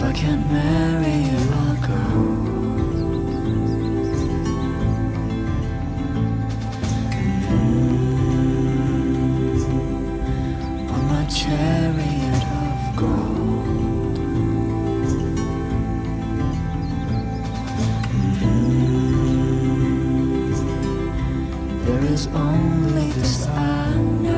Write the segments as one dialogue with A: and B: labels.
A: I can't marry you, I'll go. On my chariot of gold. There is only this I know.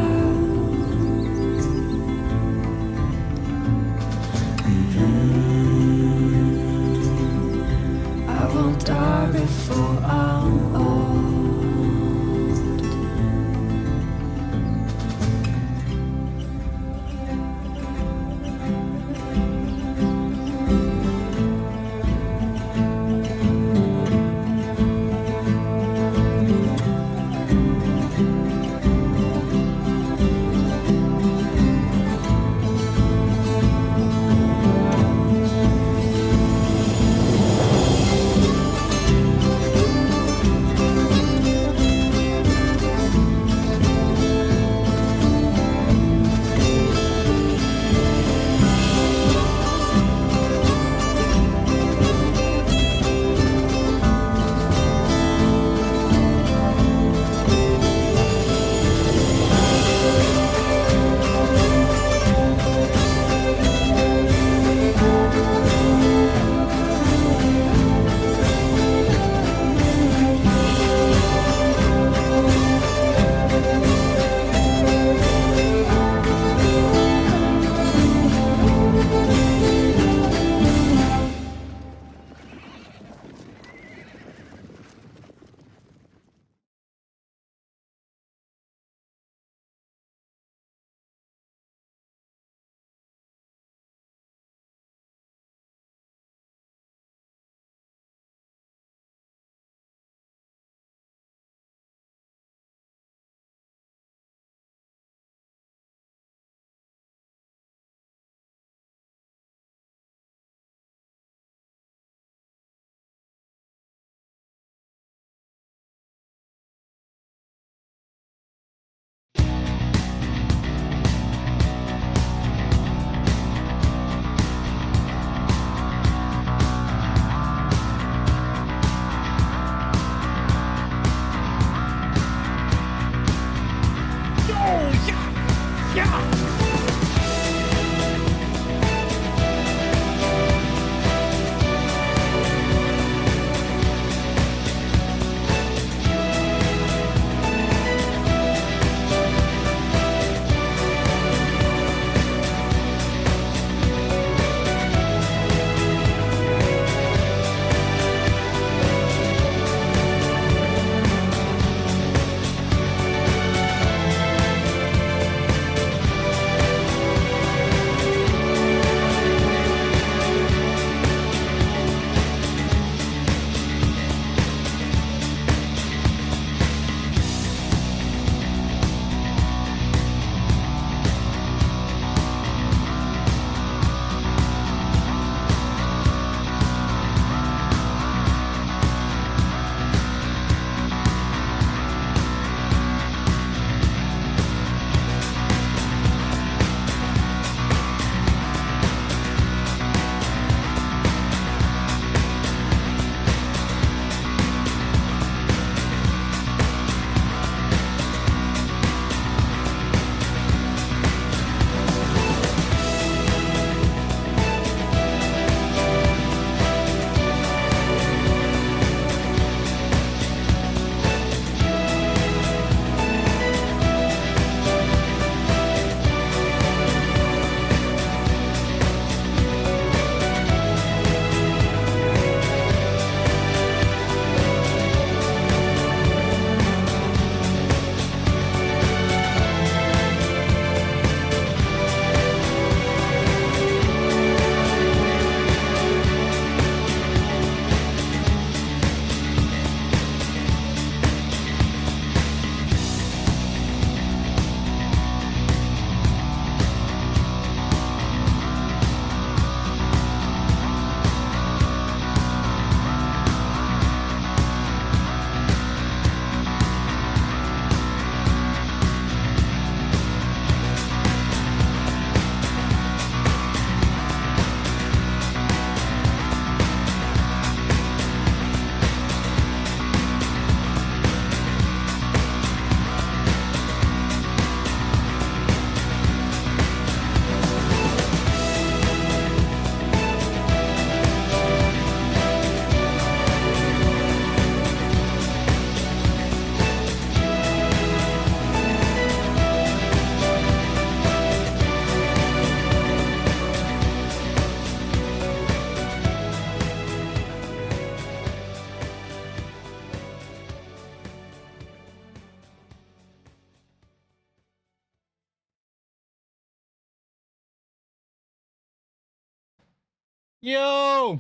B: Yo!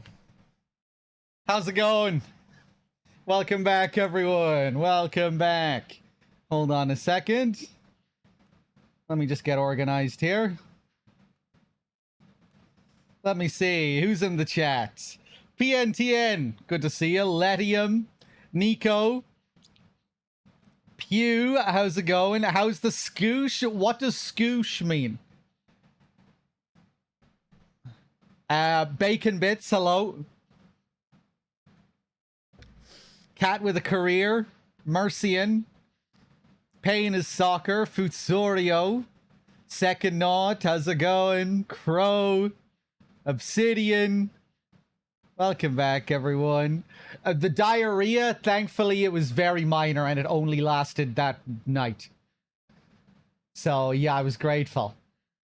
B: How's it going? Welcome back, everyone. Welcome back. Hold on a second. Let me just get organized here. Let me see. Who's in the chat? PNTN. Good to see you. Letium. Nico. Pew. How's it going? How's the scoosh? What does scoosh mean? Bacon Bits. Hello. Cat with a career. Mercian. Pain is soccer. Futsurio. Second Knot. How's it going? Crow. Obsidian. Welcome back, everyone. The diarrhea, thankfully, it was very minor and it only lasted that night. So, yeah, I was grateful.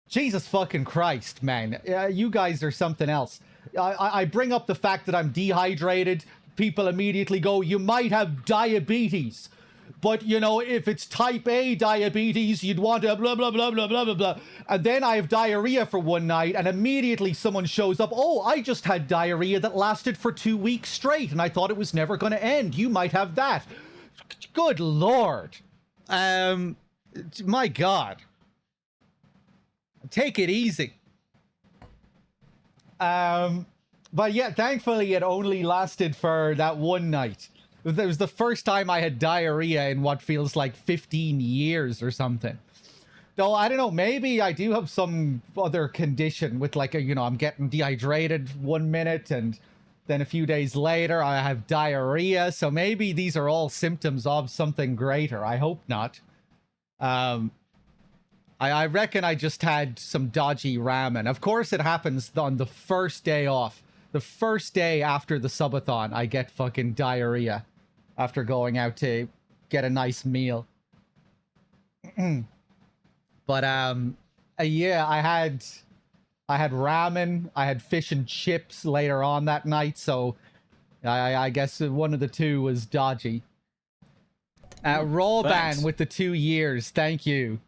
B: Jesus fucking Christ, man. You guys are something else. I bring up the fact that I'm dehydrated. People immediately go, you might have diabetes. But, you know, if it's type A diabetes, you'd want to blah, blah, blah, blah, blah, blah, blah. And then I have diarrhea for one night, and immediately someone shows up, oh, I just had diarrhea that lasted for 2 weeks straight, and I thought it was never going to end. You might have that. Good Lord. My God. Take it easy. But yeah, thankfully it only lasted for that one night. It was the first time I had diarrhea in what feels like 15 years or something. Though, I don't know, maybe I do have some other condition with like, I'm getting dehydrated 1 minute and then a few days later I have diarrhea. So maybe these are all symptoms of something greater. I hope not. I reckon I just had some dodgy ramen. Of course it happens on the first day off. The first day after the subathon, I get fucking diarrhea after going out to get a nice meal. But yeah, I had ramen, I had fish and chips later on that night, so I guess one of the two was dodgy. Rawban with the 2 years, thank you.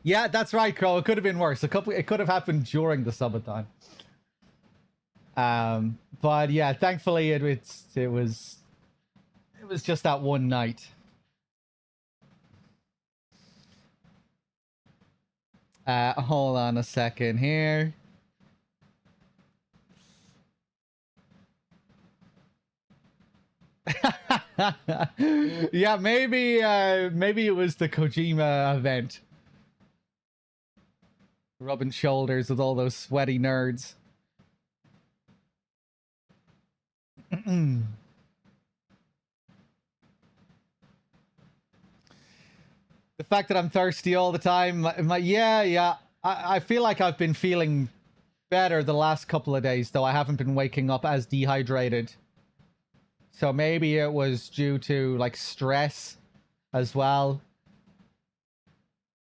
B: Yeah, that's right, Crow. It could have been worse. It could have happened during the subathon. But yeah, thankfully it was just that one night. Hold on a second here. Yeah, maybe it was the Kojima event. Rubbing shoulders with all those sweaty nerds. The fact that I'm thirsty all the time, yeah. I feel like I've been feeling better the last couple of days, though I haven't been waking up as dehydrated. So maybe it was due to, like, stress as well.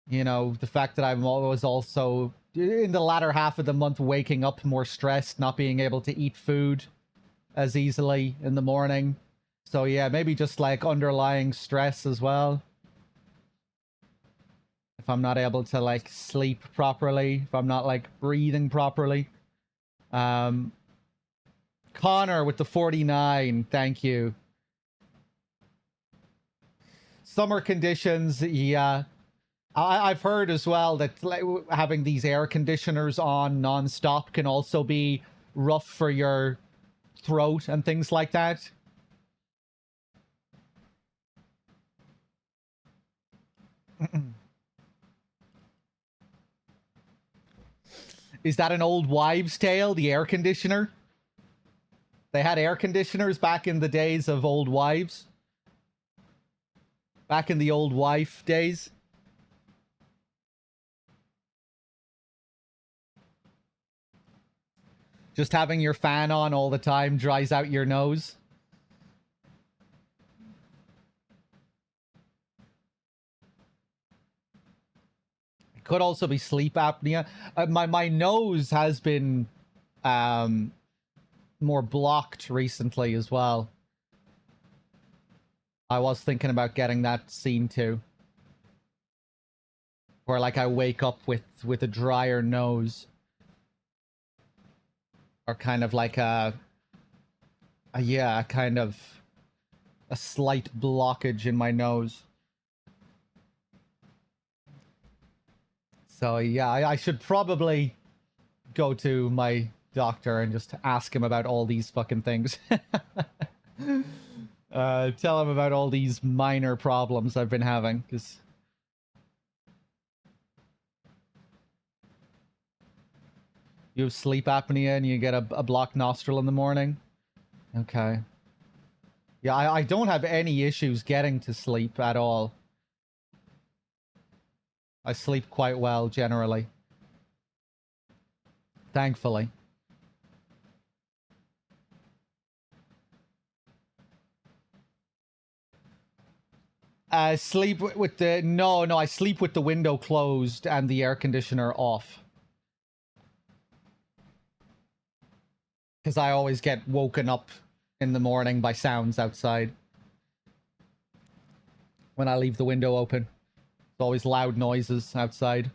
B: You know, the fact that I'm always also, in the latter half of the month, waking up more stressed, not being able to eat food as easily in the morning. So yeah, maybe just like underlying stress as well. If I'm not able to like sleep properly, if I'm not like breathing properly. Connor with the 49, thank you. Summer conditions, yeah. I've heard as well that having these air conditioners on non-stop can also be rough for your throat and things like that. Is that an old wives' tale, the air conditioner? They had air conditioners back in the days of old wives. Back in the old wife days. Just having your fan on all the time dries out your nose. It could also be sleep apnea. My nose has been more blocked recently as well. I was thinking about getting that seen too. Where like I wake up with a drier nose. or kind of like yeah, kind of a slight blockage in my nose. So yeah, I should probably go to my doctor and just ask him about all these fucking things. Tell him about all these minor problems I've been having, because you have sleep apnea and you get a blocked nostril in the morning. Okay. Yeah, I don't have any issues getting to sleep at all. I sleep quite well, generally. Thankfully. Sleep with the... No, I sleep with the window closed and the air conditioner off. Because I always get woken up in the morning by sounds outside. When I leave the window open. It's always loud noises outside.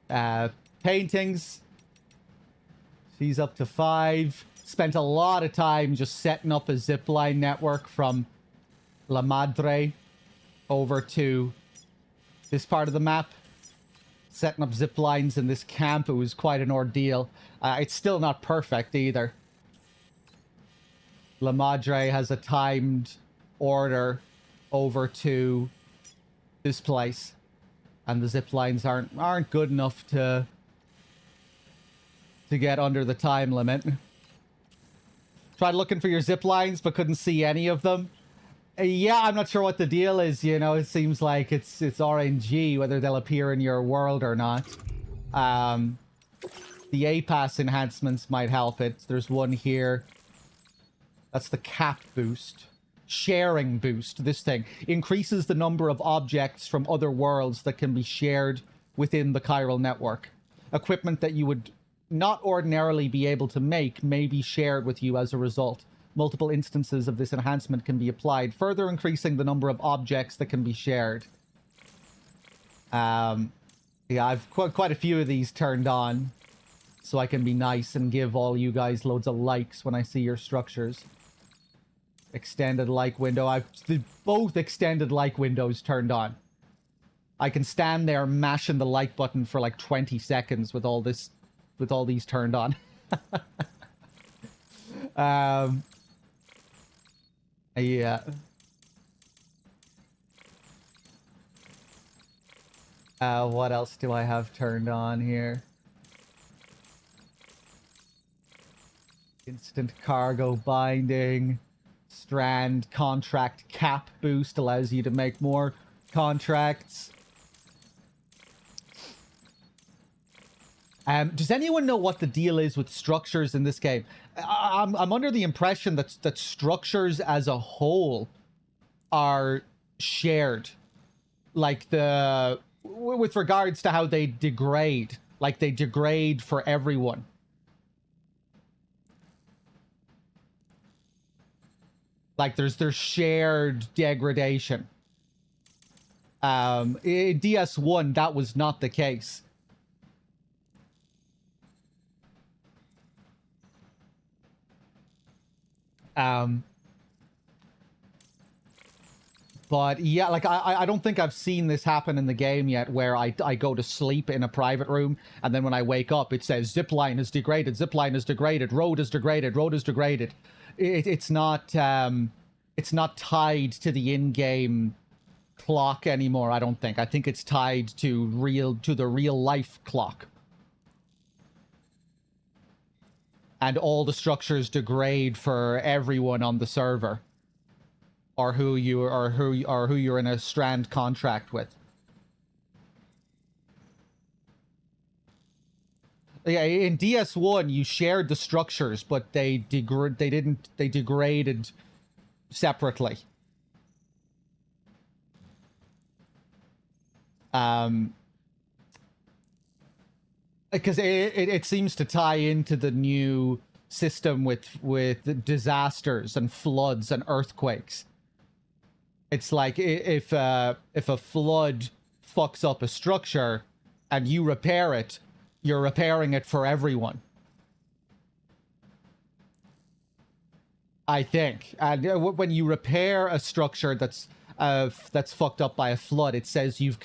B: Uh, Paintings. She's up to 5. Spent a lot of time just setting up a zipline network from La Madre over to this part of the map. Setting up zip lines in this camp, it was quite an ordeal. It's still not perfect either. La Madre has a timed order over to this place, and the zip lines aren't good enough to get under the time limit. Tried looking for your zip lines, but couldn't see any of them. Yeah, I'm not sure what the deal is, you know. It seems like it's RNG, whether they'll appear in your world or not. The A-Pass enhancements might help it. There's one here. That's the cap boost. Sharing boost, this thing. Increases the number of objects from other worlds that can be shared within the chiral network. Equipment that you would not ordinarily be able to make may be shared with you as a result. Multiple instances of this enhancement can be applied, further increasing the number of objects that can be shared. Yeah, I've quite a few of these turned on, so I can be nice and give all you guys loads of likes when I see your structures. Extended like window. I've both extended like windows turned on. I can stand there mashing the like button for like 20 seconds with all this, with all these turned on. Yeah. What else do I have turned on here? Instant cargo binding. Strand contract cap boost allows you to make more contracts. Does anyone know what the deal is with structures in this game? I'm under the impression that structures as a whole are shared, like with regards to how they degrade, like they degrade for everyone. Like there's shared degradation. In DS1, that was not the case. But yeah, like I don't think I've seen this happen in the game yet, where I go to sleep in a private room, and then when I wake up, it says zipline is degraded, zipline is degraded, road is degraded, road is degraded. It's not tied to the in-game clock anymore, I don't think. I think it's tied to the real life clock. And all the structures degrade for everyone on the server, or who you're in a strand contract with. Yeah, in DS1 you shared the structures, but they degraded separately. Because it seems to tie into the new system with disasters and floods and earthquakes. It's like if a flood fucks up a structure and you repair it, you're repairing it for everyone. I think. And when you repair a structure that's fucked up by a flood, it says you've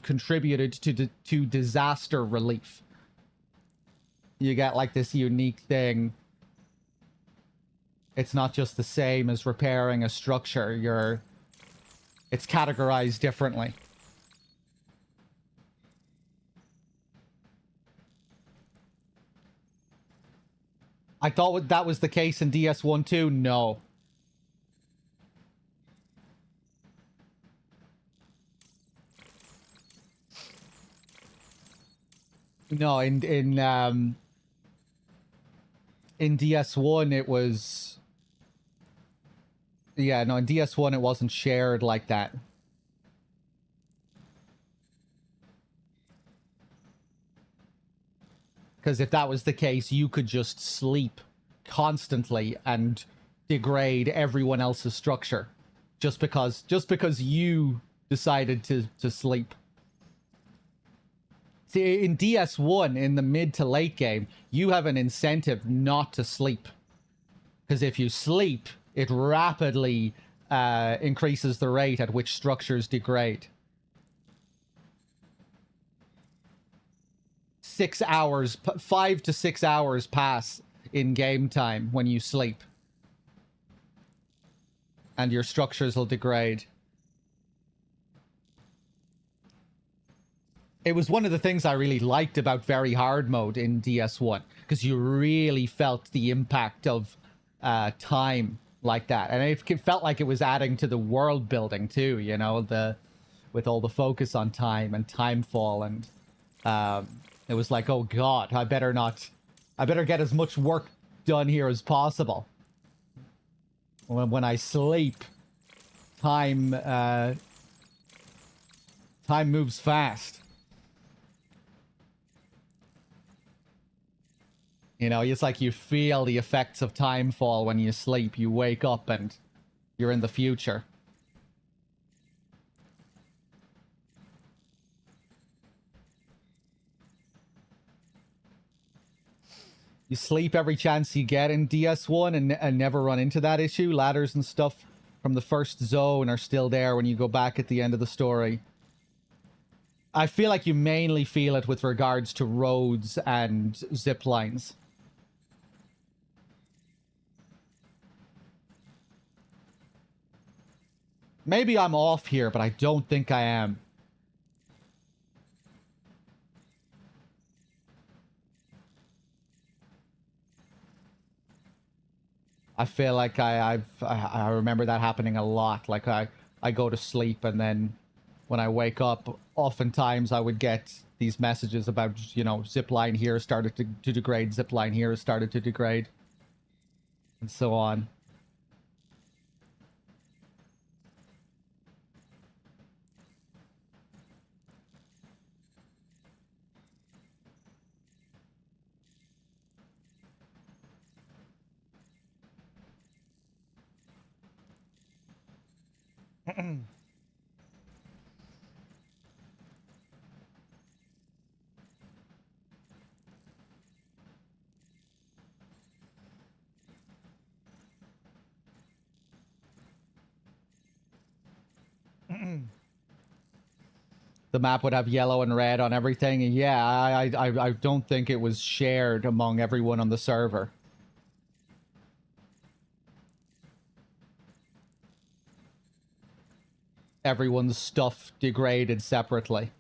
B: contributed to disaster relief. You get like this unique thing. It's not just the same as repairing a structure. It's categorized differently. I thought that was the case in DS1 too. No. No, in DS1 it was... Yeah, no, in DS1 it wasn't shared like that. Because if that was the case, you could just sleep constantly and degrade everyone else's structure. Just because you decided to sleep. See, in DS1, in the mid to late game, you have an incentive not to sleep. Because if you sleep, it rapidly increases the rate at which structures degrade. 6 hours, 5 to 6 hours pass in game time when you sleep. And your structures will degrade. It was one of the things I really liked about very hard mode in DS1, because you really felt the impact of time like that, and it felt like it was adding to the world building too. You know, with all the focus on time and timefall, and it was like, oh god, I better get as much work done here as possible. When I sleep, time moves fast. You know, it's like you feel the effects of time fall when you sleep. You wake up and you're in the future. You sleep every chance you get in DS1 and never run into that issue. Ladders and stuff from the first zone are still there when you go back at the end of the story. I feel like you mainly feel it with regards to roads and zip lines. Maybe I'm off here, but I don't think I am. I feel like I remember that happening a lot. Like I go to sleep and then when I wake up, oftentimes I would get these messages about, you know, zipline here started to degrade, zipline here started to degrade, and so on. The map would have yellow and red on everything. Yeah, I don't think it was shared among everyone on the server. Everyone's stuff degraded separately.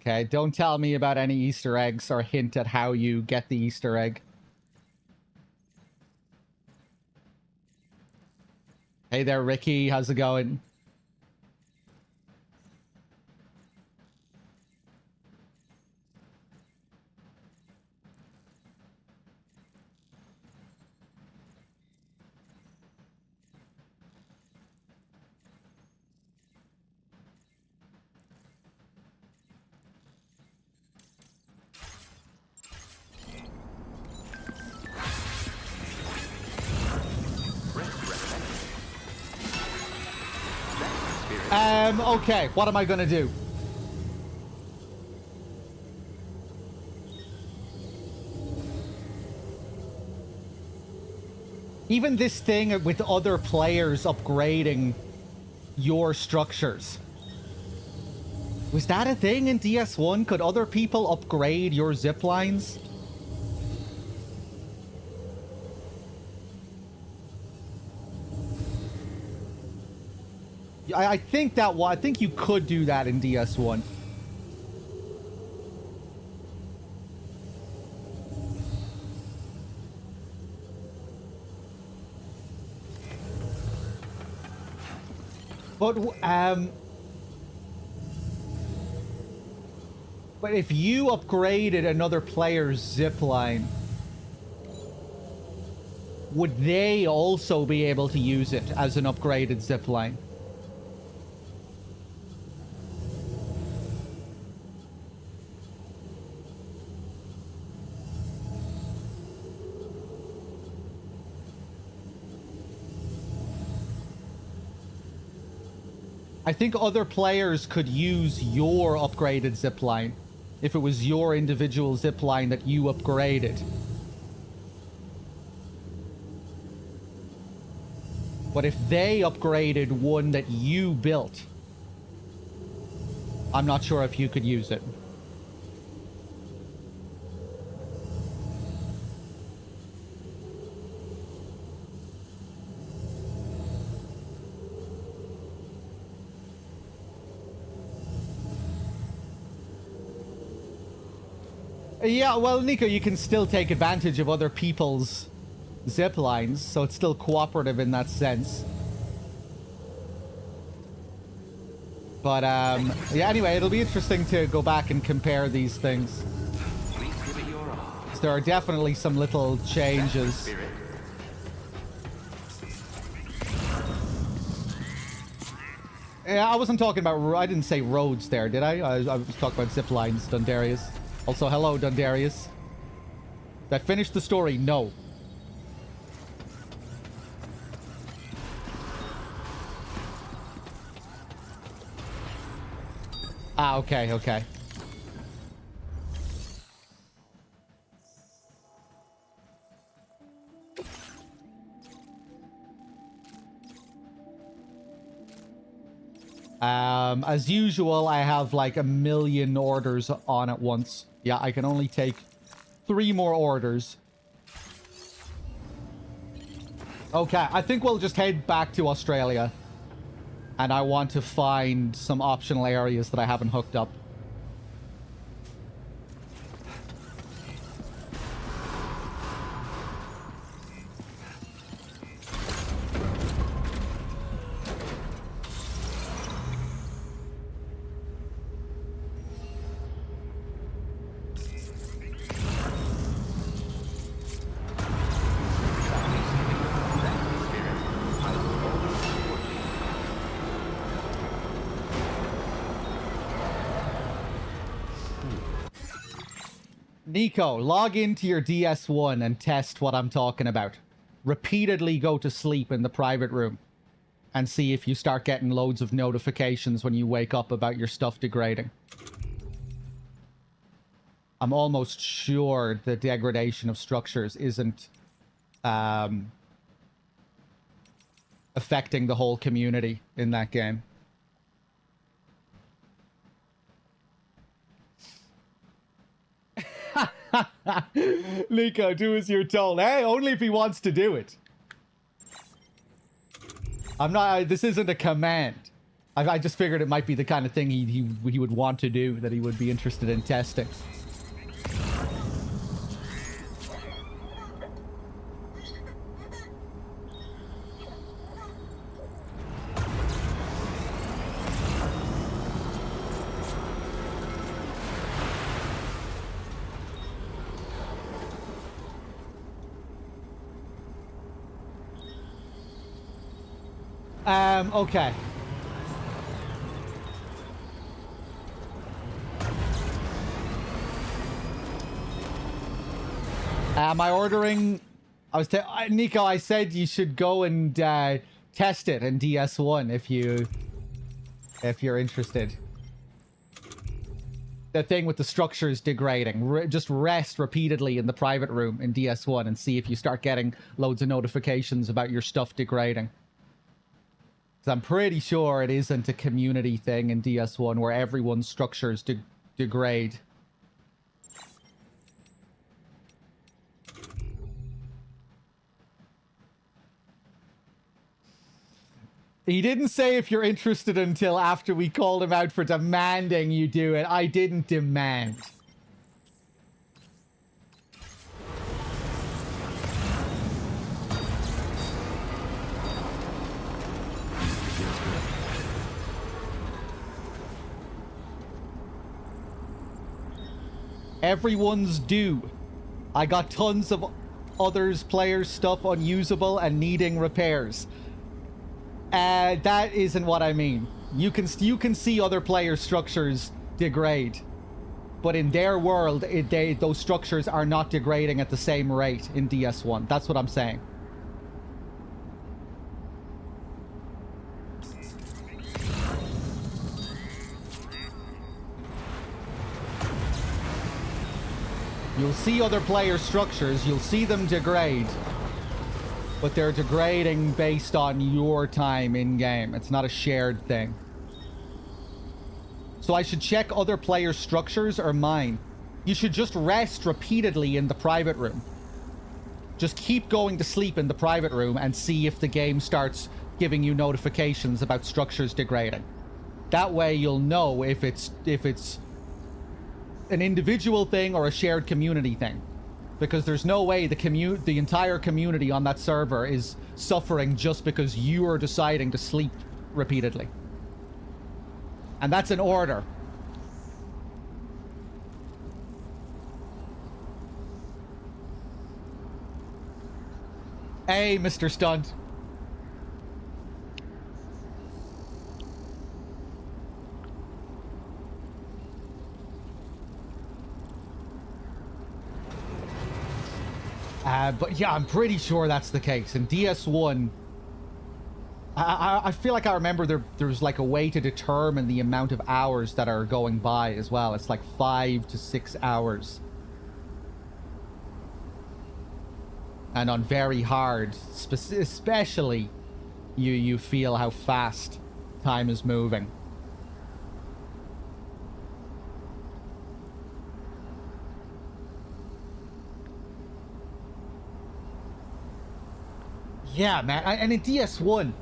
B: Okay, don't tell me about any Easter eggs or hint at how you get the Easter egg. Hey there, Ricky. How's it going? Okay, what am I gonna do? Even this thing with other players upgrading your structures. Was that a thing in DS1? Could other people upgrade your zip lines? I think I think you could do that in DS1. But if you upgraded another player's zipline, would they also be able to use it as an upgraded zipline? I think other players could use your upgraded zipline if it was your individual zipline that you upgraded. But if they upgraded one that you built, I'm not sure if you could use it. Yeah, well, Nico, you can still take advantage of other people's zip lines, so it's still cooperative in that sense. But, yeah, anyway, it'll be interesting to go back and compare these things. There are definitely some little changes. Yeah, I wasn't talking about... I didn't say roads there, did I? I was talking about zip lines, Dundarius. Also, hello, Dundarius. Did I finish the story? No. Ah, okay, okay. As usual, I have like a million orders on at once. Yeah, I can only take 3 more orders. Okay, I think we'll just head back to Australia. And I want to find some optional areas that I haven't hooked up. Nico, log into your DS1 and test what I'm talking about. Repeatedly go to sleep in the private room and see if you start getting loads of notifications when you wake up about your stuff degrading. I'm almost sure the degradation of structures isn't affecting the whole community in that game. Nico, do as you're told. Hey, only if he wants to do it. I'm not... this isn't a command. I just figured it might be the kind of thing he would want to do, that he would be interested in testing. Okay. Am I ordering... Nico, I said you should go and test it in DS1 if you're interested. The thing with the structures degrading. Just rest repeatedly in the private room in DS1 and see if you start getting loads of notifications about your stuff degrading. Because I'm pretty sure it isn't a community thing in DS1 where everyone's structures degrade. He didn't say if you're interested until after we called him out for demanding you do it. I didn't demand. Everyone's due. I got tons of others players' stuff unusable and needing repairs. That isn't what I mean. You can see other players' structures degrade, but in their world, those structures are not degrading at the same rate in DS1. That's what I'm saying. You'll see other players' structures, you'll see them degrade, but they're degrading based on your time in-game. It's not a shared thing. So I should check other players' structures or mine. You should just rest repeatedly in the private room. Just keep going to sleep in the private room and see if the game starts giving you notifications about structures degrading. That way you'll know if it's an individual thing or a shared community thing. Because there's no way the entire community on that server is suffering just because you are deciding to sleep repeatedly. And that's an order. Hey, Mr. Stunt. But yeah, I'm pretty sure that's the case. In DS1, I feel like I remember there's like a way to determine the amount of hours that are going by as well. It's like 5 to 6 hours. And on very hard, especially, you feel how fast time is moving. Yeah, man. And in DS1,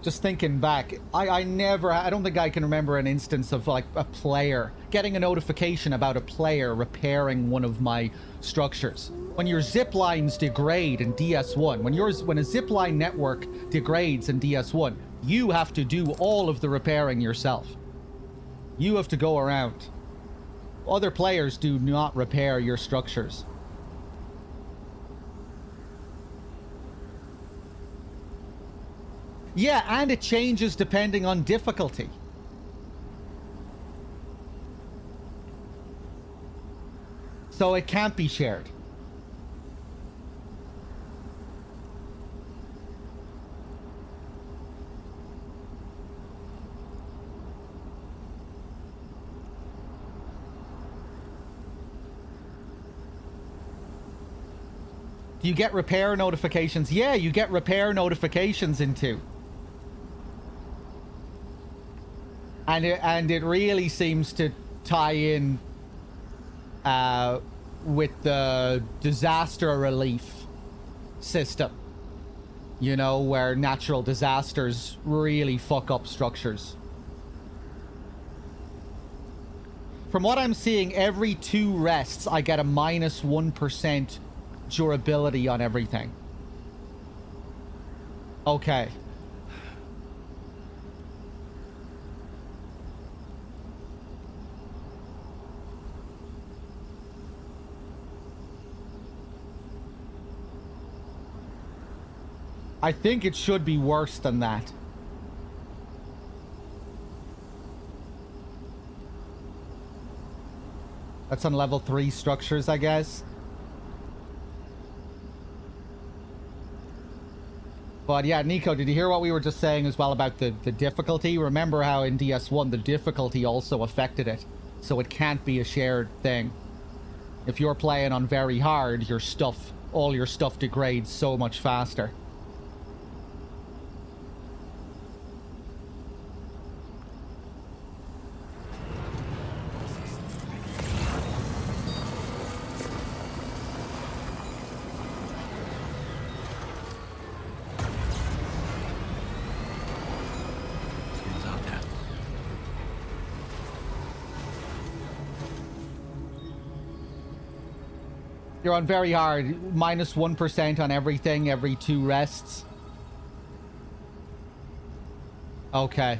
B: just thinking back, I don't think I can remember an instance of like a player getting a notification about a player repairing one of my structures. When your zip lines degrade in DS1, when a zip line network degrades in DS1, you have to do all of the repairing yourself. You have to go around. Other players do not repair your structures. Yeah, and it changes depending on difficulty. So it can't be shared. Do you get repair notifications? Yeah, you get repair notifications in 2. And it really seems to tie in with the disaster relief system. You know, where natural disasters really fuck up structures. From what I'm seeing, every 2 rests, I get a minus 1% durability on everything. Okay. I think it should be worse than that. That's on level 3 structures, I guess. But yeah, Nico, did you hear what we were just saying as well about the difficulty? Remember how in DS1 the difficulty also affected it. So it can't be a shared thing. If you're playing on very hard, all your stuff degrades so much faster. You're on very hard. Minus 1% on everything every 2 rests. Okay.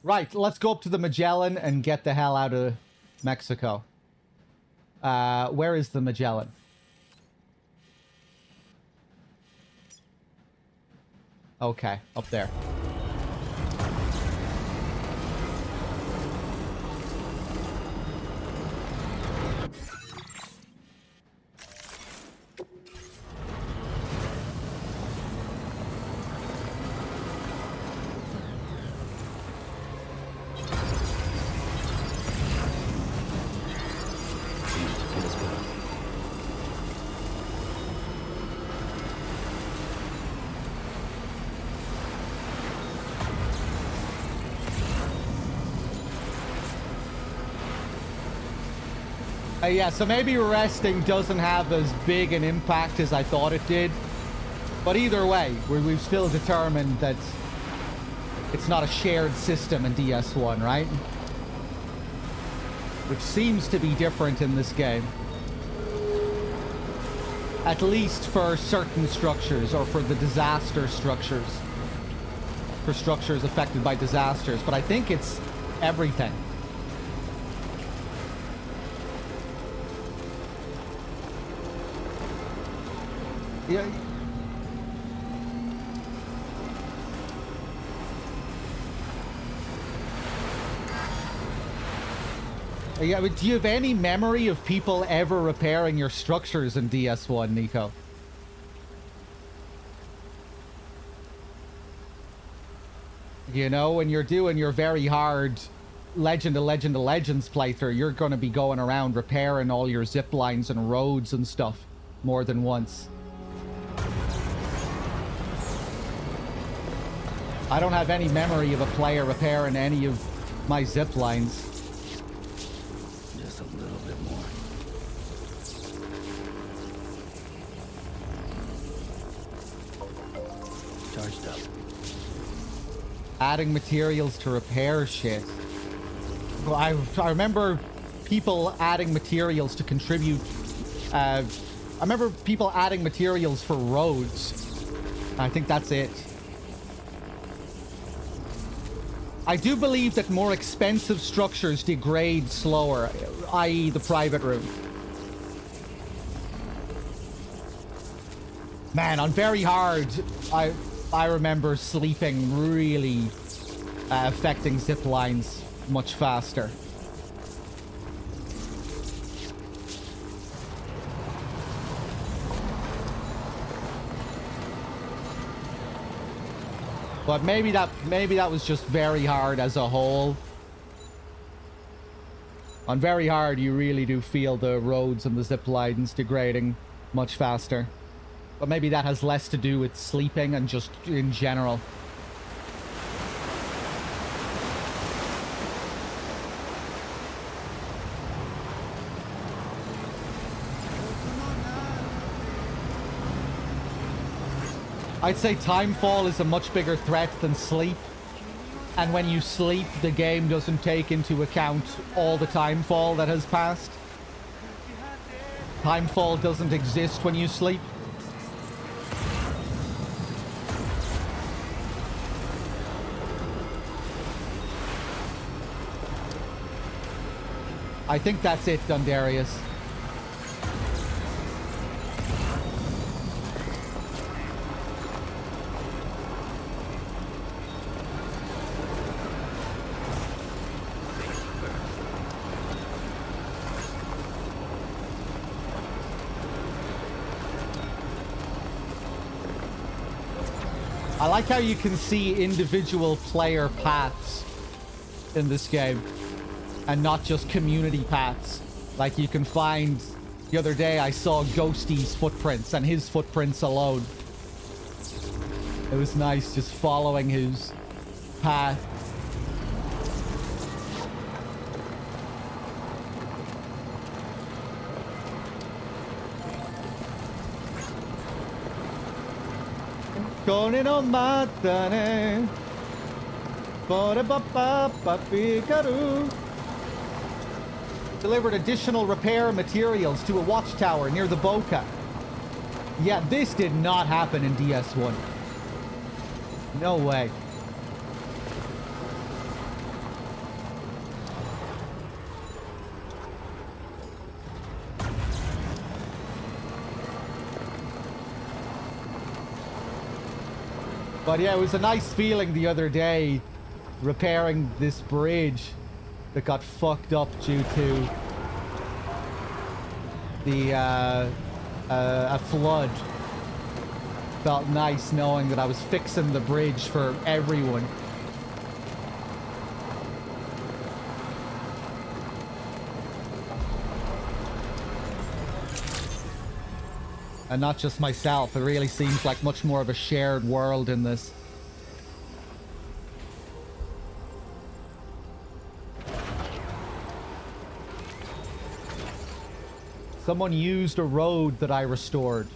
B: Right, let's go up to the Magellan and get the hell out of Mexico. Where is the Magellan? Okay, up there. Yeah, so maybe resting doesn't have as big an impact as I thought it did. But either way, we've still determined that it's not a shared system in DS1, right? Which seems to be different in this game. At least for certain structures, or for the disaster structures. For structures affected by disasters. But I think it's everything. Yeah. Yeah, but do you have any memory of people ever repairing your structures in DS1, Nico? You know, when you're doing your very hard Legend of Legends playthrough, you're going to be going around repairing all your zip lines and roads and stuff more than once. I don't have any memory of a player repairing any of my zip lines.
A: Just a little bit more. Charged up.
B: Adding materials to repair shit. Well, I remember people adding materials to contribute. I remember people adding materials for roads. I think that's it. I do believe that more expensive structures degrade slower, i.e. the private room. Man, on very hard, I remember sleeping really affecting zip lines much faster. But maybe that was just very hard as a whole. On very hard, you really do feel the roads and the zip lines degrading much faster. But maybe that has less to do with sleeping and just in general. I'd say timefall is a much bigger threat than sleep. And when you sleep, the game doesn't take into account all the timefall that has passed. Timefall doesn't exist when you sleep. I think that's it, Dundarius. I like how you can see individual player paths in this game and not just community paths. Like you can find, the other day I saw Ghosty's footprints and his footprints alone. It was nice just following his path. Konino matane. Delivered additional repair materials to a watchtower near the Boca. Yeah, this did not happen in DS1. No way. But yeah, it was a nice feeling the other day repairing this bridge that got fucked up due to the a flood. Felt nice knowing that I was fixing the bridge for everyone. And not just myself. It really seems like much more of a shared world in this. Someone used a road that I restored.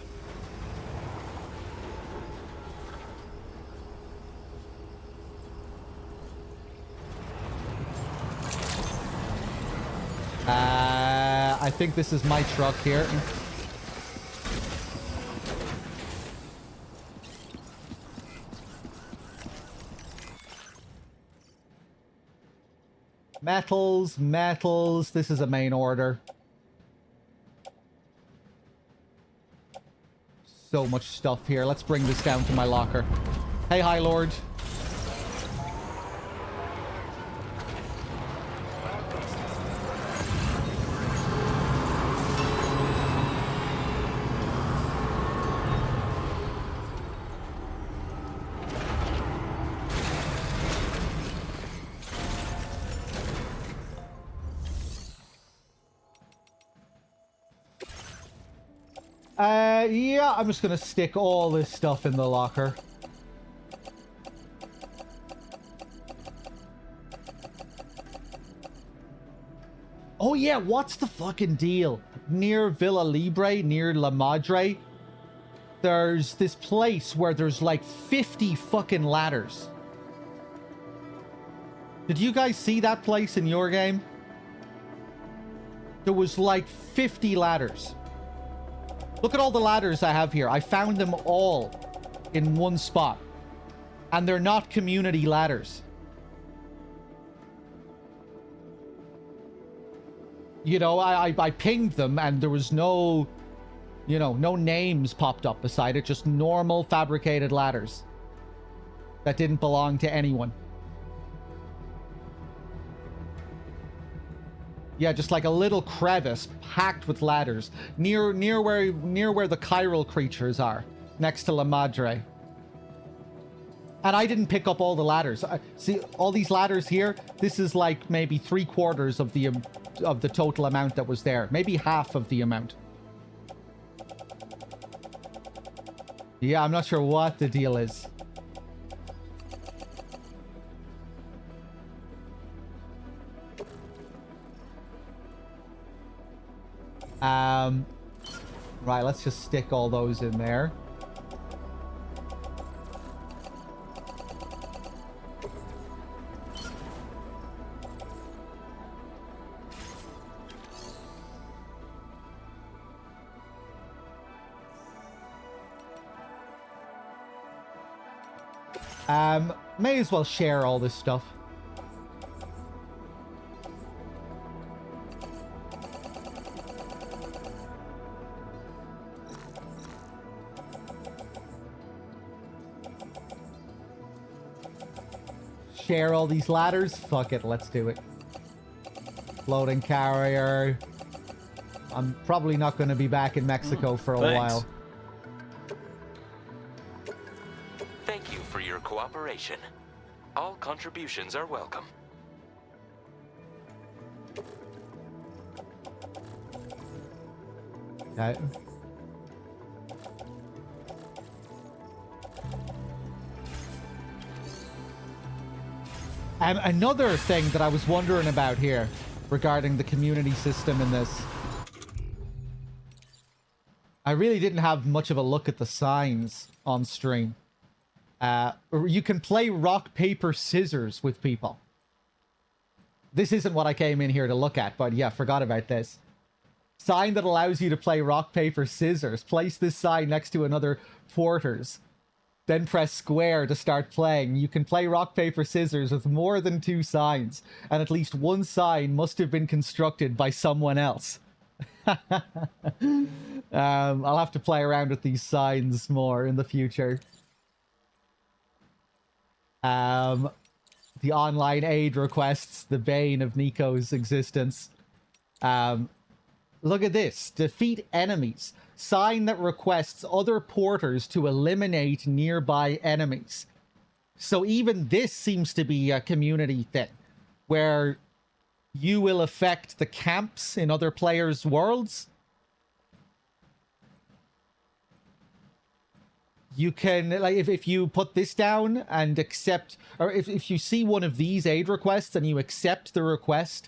B: I think this is my truck here. Metals, metals. This is a main order. So much stuff here. Let's bring this down to my locker. Hey, High Lord. Yeah, I'm just gonna stick all this stuff in the locker. Oh yeah, what's the fucking deal? Near Villa Libre, near La Madre, there's this place where there's like 50 fucking ladders. Did you guys see that place in your game? There was like 50 ladders. Look at all the ladders I have here. I found them all in one spot. And they're not community ladders. You know, I pinged them and there was no, you know, no names popped up beside it. Just normal fabricated ladders that didn't belong to anyone. Yeah, just like a little crevice packed with ladders near where the chiral creatures are, next to La Madre. And I didn't pick up all the ladders. See all these ladders here. This is like maybe 3/4 of the total amount that was there. Maybe half of the amount. Yeah, I'm not sure what the deal is. Right, let's just stick all those in there. May as well share all this stuff. Share all these ladders? Fuck it, let's do it. Floating carrier. I'm probably not going to be back in Mexico for a while.
C: Thank you for your cooperation. All contributions are welcome.
B: Okay. Another thing that I was wondering about here regarding the community system in this. I really didn't have much of a look at the signs on stream. You can play rock, paper, scissors with people. This isn't what I came in here to look at, but yeah, forgot about this. Sign that allows you to play rock, paper, scissors. Place this sign next to another Porter's. Then press square to start playing. You can play rock, paper, scissors with more than 2 signs, and at least one sign must have been constructed by someone else. I'll have to play around with these signs more in the future. The online aid requests, the bane of Nico's existence. Look at this. Defeat enemies. Sign that requests other porters to eliminate nearby enemies. So even this seems to be a community thing, where you will affect the camps in other players' worlds. You can, like, if you put this down and accept, or if you see one of these aid requests and you accept the request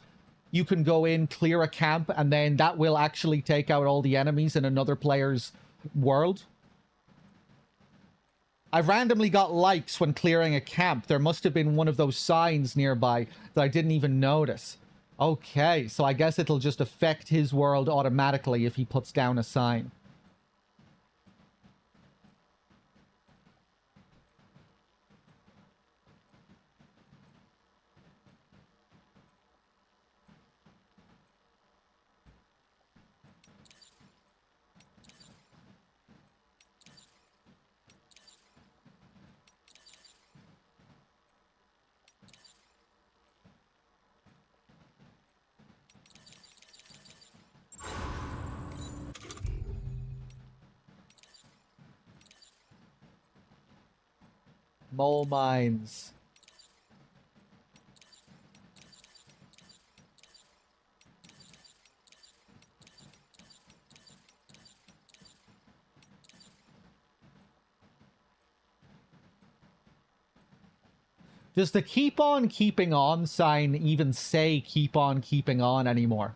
B: you can go in, clear a camp, and then that will actually take out all the enemies in another player's world. I randomly got likes when clearing a camp. There must have been one of those signs nearby that I didn't even notice. Okay, so I guess it'll just affect his world automatically if he puts down a sign. Mole mines. Does the keep on keeping on sign even say keep on keeping on anymore?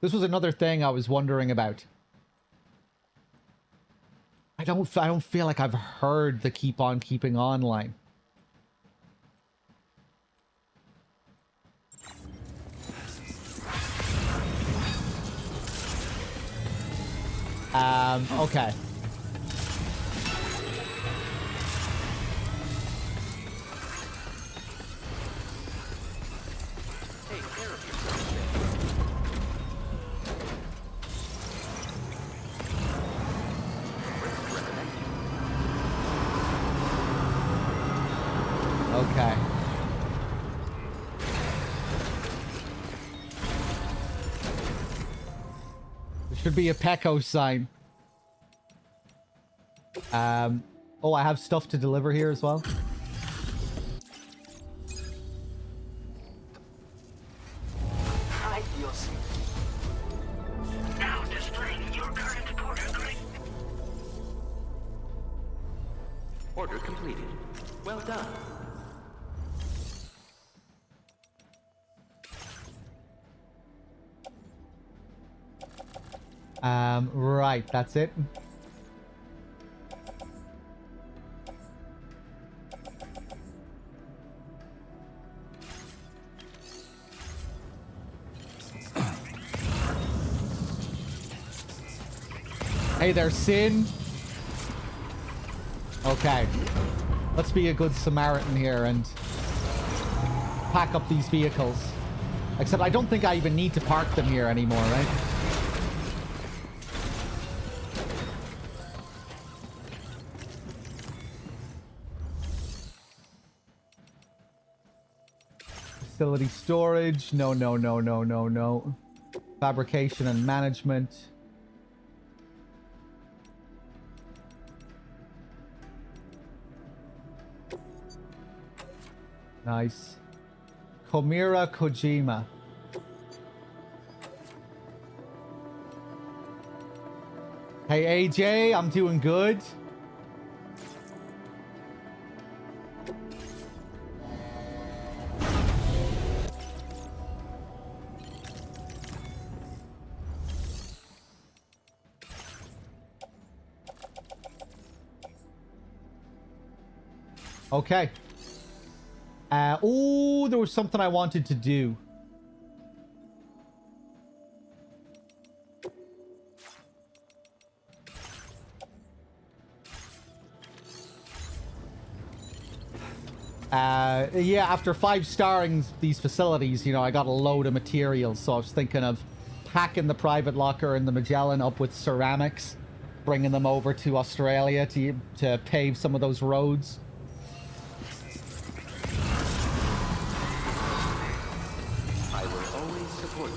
B: This was another thing I was wondering about. I don't feel like I've heard the keep on keeping on line. Okay. Okay. There should be a Pecco sign. Oh, I have stuff to deliver here as well.
D: I feel safe. Now displaying your current order grade.
C: Order completed. Well done.
B: Right, that's it. Hey there, Sin. Okay. Let's be a good Samaritan here and pack up these vehicles. Except I don't think I even need to park them here anymore, right? Facility storage. No, no, no, no, no, no. Fabrication and management. Nice. Komira Kojima. Hey AJ, I'm doing good. Okay. Oh, there was something I wanted to do. Yeah, after 5-starring these facilities, you know, I got a load of materials, so I was thinking of packing the private locker and the Magellan up with ceramics, bringing them over to Australia to pave some of those roads.
C: I will always support you.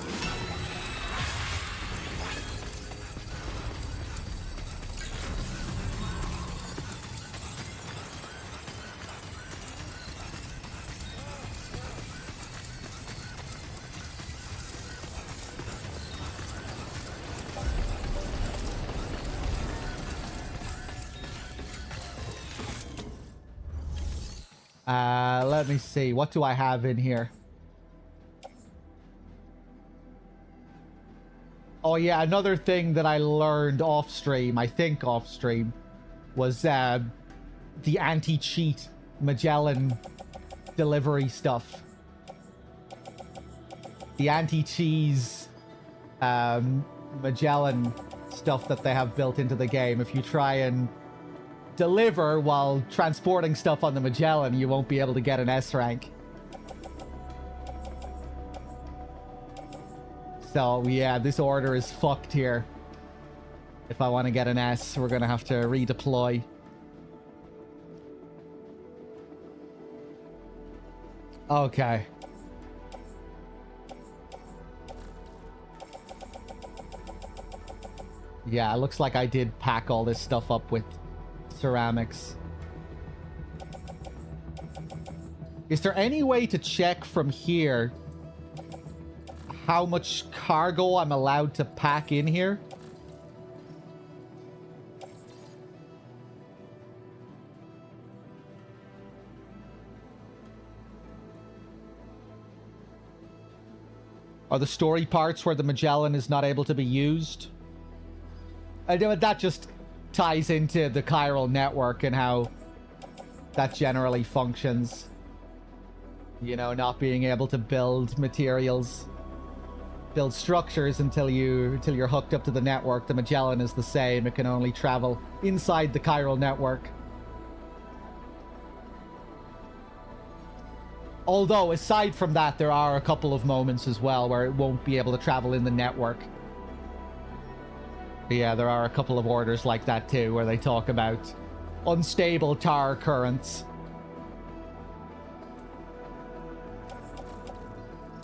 B: Let me see. What do I have in here? Oh yeah, another thing that I learned off stream, I think off stream, was the anti-cheat Magellan delivery stuff. The anti-cheese Magellan stuff that they have built into the game. If you try and deliver while transporting stuff on the Magellan, you won't be able to get an S rank. So yeah, this order is fucked here. If I want to get an S, we're gonna have to redeploy. Okay. Yeah, it looks like I did pack all this stuff up with ceramics. Is there any way to check from here how much cargo I'm allowed to pack in here? Are the story parts where the Magellan is not able to be used? I know that just ties into the chiral network and how that generally functions. You know, not being able to build materials, build structures until you're hooked up to the network. The Magellan is the same. It can only travel inside the chiral network. Although, aside from that, there are a couple of moments as well where it won't be able to travel in the network. But yeah, there are a couple of orders like that too, where they talk about unstable tar currents,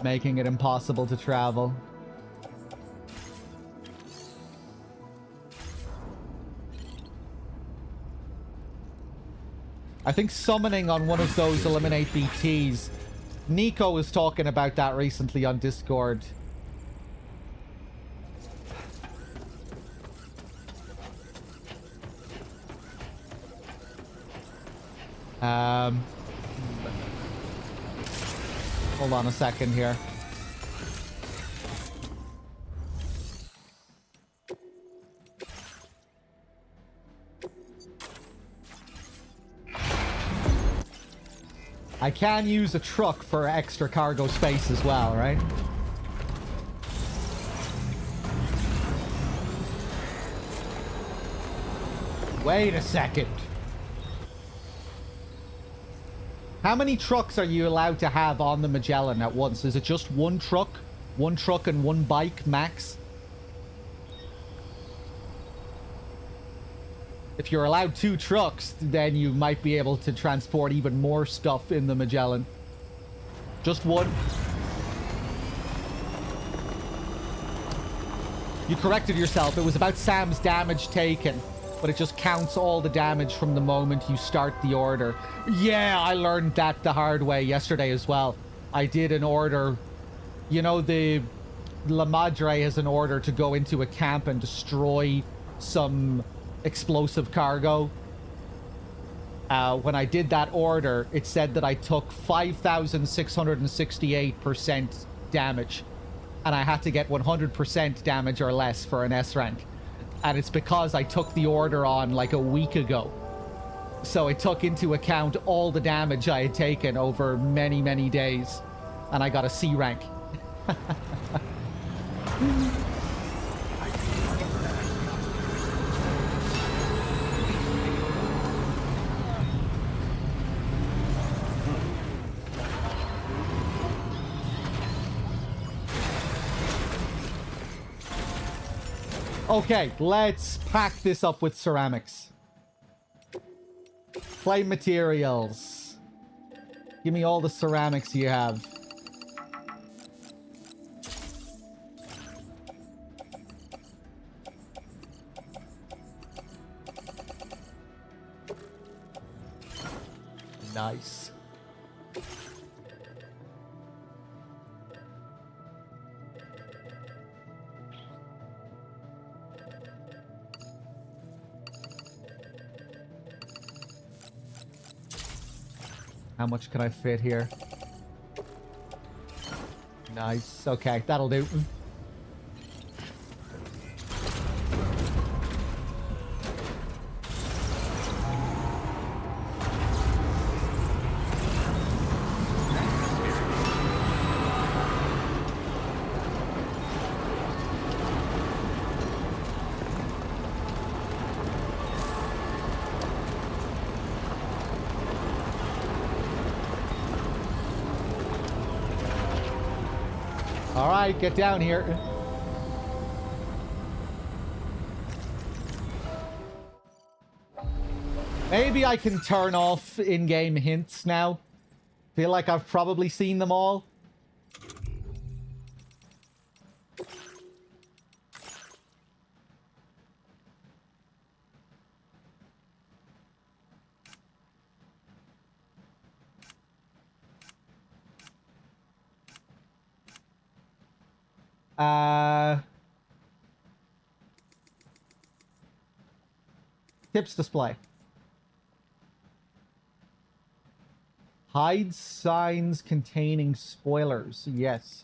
B: making it impossible to travel. I think summoning on one of those eliminate BTs. Nico was talking about that recently on Discord. Hold on a second here. I can use a truck for extra cargo space as well, right? Wait a second. How many trucks are you allowed to have on the Magellan at once? Is it just one truck? One truck and one bike max? If you're allowed 2 trucks, then you might be able to transport even more stuff in the Magellan. Just one. You corrected yourself. It was about Sam's damage taken, but it just counts all the damage from the moment you start the order. Yeah, I learned that the hard way yesterday as well. I did an order. You know, the La Madre has an order to go into a camp and destroy some explosive cargo. When I did that order, it said that I took 5,668% damage, and I had to get 100% damage or less for an S rank. And it's because I took the order on like a week ago, so it took into account all the damage I had taken over many, many days, and I got a C rank. Okay, let's pack this up with ceramics. Clay materials. Give me all the ceramics you have. Nice. How much can I fit here? Nice. Okay, that'll do. right, get down here. Maybe I can turn off in-game hints now. Feel like I've probably seen them all. Tips display. Hide signs containing spoilers. Yes.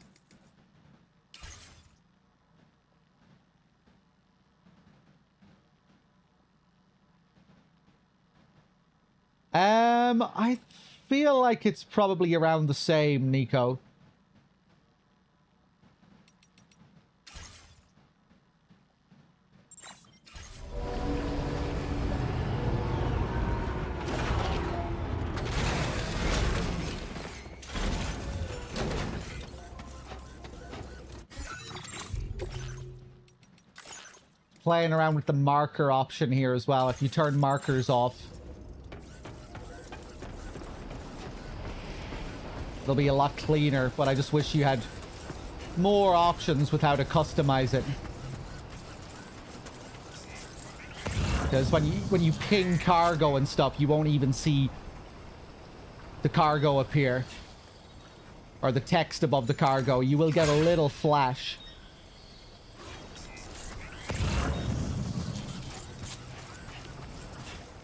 B: I feel like it's probably around the same, Nico. Playing around with the marker option here as well. If you turn markers off, they'll be a lot cleaner, but I just wish you had more options with how to customize it. Because when you ping cargo and stuff, you won't even see the cargo appear. Or the text above the cargo. You will get a little flash.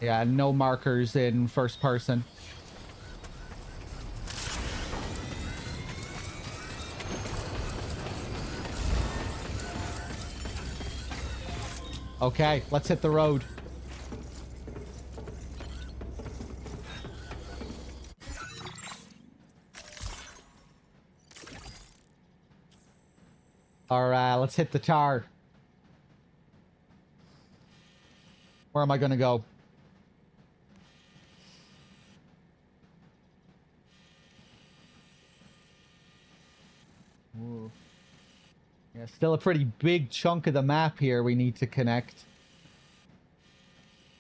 B: Yeah, no markers in first person. Okay, let's hit the road. Alright, let's hit the tar. Where am I gonna go? Ooh. Yeah, still a pretty big chunk of the map here we need to connect.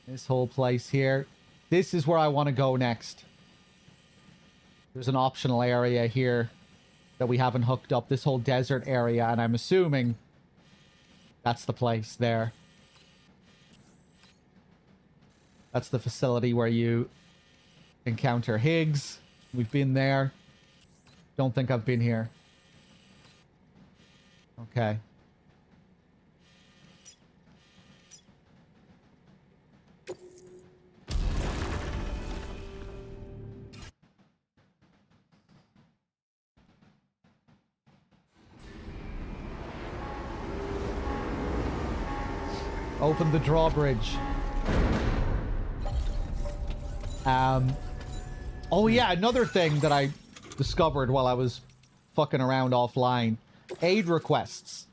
B: This whole place here. This is where I want to go next. There's an optional area here that we haven't hooked up. This whole desert area, and I'm assuming that's the place there. That's the facility where you encounter Higgs. We've been there. Don't think I've been here. Okay. Open the drawbridge. Oh yeah, another thing that I discovered while I was fucking around offline. Aid requests.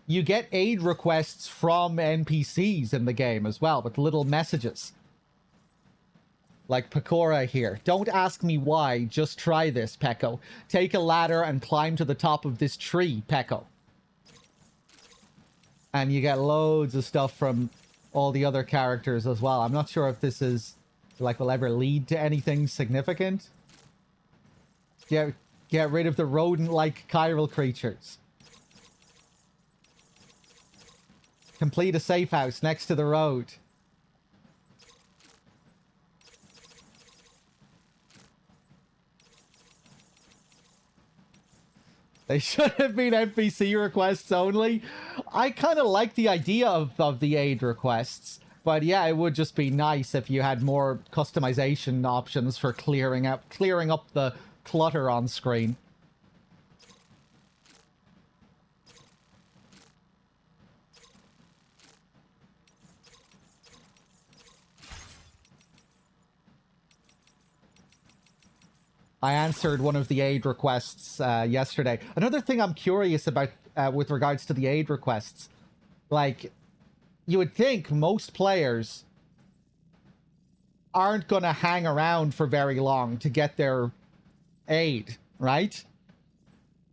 B: You get aid requests from NPCs in the game as well, with little messages. Like Pecora here. Don't ask me why, just try this, Pecco. Take a ladder and climb to the top of this tree, Pecco. And you get loads of stuff from all the other characters as well. I'm not sure if this is, like, will ever lead to anything significant. Get rid of the rodent-like chiral creatures. Complete a safe house next to the road. They should have been NPC requests only. I kind of like the idea of the aid requests. But yeah, it would just be nice if you had more customization options for clearing up the clutter on screen. I answered one of the aid requests yesterday. Another thing I'm curious about with regards to the aid requests, like, you would think most players aren't going to hang around for very long to get their aid, right?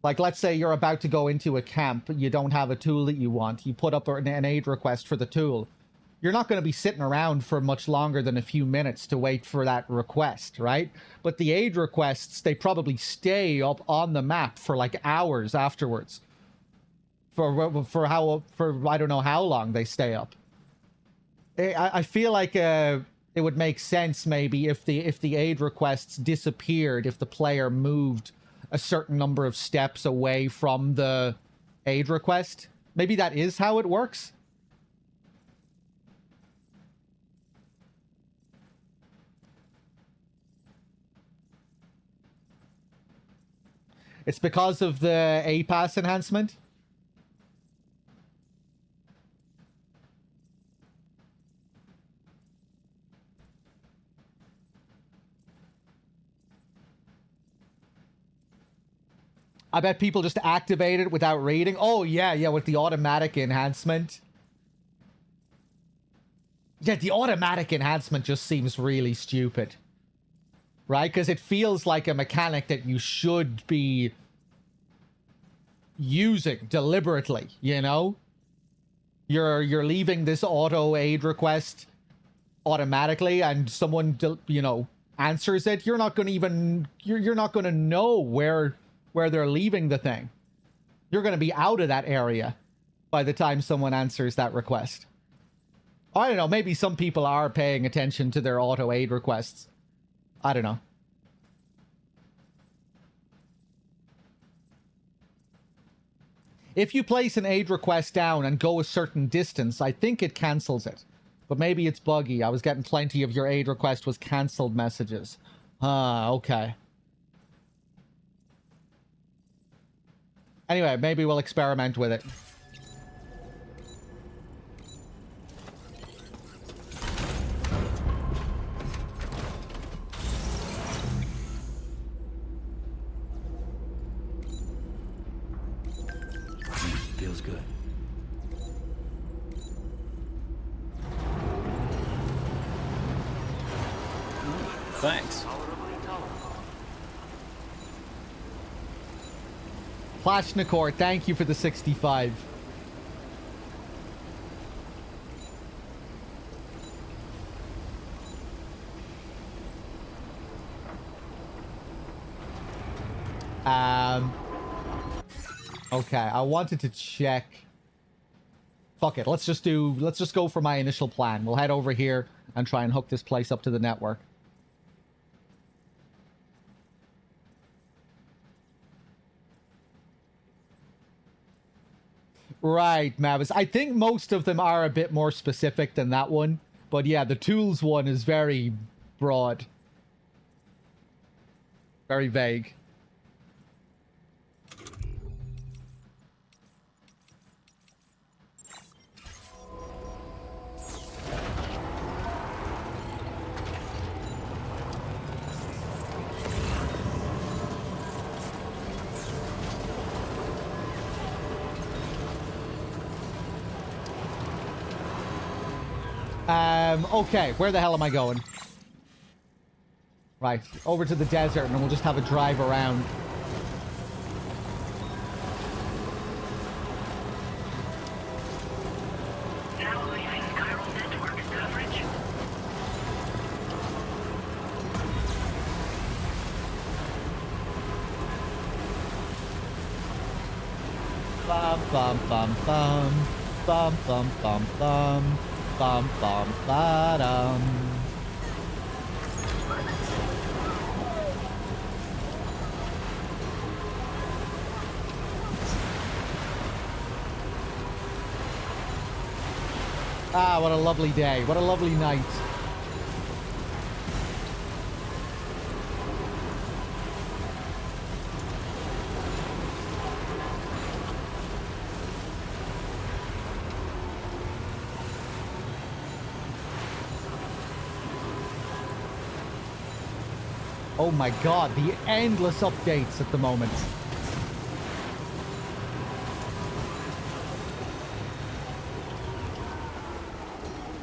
B: Like, let's say you're about to go into a camp, you don't have a tool that you want, you put up an aid request for the tool. You're not going to be sitting around for much longer than a few minutes to wait for that request, right? But the aid requests, they probably stay up on the map for like hours afterwards. For I don't know how long they stay up. I feel like it would make sense maybe if the aid requests disappeared if the player moved a certain number of steps away from the aid request. Maybe that is how it works. It's because of the A-Pass enhancement. I bet people just activate it without reading. Oh, yeah, with the automatic enhancement. Yeah, the automatic enhancement just seems really stupid. Right? Because it feels like a mechanic that you should be using deliberately, you know? You're leaving this auto aid request automatically and someone, you know, answers it. You're not going to even... You're not going to know where they're leaving the thing. You're going to be out of that area by the time someone answers that request. I don't know, maybe some people are paying attention to their auto aid requests. I don't know. If you place an aid request down and go a certain distance, I think it cancels it. But maybe it's buggy. I was getting plenty of your aid request was cancelled messages. Okay. Anyway, maybe we'll experiment with it.
A: Feels good.
E: Thanks.
B: Plashnikor, thank you for the 65. Okay, I wanted to check. Fuck it, let's just go for my initial plan. We'll head over here and try and hook this place up to the network. Right, Mavis. I think most of them are a bit more specific than that one. But yeah, the tools one is very broad. Very vague. Okay, where the hell am I going? Right, over to the desert and we'll just have a drive around.
D: Now leaving chiral network coverage.
B: Bum bum bum bum bum bum bum bum bum bum ba-dum. Ah, what a lovely day. What a lovely night. Oh my god, the endless updates at the moment.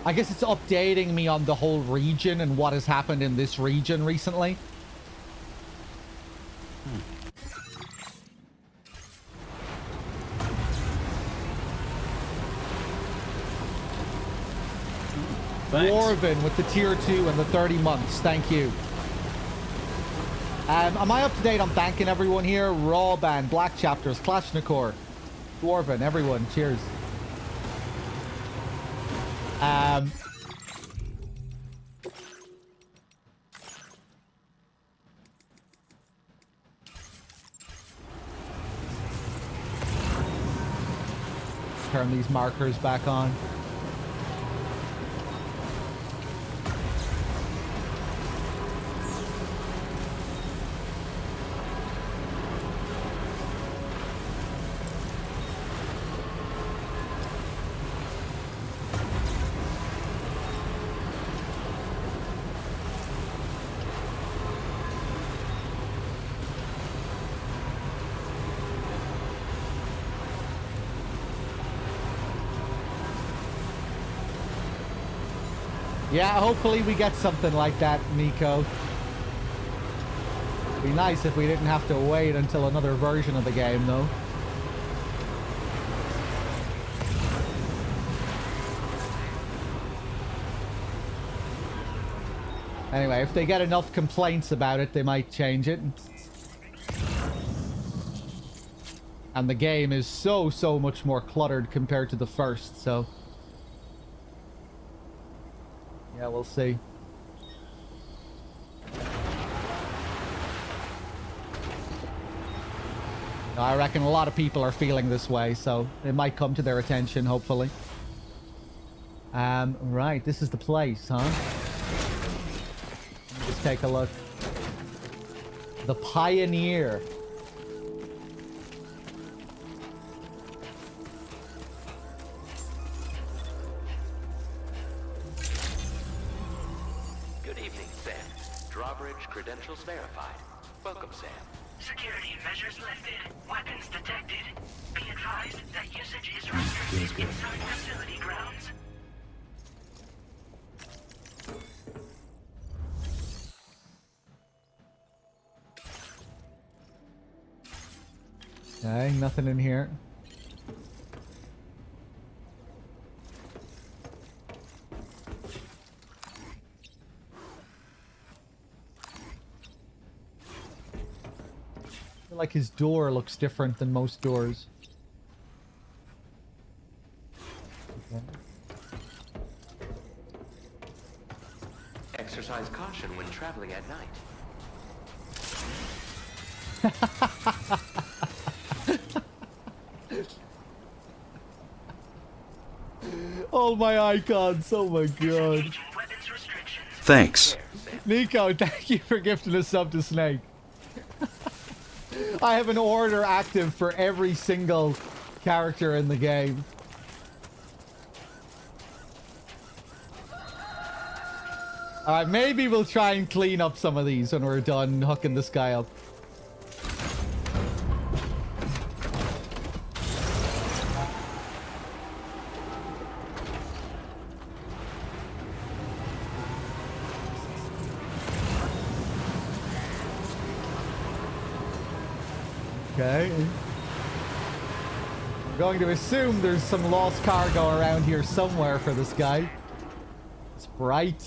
B: I guess it's updating me on the whole region and what has happened in this region recently.
E: Thanks.
B: Dwarven with the tier 2 and the 30 months. Thank you. Am I up to date on thanking everyone here? Raw Band, Black Chapters, Klashnikor, Dwarven, everyone. Cheers. Turn these markers back on. Yeah, hopefully we get something like that, Nico. It'd be nice if we didn't have to wait until another version of the game, though. Anyway, if they get enough complaints about it, they might change it. And the game is so much more cluttered compared to the first, so... yeah, we'll see. I reckon a lot of people are feeling this way, so it might come to their attention, hopefully. Right, this is the place, huh? Let me just take a look. The Pioneer.
C: Credentials verified. Welcome, Sam.
D: Security measures lifted. Weapons detected. Be advised that usage is restricted inside facility grounds.
B: Okay, nothing in here. Like his door looks different than most doors. Okay.
C: Exercise caution when traveling at night.
B: Oh, my icons. Oh, my God.
F: Thanks.
B: Nico, thank you for gifting a sub to Snake. I have an order active for every single character in the game. Alright, maybe we'll try and clean up some of these when we're done hooking this guy up. Okay. I'm going to assume there's some lost cargo around here somewhere for this guy. It's bright.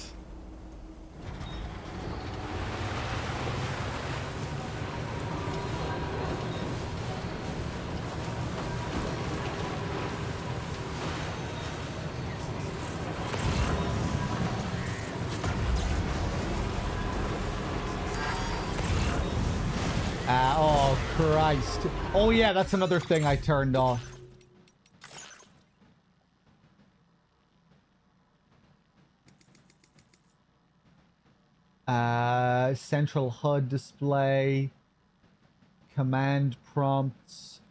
B: Oh, Christ. Oh, yeah, that's another thing I turned off. Central HUD display. Command prompts.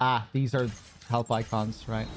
B: Ah, these are help icons, right?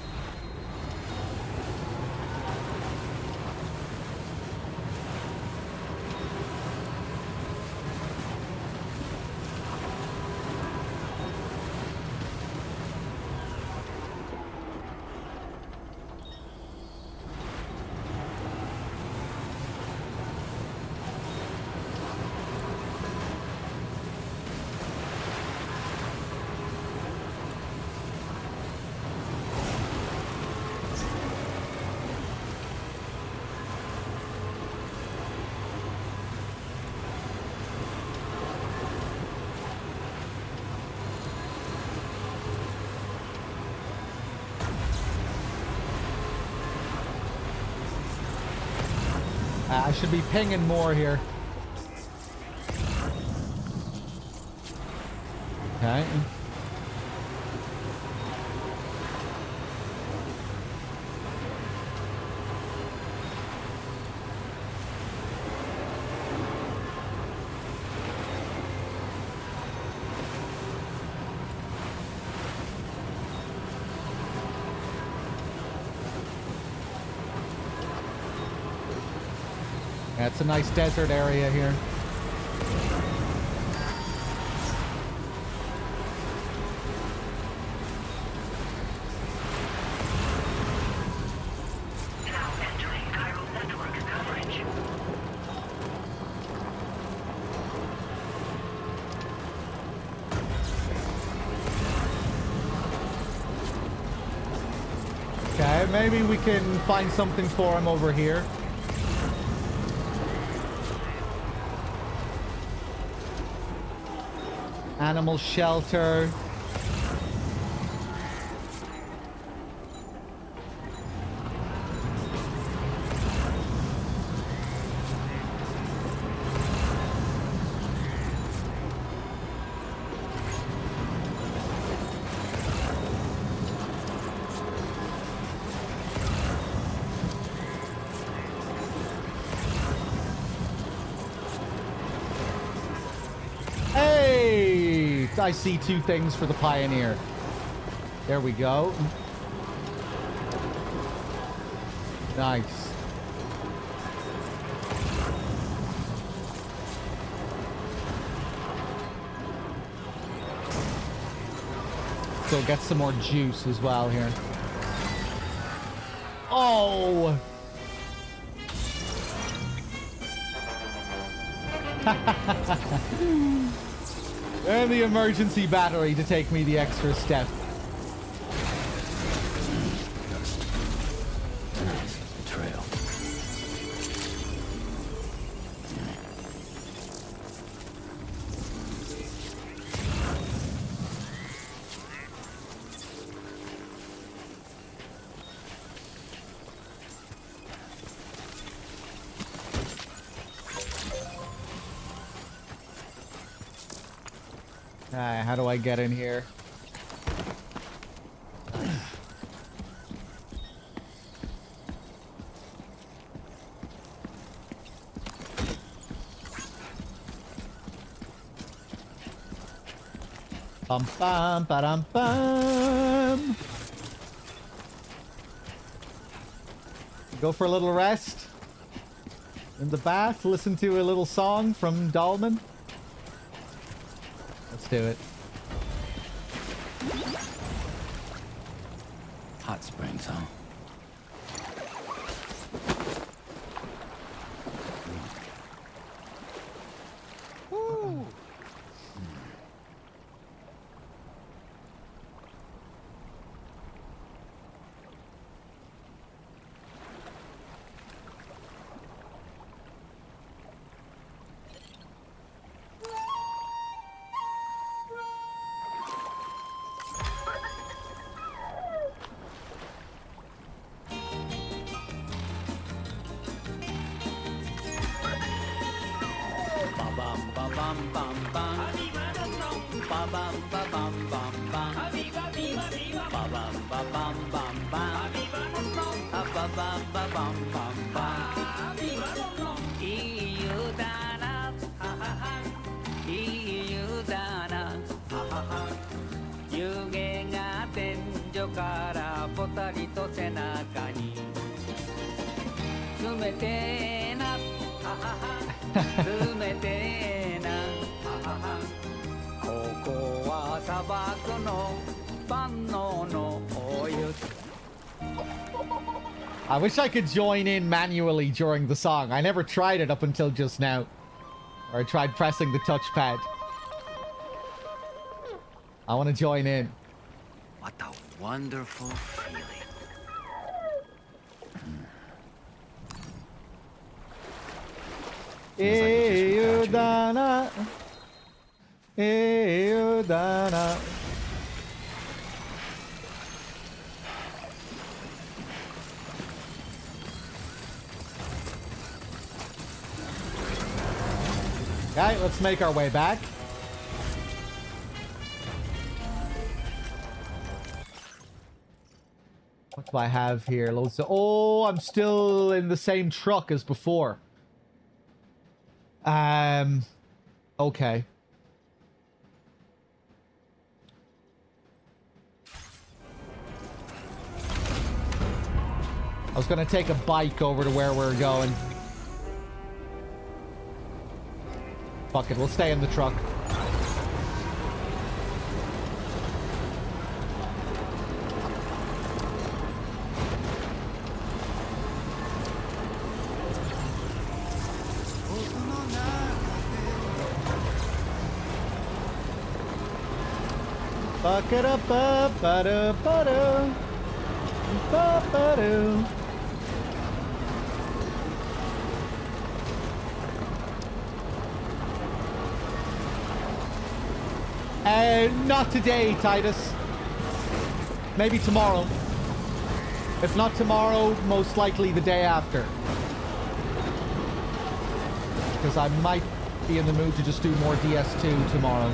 B: I should be pinging more here. Okay. Yeah, it's a nice desert area here.
D: Now entering Chiral network coverage.
B: Okay, maybe we can find something for him over here. Animal shelter. Hey! I see two things for the Pioneer. There we go. Nice. So get some more juice as well here. Oh! And the emergency battery to take me the extra step.
A: Nice trail.
B: Alright, how do I get in here? Bum bum ba-dum bum. Go for a little rest in the bath, listen to a little song from Dahlman. Let's do it.
A: Hot springs, huh?
B: Woo. I wish I could join in manually during the song. I never tried it up until just now. Or I tried pressing the touchpad. I want to join in.
F: What a wonderful feeling.
B: Eudana. Eudana. Alright, let's make our way back. What do I have here? Loads of... Oh, I'm still in the same truck as before. Okay. I was gonna take a bike over to where we're going. Fuck it, we'll stay in the truck. Fuck it up, ba-da-ba-da. Ba-ba-do. Not today, Titus. Maybe tomorrow. If not tomorrow, most likely the day after. Because I might be in the mood to just do more DS2 tomorrow.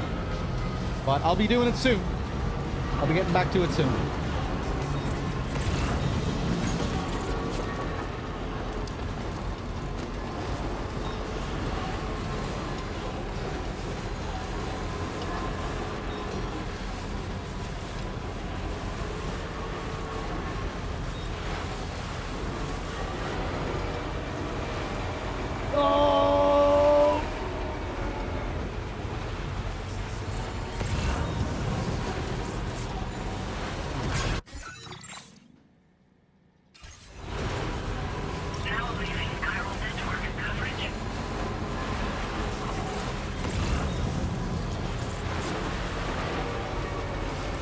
B: But I'll be doing it soon. I'll be getting back to it soon.
D: Now leaving chiral network coverage.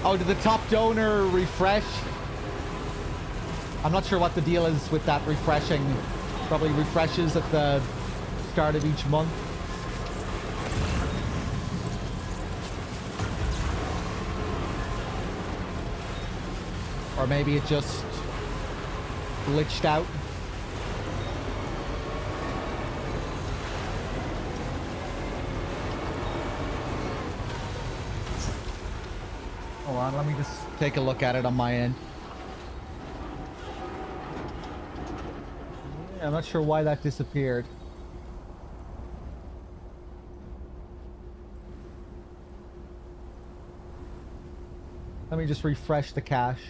B: Oh, did the top donor refresh? I'm not sure what the deal is with that refreshing. Probably refreshes at the start of each month. Or maybe it just glitched out. Hold on, let me just take a look at it on my end. Yeah, I'm not sure why that disappeared. Let me just refresh the cache.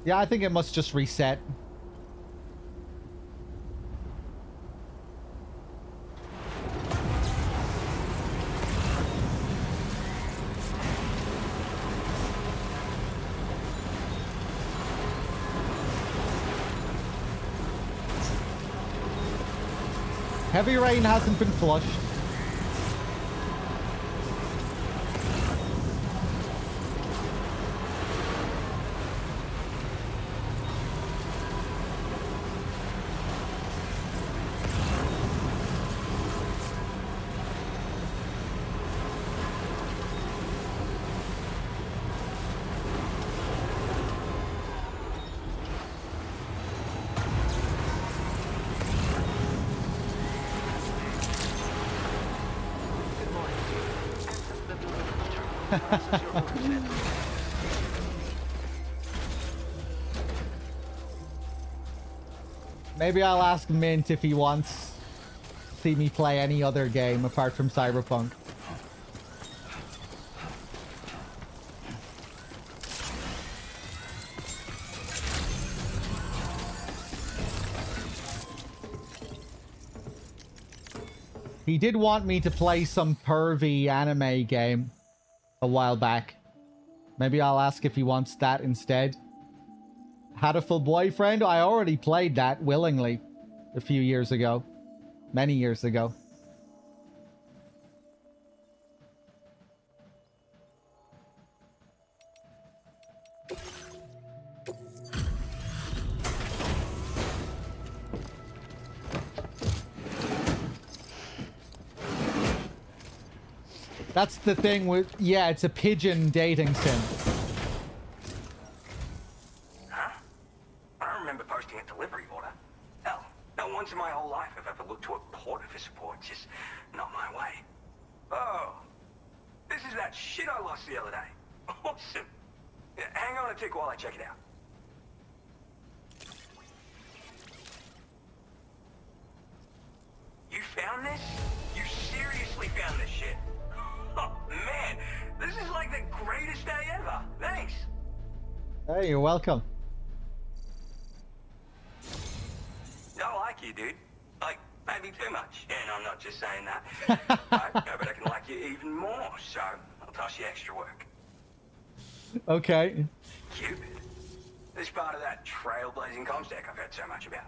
B: Yeah, I think it must just reset. Heavy rain hasn't been flushed. Maybe I'll ask Mint if he wants to see me play any other game apart from Cyberpunk. He did want me to play some pervy anime game a while back. Maybe I'll ask if he wants that instead. Hatful Boyfriend? I already played that willingly a few years ago. Many years ago. That's the thing with... Yeah, it's a pigeon dating sim.
G: that shit I lost the other day. Awesome. Yeah, hang on a tick while I check it out. You found this? You seriously found this shit? Oh, man. This is like the greatest day ever. Thanks.
B: Hey, you're welcome.
G: I like you, dude. Like, maybe too much. And I'm not just saying that. But I can like you even more, so I'll toss you extra work.
B: Okay.
G: Cupid. This part of that trailblazing comstack I've heard so much about.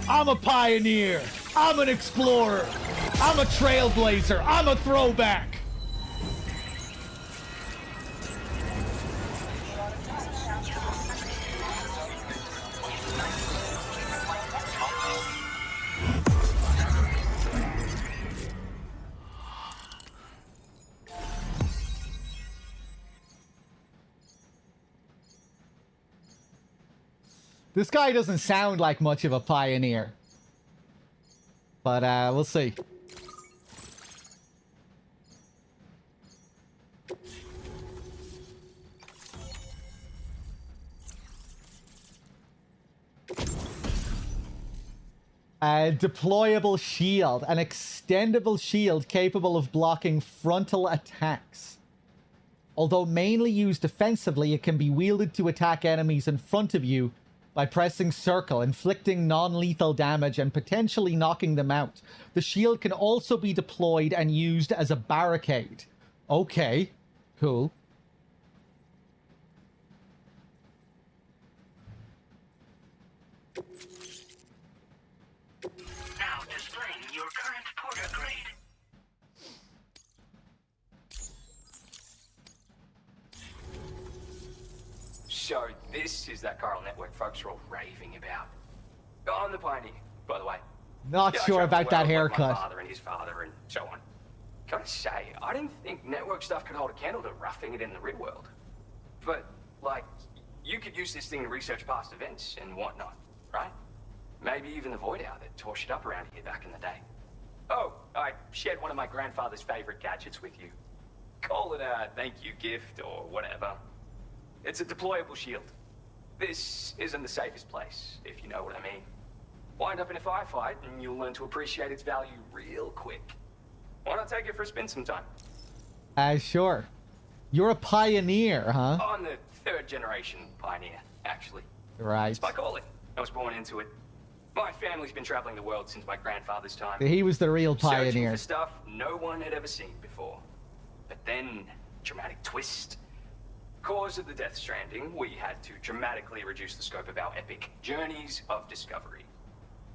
B: I'm a pioneer. I'm an explorer. I'm a trailblazer. I'm a throwback. This guy doesn't sound like much of a pioneer. But, we'll see. A deployable shield. An extendable shield capable of blocking frontal attacks. Although mainly used defensively, it can be wielded to attack enemies in front of you by pressing circle, inflicting non-lethal damage and potentially knocking them out. The shield can also be deployed and used as a barricade. Okay, cool.
D: Now displaying your current porter grade.
H: So this is that chiral network folks are all raving about. I'm the pioneer, by the way.
B: Not
H: Yeah, I
B: sure
H: traveled
B: about
H: the
B: that
H: world with
B: haircut.
H: My father and his father and so on. Gotta say, I didn't think network stuff could hold a candle to roughing it in the real world. But, like, you could use this thing to research past events and whatnot, right? Maybe even the Void Owl that tore shit up around here back in the day. Oh, I shared one of my grandfather's favorite gadgets with you. Call it a thank you gift or whatever. It's a deployable shield. This isn't the safest place, if you know what I mean. Wind up in a firefight and you'll learn to appreciate its value real quick. Why not take it for a spin sometime?
B: Sure. You're a pioneer, huh?
H: I'm the third generation pioneer, actually.
B: Right.
H: It's my calling. I was born into it. My family's been traveling the world since my grandfather's time.
B: He was the real
H: Searching
B: pioneer.
H: for stuff no one had ever seen before. But then, dramatic twist. Cause of the Death Stranding, we had to dramatically reduce the scope of our epic journeys of discovery.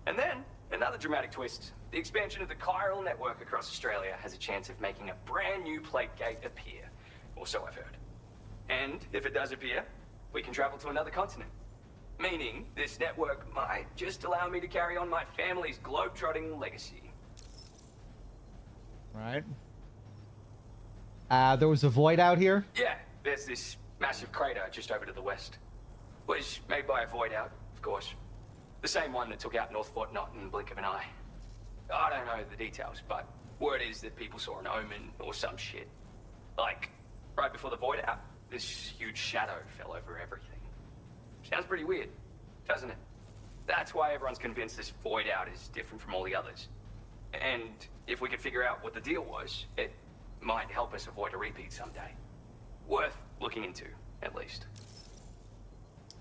H: And then, another dramatic twist. The expansion of the chiral network across Australia has a chance of making a brand new plate gate appear. Or so I've heard. And if it does appear, we can travel to another continent. Meaning, this network might just allow me to carry on my family's globetrotting legacy.
B: Right. There was a void out here.
H: Yeah, there's this massive crater just over to the west. Was made by a void out, of course. The same one that took out North Fort Knot in the blink of an eye. I don't know the details, but word is that people saw an omen or some shit. Like, right before the void out, this huge shadow fell over everything. Sounds pretty weird, doesn't it? That's why everyone's convinced this void out is different from all the others. And if we could figure out what the deal was, it might help us avoid a repeat someday. Worth looking into, at least.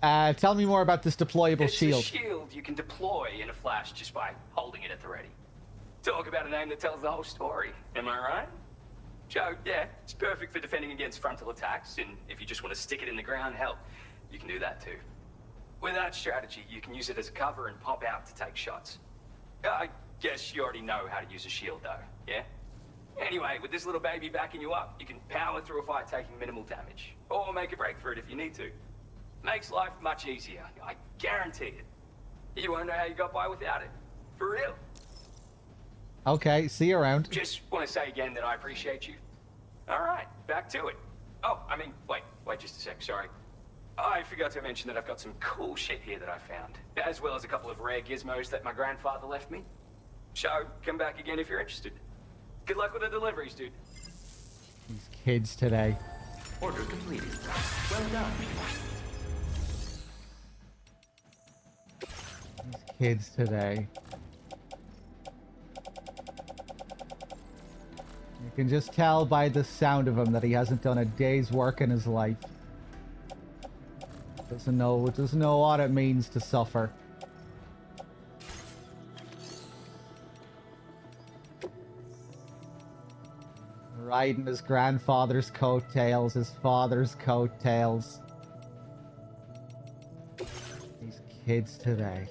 B: Tell me more about this deployable
H: It's
B: shield.
H: a shield you can deploy in a flash just by holding it at the ready. Talk about a name that tells the whole story, am I right? So, yeah, it's perfect for defending against frontal attacks, and if you just want to stick it in the ground, hell, you can do that too. With that strategy, you can use it as a cover and pop out to take shots. I guess you already know how to use a shield though, yeah? Anyway, with this little baby backing you up, you can power through a fight taking minimal damage. Or make a break for it if you need to. Makes life much easier, I guarantee it. You won't know how you got by without it. For real.
B: Okay, see you around.
H: Just want to say again that I appreciate you. Alright, back to it. Oh, I mean, wait just a sec, sorry. I forgot to mention that I've got some cool shit here that I found, as well as a couple of rare gizmos that my grandfather left me. So, come back again if you're interested. Good luck with the deliveries, dude.
B: These kids today.
C: Order completed. Well done.
B: These kids today. You can just tell by the sound of him that he hasn't done a day's work in his life. Doesn't know what it means to suffer. Riding his grandfather's coattails, his father's coattails. These kids today.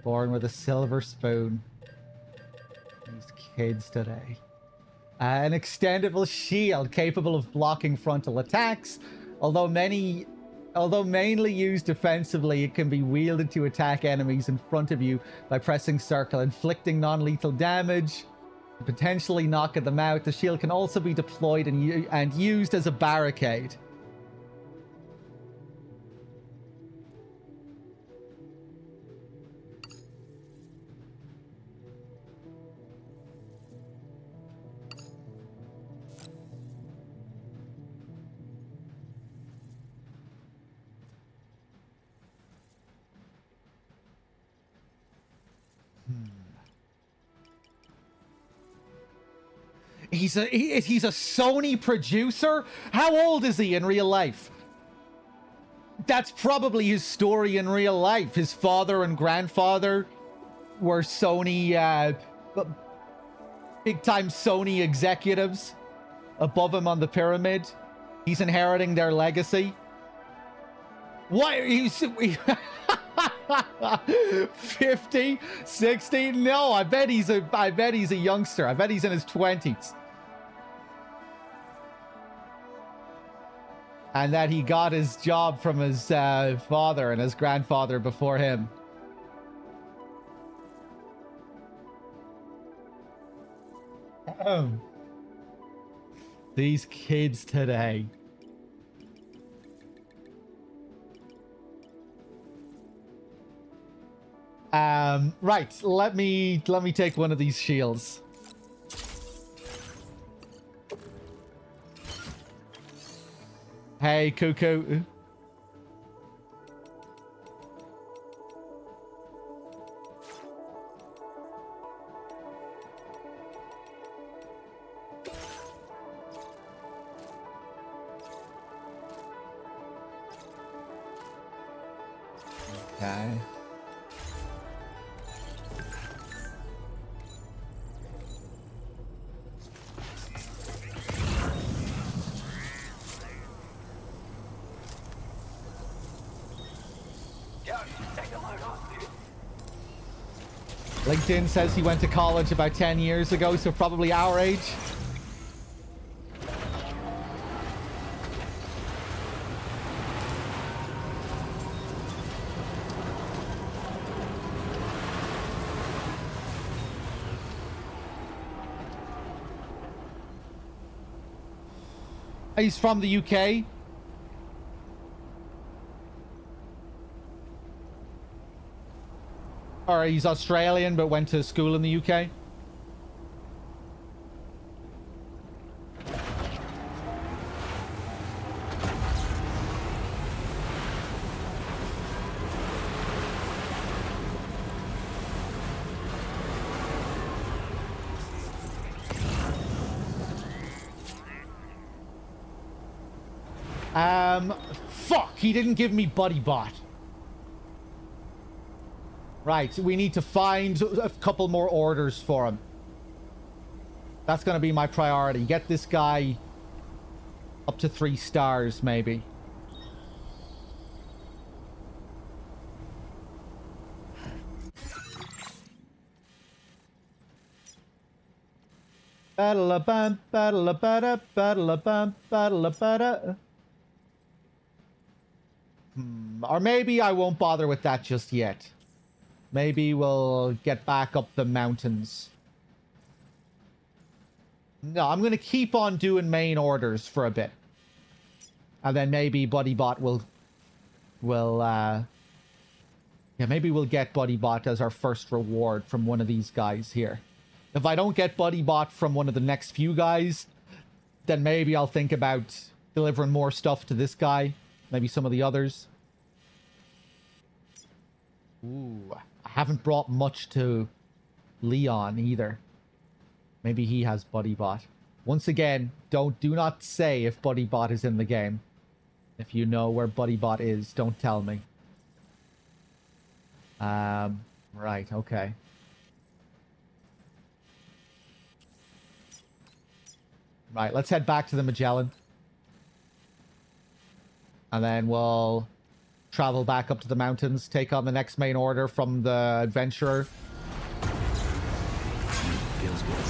B: Born with a silver spoon. These kids today. An extendable shield capable of blocking frontal attacks. Although mainly used defensively, it can be wielded to attack enemies in front of you by pressing circle, inflicting non-lethal damage, potentially knocking them out. The shield can also be deployed and used as a barricade. He's a Sony producer? How old is he in real life? That's probably his story in real life. His father and grandfather were Sony, big-time Sony executives above him on the pyramid. He's inheriting their legacy. What? He's... 50, 60? No, I bet he's a youngster. I bet he's in his 20s. And that he got his job from his father and his grandfather before him. These kids today. Right, let me take one of these shields. Hey, Cuckoo. Okay. LinkedIn says he went to college about 10 years ago, so probably our age. He's from the UK. Or he's Australian but went to school in the UK. Fuck, he didn't give me Buddy Bot. Right, we need to find a couple more orders for him. That's going to be my priority. Get this guy up to 3 stars, maybe. Battle-a-bum, battle-a-bada, battle-a-bum, battle-a-bada. Or maybe I won't bother with that just yet. Maybe we'll get back up the mountains. No, I'm going to keep on doing main orders for a bit. And then maybe BuddyBot will Yeah, maybe we'll get BuddyBot as our first reward from one of these guys here. If I don't get BuddyBot from one of the next few guys, then maybe I'll think about delivering more stuff to this guy. Maybe some of the others. Ooh, I haven't brought much to Leon either. Maybe he has BuddyBot. Once again, do not say if BuddyBot is in the game. If you know where BuddyBot is, don't tell me. Right, okay. Right, let's head back to the Magellan. And then we'll travel back up to the mountains, take on the next main order from the adventurer.
A: Feels good.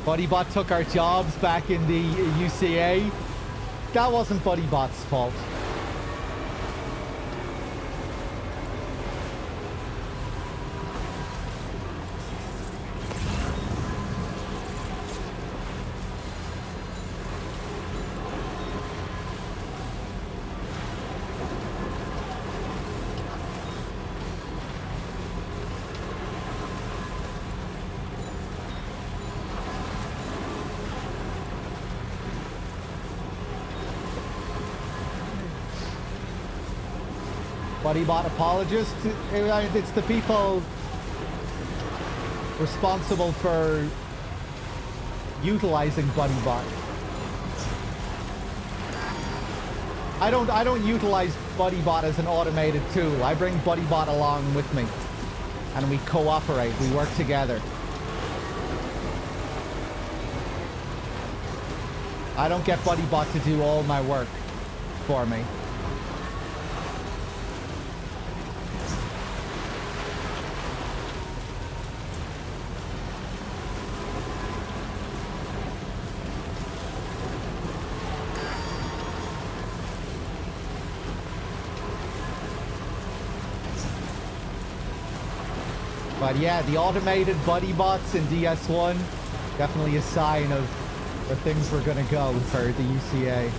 B: BuddyBot took our jobs back in the UCA. That wasn't BuddyBot's fault. BuddyBot apologist. It's the people responsible for utilizing BuddyBot. I don't utilize BuddyBot as an automated tool. I bring BuddyBot along with me, and we cooperate. We work together. I don't get BuddyBot to do all my work for me. But yeah, the automated BuddyBots in DS1, definitely a sign of where things were gonna go for the UCA.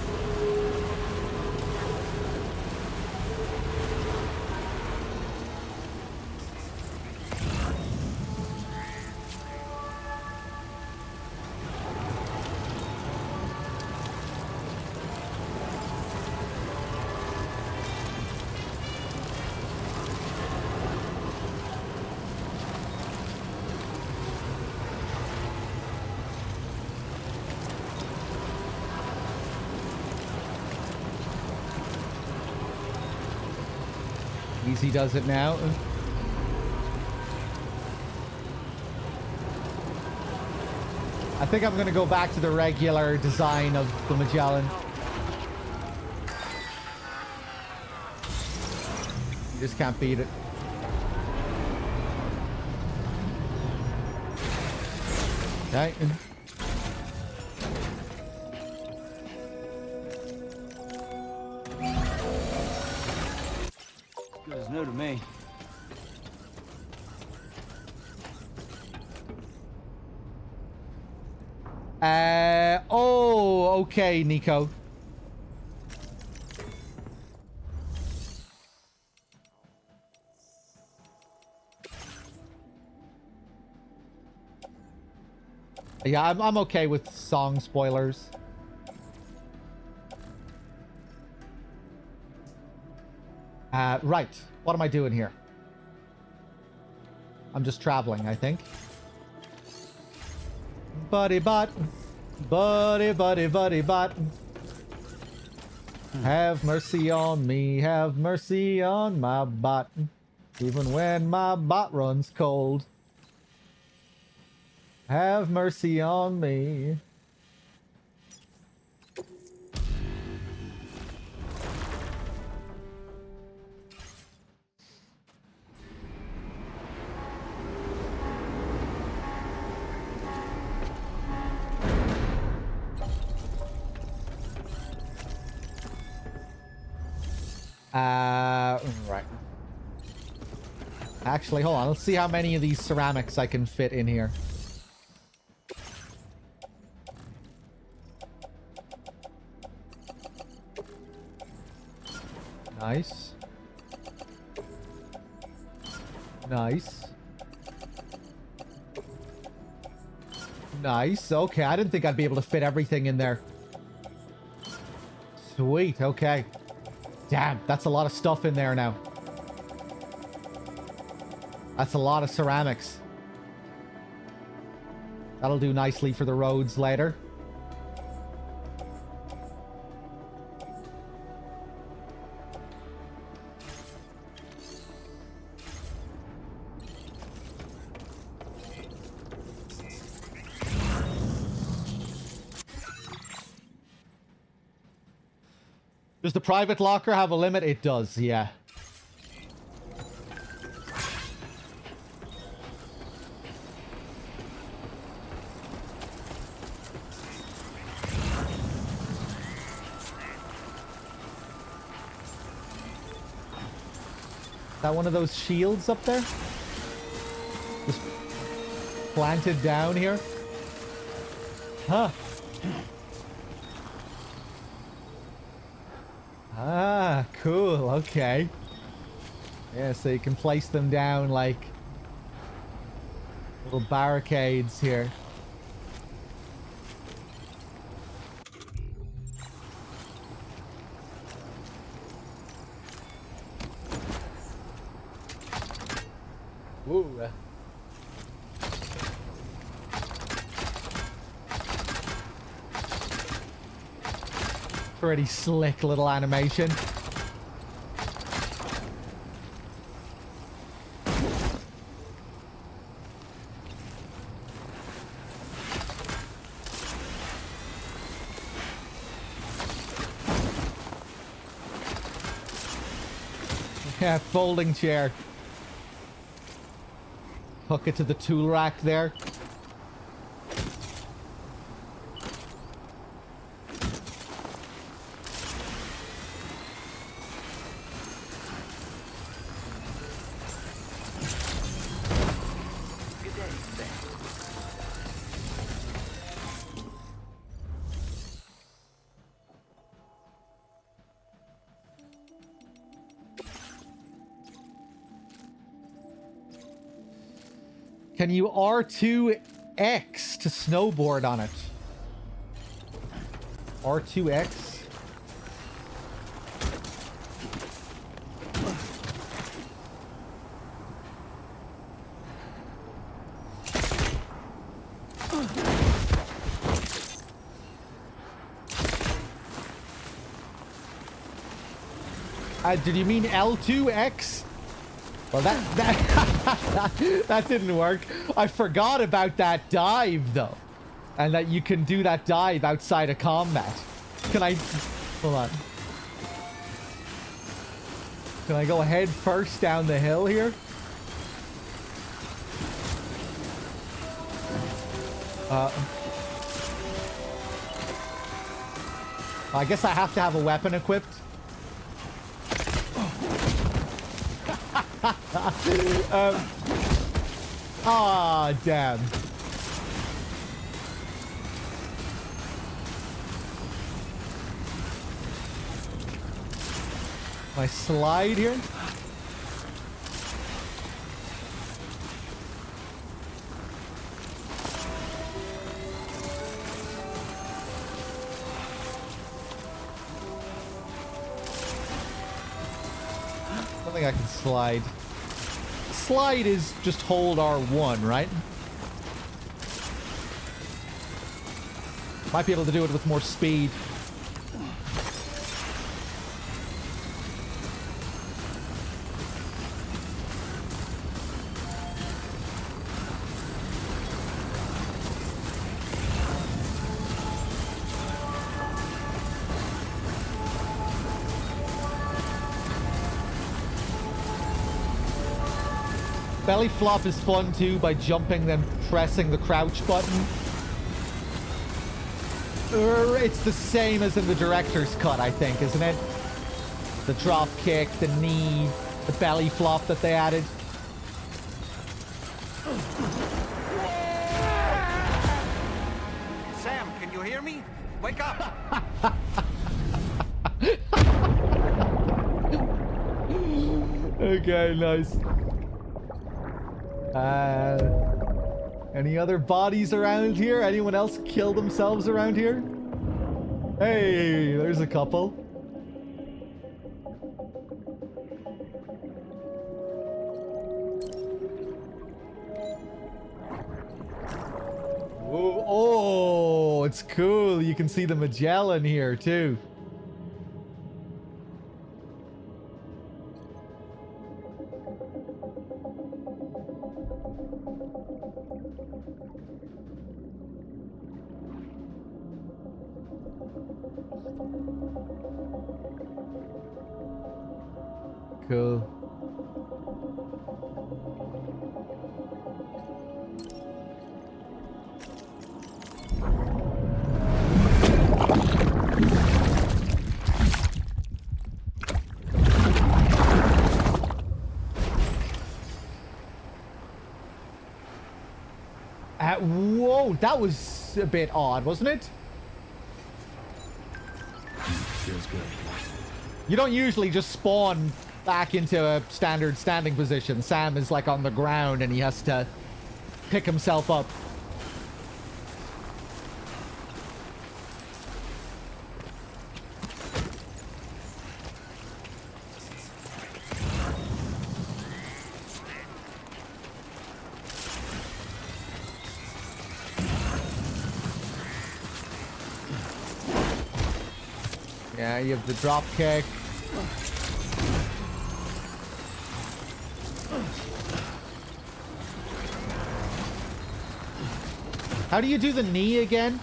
B: Easy does it now. I think I'm going to go back to the regular design of the Magellan. You just can't beat it. Okay.
F: Good as new to me.
B: Oh, okay, Nico. Yeah, I'm okay with song spoilers. Right. What am I doing here? I'm just traveling, I think. BuddyBot. BuddyBot. Have mercy on me. Have mercy on my bot. Even when my bot runs cold. Have mercy on me. Right. Actually, hold on. Let's see how many of these ceramics I can fit in here. Nice. Nice. Nice. Okay, I didn't think I'd be able to fit everything in there. Sweet, okay. Damn, that's a lot of stuff in there now. That's a lot of ceramics. That'll do nicely for the roads later. Does the private locker have a limit? It does, yeah. Is that one of those shields up there? Just planted down here? Huh. Ah, cool. Okay. Yeah, so you can place them down like little barricades here. Woo. Pretty slick little animation. Yeah, folding chair. Hook it to the tool rack there. Can you R2X to snowboard on it? R2X? Did you mean L2X? Well, that didn't work. I forgot about that dive, though. And that you can do that dive outside of combat. Can I... Hold on. Can I go head first down the hill here? I guess I have to have a weapon equipped. Damn. My slide here. I don't think I can slide. Slide is just hold R1, right? Might be able to do it with more speed. Belly flop is fun too by jumping then pressing the crouch button. It's the same as in the director's cut, I think, isn't it? The drop kick, the knee, the belly flop that they added.
F: Sam, can you hear me? Wake up!
B: Okay, nice. Any other bodies around here? Anyone else kill themselves around here? Hey, there's a couple. Whoa, oh, it's cool. You can see the Magellan here too. Cool. Whoa, that was a bit odd, wasn't it?
A: Feels good.
B: You don't usually just spawn back into a standard standing position. Sam is like on the ground and he has to pick himself up. Yeah, you have the drop kick. How do you do the knee again?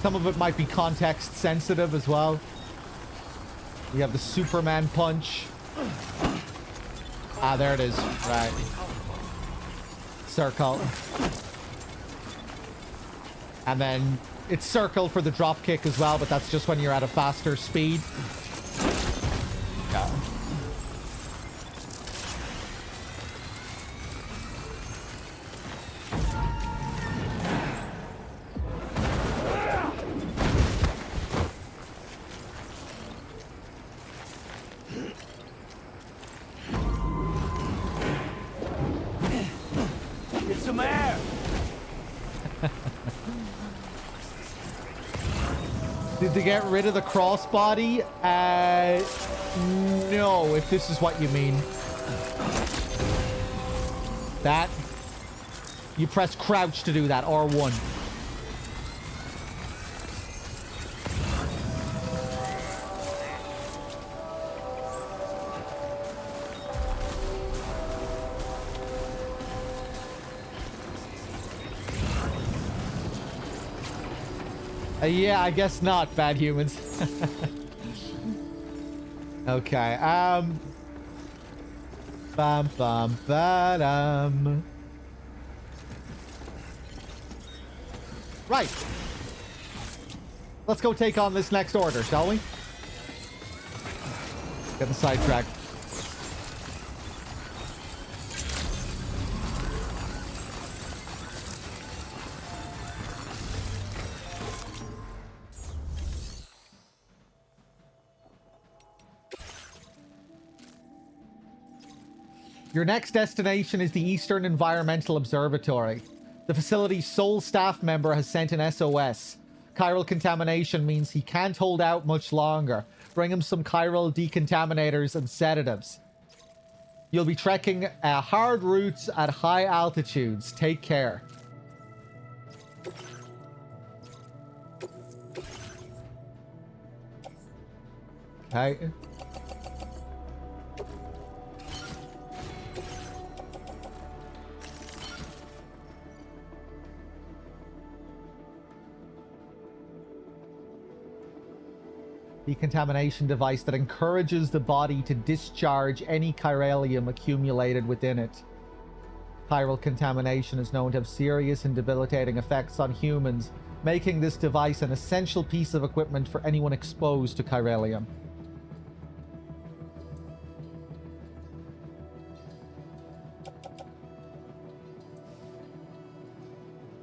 B: Some of it might be context sensitive as well. We have the Superman punch. Ah, there it is. Right. Circle. And then it's circle for the drop kick as well, but that's just when you're at a faster speed. Yeah.
A: Get some air!
B: Did they get rid of the crossbody? No, if this is what you mean. That. You press crouch to do that, R1. Yeah, I guess not, bad humans. Okay, bam bam ba-dum. Right. Let's go take on this next order, shall we? Get the sidetrack. Your next destination is the Eastern Environmental Observatory. The facility's sole staff member has sent an SOS. Chiral contamination means he can't hold out much longer. Bring him some chiral decontaminators and sedatives. You'll be trekking hard routes at high altitudes. Take care. Okay. Decontamination device that encourages the body to discharge any chiralium accumulated within it. Chiral contamination is known to have serious and debilitating effects on humans, making this device an essential piece of equipment for anyone exposed to chiralium.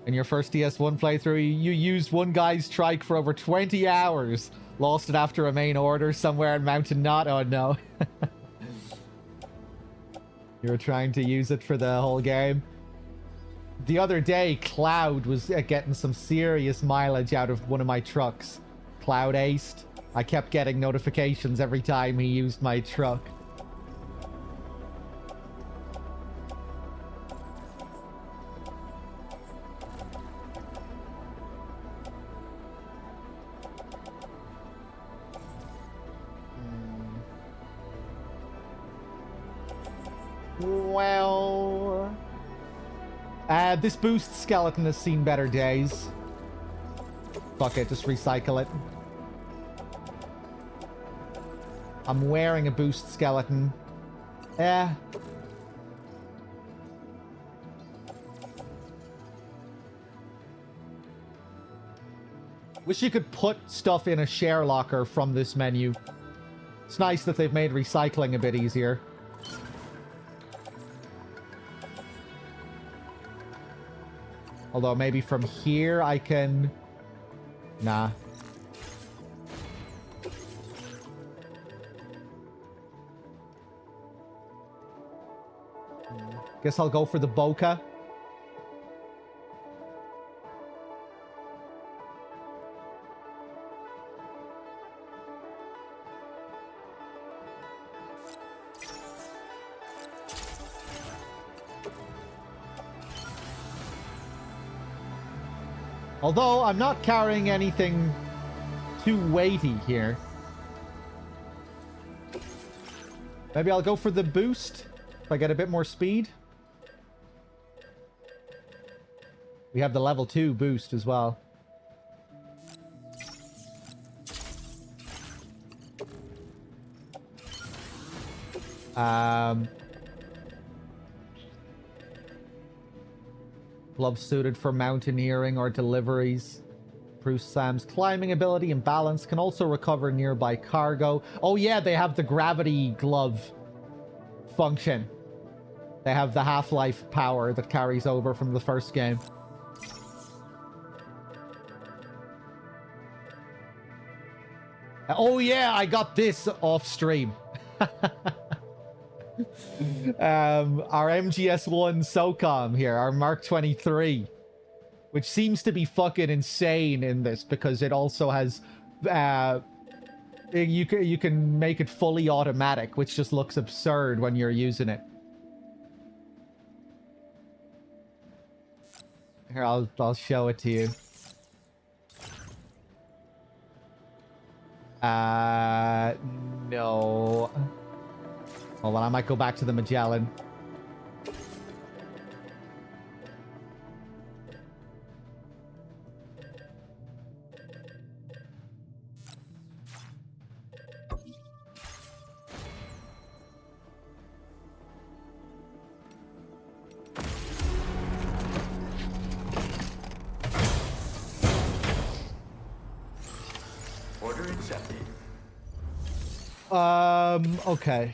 B: In your first DS1 playthrough, you used one guy's trike for over 20 hours. Lost it after a main order somewhere in Mountain Knot. Oh no. You were trying to use it for the whole game. The other day, Cloud was getting some serious mileage out of one of my trucks. Cloud aced. I kept getting notifications every time he used my truck. Well... this boost skeleton has seen better days. Fuck it, just recycle it. I'm wearing a boost skeleton. Wish you could put stuff in a share locker from this menu. It's nice that they've made recycling a bit easier. Although maybe from here I can... Nah. Guess I'll go for the bokeh. Although I'm not carrying anything too weighty here. Maybe I'll go for the boost if I get a bit more speed. We have the level 2 boost as well. Gloves suited for mountaineering or deliveries. Improves Sam's climbing ability and balance. Can also recover nearby cargo. Oh yeah, they have the gravity glove function. They have the half-life power that carries over from the first game. Oh yeah, I got this off stream. Our MGS1 SOCOM here, our Mark 23, which seems to be fucking insane in this because it also has you can make it fully automatic, which just looks absurd when you're using it. Here, I'll show it to you. No. Hold on, I might go back to the Magellan.
A: Order accepted.
B: Okay.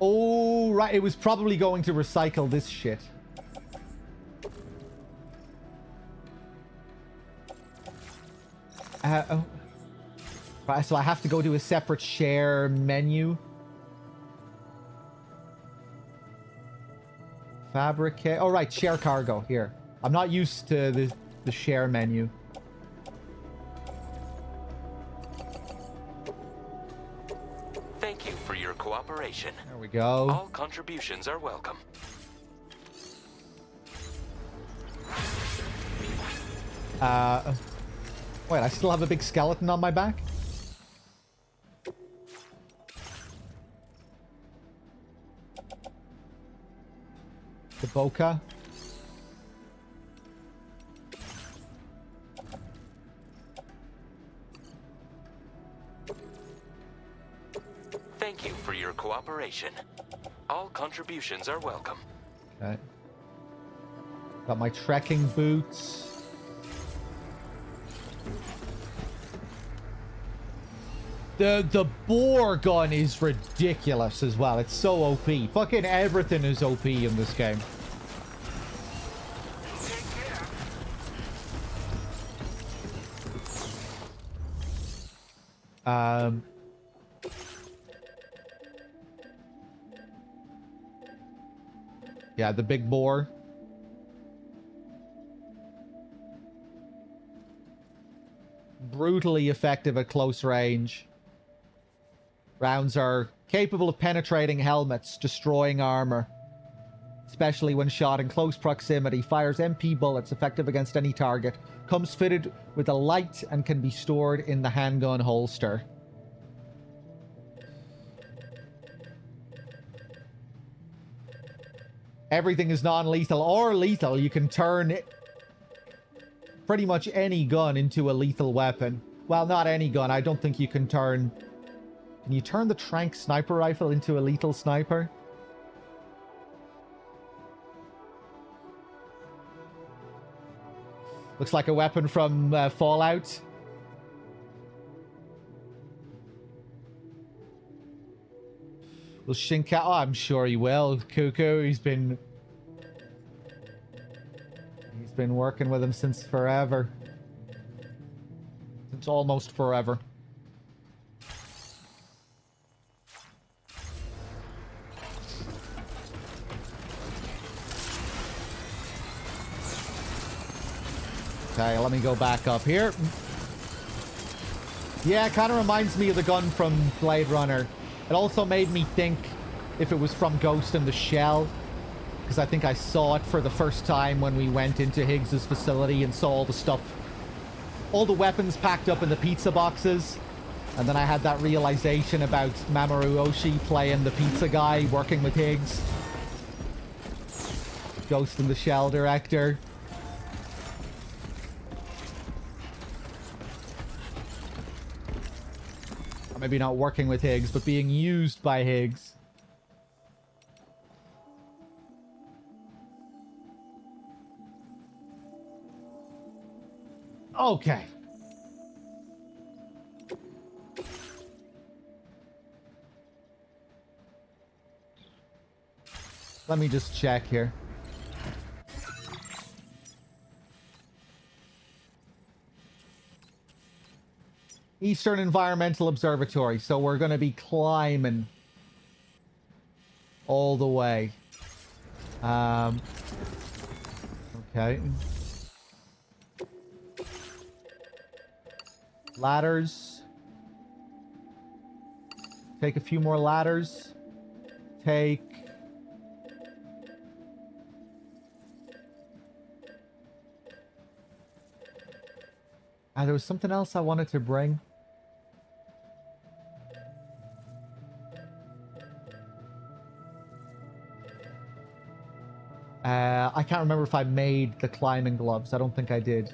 B: Oh, right. It was probably going to recycle this shit. Oh. Right, so I have to go to a separate share menu. Fabricate. Oh, right. Share cargo. Here. I'm not used to the share menu.
C: Thank you for your cooperation.
B: There we go.
C: All contributions are welcome.
B: Wait, I still have a big skeleton on my back? The bokeh.
C: Thank you for your cooperation. All contributions are welcome.
B: Okay. Got my trekking boots. The boar gun is ridiculous as well. It's so OP. Fucking everything is OP in this game. Um... Yeah, the big bore. Brutally effective at close range. Rounds are capable of penetrating helmets, destroying armor. Especially when shot in close proximity. Fires MP bullets, effective against any target. Comes fitted with a light and can be stored in the handgun holster. Everything is non-lethal or lethal. You can turn pretty much any gun into a lethal weapon. Well, not any gun. I don't think you can turn... Can you turn the Trank sniper rifle into a lethal sniper? Looks like a weapon from Fallout. Will Shinka... Oh, I'm sure he will. Cuckoo, he's been working with him since forever. Since almost forever. Okay, let me go back up here. Yeah, it kind of reminds me of the gun from Blade Runner. It also made me think if it was from Ghost in the Shell. Because I think I saw it for the first time when we went into Higgs's facility and saw all the stuff. All the weapons packed up in the pizza boxes. And then I had that realization about Mamoru Oshii playing the pizza guy, working with Higgs. Ghost in the Shell director. Or maybe not working with Higgs, but being used by Higgs. Okay. Let me just check here. Eastern Environmental Observatory. So we're going to be climbing all the way. Okay. Ladders. Take a few more ladders. Take... there was something else I wanted to bring. I can't remember if I made the climbing gloves. I don't think I did.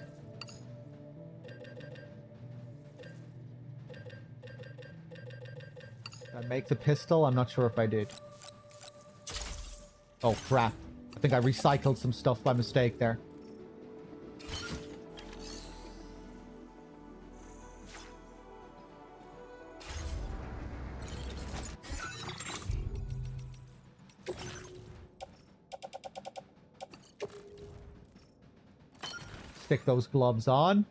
B: Did I make the pistol? I'm not sure if I did. Oh, crap. I think I recycled some stuff by mistake there. Stick those gloves on.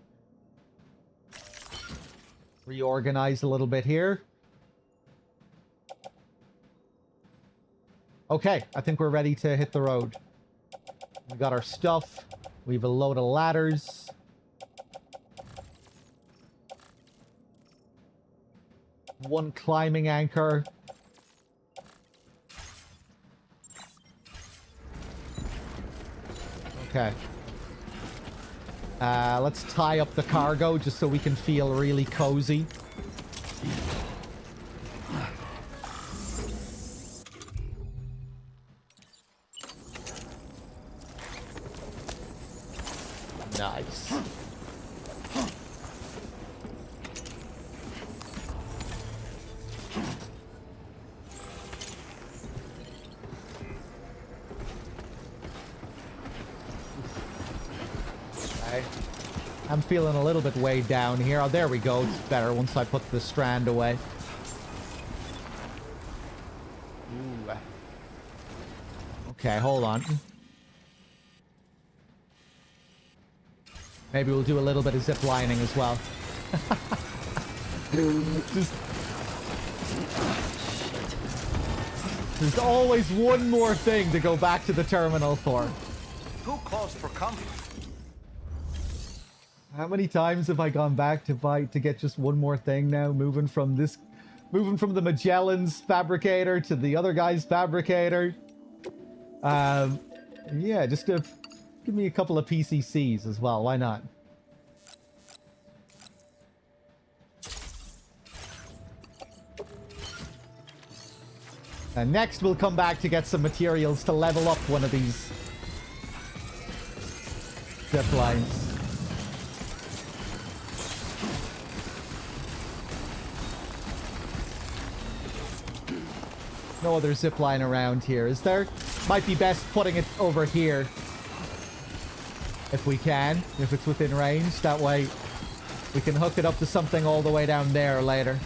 B: Reorganize a little bit here. Okay, I think we're ready to hit the road. We got our stuff. We have a load of ladders. One climbing anchor. Okay. Let's tie up the cargo just so we can feel really cozy. Nice. I'm feeling a little bit weighed down here. Oh, there we go. It's better once I put the strand away. Ooh. Okay, hold on. Maybe we'll do a little bit of zip lining as well. Just... There's always one more thing to go back to the terminal for.
F: Too close for comfort.
B: How many times have I gone back to get just one more thing now? Moving from the Magellan's fabricator to the other guy's fabricator. Yeah, just to give me a couple of PCCs as well. Why not? And next we'll come back to get some materials to level up one of these zip lines. No other zip line around here, is there? Might be best putting it over here. If we can, if it's within range. That way we can hook it up to something all the way down there later.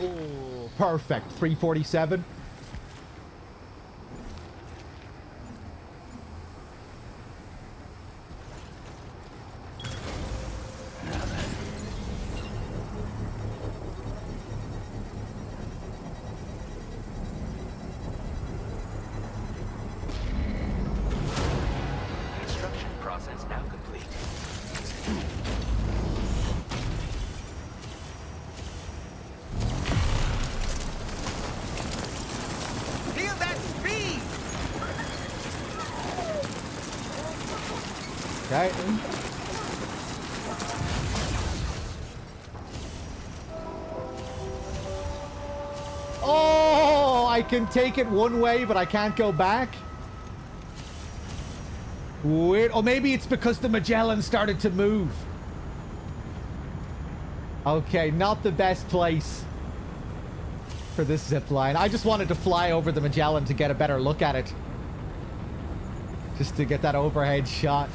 B: Oh, perfect. 347.
C: Construction process now complete.
F: Feel that speed!
B: Okay. Oh, I can take it one way, but I can't go back. Weird. Or maybe it's because the Magellan started to move. Okay, not the best place for this zip line. I just wanted to fly over the Magellan to get a better look at it. Just to get that overhead shot.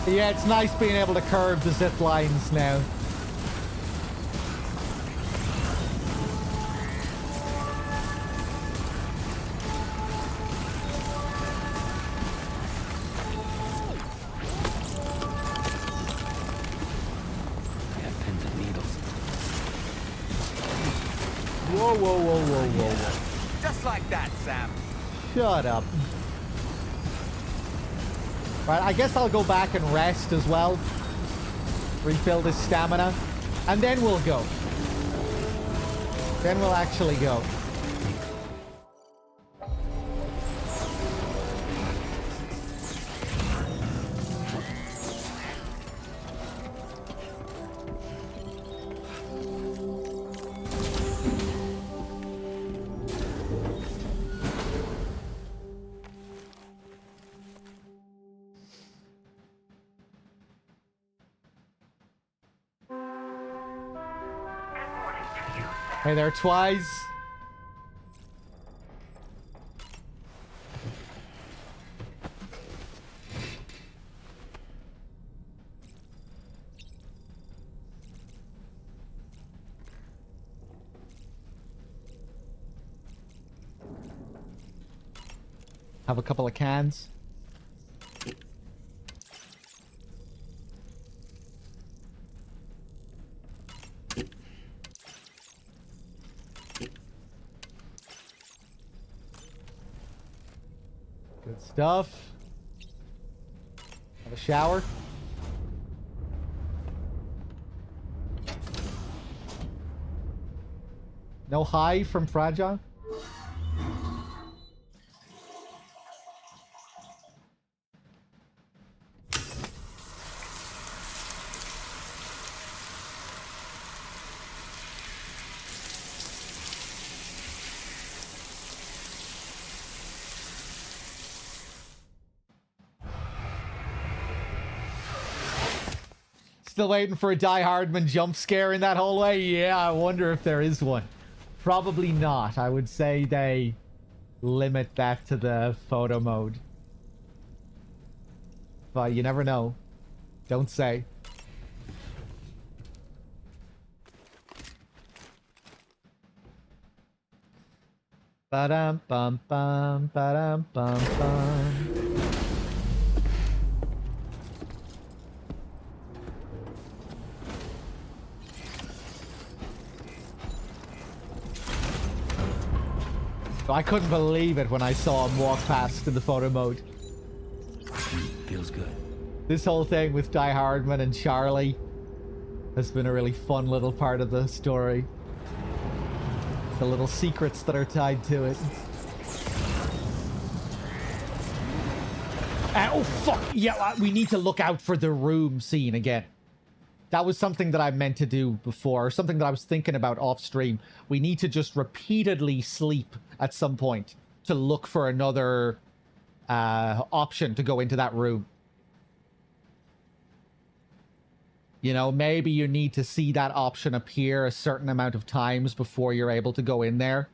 B: Yeah, it's nice being able to curve the zip lines now.
F: I have pins and needles.
B: Whoa, whoa, whoa, whoa, whoa, whoa.
F: Just like that, Sam.
B: Shut up. Right, I guess I'll go back and rest as well. Refill this stamina. And then we'll go. Then we'll actually go. Hey there, Twice. Have a couple of cans. Good stuff. Have a shower. No high from Fragile? Still waiting for a Die Hardman jump scare in that hallway? Yeah, I wonder if there is one. Probably not. I would say they limit that to the photo mode. But you never know. Don't say. Ba-dum bum bum ba-dum bum bum. I couldn't believe it when I saw him walk past in the photo mode.
A: Feels good.
B: This whole thing with Die Hardman and Charlie has been a really fun little part of the story. The little secrets that are tied to it. Oh, fuck! Yeah, we need to look out for the room scene again. That was something that I meant to do before, or something that I was thinking about off stream. We need to just repeatedly sleep at some point to look for another option to go into that room. You know, maybe you need to see that option appear a certain amount of times before you're able to go in there.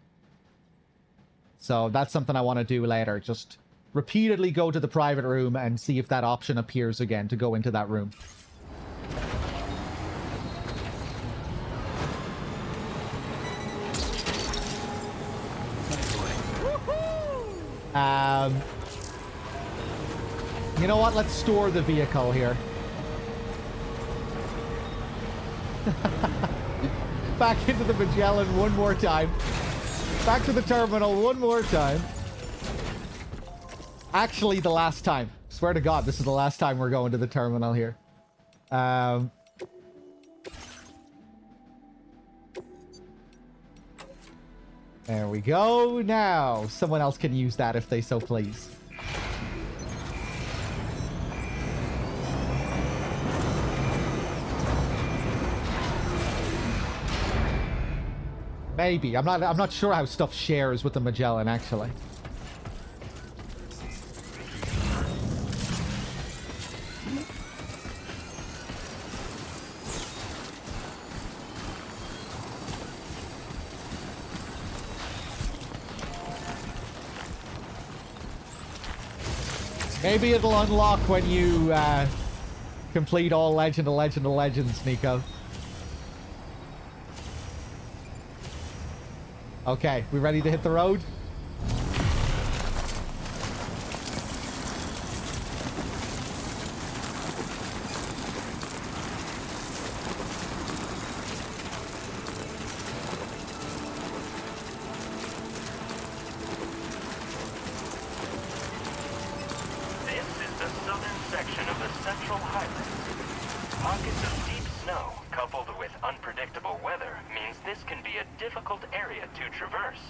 B: So that's something I want to do later. Just repeatedly go to the private room and see if that option appears again to go into that room. You know what? Let's store the vehicle here. Back into the Magellan one more time. Back to the terminal one more time. Actually, the last time. Swear to God, this is the last time we're going to the terminal here. There we go. Now, someone else can use that if they so please. Maybe. I'm not sure how stuff shares with the Magellan, actually. Maybe it'll unlock when you complete all Legend of Legends, Nico. Okay, we ready to hit the road?
I: This is the southern section of the Central Highlands. Pockets of deep snow coupled with unpredictable weather means this can be a difficult area to traverse.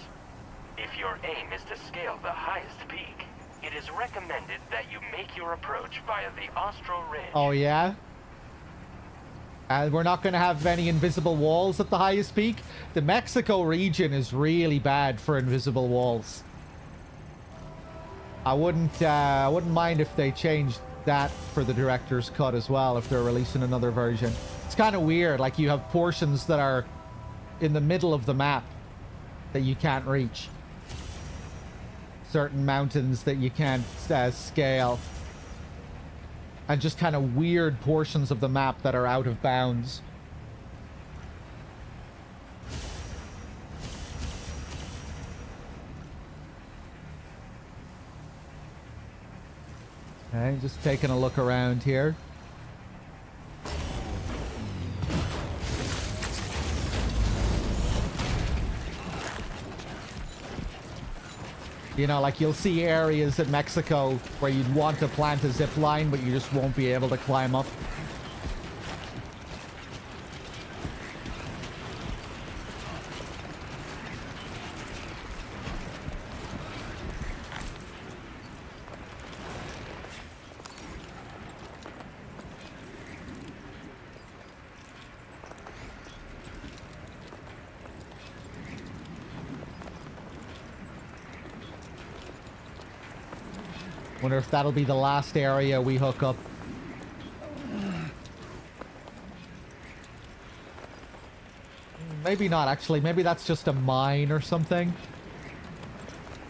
I: If your aim is to scale the highest peak, it is recommended that you make your approach via the Austral Ridge.
B: Oh, yeah? We're not going to have any invisible walls at the highest peak. The Mexico region is really bad for invisible walls. I wouldn't mind if they changed that for the director's cut as well, if they're releasing another version. It's kind of weird, like you have portions that are in the middle of the map that you can't reach. Certain mountains that you can't scale. And just kind of weird portions of the map that are out of bounds. Okay, just taking a look around here. You know, like you'll see areas in Mexico where you'd want to plant a zip line, but you just won't be able to climb up. Wonder if that'll be the last area we hook up. Maybe not, actually. Maybe that's just a mine or something.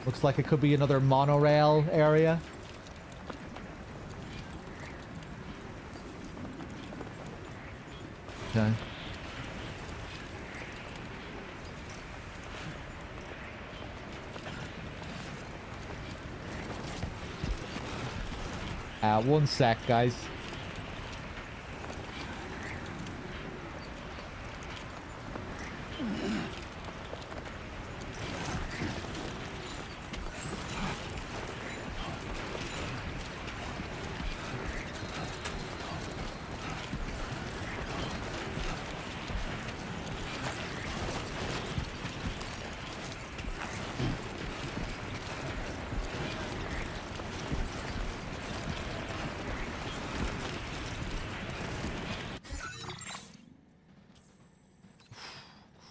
B: Looks like it could be another monorail area. Okay. One sec, guys.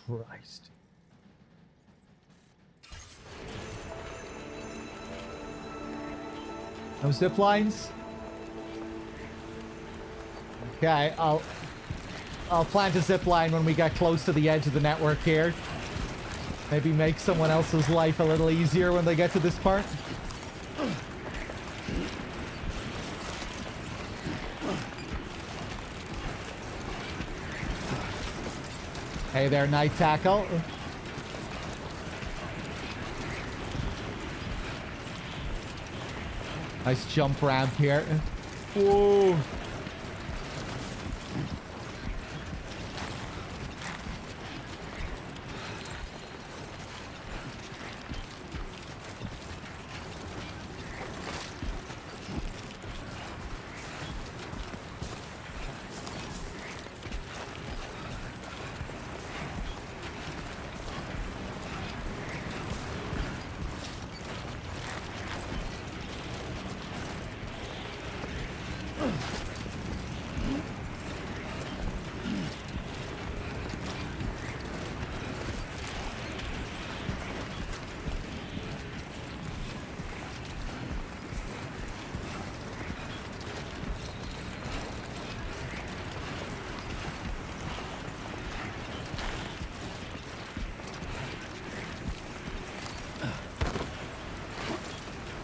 B: Christ. No zip lines? Okay, I'll plant a zip line when we get close to the edge of the network here. Maybe make someone else's life a little easier when they get to this part. Hey there, Night Tackle. Nice jump ramp here. Whoa.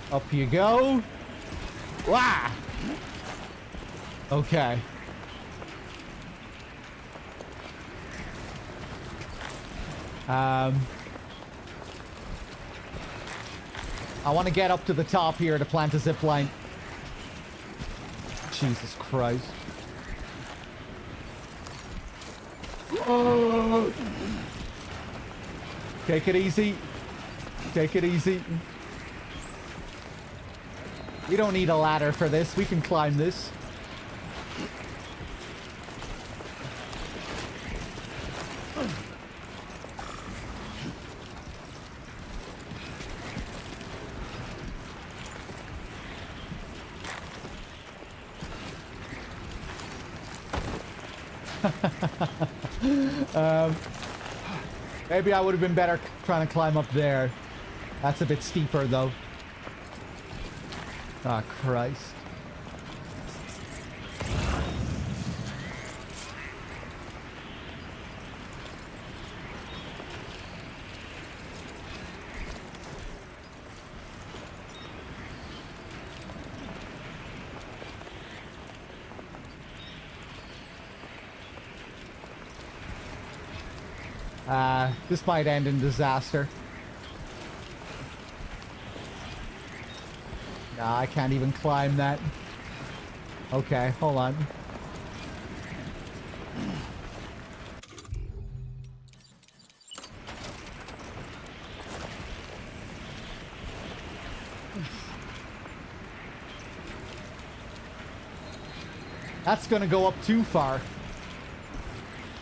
B: Up you go. Wah! Okay. I want to get up to the top here to plant a zip line. Jesus Christ. Oh. Take it easy. Take it easy. We don't need a ladder for this. We can climb this. Maybe I would have been better trying to climb up there. That's a bit steeper, though. Ah, Christ. This might end in disaster. Nah, I can't even climb that. Okay, hold on. That's gonna go up too far.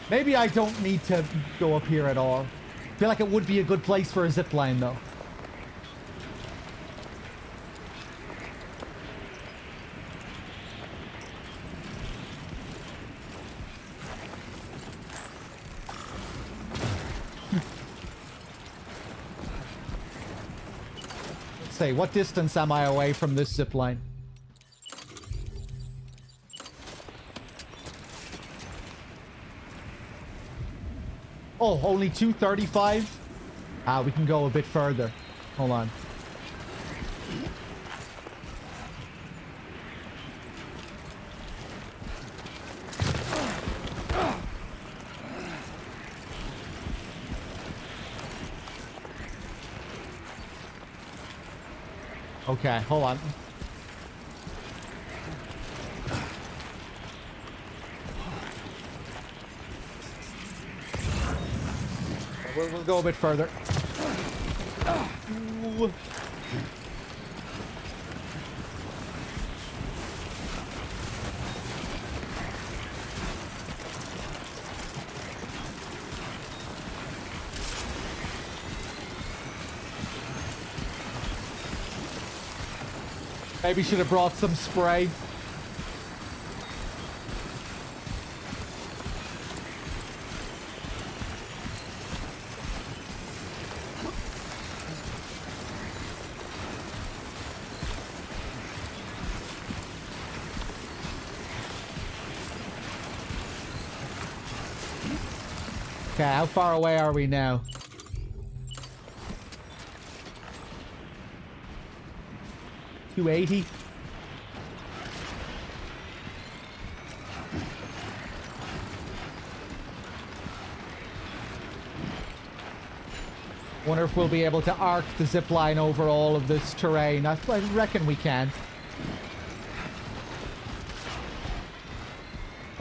B: Maybe I don't need to go up here at all. I feel like it would be a good place for a zip line, though. Let's say, what distance am I away from this zip line? Oh, only 235? Ah, we can go a bit further. Hold on. Okay, hold on. We'll go a bit further. Ooh. Maybe should have brought some spray. Okay, how far away are we now? $280. Wonder if we'll be able to arc the zip line over all of this terrain. I reckon we can.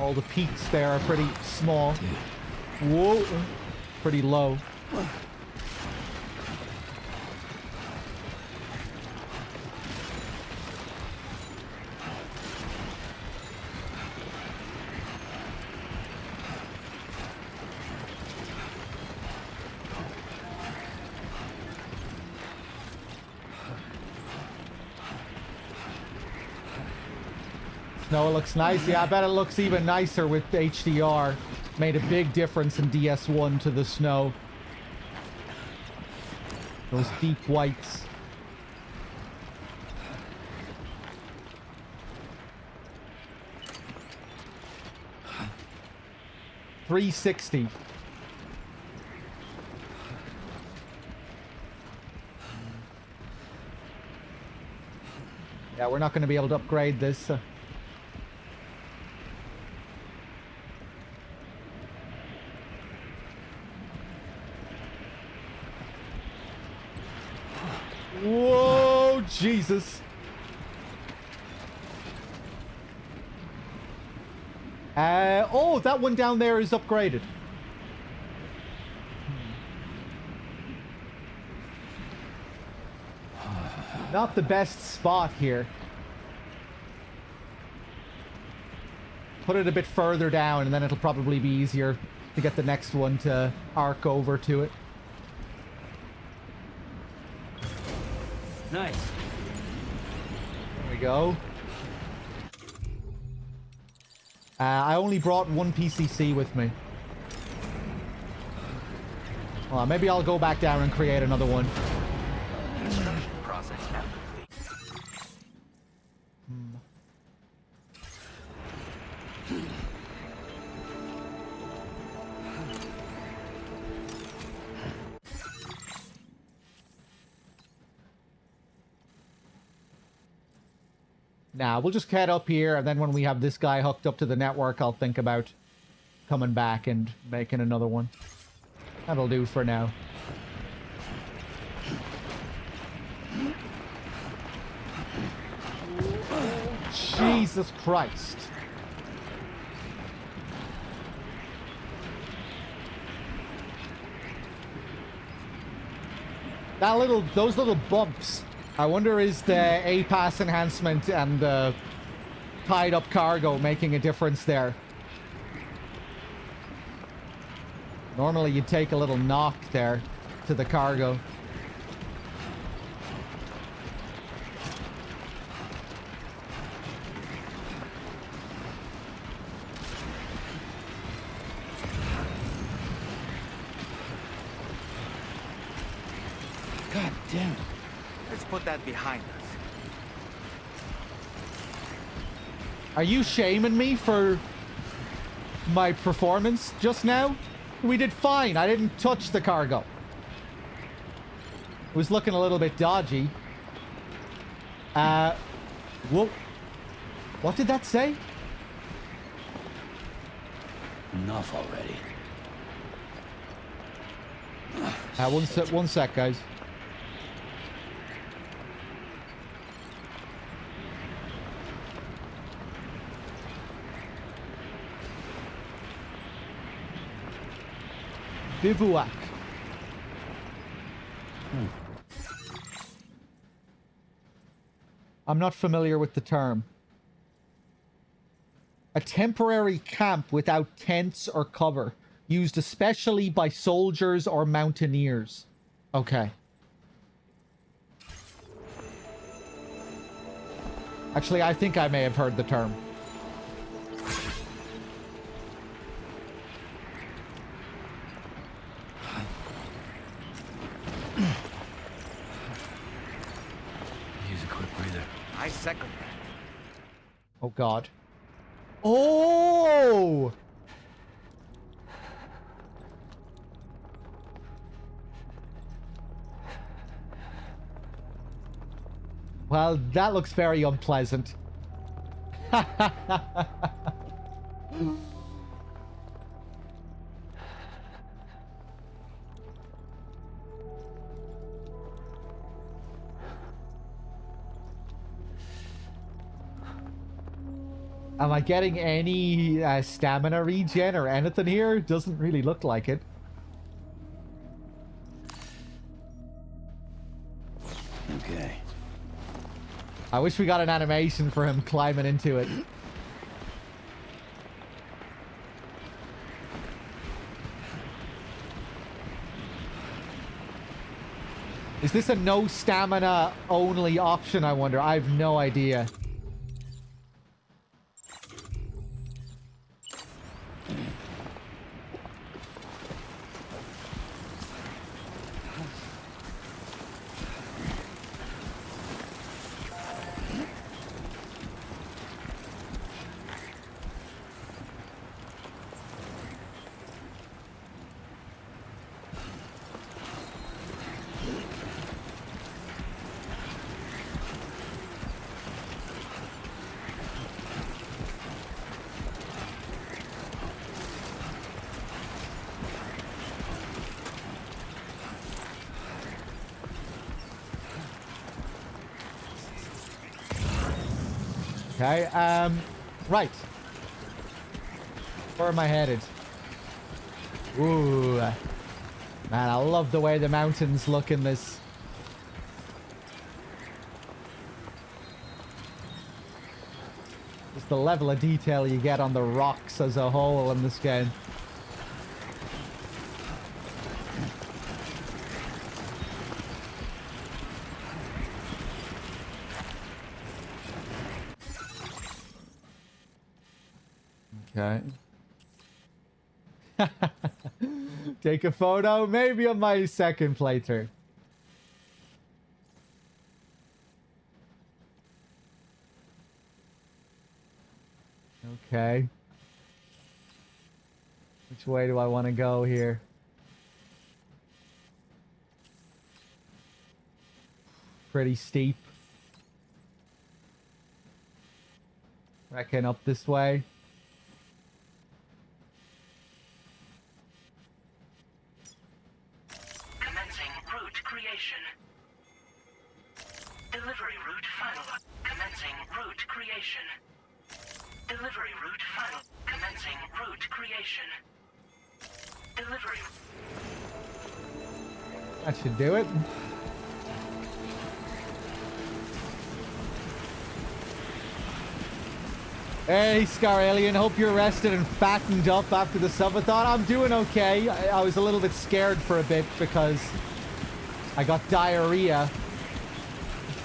B: All the peaks there are pretty small. Whoa, pretty low. Snow looks nice. Yeah, I bet it looks even nicer with HDR. Made a big difference in DS1 to the snow. Those deep whites. $360. Yeah, we're not going to be able to upgrade this. Whoa, Jesus. Oh, that one down there is upgraded. Not the best spot here. Put it a bit further down and then it'll probably be easier to get the next one to arc over to it.
A: Nice.
B: There we go. I only brought one PCC with me. Well, maybe I'll go back down and create another one.
C: Construction process now complete.
B: Nah, we'll just head up here, and then when we have this guy hooked up to the network, I'll think about coming back and making another one. That'll do for now. Jesus Christ. Those little bumps. I wonder is the A-Pass enhancement and the tied up cargo making a difference there? Normally you'd take a little knock there to the cargo.
F: God damn it. Let's put that behind us.
B: Are you shaming me for my performance just now? We did fine. I didn't touch the cargo. It was looking a little bit dodgy. Whoa. What did that say?
A: Enough already.
B: One sec, guys. Bivouac. I'm not familiar with the term. A temporary camp without tents or cover, used especially by soldiers or mountaineers. Okay. Actually, I think I may have heard the term.
A: Use a quick breather.
F: I second that.
B: Oh, God. Oh! Well, that looks very unpleasant. Am I getting any stamina regen or anything here? Doesn't really look like it.
A: Okay.
B: I wish we got an animation for him climbing into it. Is this a no stamina only option, I wonder? I have no idea. Okay, right. Where am I headed? Ooh. Man, I love the way the mountains look in this. Just the level of detail you get on the rocks as a whole in this game. Okay. Take a photo, maybe on my second playthrough. Okay. Which way do I want to go here? Pretty steep. Reckon up this way.
D: Commencing route creation. Delivery route final. Commencing route creation. Delivery route final. Commencing route creation. Delivery.
B: That should do it. Hey, Scar Alien. Hope you're rested and fattened up after the subathon. I'm doing okay. I was a little bit scared for a bit because I got diarrhea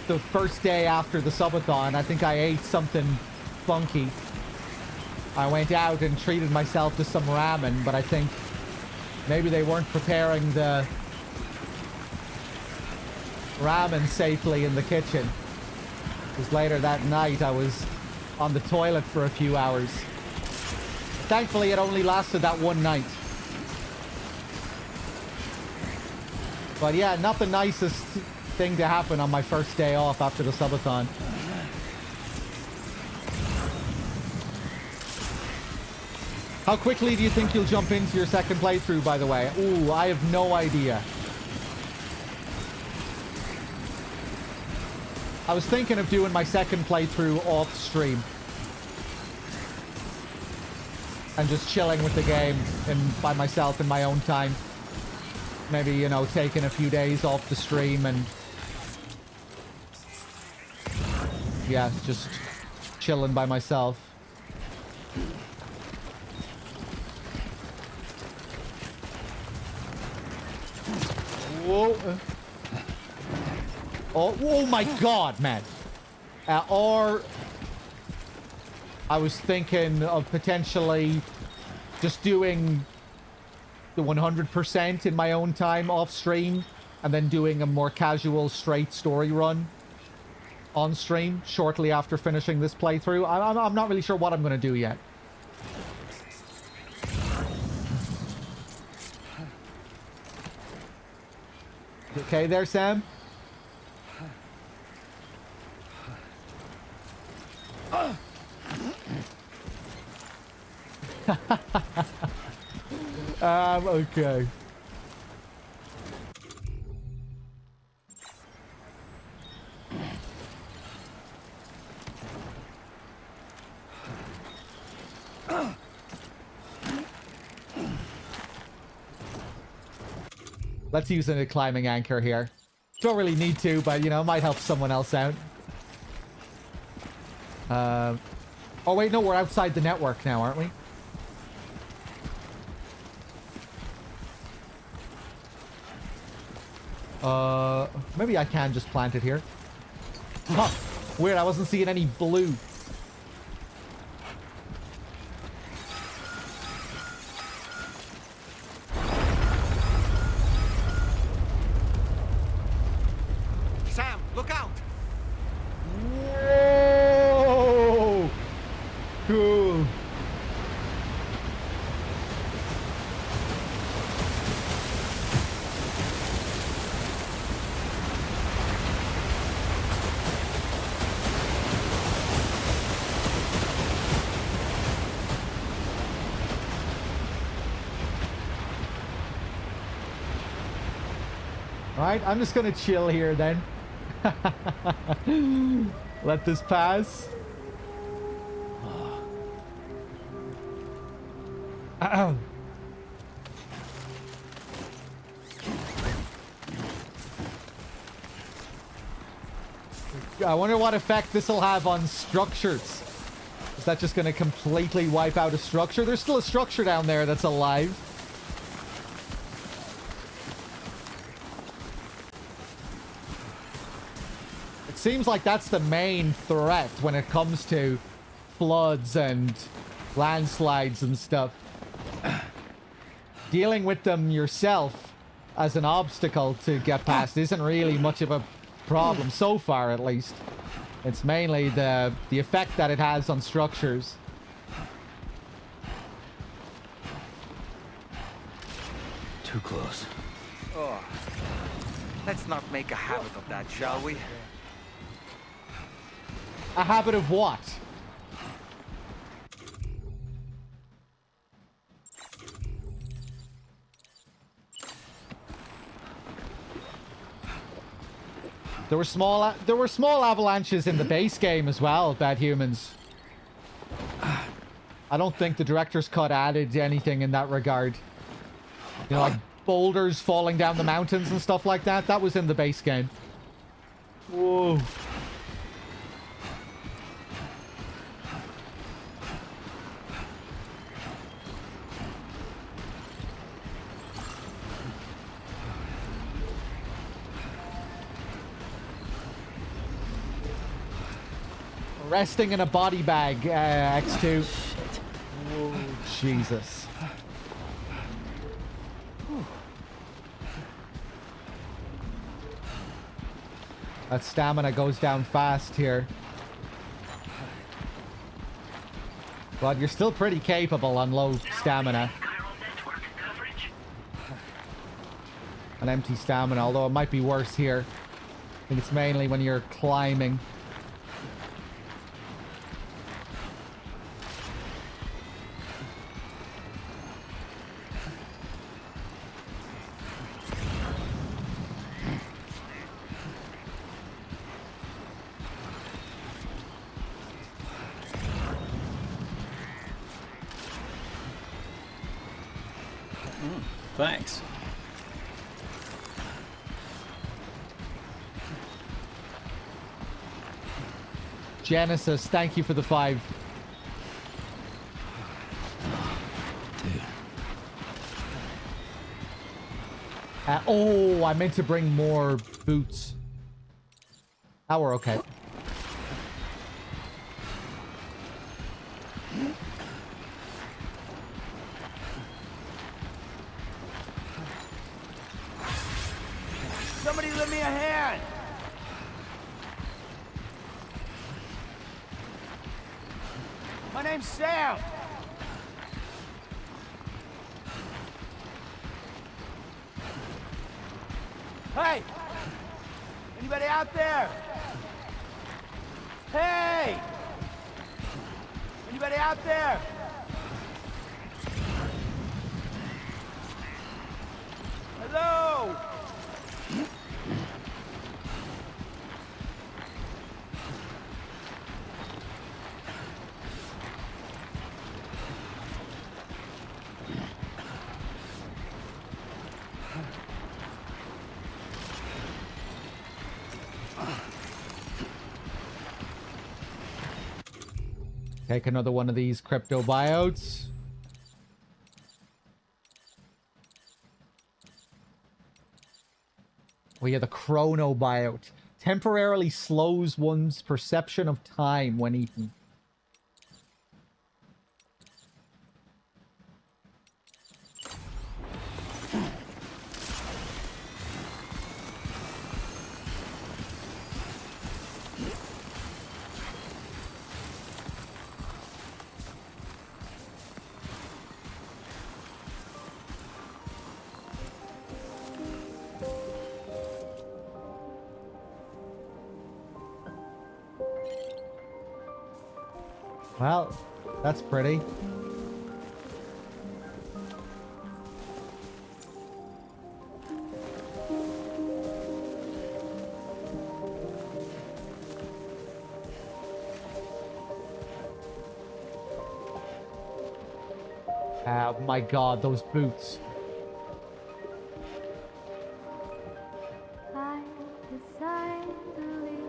B: the first day after the subathon. I think I ate something funky. I went out and treated myself to some ramen, but I think maybe they weren't preparing the ramen safely in the kitchen. Because later that night I was on the toilet for a few hours. Thankfully, it only lasted that one night. But yeah, not the nicest thing to happen on my first day off after the subathon. How quickly do you think you'll jump into your second playthrough, by the way? Ooh, I have no idea. I was thinking of doing my second playthrough off stream. And just chilling with the game and by myself in my own time. maybe, you know, taking a few days off the stream and yeah, just chilling by myself. Whoa. Oh my god, man. Or I was thinking of potentially just doing the 100% in my own time off stream and then doing a more casual straight story run on stream shortly after finishing this playthrough. I'm not really sure what I'm going to do yet. Okay there, Sam? Okay. Let's use a climbing anchor here. Don't really need to, but, you know, it might help someone else out. Oh, wait, no, we're outside the network now, aren't we? Maybe I can just plant it here. Huh, weird, I wasn't seeing any blue.
F: Sam, look out!
B: Whoa! Cool. Alright, I'm just gonna chill here then. Let this pass. I wonder what effect this will have on structures. Is that just going to completely wipe out a structure? There's still a structure down there that's alive. It seems like that's the main threat when it comes to floods and landslides and stuff. Dealing with them yourself as an obstacle to get past isn't really much of a problem so far, at least. It's mainly the effect that it has on structures.
A: Too close.
F: Oh. Let's not make a habit of that, shall we?
B: A habit of what? There were small avalanches in the base game as well, Bad Humans. I don't think the director's cut added anything in that regard. You know, like boulders falling down the mountains and stuff like that. That was in the base game. Whoa. Resting in a body bag, X2. Whoa, Jesus. That stamina goes down fast here. But you're still pretty capable on low stamina. An empty stamina, although it might be worse here. I think it's mainly when you're climbing.
E: Thanks.
B: Genesis, thank you for the 5.
A: Dude.
B: Oh, I meant to bring more boots. Oh, we're okay.
F: Somebody lend me a hand! My name's Sam! Hey! Anybody out there? Hey! Anybody out there? Hello?
B: Take another one of these crypto buyouts. Oh yeah, the chrono buyout. Temporarily slows one's perception of time when eaten. Well, that's pretty. Oh my god, those boots.
J: I decide to live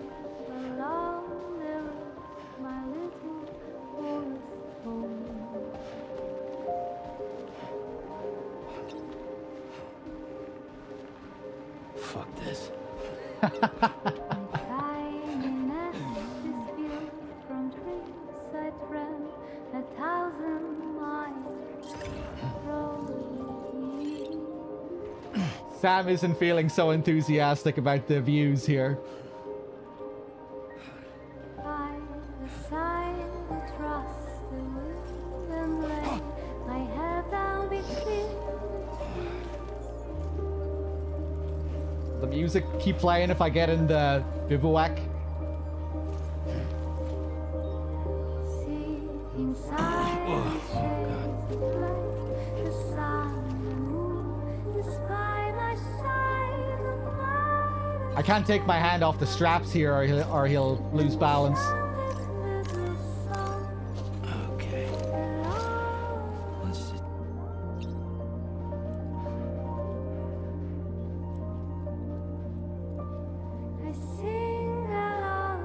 J: along the road, my little forest home.
A: Fuck this.
J: Tiny nest is built from dreams I dreamt 1,000 miles from you.
B: Sam isn't feeling so enthusiastic about the views here.
J: I decide to trust the wind and lay my head down between
B: The music keep playing if I get in the bivouac.
J: sitting silent, the sun and the moon is by my side and night
B: I can't take my hand off the straps here or he'll lose balance.
J: little song
A: Okay.
J: along.
A: Let's just...
J: I sing along,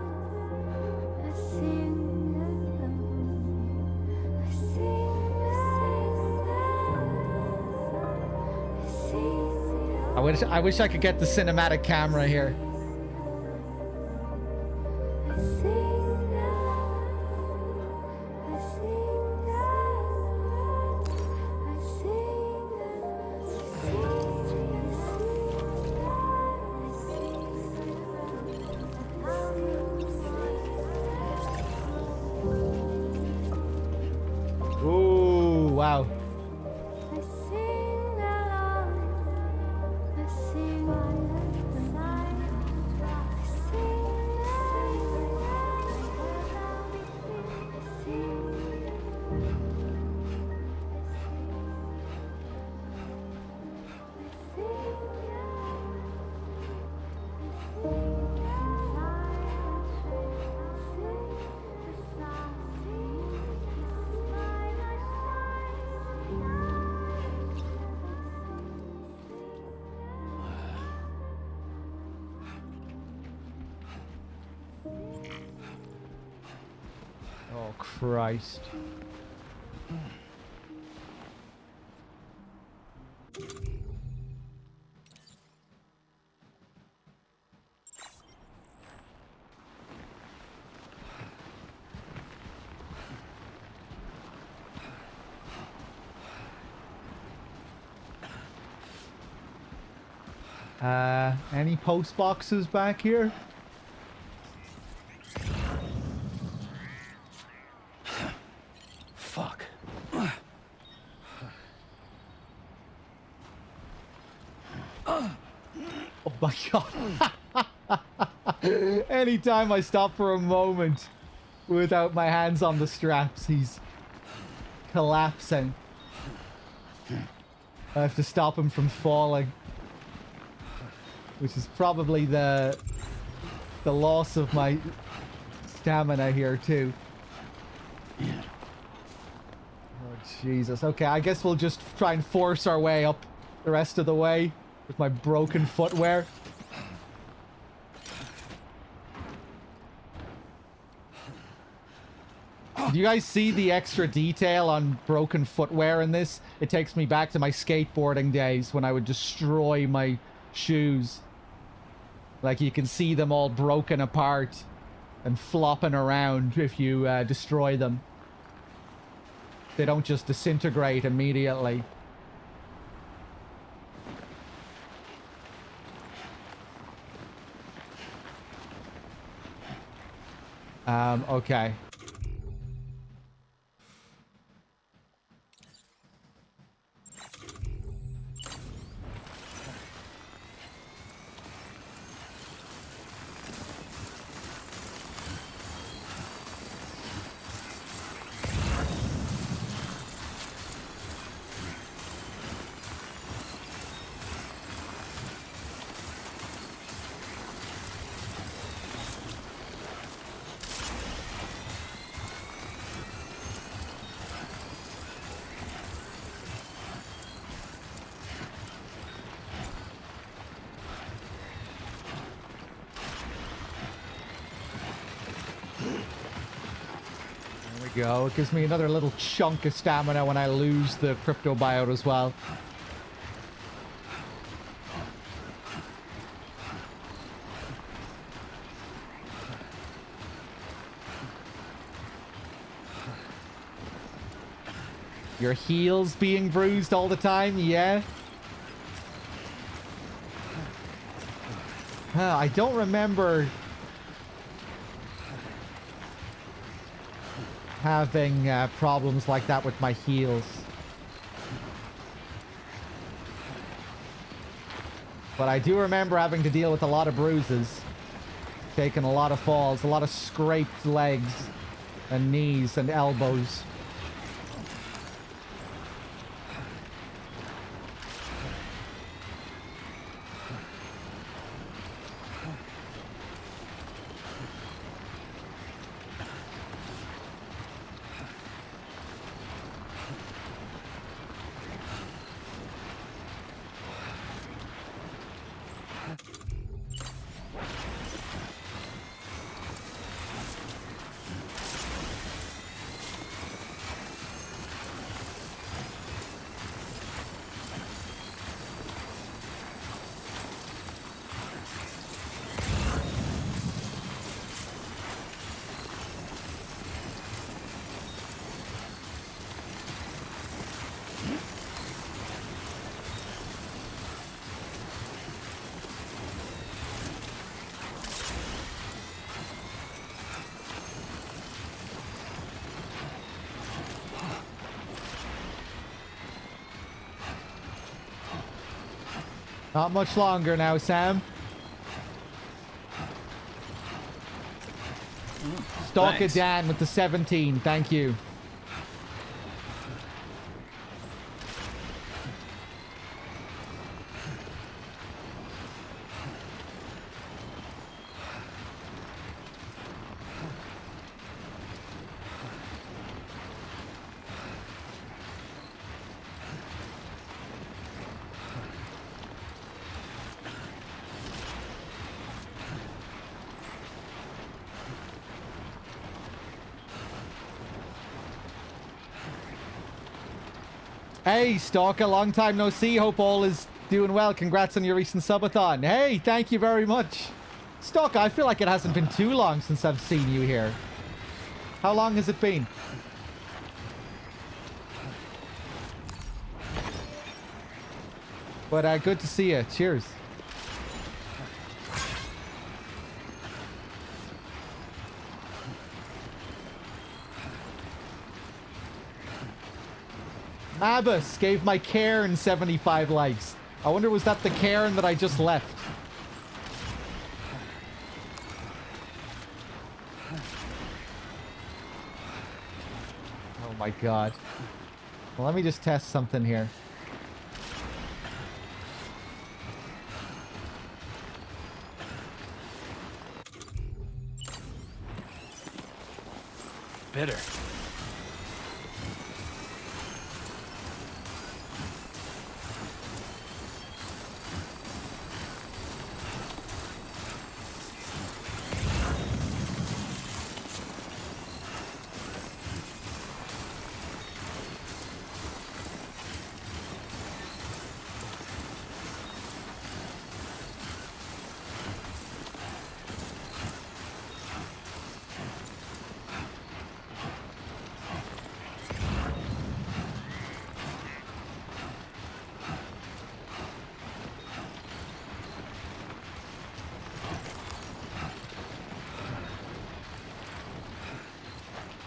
J: I sing along, I sing, I sing,
B: I wish I could get the cinematic camera here.
J: I sing along, I sing along, I sing
B: Ooh, wow.
J: I sing along, I sing along, I sing
B: Oh, Christ. Any post boxes back here?
A: Fuck.
B: Oh my god. Anytime I stop for a moment without my hands on the straps, he's collapsing. I have to stop him from falling. Which is probably the loss of my stamina here too. Oh Jesus. Okay, I guess we'll just try and force our way up the rest of the way with my broken footwear. Do you guys see the extra detail on broken footwear in this? It takes me back to my skateboarding days when I would destroy my shoes. Like, you can see them all broken apart and flopping around if you destroy them. They don't just disintegrate immediately. Okay. Go. It gives me another little chunk of stamina when I lose the crypto biota as well. Your heels being bruised all the time, yeah. I don't remember having problems like that with my heels. But I do remember having to deal with a lot of bruises, taking a lot of falls, a lot of scraped legs and knees and elbows. Not much longer now, Sam. Stalker
E: Thanks.
B: Dan with the 17. Thank you. Hey, Stalker, long time no see. Hope all is doing well. Congrats on your recent subathon. Hey, thank you very much. Stalker, I feel like it hasn't been too long since I've seen you here. How long has it been? But good to see you. Cheers. Mabus gave my Cairn 75 likes. I wonder, was that the Cairn that I just left? Oh my god. Well, let me just test something here.
A: Bitter.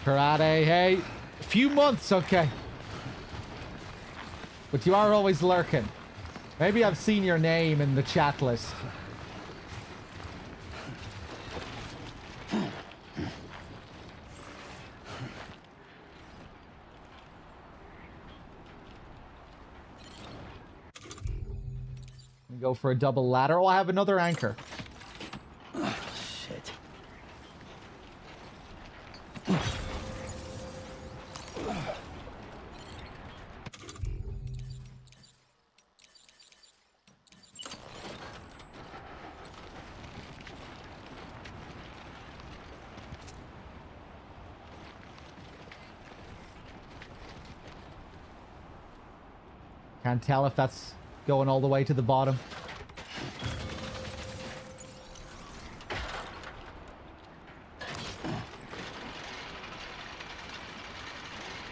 B: Karate, hey. A few months, okay. But you are always lurking. Maybe I've seen your name in the chat list. Go for a double ladder. Oh, I have another anchor.
A: Shit.
B: Can't tell if that's going all the way to the bottom.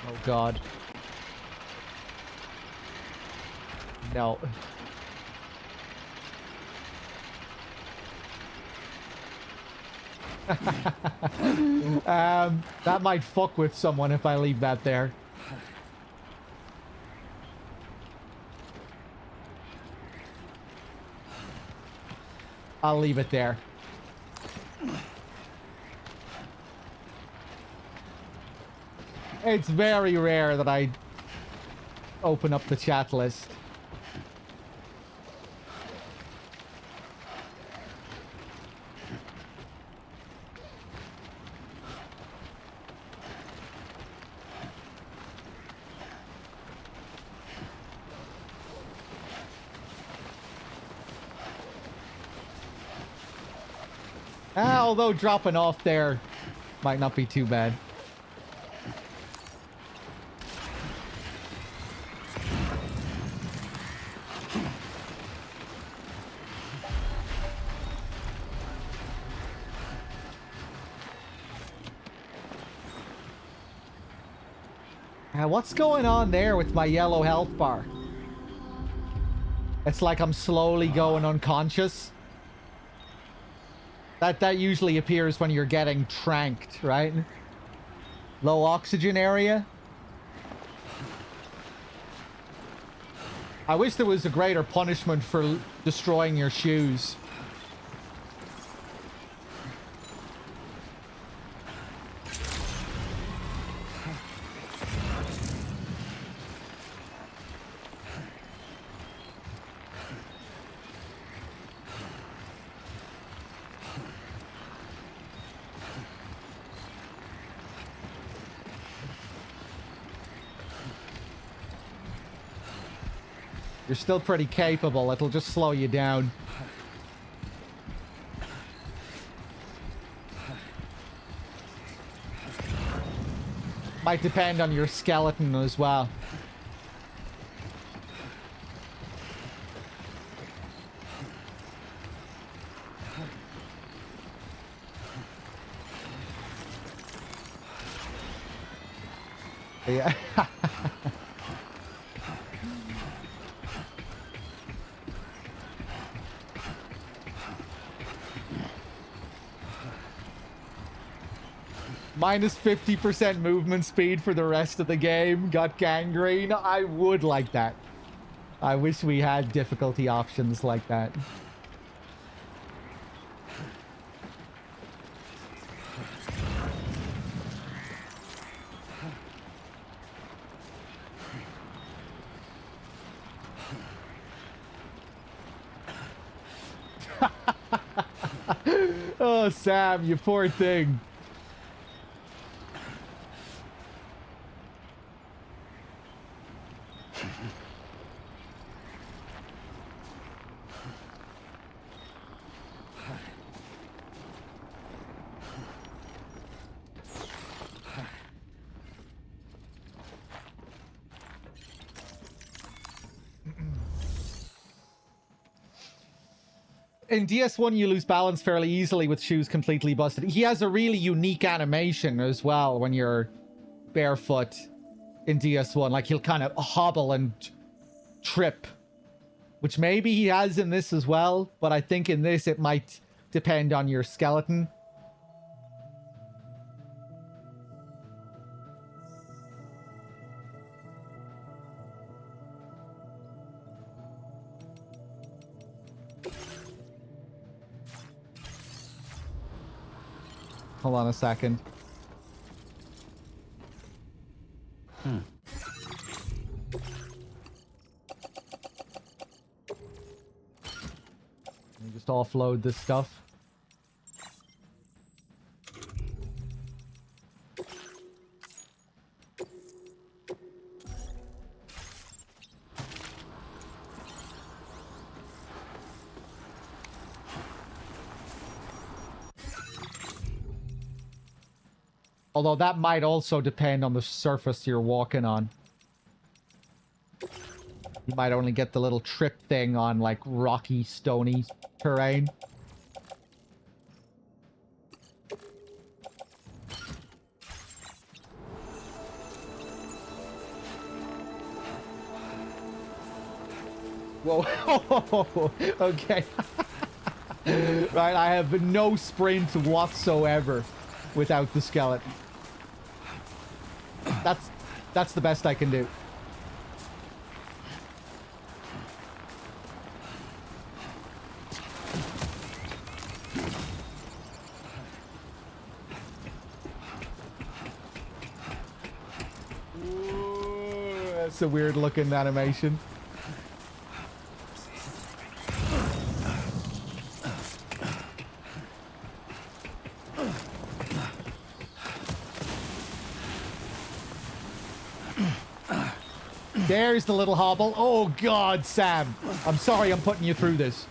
B: Oh god. No. That might fuck with someone if I leave that there. I'll leave it there. It's very rare that I open up the chat list. Although dropping off there might not be too bad. What's going on there with my yellow health bar? It's like I'm slowly going unconscious. That usually appears when you're getting tranked, right? Low oxygen area. I wish there was a greater punishment for destroying your shoes. You're still pretty capable. It'll just slow you down. Might depend on your skeleton as well. Yeah. Minus 50% movement speed for the rest of the game. Got gangrene. I would like that. I wish we had difficulty options like that. Oh, Sam, you poor thing. In DS1, you lose balance fairly easily with shoes completely busted. He has a really unique animation as well when you're barefoot in DS1. Like, he'll kind of hobble and trip, which maybe he has in this as well, but I think in this it might depend on your skeleton. Hold on a second. Let me just offload this stuff. Although that might also depend on the surface you're walking on. You might only get the little trip thing on, like, rocky, stony terrain. Whoa. Okay. Right, I have no sprint whatsoever without the skeleton. That's the best I can do. Ooh, that's a weird looking animation. There's the little hobble. Oh, God, Sam. I'm sorry I'm putting you through this.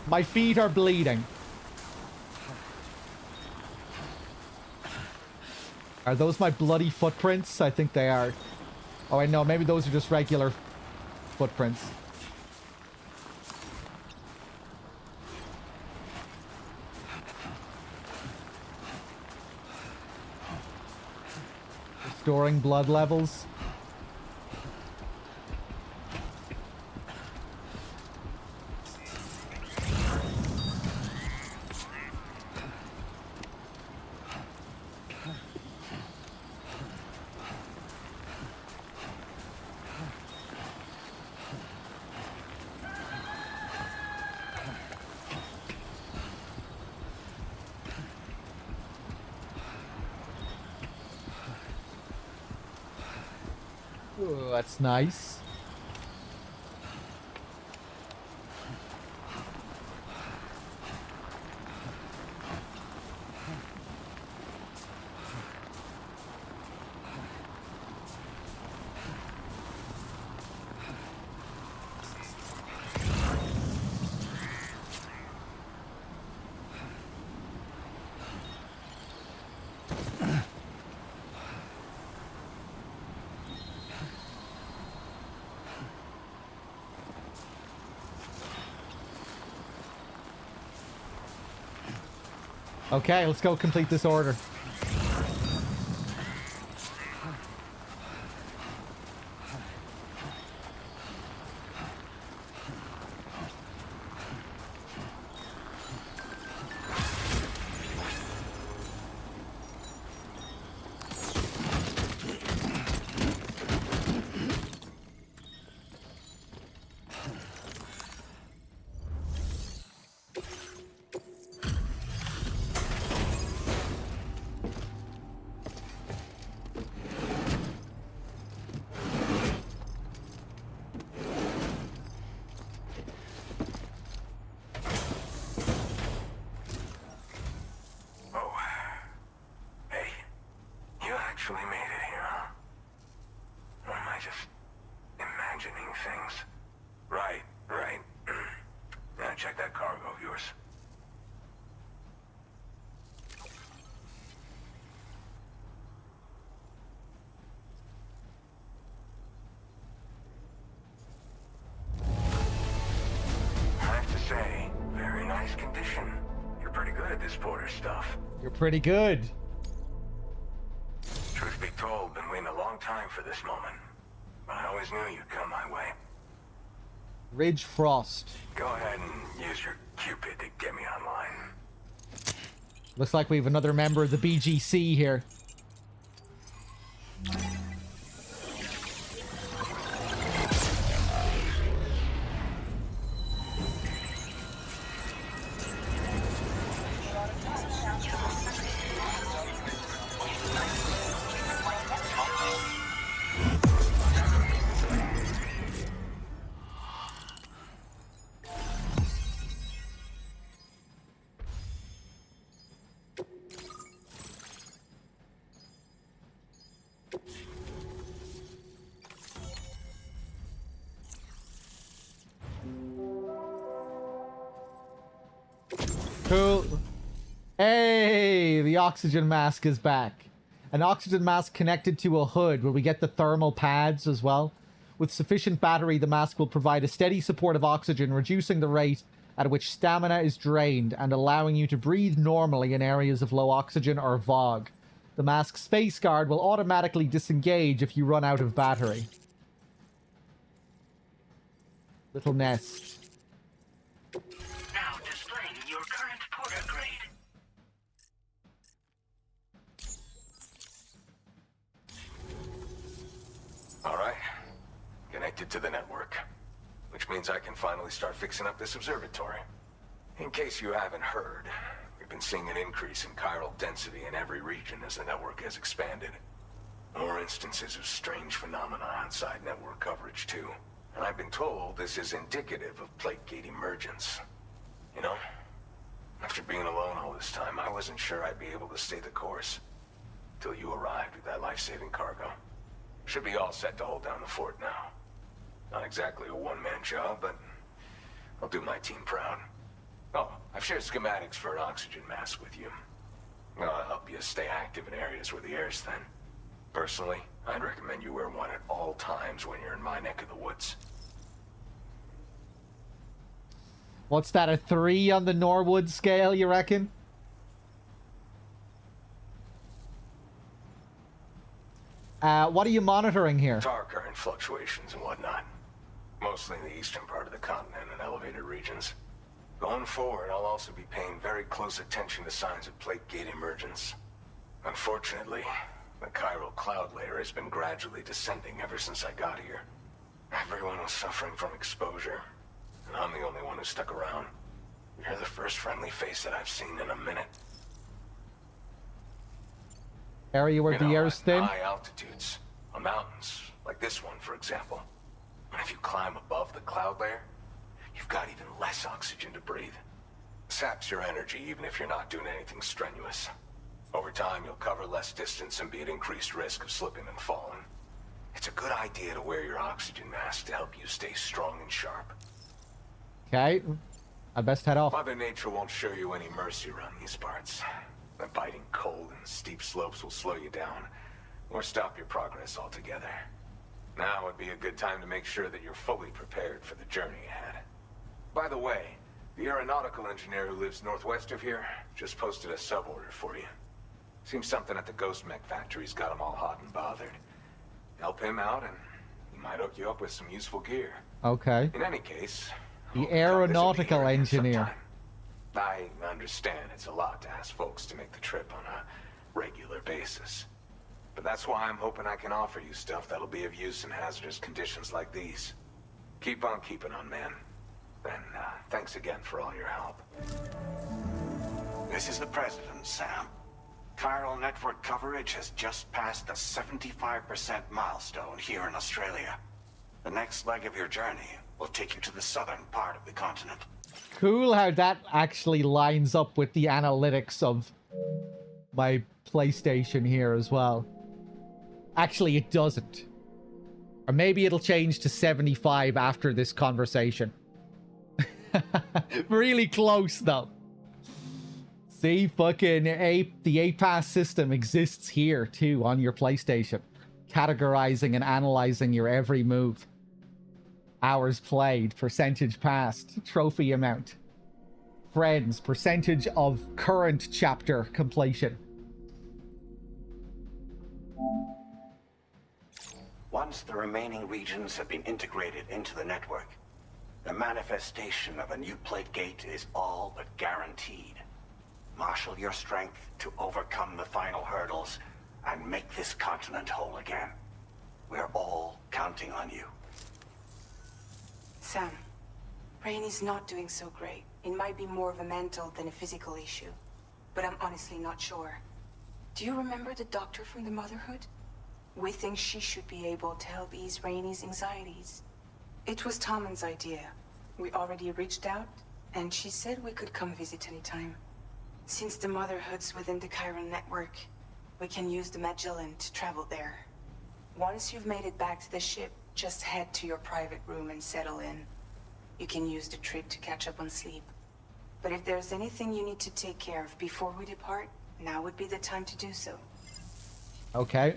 B: My feet are bleeding. Are those my bloody footprints? I think they are. Oh, I know. Maybe those are just regular footprints. Restoring blood levels. Ooh, that's nice. Okay, let's go complete this order.
G: yours. I have to say, very nice condition. You're pretty good at this porter stuff.
B: You're pretty good.
G: Truth be told, been waiting a long time for this moment. But I always knew you'd come my way.
B: Ridge Frost.
G: Go ahead and use your Cupid to get me online.
B: Looks like we have another member of the BGC here. Cool. Hey, the oxygen mask is back. An oxygen mask connected to a hood where we get the thermal pads as well. With sufficient battery, the mask will provide a steady support of oxygen, reducing the rate at which stamina is drained and allowing you to breathe normally in areas of low oxygen or VOG. The mask's face guard will automatically disengage if you run out of battery. Little nest.
D: Now displaying your current porter grade.
G: All right. Connected to the network. Which means I can finally start fixing up this observatory. In case you haven't heard, we've been seeing an increase in chiral density in every region as the network has expanded. More instances of strange phenomena outside network coverage, too. And I've been told this is indicative of plate gate emergence. You know, after being alone all this time, I wasn't sure I'd be able to stay the course. Till you arrived with that life-saving cargo. Should be all set to hold down the fort now. Not exactly a one-man job, but I'll do my team proud. Oh, I've shared schematics for an oxygen mask with you. I'll help you stay active in areas where the air's thin. Personally, I'd recommend you wear one at all times when you're in my neck of the woods.
B: What's that, a 3 on the Norwood scale, you reckon? What are you monitoring here?
G: Tar current fluctuations and whatnot. Mostly in the eastern part of the continent and elevated regions. Going forward, I'll also be paying very close attention to signs of plate gate emergence. Unfortunately, the chiral cloud layer has been gradually descending ever since I got here. Everyone was suffering from exposure, and I'm the only one who stuck around. You're the first friendly face that I've seen in a minute.
B: Area where the air's thin?
G: High altitudes, on mountains, like this one, for example. And if you climb above the cloud layer, you've got even less oxygen to breathe. Saps your energy even if you're not doing anything strenuous. Over time, you'll cover less distance and be at increased risk of slipping and falling. It's a good idea to wear your oxygen mask to help you stay strong and sharp.
B: Okay, I best head off.
G: Mother Nature won't show you any mercy around these parts. The biting cold and steep slopes will slow you down, or stop your progress altogether. Now would be a good time to make sure that you're fully prepared for the journey ahead. By the way, the aeronautical engineer who lives northwest of here just posted a sub-order for you. Seems something at the Ghost Mech factory's got him all hot and bothered. Help him out and he might hook you up with some useful gear.
B: Okay.
G: In any case,
B: The aeronautical engineer.
G: I understand it's a lot to ask folks to make the trip on a regular basis. But that's why I'm hoping I can offer you stuff that'll be of use in hazardous conditions like these. Keep on keeping on, man. And thanks again for all your help.
K: This is the President, Sam. Chiral network coverage has just passed the 75% milestone here in Australia. The next leg of your journey will take you to the southern part of the continent.
B: Cool how that actually lines up with the analytics of my PlayStation here as well. Actually, it doesn't. Or maybe it'll change to 75 after this conversation. Really close, though. See, fucking the A-Pass system exists here, too, on your PlayStation. Categorizing and analyzing your every move. Hours played, percentage passed, trophy amount. Friends, percentage of current chapter completion.
K: Once the remaining regions have been integrated into the network, the manifestation of a new plate gate is all but guaranteed. Marshal your strength to overcome the final hurdles and make this continent whole again. We're all counting on you.
L: Sam, Rainy's not doing so great. It might be more of a mental than a physical issue, but I'm honestly not sure. Do you remember the doctor from the Motherhood? We think she should be able to help ease Rainy's anxieties. It was Tommen's idea. We already reached out, and she said we could come visit anytime. Since the Motherhood's within the Chiron network, we can use the Magellan to travel there. Once you've made it back to the ship, just head to your private room and settle in. You can use the trip to catch up on sleep. But if there's anything you need to take care of before we depart, now would be the time to do so.
B: Okay.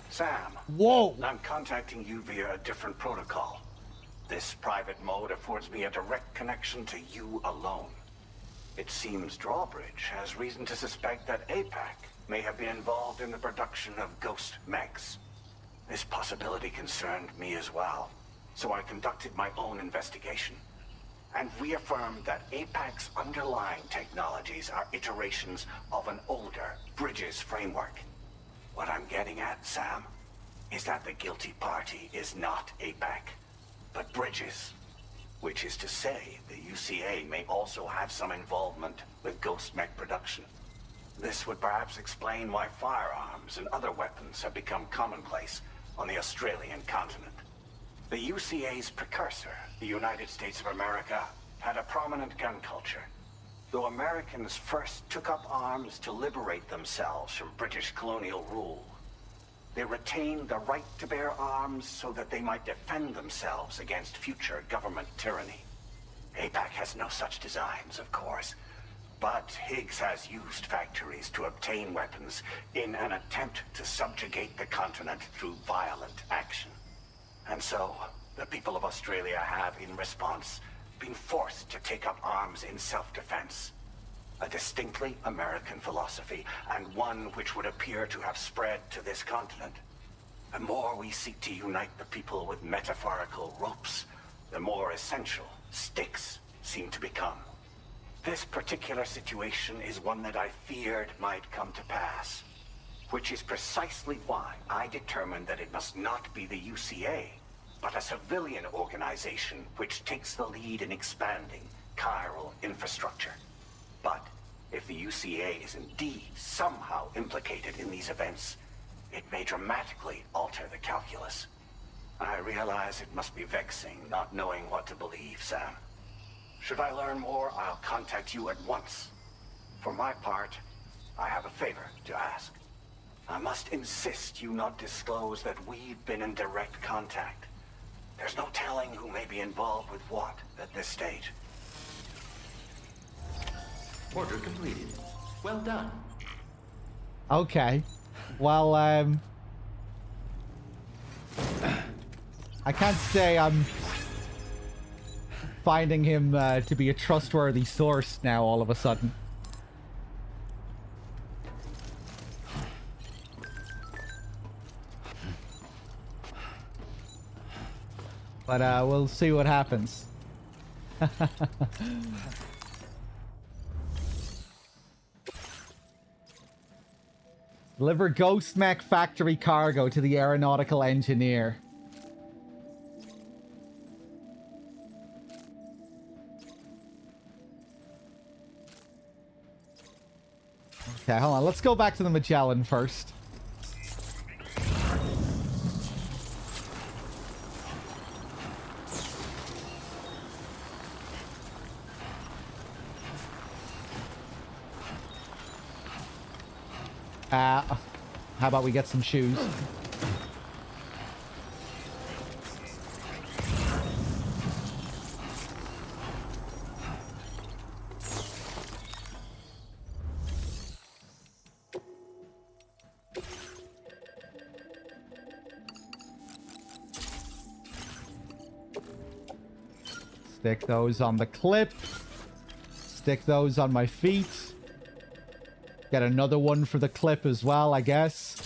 K: Sam.
B: Whoa!
K: I'm contacting you via a different protocol. This private mode affords me a direct connection to you alone. It seems Drawbridge has reason to suspect that APAC may have been involved in the production of ghost mechs. This possibility concerned me as well, so I conducted my own investigation and reaffirmed that APAC's underlying technologies are iterations of an older Bridges framework. What I'm getting at, Sam, is that the guilty party is not APAC, but Bridges. Which is to say, the UCA may also have some involvement with ghost mech production. This would perhaps explain why firearms and other weapons have become commonplace on the Australian continent. The UCA's precursor, the United States of America, had a prominent gun culture. Though Americans first took up arms to liberate themselves from British colonial rule, they retained the right to bear arms so that they might defend themselves against future government tyranny. APAC has no such designs, of course, but Higgs has used factories to obtain weapons in an attempt to subjugate the continent through violent action. And so, the people of Australia have, in response, been forced to take up arms in self-defense. A distinctly American philosophy, and one which would appear to have spread to this continent. The more we seek to unite the people with metaphorical ropes, the more essential sticks seem to become. This particular situation is one that I feared might come to pass, which is precisely why I determined that it must not be the UCA, but a civilian organization which takes the lead in expanding chiral infrastructure. But if the UCA is indeed somehow implicated in these events, it may dramatically alter the calculus. I realize it must be vexing not knowing what to believe, Sam. Should I learn more, I'll contact you at once. For my part, I have a favor to ask. I must insist you not disclose that we've been in direct contact. There's no telling who may be involved with what at this stage.
A: Order completed. Well done.
B: Okay. Well, I can't say I'm finding him to be a trustworthy source now all of a sudden. But we'll see what happens. Deliver Ghost Mech factory cargo to the aeronautical engineer. Okay, hold on. Let's go back to the Magellan first. How about we get some shoes? Stick those on the clip. Stick those on my feet. Get another one for the clip as well, I guess.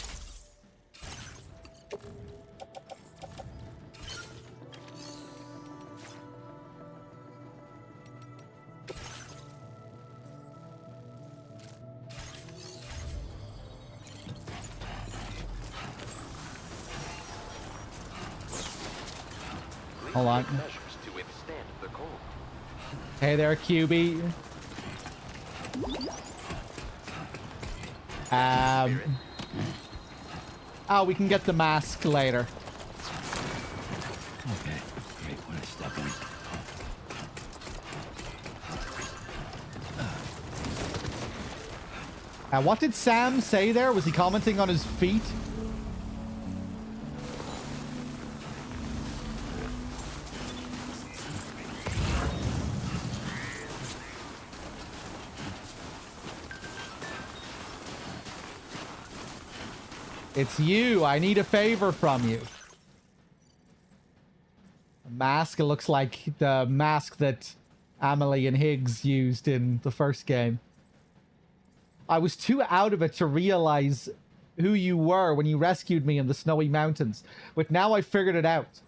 B: Hold on. Hey there, QB. Oh, we can get the mask later.
E: Okay, great. When I step in.
B: What did Sam say there? Was he commenting on his feet? It's you. I need a favor from you. A mask. It looks like the mask that Amelie and Higgs used in the first game. I was too out of it to realize who you were when you rescued me in the snowy mountains. But now I figured it out.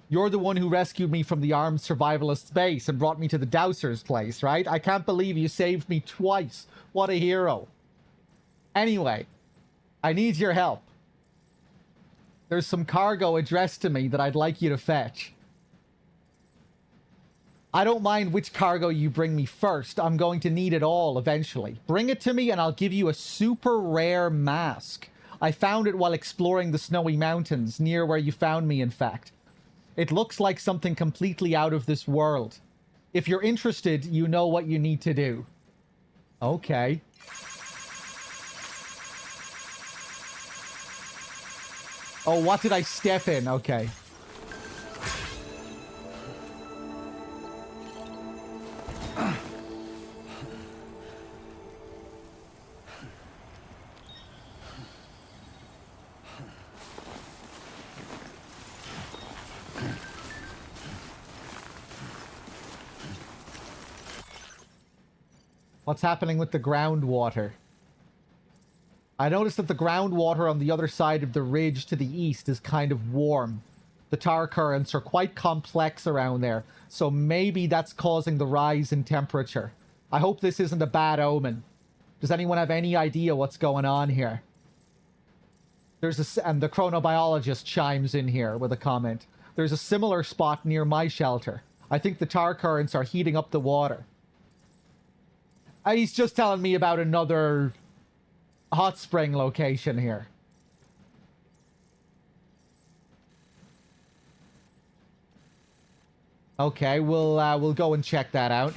B: You're the one who rescued me from the armed survivalist base and brought me to the Dowser's place, right? I can't believe you saved me twice. What a hero. Anyway. I need your help. There's some cargo addressed to me that I'd like you to fetch. I don't mind which cargo you bring me first. I'm going to need it all eventually. Bring it to me and I'll give you a super rare mask. I found it while exploring the snowy mountains, near where you found me, in fact. It looks like something completely out of this world. If you're interested, you know what you need to do. Okay. Oh, what did I step in? Okay. What's happening with the groundwater? I noticed that the groundwater on the other side of the ridge to the east is kind of warm. The tar currents are quite complex around there, so maybe that's causing the rise in temperature. I hope this isn't a bad omen. Does anyone have any idea what's going on here? And the chronobiologist chimes in here with a comment. There's a similar spot near my shelter. I think the tar currents are heating up the water. He's just telling me about another hot spring location here. Okay, we'll go and check that out.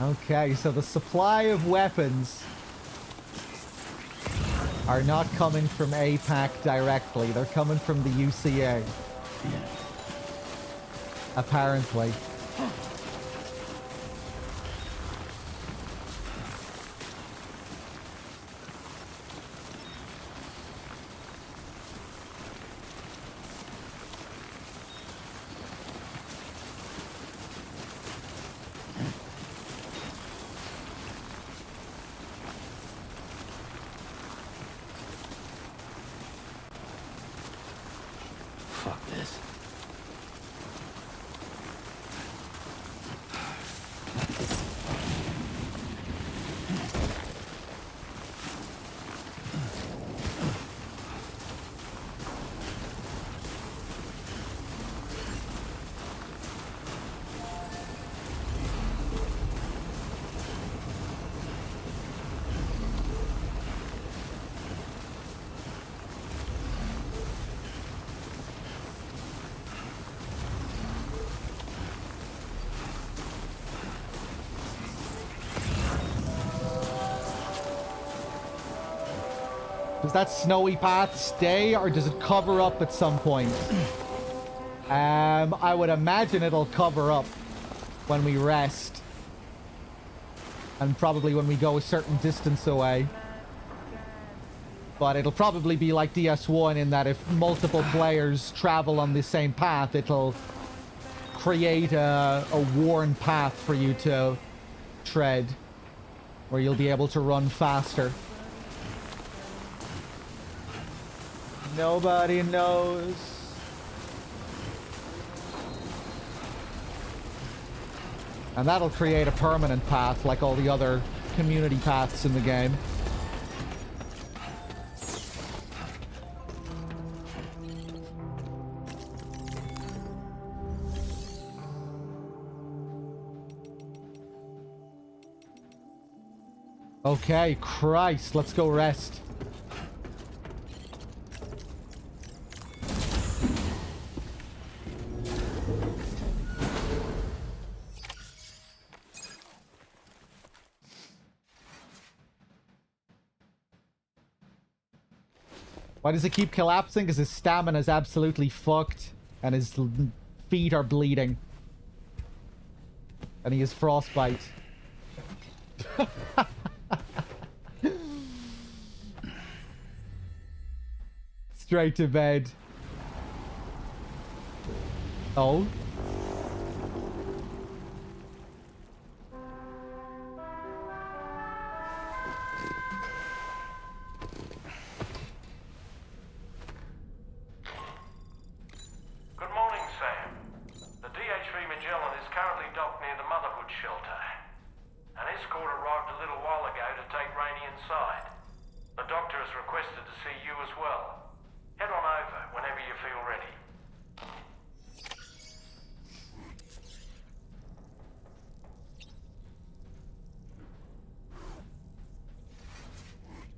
B: Okay, so the supply of weapons are not coming from APAC directly. They're coming from the UCA. Apparently.
E: Fuck this.
B: Does that snowy path stay, or does it cover up at some point? I would imagine it'll cover up when we rest. And probably when we go a certain distance away. But it'll probably be like DS1 in that if multiple players travel on the same path, it'll create a worn path for you to tread, where you'll be able to run faster. Nobody knows. And that'll create a permanent path like all the other community paths in the game. Okay, Christ, let's go rest. Why does it keep collapsing? Because his stamina is absolutely fucked and his feet are bleeding. And he has frostbite. Straight to bed. Oh.
I: Good morning, Sam. The DH-3 Magellan is currently docked near the Motherhood shelter. An escort arrived a little while ago to take Rainey inside. The doctor has requested to see you as well. Head on over whenever you feel ready.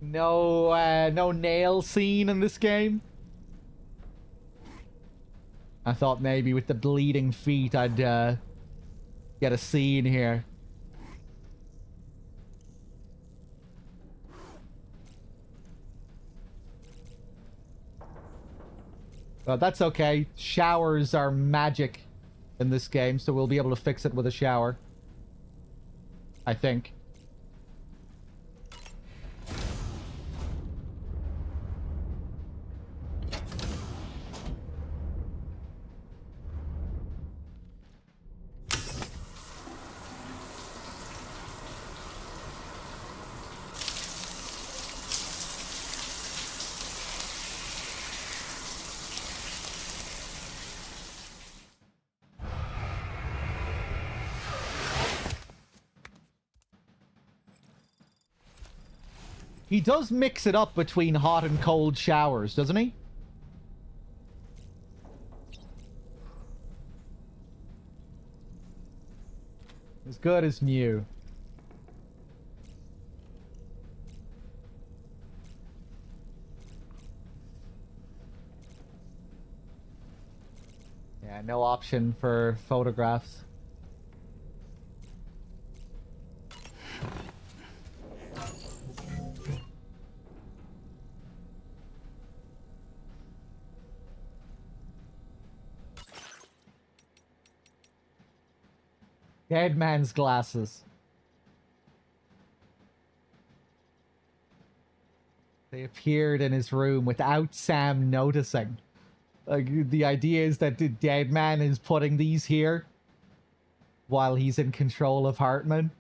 B: No nail scene in this game. I thought maybe with the bleeding feet I'd get a scene here. But that's okay. Showers are magic in this game, so we'll be able to fix it with a shower. I think. He does mix it up between hot and cold showers, doesn't he? As good as new. Yeah, no option for photographs. Dead man's glasses. They appeared in his room without Sam noticing. Like, the idea is that the dead man is putting these here while he's in control of Hartman.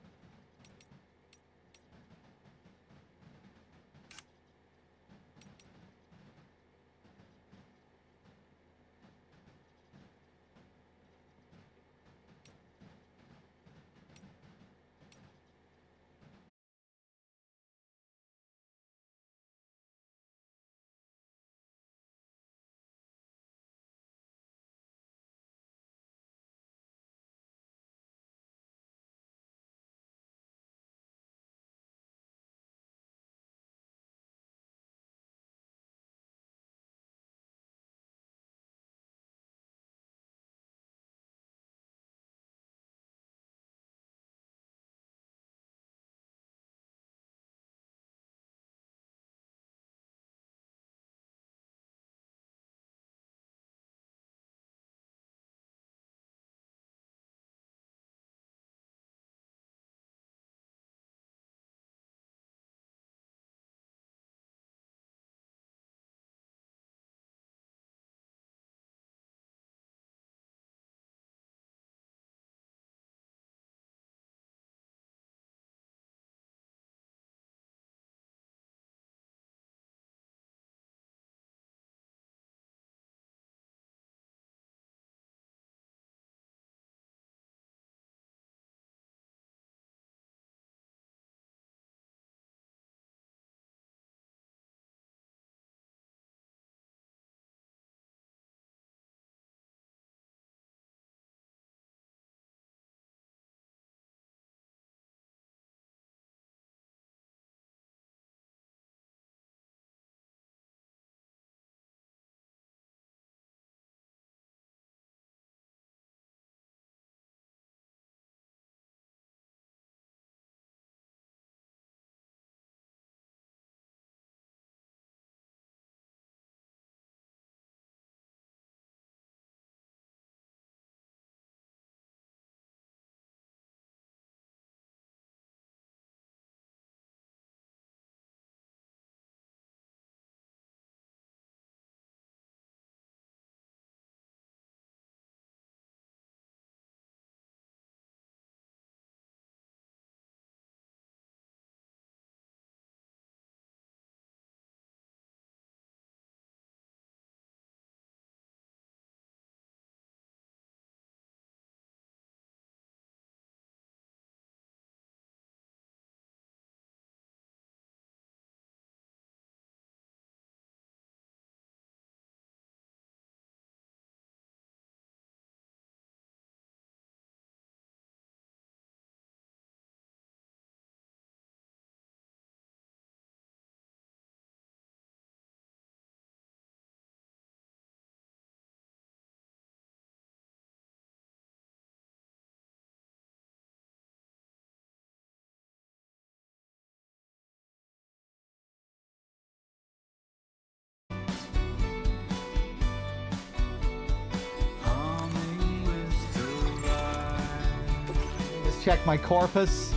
B: check my corpus.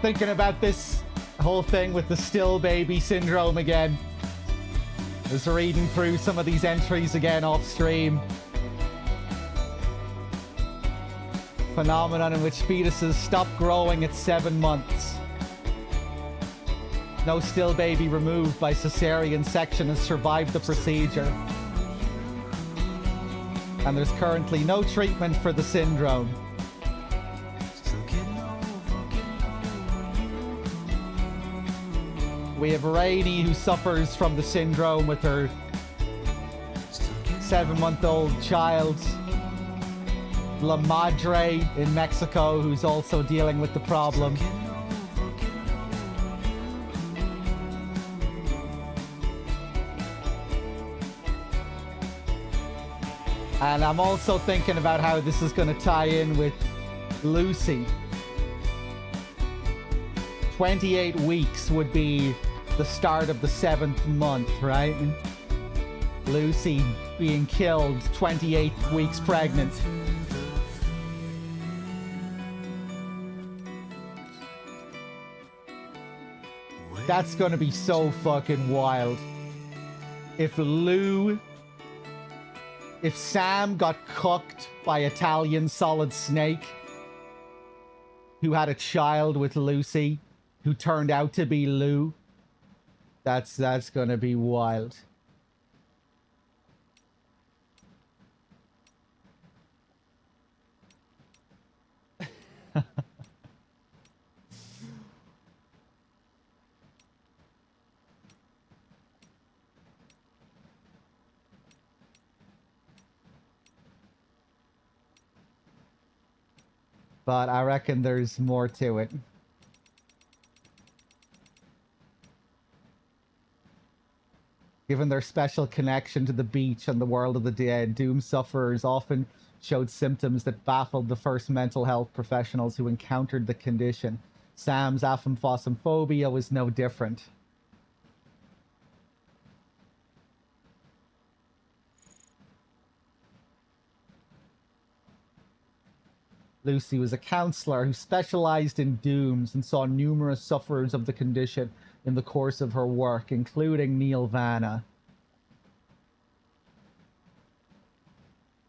B: Thinking about this whole thing with the still baby syndrome again. I was reading through some of these entries again off stream. Phenomenon in which fetuses stop growing at 7 months. No still baby removed by cesarean section has survived the procedure. And there's currently no treatment for the syndrome. We have Rainey, who suffers from the syndrome with her 7-month-old child. La Madre in Mexico, who's also dealing with the problem. And I'm also thinking about how this is going to tie in with Lucy. 28 weeks would be the start of the 7th month, right? Lucy being killed 28 weeks pregnant. That's gonna be so fucking wild. If Sam got cooked by Italian Solid Snake, who had a child with Lucy, who turned out to be Lou, that's gonna be wild. But I reckon there's more to it. Given their special connection to the beach and the world of the dead, Doom sufferers often showed symptoms that baffled the first mental health professionals who encountered the condition. Sam's aphophosphobia was no different. Lucy was a counselor who specialized in dooms and saw numerous sufferers of the condition in the course of her work, including Neil Vanna.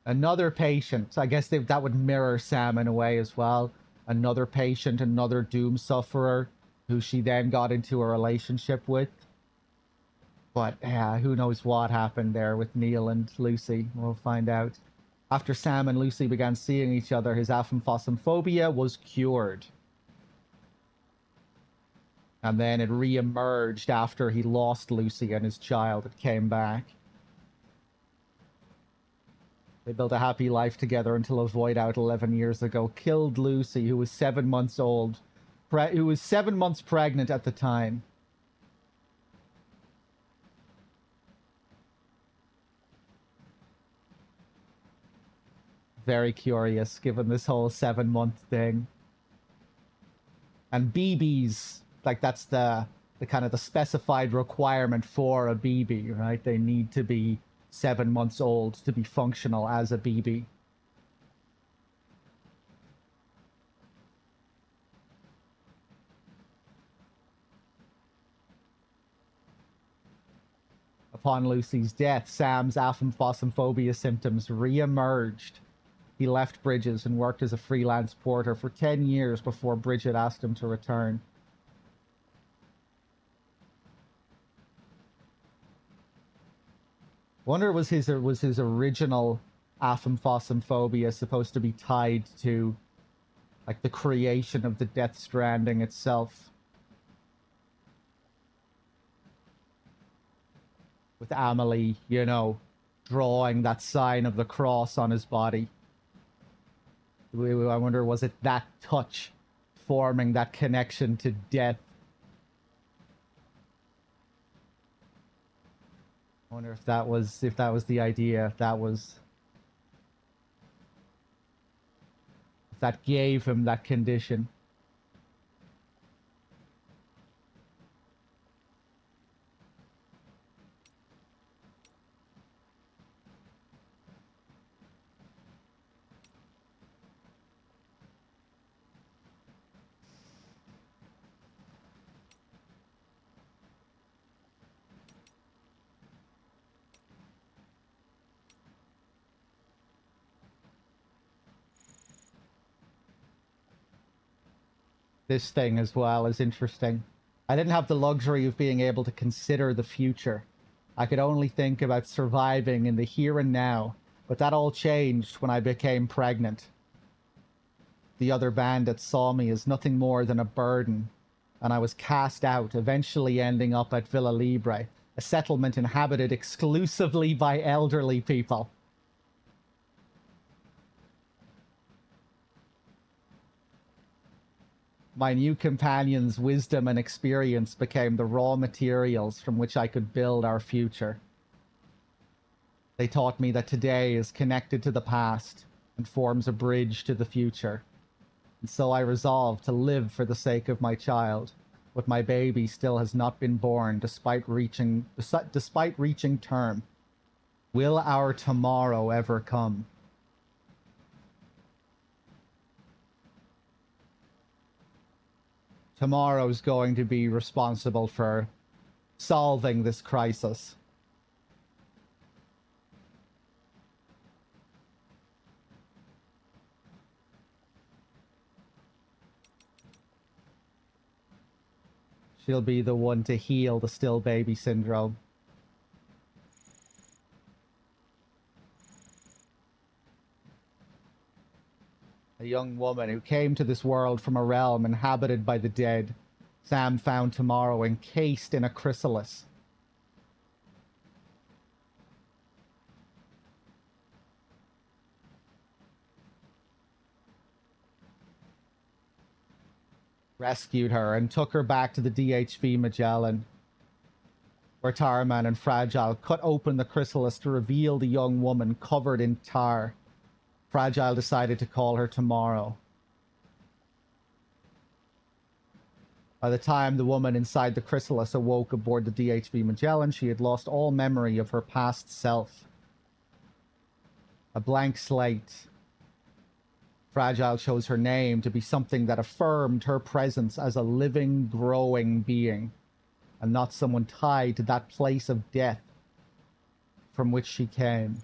B: Another patient, I guess that would mirror Sam in a way as well. Another patient, another doom sufferer, who she then got into a relationship with. But who knows what happened there with Neil and Lucy. We'll find out. After Sam and Lucy began seeing each other, his aphophosphobia was cured. And then it re-emerged after he lost Lucy and his child. It came back. They built a happy life together until a void out 11 years ago killed Lucy, who was 7 months old. Who was 7 months pregnant at the time. Very curious, given this whole 7-month thing. And BBs, like that's the kind of the specified requirement for a BB, right? They need to be 7 months old to be functional as a BB. Upon Lucy's death, Sam's aphophosphobia symptoms re-emerged. He left Bridges and worked as a freelance porter for 10 years before Bridget asked him to return. Wonder was his original aphosmophobia is supposed to be tied to, like, the creation of the Death Stranding itself. With Amelie, you know, drawing that sign of the cross on his body. I wonder, was it that touch forming that connection to death? I wonder if that was the idea, if that gave him that condition. This thing as well is interesting. I didn't have the luxury of being able to consider the future. I could only think about surviving in the here and now, but that all changed when I became pregnant. The other bandits saw me as nothing more than a burden, and I was cast out, eventually ending up at Villa Libre, a settlement inhabited exclusively by elderly people. My new companion's wisdom and experience became the raw materials from which I could build our future. They taught me that today is connected to the past and forms a bridge to the future. And so I resolved to live for the sake of my child, but my baby still has not been born despite reaching term. Will our tomorrow ever come? Tomorrow's going to be responsible for solving this crisis. She'll be the one to heal the still baby syndrome. A young woman who came to this world from a realm inhabited by the dead. Sam found tomorrow encased in a chrysalis. Rescued her and took her back to the DHV Magellan, where Tarman and Fragile cut open the chrysalis to reveal the young woman covered in tar. Fragile decided to call her Tomorrow. By the time the woman inside the chrysalis awoke aboard the DHV Magellan, she had lost all memory of her past self. A blank slate. Fragile chose her name to be something that affirmed her presence as a living, growing being, and not someone tied to that place of death from which she came.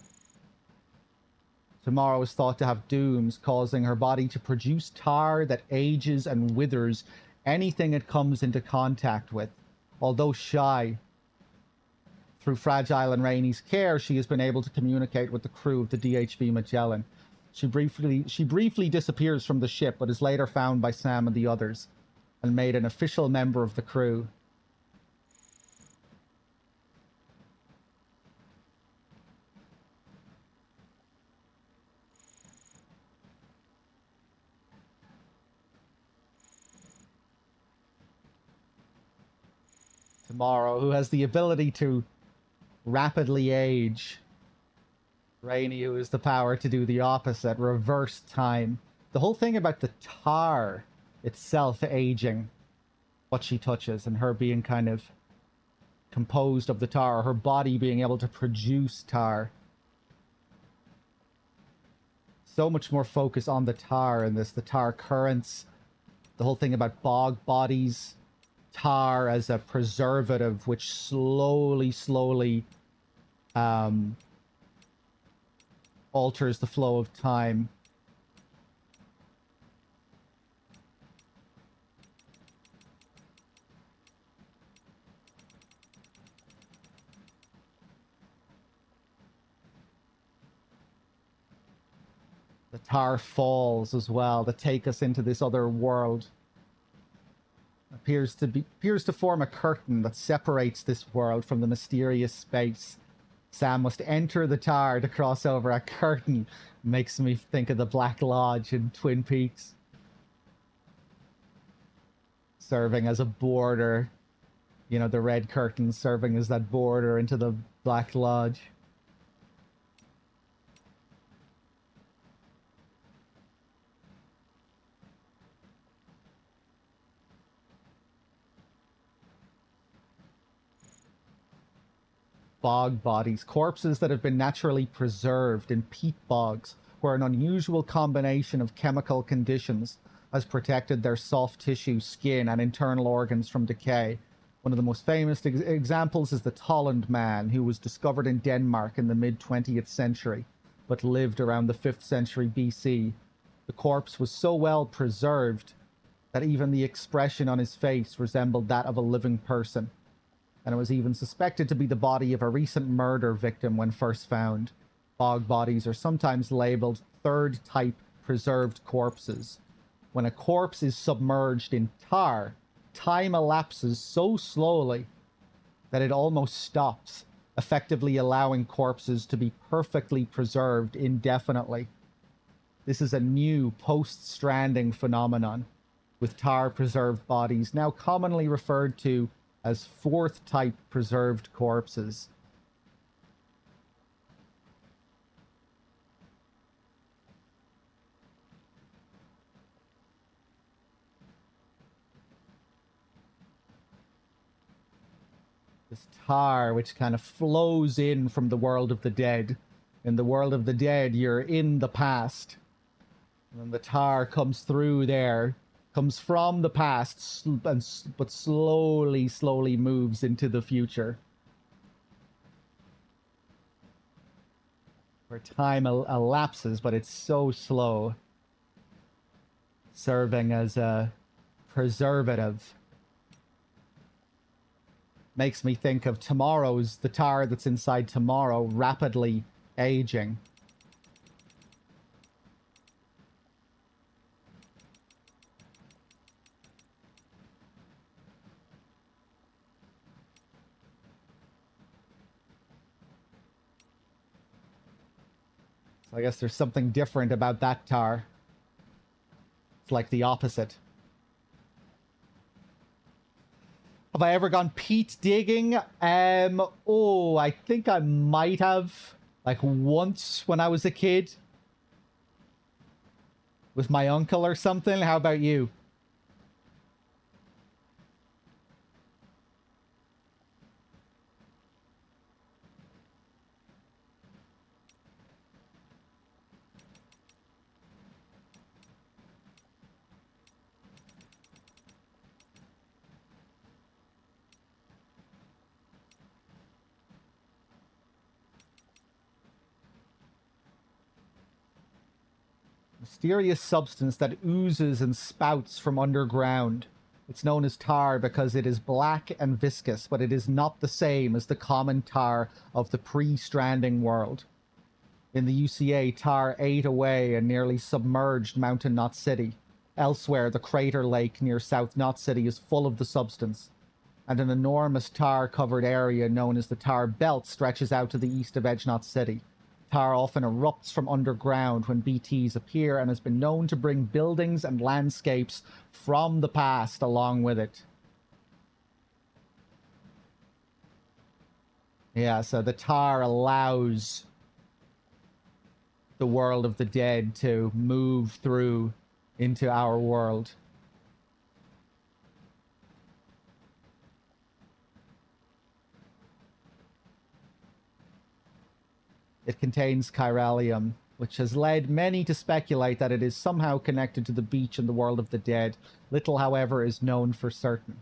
B: Tomorrow is thought to have dooms, causing her body to produce tar that ages and withers anything it comes into contact with. Although shy, through Fragile and Rainey's care, she has been able to communicate with the crew of the DHV Magellan. She briefly disappears from the ship, but is later found by Sam and the others, and made an official member of the crew. Tomorrow, who has the ability to rapidly age. Rainey, who has the power to do the opposite, reverse time. The whole thing about the tar itself aging what she touches, and her being kind of composed of the tar, her body being able to produce tar. So much more focus on the tar in this, the tar currents, the whole thing about bog bodies, tar as a preservative which slowly alters the flow of time. The tar falls as well that take us into this other world. Appears to form a curtain that separates this world from the mysterious space. Sam must enter the tar to cross over a curtain. Makes me think of the Black Lodge in Twin Peaks. Serving as a border. You know, the red curtain serving as that border into the Black Lodge. Bog bodies, corpses that have been naturally preserved in peat bogs, where an unusual combination of chemical conditions has protected their soft tissue, skin, and internal organs from decay. One of the most famous examples is the Tolland man, who was discovered in Denmark in the mid-20th century, but lived around the 5th century BC. The corpse was so well preserved that even the expression on his face resembled that of a living person, and it was even suspected to be the body of a recent murder victim when first found. Bog bodies are sometimes labeled third-type preserved corpses. When a corpse is submerged in tar, time elapses so slowly that it almost stops, effectively allowing corpses to be perfectly preserved indefinitely. This is a new post-Stranding phenomenon, with tar-preserved bodies now commonly referred to as fourth-type preserved corpses. This tar, which kind of flows in from the world of the dead. In the world of the dead, you're in the past. And then the tar comes through there, comes from the past, but slowly moves into the future. Where time elapses, but it's so slow. Serving as a preservative. Makes me think of the tar that's inside tomorrow rapidly aging. So I guess there's something different about that tar. It's like the opposite. Have I ever gone peat digging? Oh, I think I might have. Like once when I was a kid. With my uncle or something. How about you? Mysterious substance that oozes and spouts from underground. It's known as tar because it is black and viscous, but it is not the same as the common tar of the pre-Stranding world. In the UCA, tar ate away and nearly submerged Mountain Knot City. Elsewhere, the crater lake near South Knot City is full of the substance, and an enormous tar-covered area known as the Tar Belt stretches out to the east of Edge Knot City. Tar often erupts from underground when BTs appear and has been known to bring buildings and landscapes from the past along with it. Yeah, so the tar allows the world of the dead to move through into our world. It contains chiralium, which has led many to speculate that it is somehow connected to the beach in the world of the dead. Little, however, is known for certain.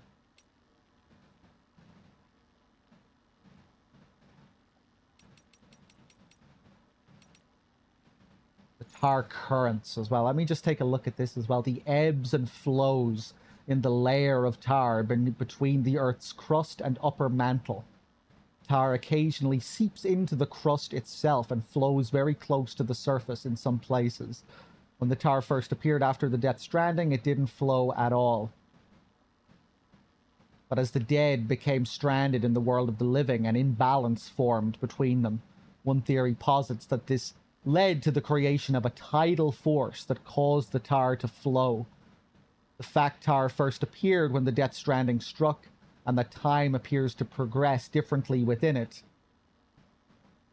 B: The tar currents as well. Let me just take a look at this as well. The ebbs and flows in the layer of tar between the Earth's crust and upper mantle. tar occasionally seeps into the crust itself and flows very close to the surface in some places. When the tar first appeared after the Death Stranding, it didn't flow at all. But as the dead became stranded in the world of the living, an imbalance formed between them. One theory posits that this led to the creation of a tidal force that caused the tar to flow. The fact tar first appeared when the Death Stranding struck, and that time appears to progress differently within it,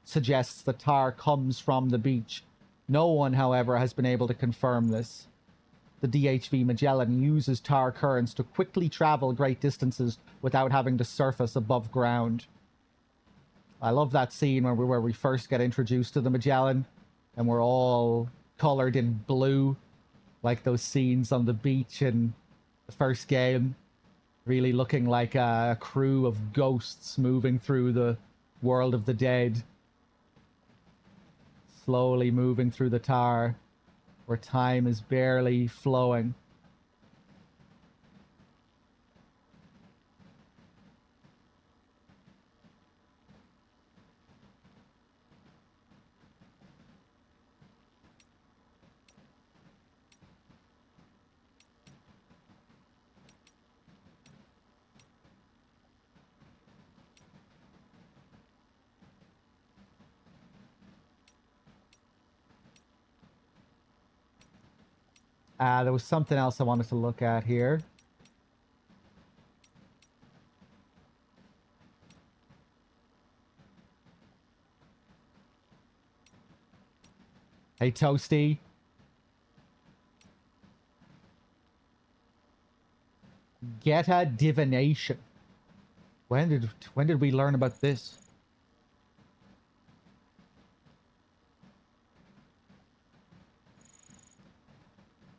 B: suggests that tar comes from the beach. No one, however, has been able to confirm this. The DHV Magellan uses tar currents to quickly travel great distances without having to surface above ground. I love that scene where we first get introduced to the Magellan, and we're all colored in blue, like those scenes on the beach in the first game. Really looking like a crew of ghosts moving through the world of the dead. Slowly moving through the tar, where time is barely flowing. There was something else I wanted to look at here. Hey, Toasty. Geta divination. When did we learn about this?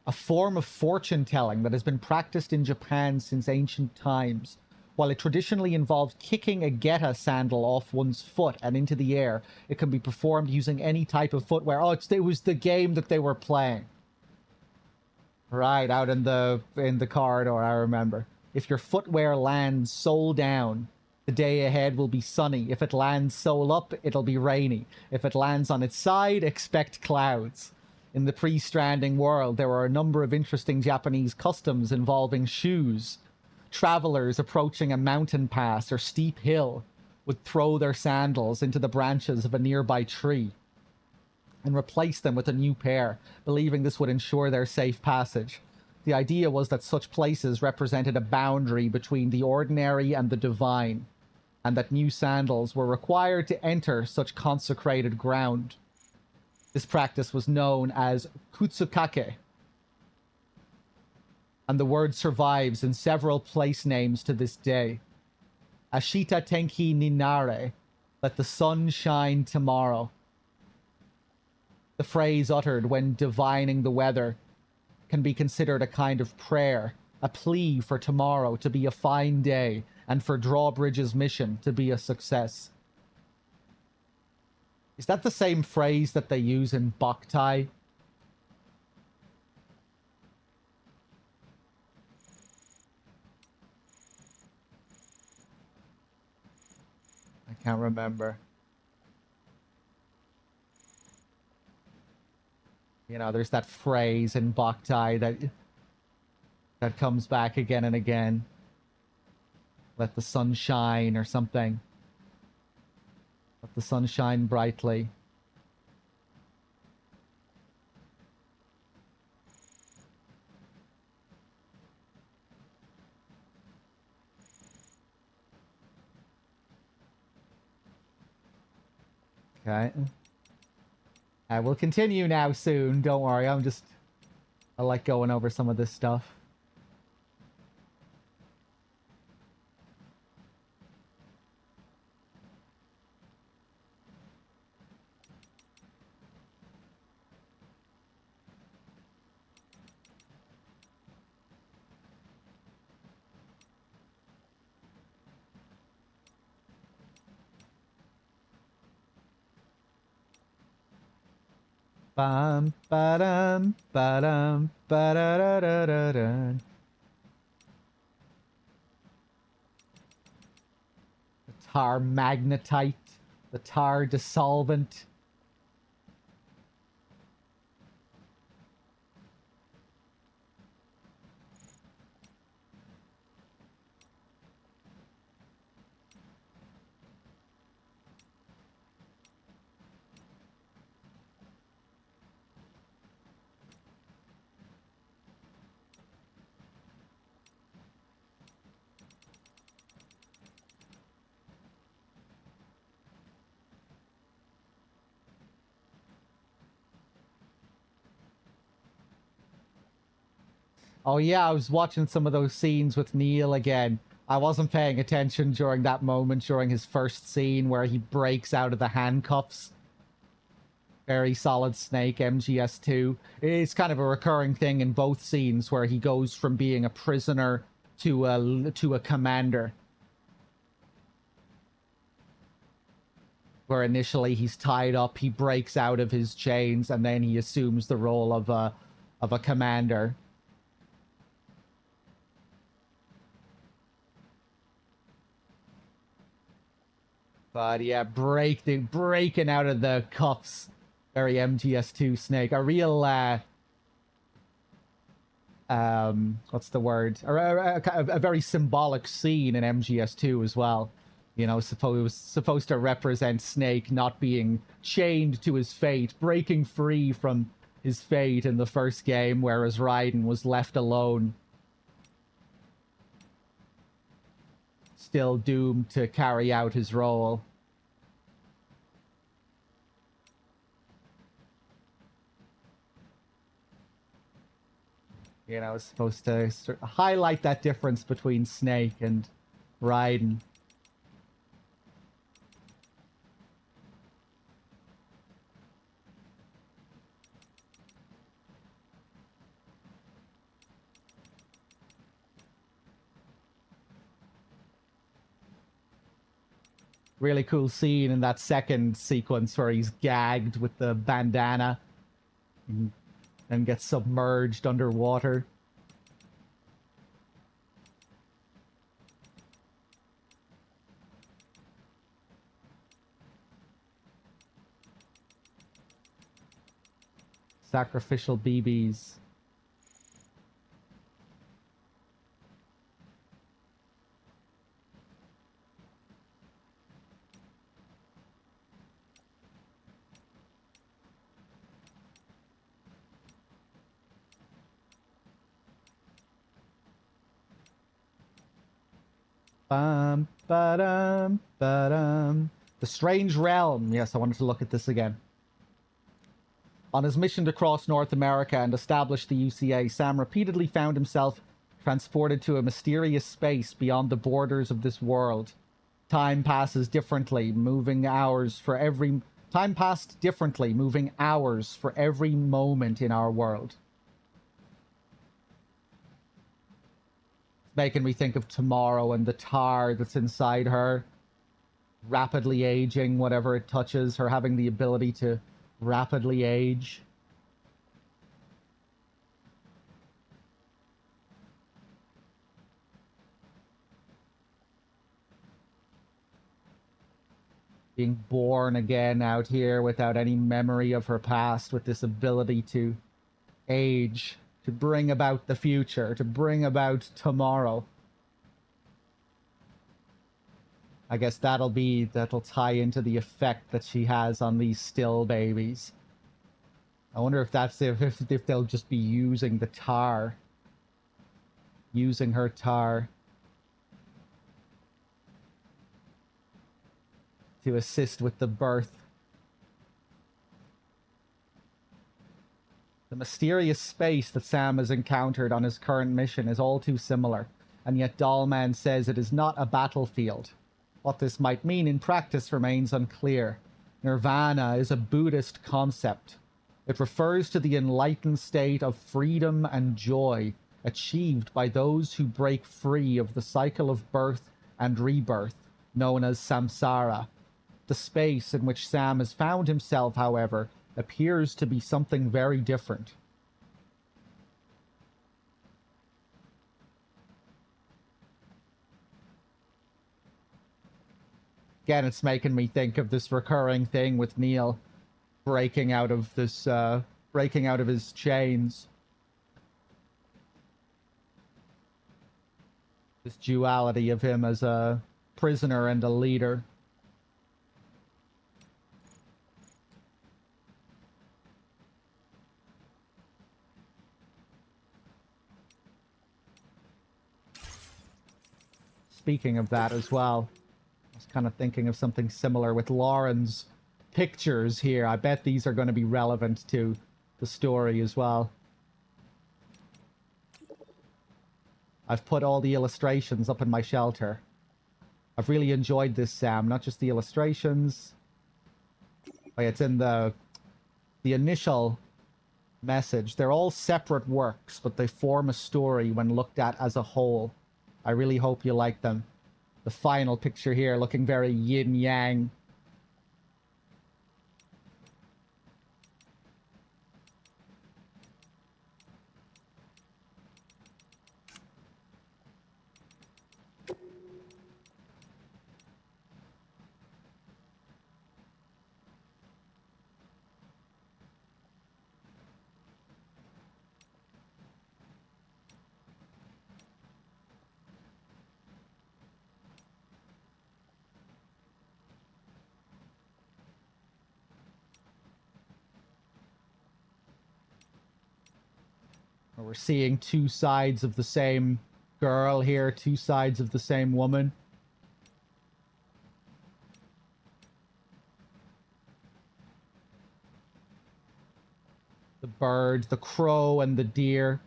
B: A form of fortune-telling that has been practiced in Japan since ancient times. While it traditionally involves kicking a geta sandal off one's foot and into the air, it can be performed using any type of footwear. Oh, it was the game that they were playing. Right, out in the corridor, I remember. If your footwear lands sole down, the day ahead will be sunny. If it lands sole up, it'll be rainy. If it lands on its side, expect clouds. In the pre-Stranding world, there were a number of interesting Japanese customs involving shoes. Travelers approaching a mountain pass or steep hill would throw their sandals into the branches of a nearby tree and replace them with a new pair, believing this would ensure their safe passage. The idea was that such places represented a boundary between the ordinary and the divine, and that new sandals were required to enter such consecrated ground. This practice was known as kutsukake, and the word survives in several place names to this day. Ashita tenki ni nare, let the sun shine tomorrow. The phrase uttered when divining the weather can be considered a kind of prayer, a plea for tomorrow to be a fine day, and for Drawbridge's mission to be a success. Is that the same phrase that they use in Boktai? I can't remember. You know, there's that phrase in Boktai that comes back again and again. Let the sun shine or something. Let the sun shine brightly. Okay. I will continue now soon. Don't worry. I like going over some of this stuff. Bum, ba-dum, ba-dum, ba-da-da-da-da-da. The tar magnetite, the tar dissolvent. Oh yeah, I was watching some of those scenes with Neil again. I wasn't paying attention during that moment, during his first scene where he breaks out of the handcuffs. Very Solid Snake, MGS2. It's kind of a recurring thing in both scenes where he goes from being a prisoner to a commander. Where initially he's tied up, he breaks out of his chains, and then he assumes the role of a commander. But yeah, breaking out of the cuffs. Very MGS2 Snake. A real, what's the word? A very symbolic scene in MGS2 as well. You know, it was supposed to represent Snake not being chained to his fate, breaking free from his fate in the first game, whereas Raiden was left alone. Still doomed to carry out his role. You know, it's supposed to sort of highlight that difference between Snake and Raiden. Really cool scene in that second sequence where he's gagged with the bandana and gets submerged underwater. Sacrificial BBs. Bum, ba-dum, ba-dum. The Strange Realm. Yes, I wanted to look at this again. On his mission to cross North America and establish the UCA, Sam repeatedly found himself transported to a mysterious space beyond the borders of this world. Time passes differently, moving hours for every... Time passed differently, moving hours for every moment in our world. Making me think of Tomorrow and the tar that's inside her. Rapidly aging whatever it touches, her having the ability to rapidly age. Being born again out here without any memory of her past, with this ability to age, to bring about the future, to bring about tomorrow. I guess that'll tie into the effect that she has on these still babies. I wonder if that's if they'll just be using the tar. Using her tar to assist with the birth. The mysterious space that Sam has encountered on his current mission is all too similar, and yet Dollman says it is not a battlefield. What this might mean in practice remains unclear. Nirvana is a Buddhist concept. It refers to the enlightened state of freedom and joy achieved by those who break free of the cycle of birth and rebirth, known as samsara. The space in which Sam has found himself, however, appears to be something very different. Again, it's making me think of this recurring thing with Neil breaking out of this, breaking out of his chains. This duality of him as a prisoner and a leader. Speaking of that as well, I was kind of thinking of something similar with Lauren's pictures here. I bet these are going to be relevant to the story as well. I've put all the illustrations up in my shelter. I've really enjoyed this, Sam. Not just the illustrations. Like, it's in the initial message. They're all separate works, but they form a story when looked at as a whole. I really hope you like them. The final picture here looking very yin-yang. We're seeing two sides of the same girl here, two sides of the same woman. The bird, the crow, and the deer.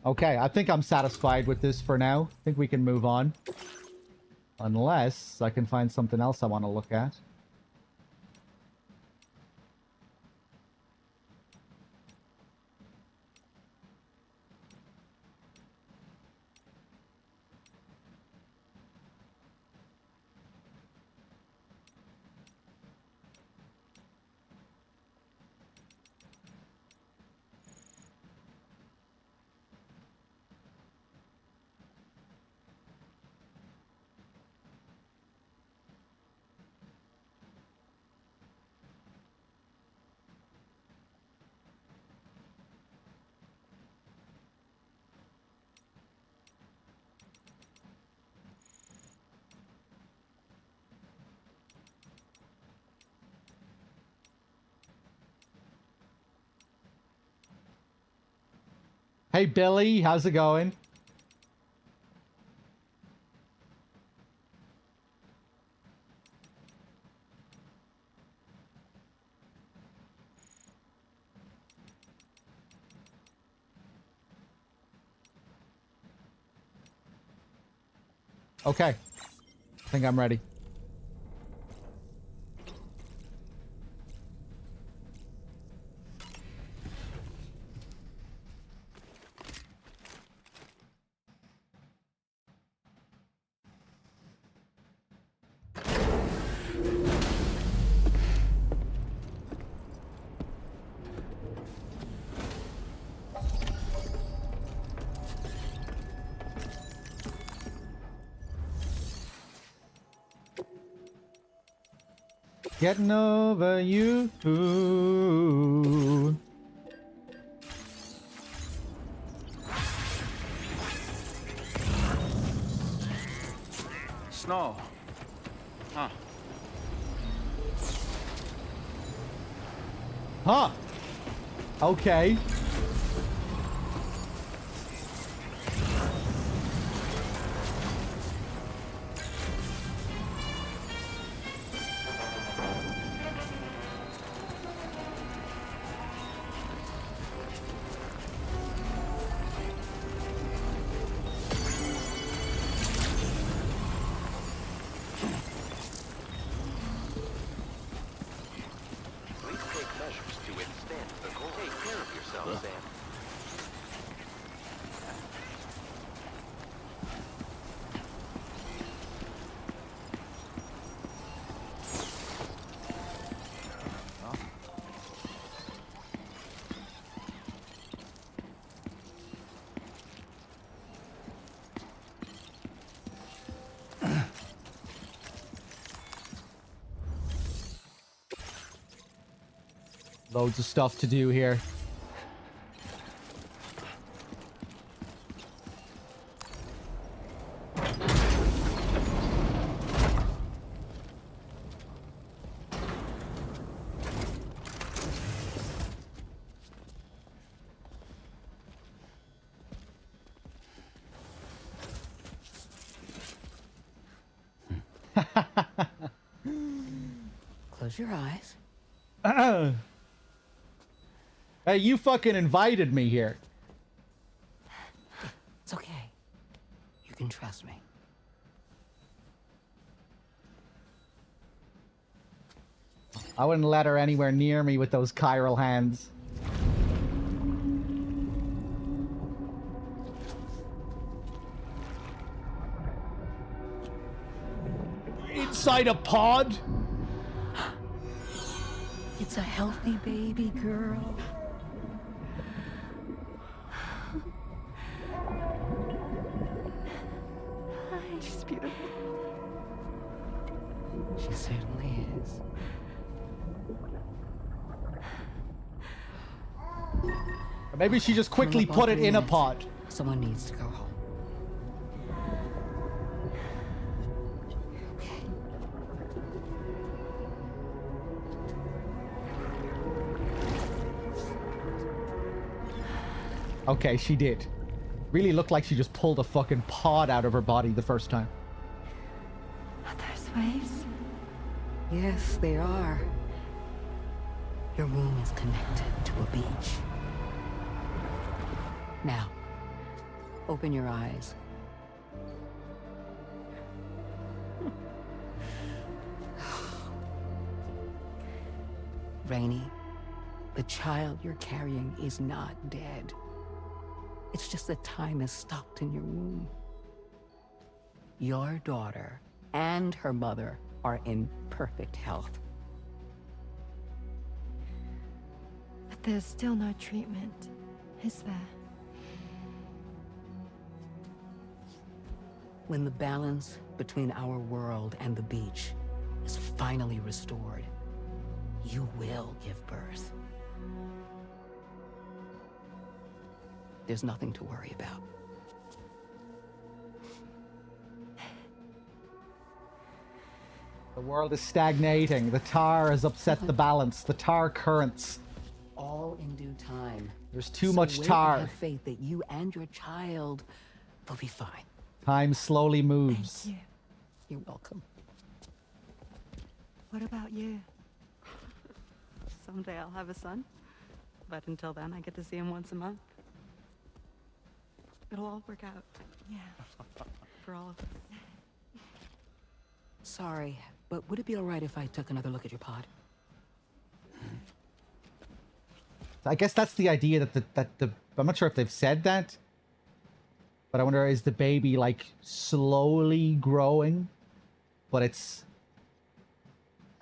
B: Okay, I think I'm satisfied with this for now. I think we can move on. Unless I can find something else I want to look at. Hey, Billy, how's it going? Okay. I think I'm ready. Getting over you.
F: Snow. Huh.
B: Huh. Okay. Loads of stuff to do here.
M: Close your eyes.
B: Hey, you fucking invited me here.
M: It's okay. You can trust me.
B: I wouldn't let her anywhere near me with those chiral hands. Inside a pod?
M: It's a healthy baby girl.
L: She's beautiful.
M: She certainly is.
B: Maybe she just quickly put it in a pod.
M: Someone needs to go home.
B: Okay, she did. Really looked like she just pulled a fucking pod out of her body the first time.
L: Are those waves?
M: Yes, they are. Your womb is connected to a beach. Now, open your eyes. Rainy, the child you're carrying is not dead. It's just that time has stopped in your womb. Your daughter and her mother are in perfect health.
N: But there's still no treatment, is there?
M: When the balance between our world and the beach is finally restored, you will give birth. There's nothing to worry about.
B: The world is stagnating. The tar has upset the balance. The tar currents.
M: All in due time.
B: There's too much tar.
M: Have faith that you and your child will be fine.
B: Time slowly moves.
N: Thank you.
M: You're welcome.
N: What about you?
O: Someday I'll have a son, but until then I get to see him once a month. It'll all work out.
N: Yeah.
O: For all of us.
M: Sorry, but would it be all right if I took another look at your pod?
B: I guess that's the idea that the I'm not sure if they've said that, but I wonder, is the baby like slowly growing, but it's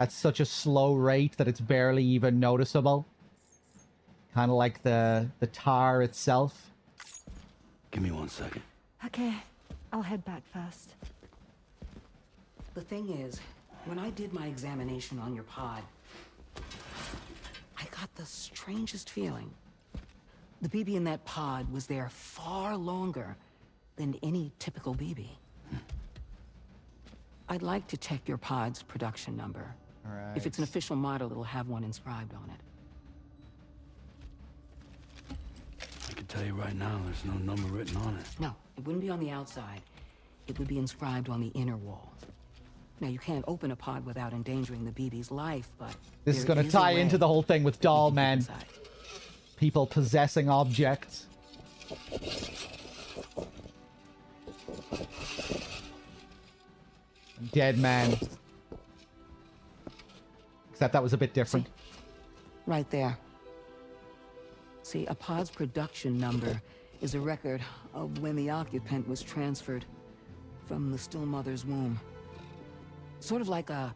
B: at such a slow rate that it's barely even noticeable, kind of like the tar itself.
E: Give me 1 second.
N: Okay, I'll head back first.
M: The thing is, when I did my examination on your pod, I got the strangest feeling. The BB in that pod was there far longer than any typical BB. I'd like to check your pod's production number.
B: All right.
M: If it's an official model, it'll have one inscribed on it.
E: I can tell you right now, there's no number written on it.
M: No, it wouldn't be on the outside. It would be inscribed on the inner wall. Now, you can't open a pod without endangering the BB's life, but...
B: This is going to tie into the whole thing with Doll Man. People possessing objects. Dead man. Except that was a bit different.
M: See? Right there. See, a pod's production number is a record of when the occupant was transferred from the still mother's womb. Sort of like a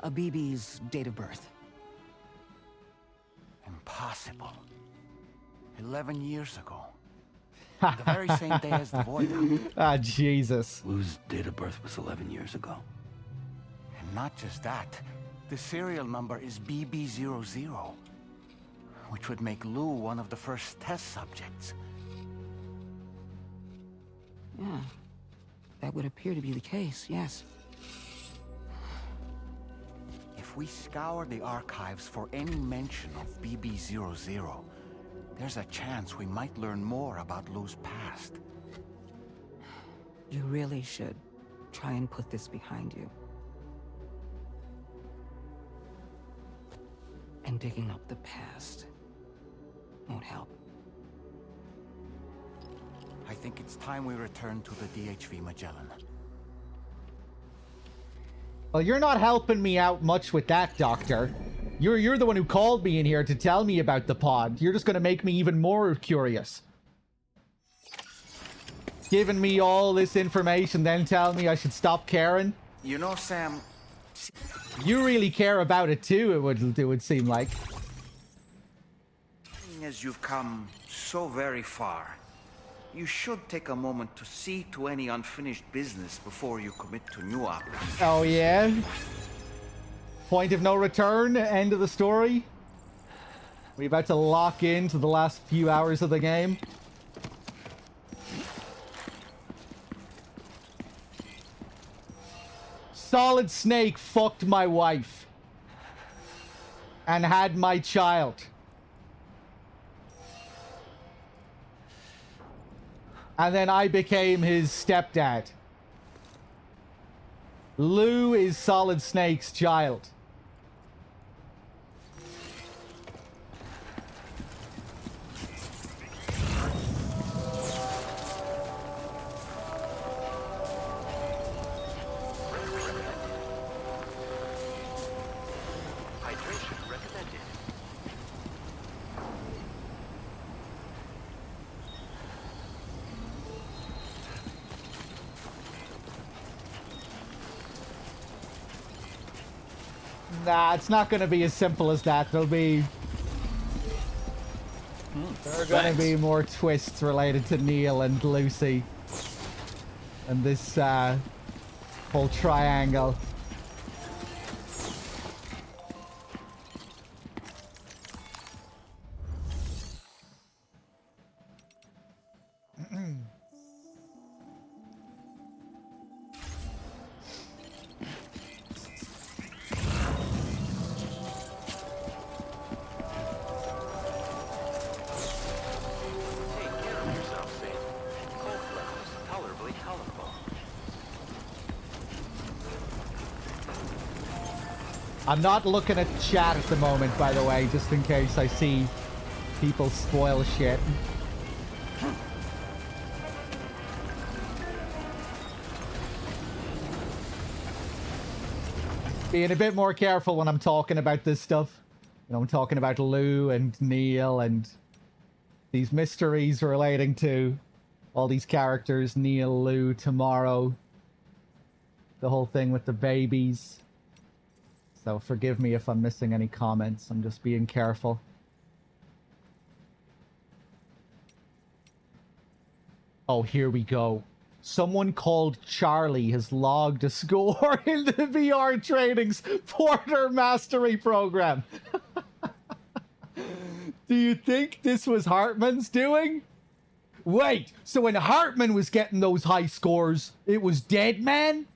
M: BB's date of birth.
K: Impossible. 11 years ago. The very same day as the void happened.
B: Ah, Jesus.
E: Lou's date of birth was 11 years ago.
K: And not just that. The serial number is BB00.
F: which would make Lou one of the first test subjects.
M: Yeah, that would appear to be the case, yes.
F: If we scour the archives for any mention of BB-00, there's a chance we might learn more about Lou's past.
M: You really should try and put this behind you. And digging up the past won't help.
F: I think it's time we return to the DHV Magellan.
B: Well, you're not helping me out much with that, Doctor. You're the one who called me in here to tell me about the pod. You're just going to make me even more curious. Giving me all this information, then tell me I should stop caring.
F: You know, Sam...
B: You really care about it too, it would seem like.
P: As you've come so very far, you should take a moment to see to any unfinished business before you commit to new operations.
B: Oh yeah? Point of no return, end of the story? We about to lock into the last few hours of the game? Solid Snake fucked my wife. And had my child. And then I became his stepdad. Lou is Solid Snake's child.
A: Hydration recommended.
B: Nah, it's not going to be as simple as that. There are going to be more twists related to Neil and Lucy. And this whole triangle.
A: Take care of yourself, Saint. Cold levels tolerably tolerable.
B: I'm not looking at chat at the moment, by the way, just in case I see people spoil shit. Being a bit more careful when I'm talking about this stuff. You know, I'm talking about Lou and Neil and these mysteries relating to all these characters. Neil, Lou, Tomorrow. The whole thing with the babies. So forgive me if I'm missing any comments. I'm just being careful. Oh, here we go. Someone called Charlie has logged a score in the VR Training's Porter Mastery Program. Do you think this was Hartman's doing? Wait, so when Hartman was getting those high scores, it was Deadman?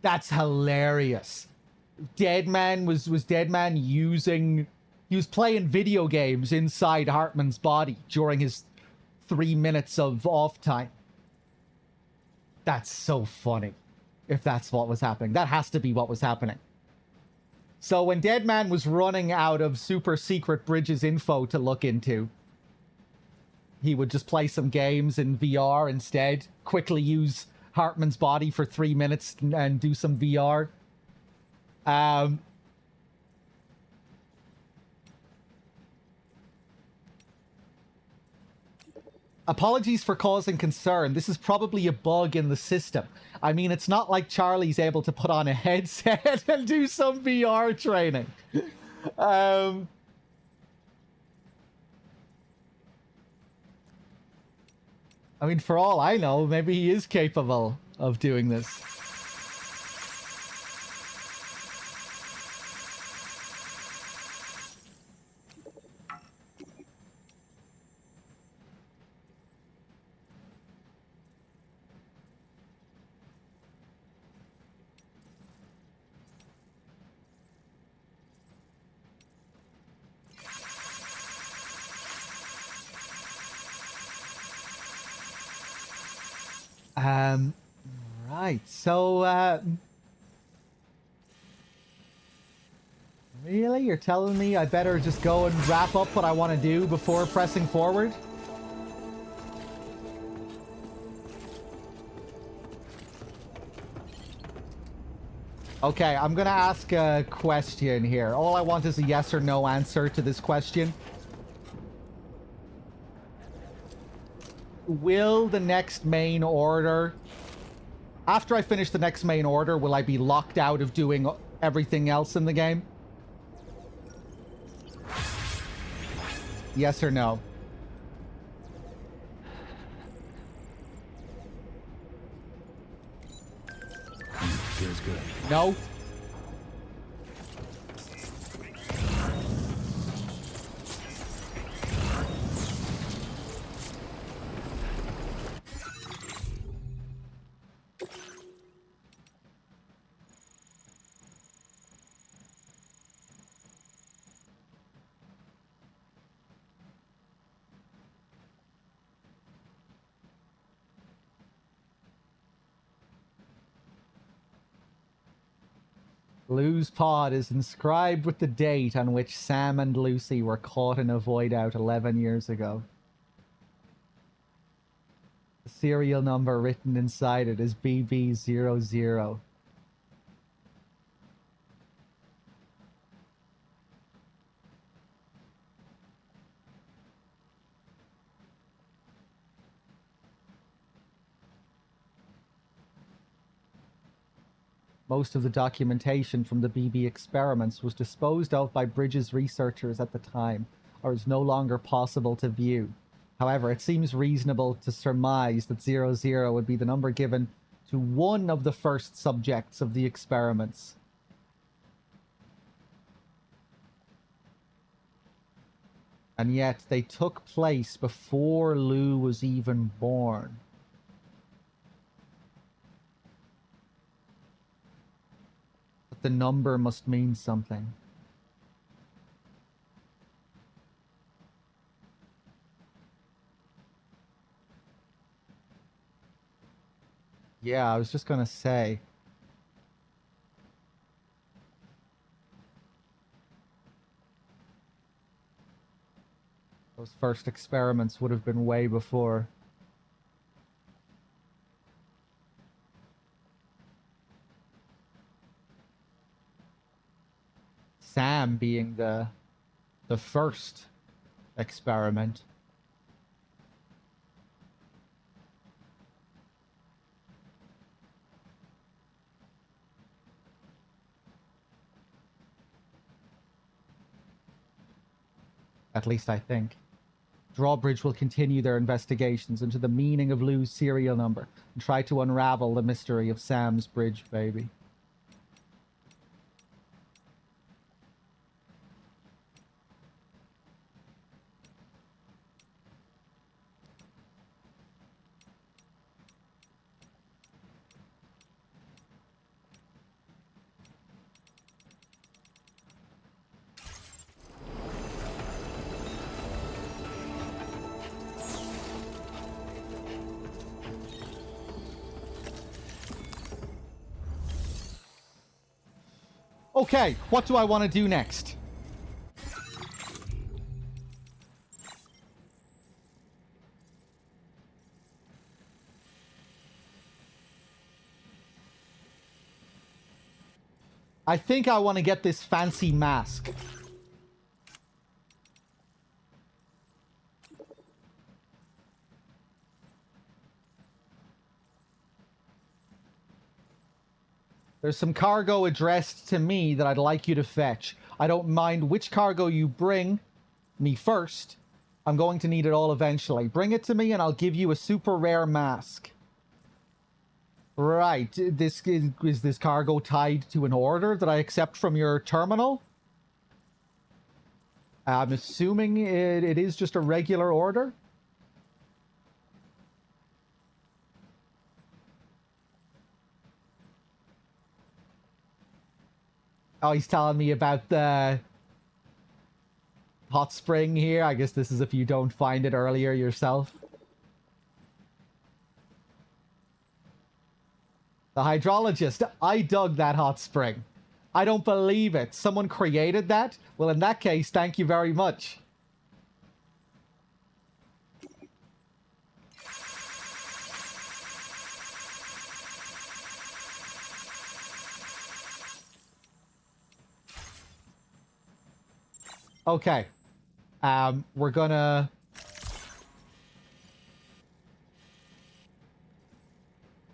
B: That's hilarious. Deadman was Deadman using... He was playing video games inside Hartman's body during his 3 minutes of off time. That's so funny. If that's what was happening. That has to be what was happening. So when Deadman was running out of super secret Bridges info to look into, he would just play some games in VR instead. Quickly use Hartman's body for 3 minutes and do some VR. Apologies for causing concern. This is probably a bug in the system. I mean, it's not like Charlie's able to put on a headset and do some VR training. I mean, for all I know, maybe he is capable of doing this. Right. So, really? You're telling me I better just go and wrap up what I want to do before pressing forward? Okay, I'm gonna ask a question here. All I want is a yes or no answer to this question. Will the next main order... After I finish the next main order, will I be locked out of doing everything else in the game? Yes or no?
E: Feels good.
B: No? Lou's pod is inscribed with the date on which Sam and Lucy were caught in a void out 11 years ago. The serial number written inside it is BB00. Most of the documentation from the BB experiments was disposed of by Bridges researchers at the time, or is no longer possible to view. However, it seems reasonable to surmise that 00 would be the number given to one of the first subjects of the experiments. And yet, they took place before Lou was even born. The number must mean something. Yeah, I was just gonna say. Those first experiments would have been way before. Sam being the first experiment. At least I think. Drawbridge will continue their investigations into the meaning of Lou's serial number and try to unravel the mystery of Sam's bridge baby. Okay, what do I want to do next? I think I want to get this fancy mask. There's some cargo addressed to me that I'd like you to fetch. I don't mind which cargo you bring me first. I'm going to need it all eventually. Bring it to me and I'll give you a super rare mask. Right. Is this cargo tied to an order that I accept from your terminal? I'm assuming it is just a regular order. Oh, he's telling me about the hot spring here. I guess this is if you don't find it earlier yourself. The hydrologist. I dug that hot spring. I don't believe it. Someone created that? Well, in that case, thank you very much. Okay. We're gonna...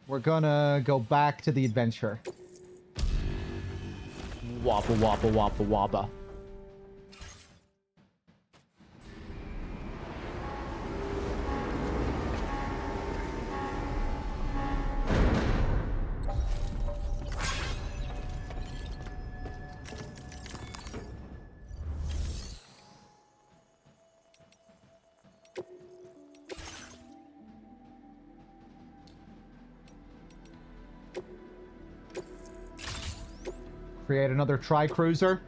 B: We're gonna go back to the adventure. Wappa wappa wappa wappa. Create another tri-cruiser.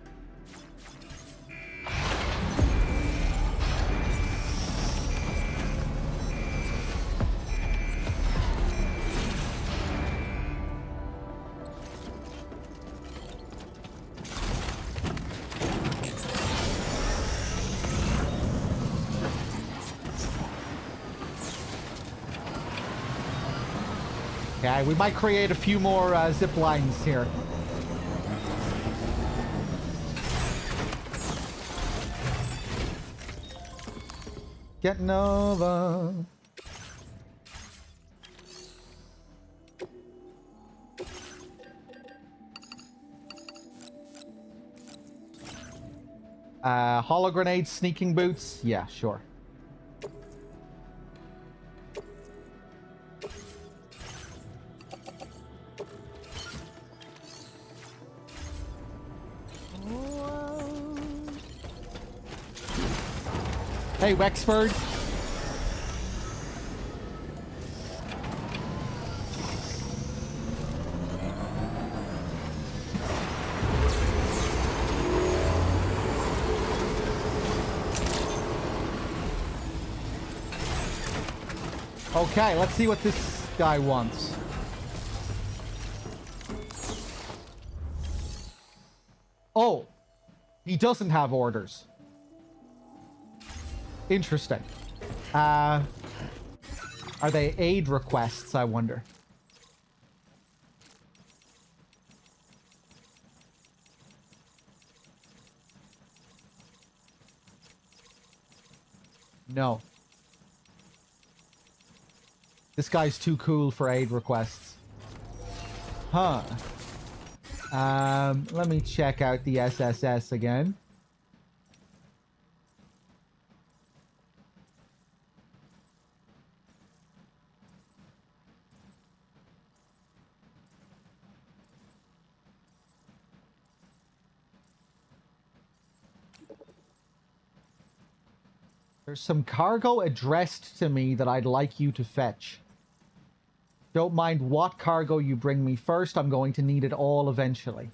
B: Okay, we might create a few more zip lines here. Getting over. Holo grenades, sneaking boots. Yeah, sure. Hey, Wexford. Okay, let's see what this guy wants. Oh, he doesn't have orders. Interesting. Are they aid requests, I wonder? No. This guy's too cool for aid requests. Huh. Let me check out the SSS again. There's some cargo addressed to me that I'd like you to fetch. Don't mind what cargo you bring me first. I'm going to need it all eventually.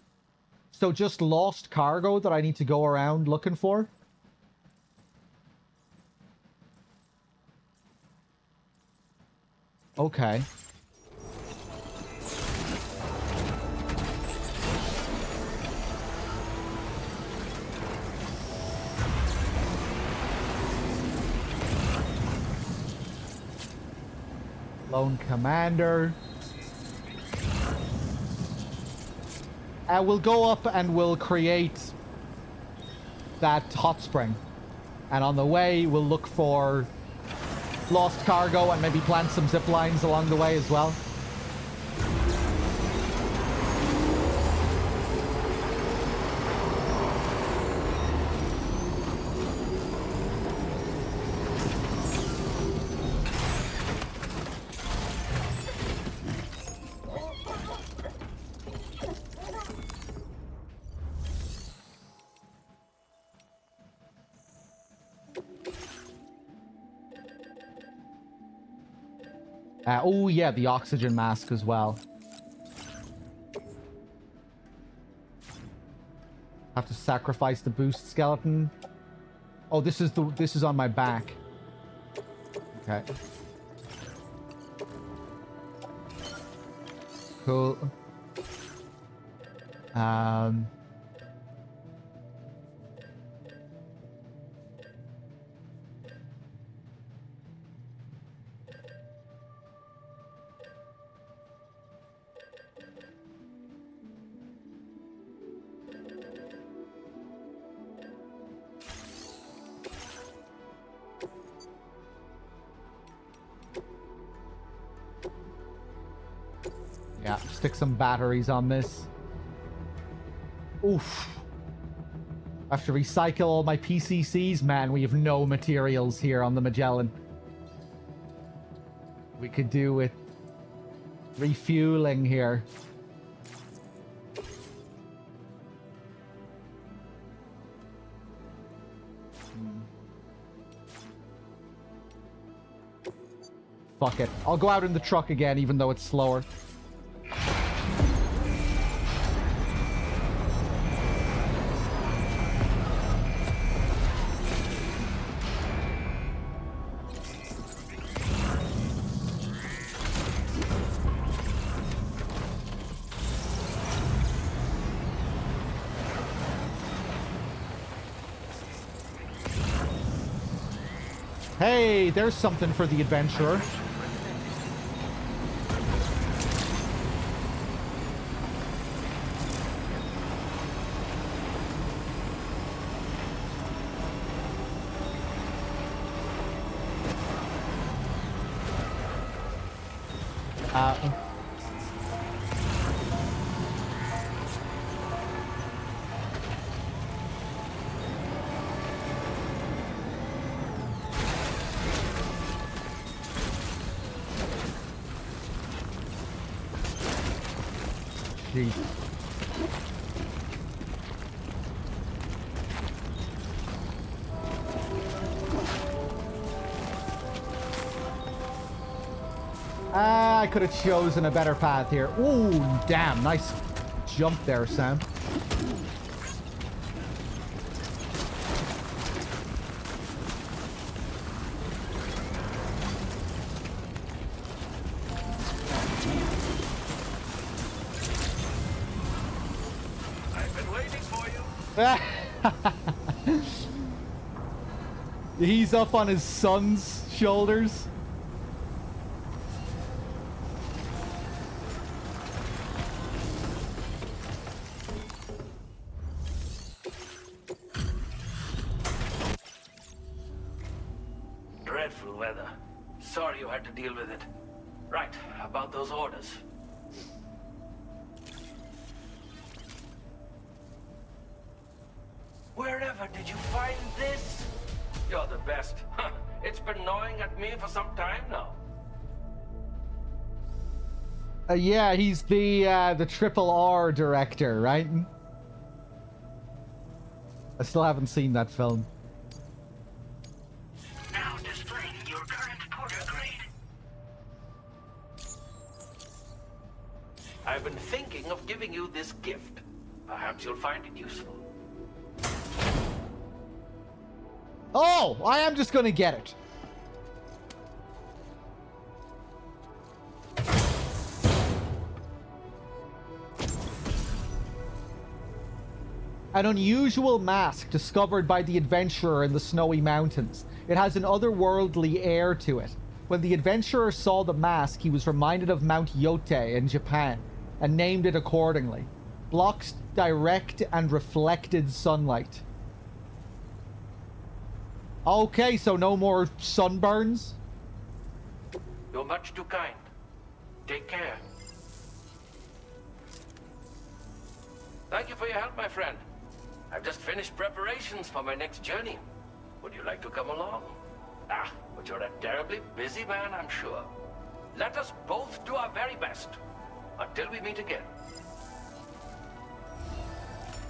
B: So just lost cargo that I need to go around looking for? Okay. Lone Commander. We'll go up and we'll create that hot spring. And on the way, we'll look for lost cargo and maybe plant some zip lines along the way as well. Oh yeah, the oxygen mask as well. Have to sacrifice the boost skeleton. Oh, this is on my back. Okay. Cool. Yeah, stick some batteries on this. Oof. I have to recycle all my PCCs. Man, we have no materials here on the Magellan. We could do with refueling here. Fuck it. I'll go out in the truck again, even though it's slower. Hey, there's something for the adventurer. Jesus. I could have chosen a better path here. Ooh, damn. Nice jump there, Sam.
I: I've been waiting for you.
B: He's up on his son's shoulders.
I: Dreadful weather. Sorry you had to deal with it. Right, about those orders. Wherever did you find this? You're the best. It's been gnawing at me for some time now.
B: Yeah, he's the Triple R director, right? I still haven't seen that film.
D: Now displaying your current Porter grade.
I: I've been thinking of giving you this gift. Perhaps you'll find it useful.
B: Oh, I am just gonna get it. An unusual mask discovered by the adventurer in the snowy mountains. It has an otherworldly air to it. When the adventurer saw the mask, he was reminded of Mount Yote in Japan and named it accordingly. Blocks direct and reflected sunlight. Okay, so no more sunburns?
I: You're much too kind. Take care. Thank you for your help, my friend. I've just finished preparations for my next journey. Would you like to come along? Ah, but you're a terribly busy man, I'm sure. Let us both do our very best. Until we meet again.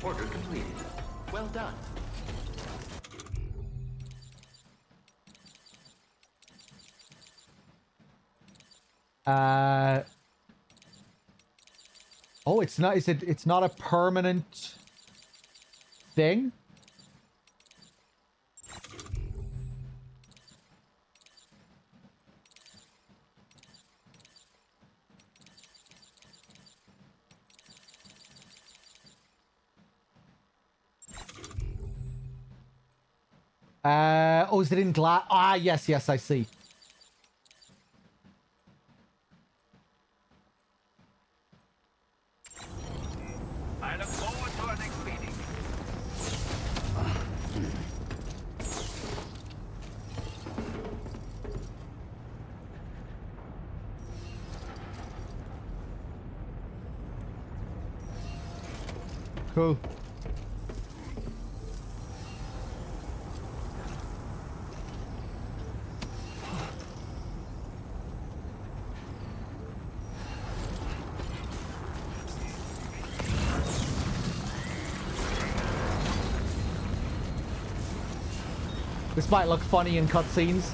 A: Order completed. Well done.
B: Oh, it's not. Is it? It's not a permanent thing. Oh, is it in glass? Ah, yes, yes, I see.
I: I look forward to our next meeting.
B: Cool. This might look funny in cutscenes.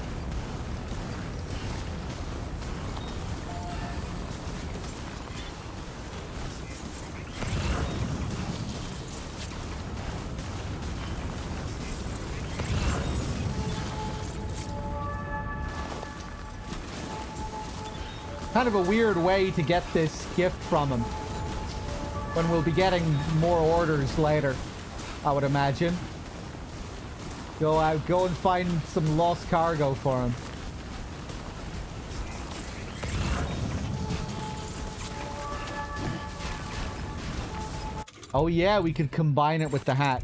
B: Kind of a weird way to get this gift from him. When we'll be getting more orders later, I would imagine. Go out, go and find some lost cargo for him. Oh yeah, we could combine it with the hat.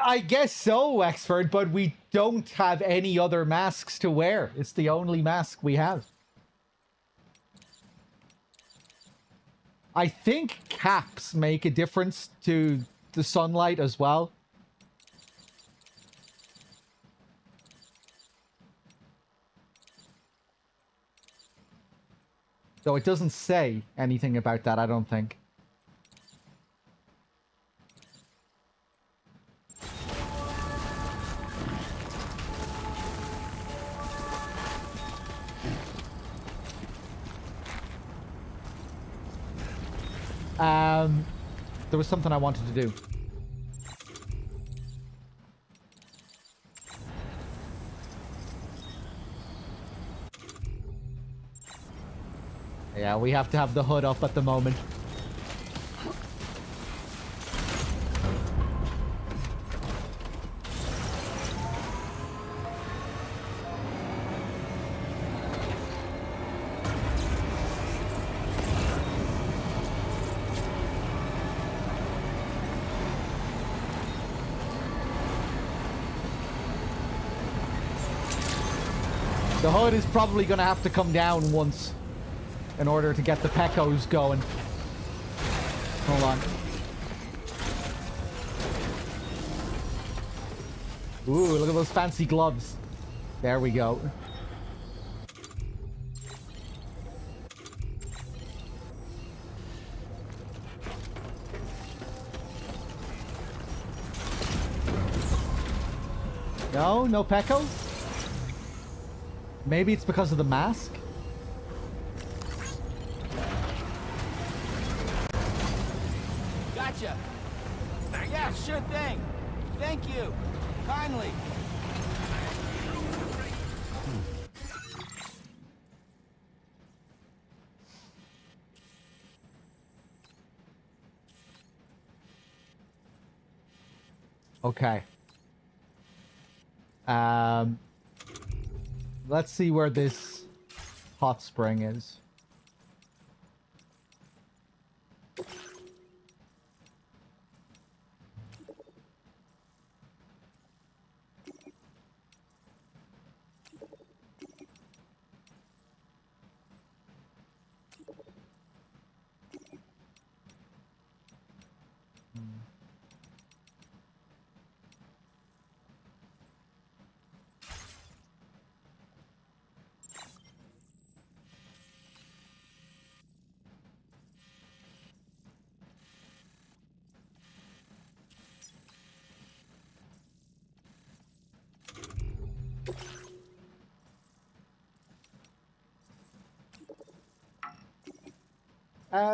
B: I guess so, Wexford, but we don't have any other masks to wear. It's the only mask we have. I think caps make a difference to the sunlight as well. Though it doesn't say anything about that, I don't think. There was something I wanted to do. Yeah, we have to have the hood up at the moment. The hood is probably going to have to come down once in order to get the pecos going. Hold on. Ooh, look at those fancy gloves. There we go. No, no pecos? Maybe it's because of the mask?
Q: Gotcha. Yeah, sure thing. Thank you. Kindly.
B: Okay. Let's see where this hot spring is.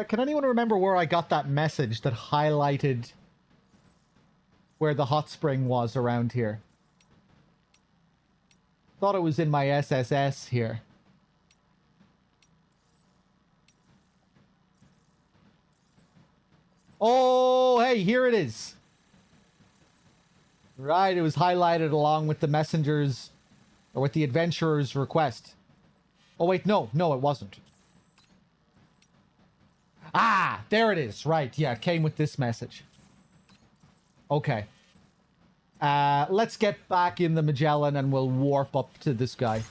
B: Can anyone remember where I got that message that highlighted where the hot spring was around here. Thought it was in my SSS here. Oh, hey, here it is. Right, it was highlighted along with the messenger's, or with the adventurer's request. Oh, wait, no, it wasn't. Ah, there it is. Right, yeah, it came with this message. Okay. Let's get back in the Magellan and we'll warp up to this guy.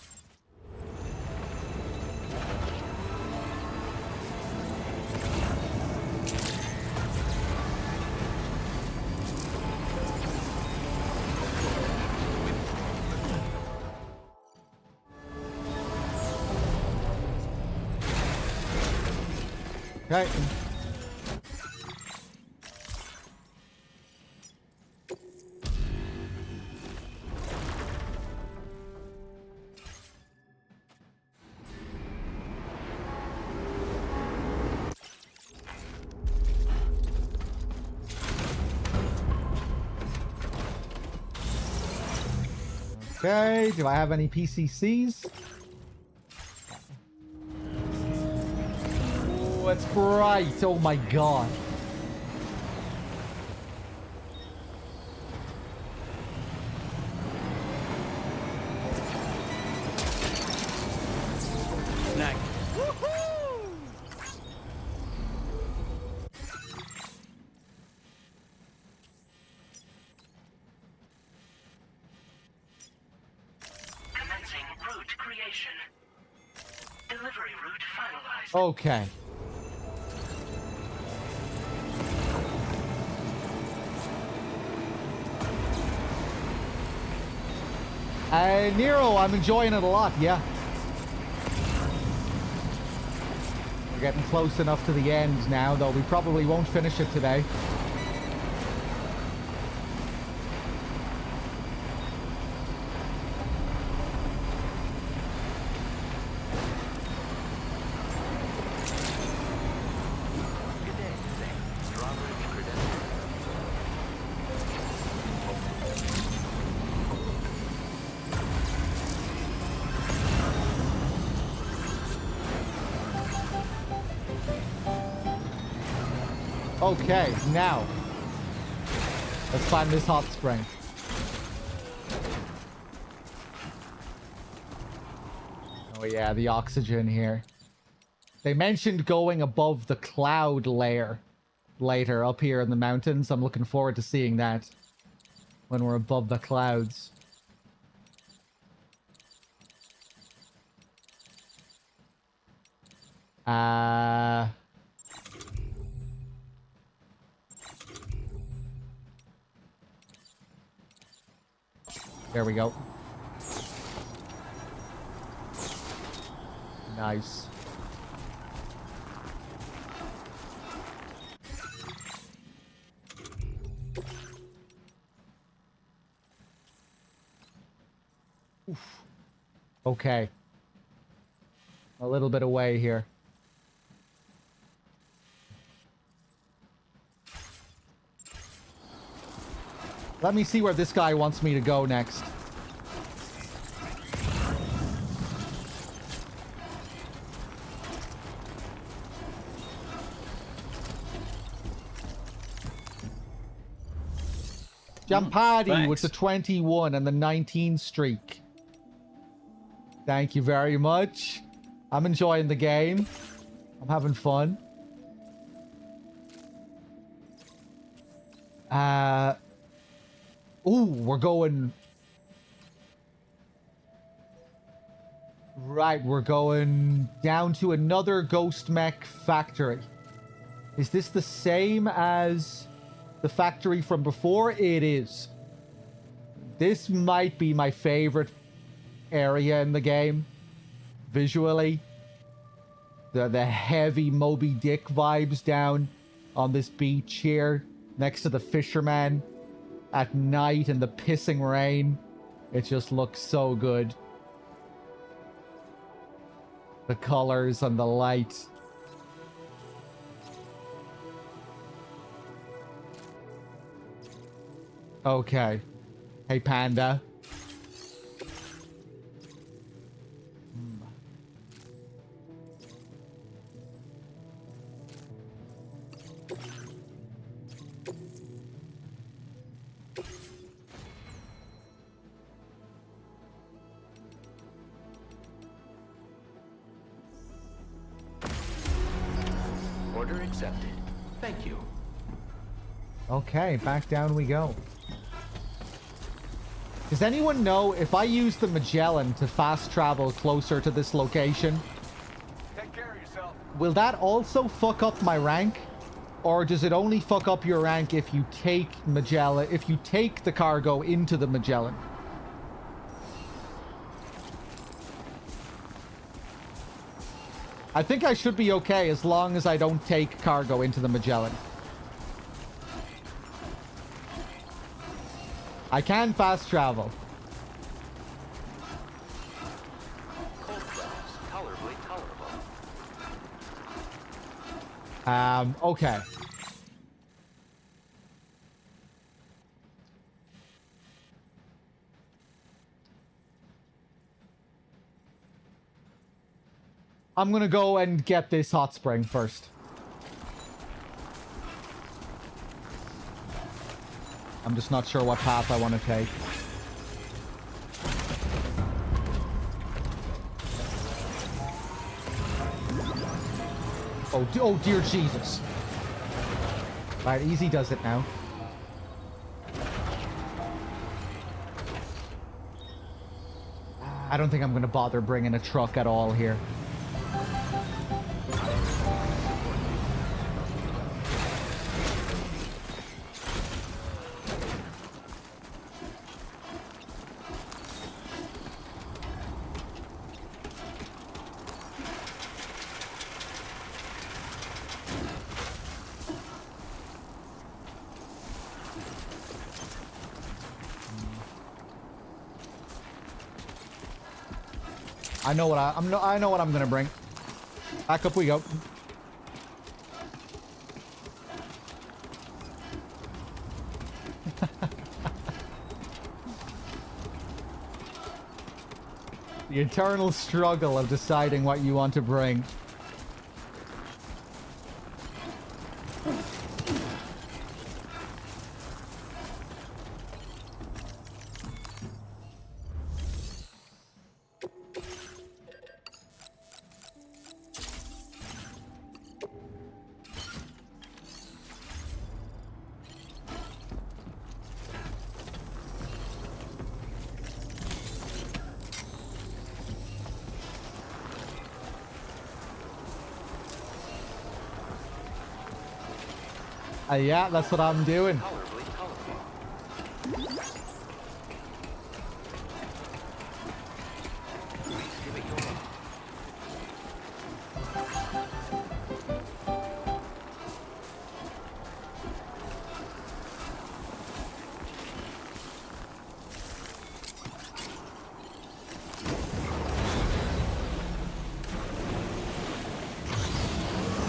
B: Okay. Okay, do I have any PCCs? Oh, it's bright. Oh my god.
Q: Snack.
D: Commencing route creation. Delivery route finalized.
B: Okay. Nero, I'm enjoying it a lot, yeah. We're getting close enough to the end now, though we probably won't finish it today. Okay, now let's find this hot spring. Oh yeah, the oxygen here. They mentioned going above the cloud layer later up here in the mountains. I'm looking forward to seeing that when we're above the clouds. There we go. Nice. Oof. Okay. A little bit away here. Let me see where this guy wants me to go next. Jampadi with the 21 and the 19 streak. Thank you very much. I'm enjoying the game. I'm having fun. Ooh, we're going... Right, we're going down to another Ghost Mech factory. Is this the same as the factory from before? It is. This might be my favorite area in the game. Visually. The heavy Moby Dick vibes down on this beach here. Next to the fisherman. At night in the pissing rain. It just looks so good. The colors and the light. Okay. Hey, Panda.
A: Order accepted. Thank you.
B: Okay, back down we go. Does anyone know if I use the Magellan to fast travel closer to this location?
G: Take care of yourself.
B: Will that also fuck up my rank? Or does it only fuck up your rank if you take Magellan, if you take the cargo into the Magellan? I think I should be okay as long as I don't take cargo into the Magellan. I can fast travel.
A: Cold levels tolerably tolerable.
B: Okay. I'm gonna go and get this hot spring first. I'm just not sure what path I want to take. Oh dear Jesus. Right, easy does it now. I don't think I'm gonna bother bringing a truck at all here. I know what I know what I'm gonna bring. Back up we go. The eternal struggle of deciding what you want to bring. Yeah, that's what I'm doing.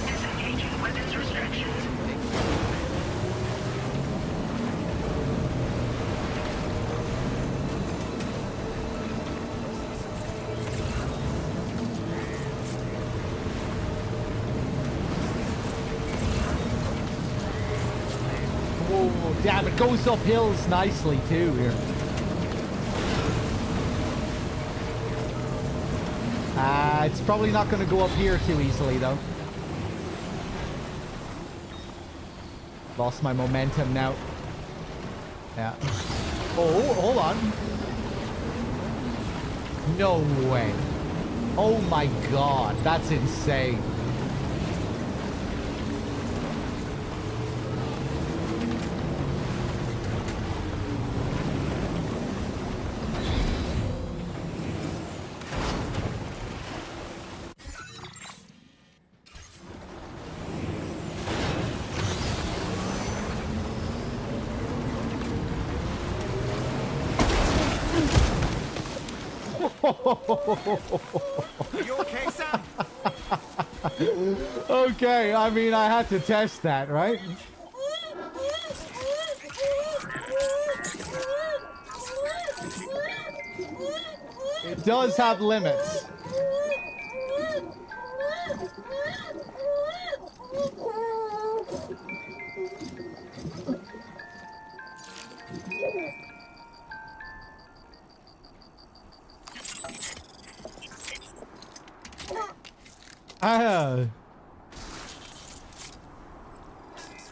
D: Disengaging weapons restrictions.
B: Whoa, damn, it goes up hills nicely too here. It's probably not going to go up here too easily though. Lost my momentum now. Yeah. Oh, hold on. No way. Oh my god, that's insane.
Q: You okay, Sam?
B: Okay, I mean, I had to test that, right? does have limits.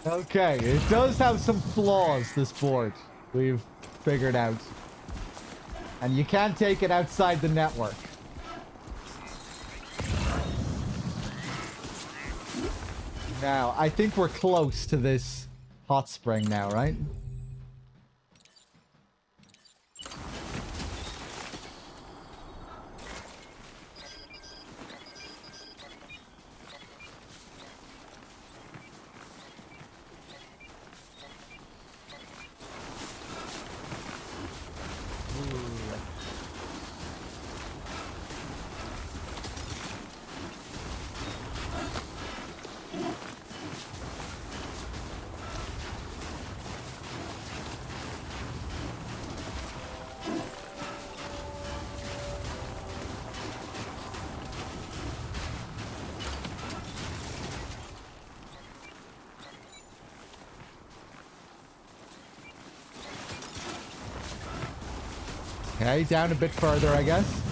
B: Okay, it does have some flaws, this board. We've figured out. And you can't take it outside the network. Now, I think we're close to this hot spring now, right? Okay, down a bit further, I guess.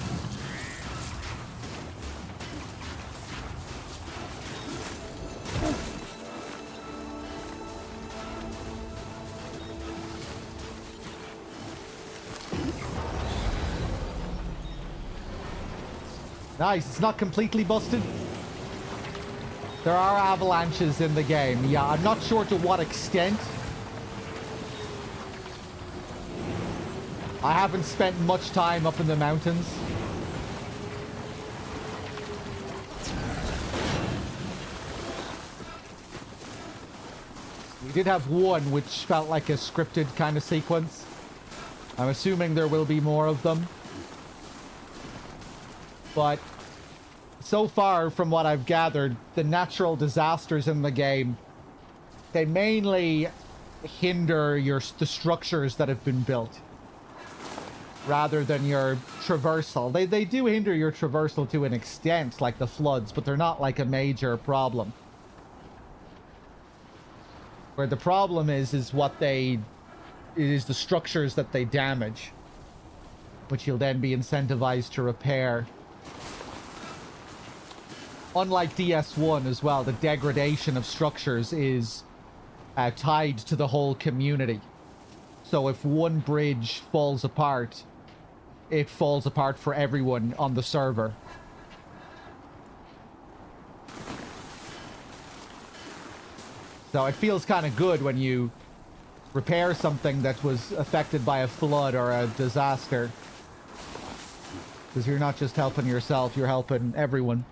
B: Nice, it's not completely busted. There are avalanches in the game. Yeah, I'm not sure to what extent. I haven't spent much time up in the mountains. We did have one which felt like a scripted kind of sequence. I'm assuming there will be more of them. But so far, from what I've gathered, the natural disasters in the game, they mainly hinder the structures that have been built, rather than your traversal. They do hinder your traversal to an extent, like the floods, but they're not like a major problem. Where the problem is it is the structures that they damage, which you'll then be incentivized to repair. Unlike DS1 as well, the degradation of structures is tied to the whole community. So if one bridge falls apart, it falls apart for everyone on the server. So it feels kind of good when you repair something that was affected by a flood or a disaster. Because you're not just helping yourself, you're helping everyone.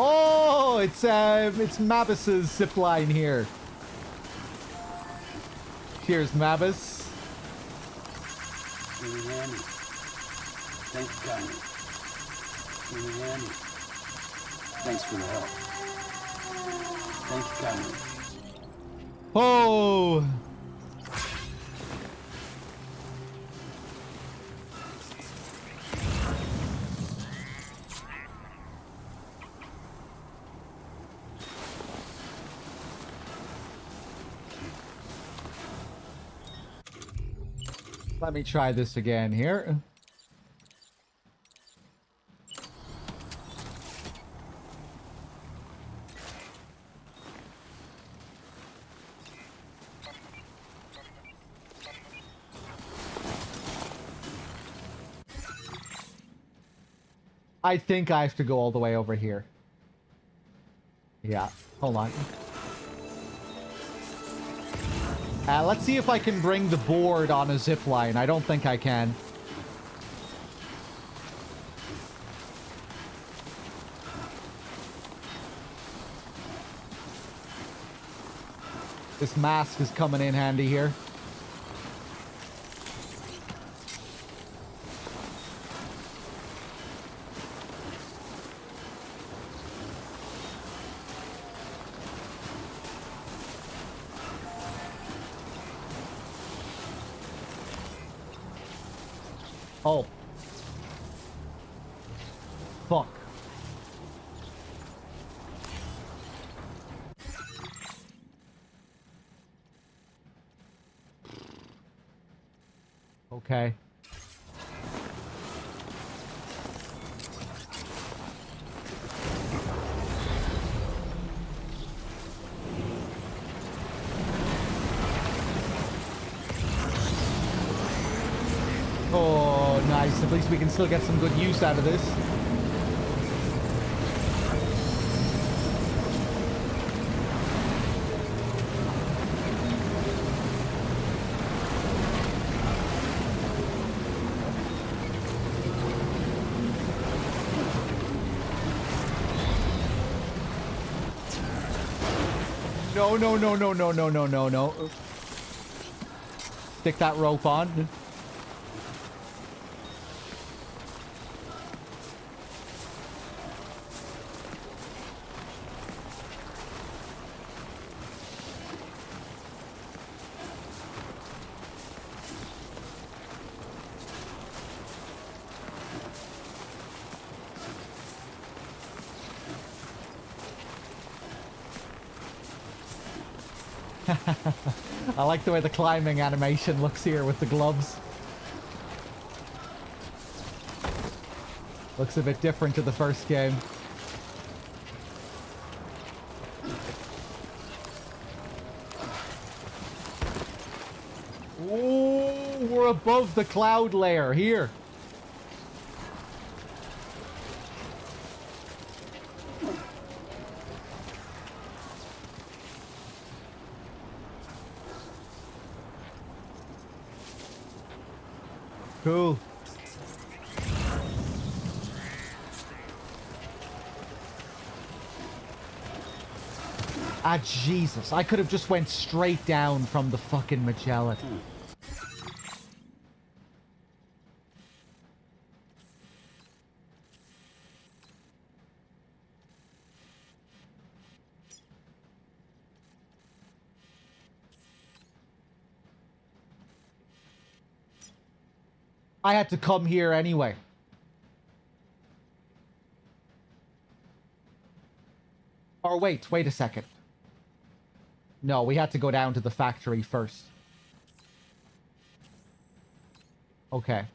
B: Oh, it's Mabus's zipline here. Cheers, Mabus.
E: Thanks, Connie. Thanks for the help. Thanks, Connie.
B: Oh. Let me try this again here. I think I have to go all the way over here. Yeah, hold on. Let's see if I can bring the board on a zip line. I don't think I can. This mask is coming in handy here. Oh. Fuck. Okay. Oh, nice. At least we can still get some good use out of this. No, no, no, no, no, no, no, no, no. Stick that rope on. I like the way the climbing animation looks here with the gloves. Looks a bit different to the first game. Ooh, we're above the cloud layer here. Cool. Ah, Jesus. I could have just went straight down from the fucking Magellan. I had to come here anyway. Or wait a second. No, we had to go down to the factory first. Okay.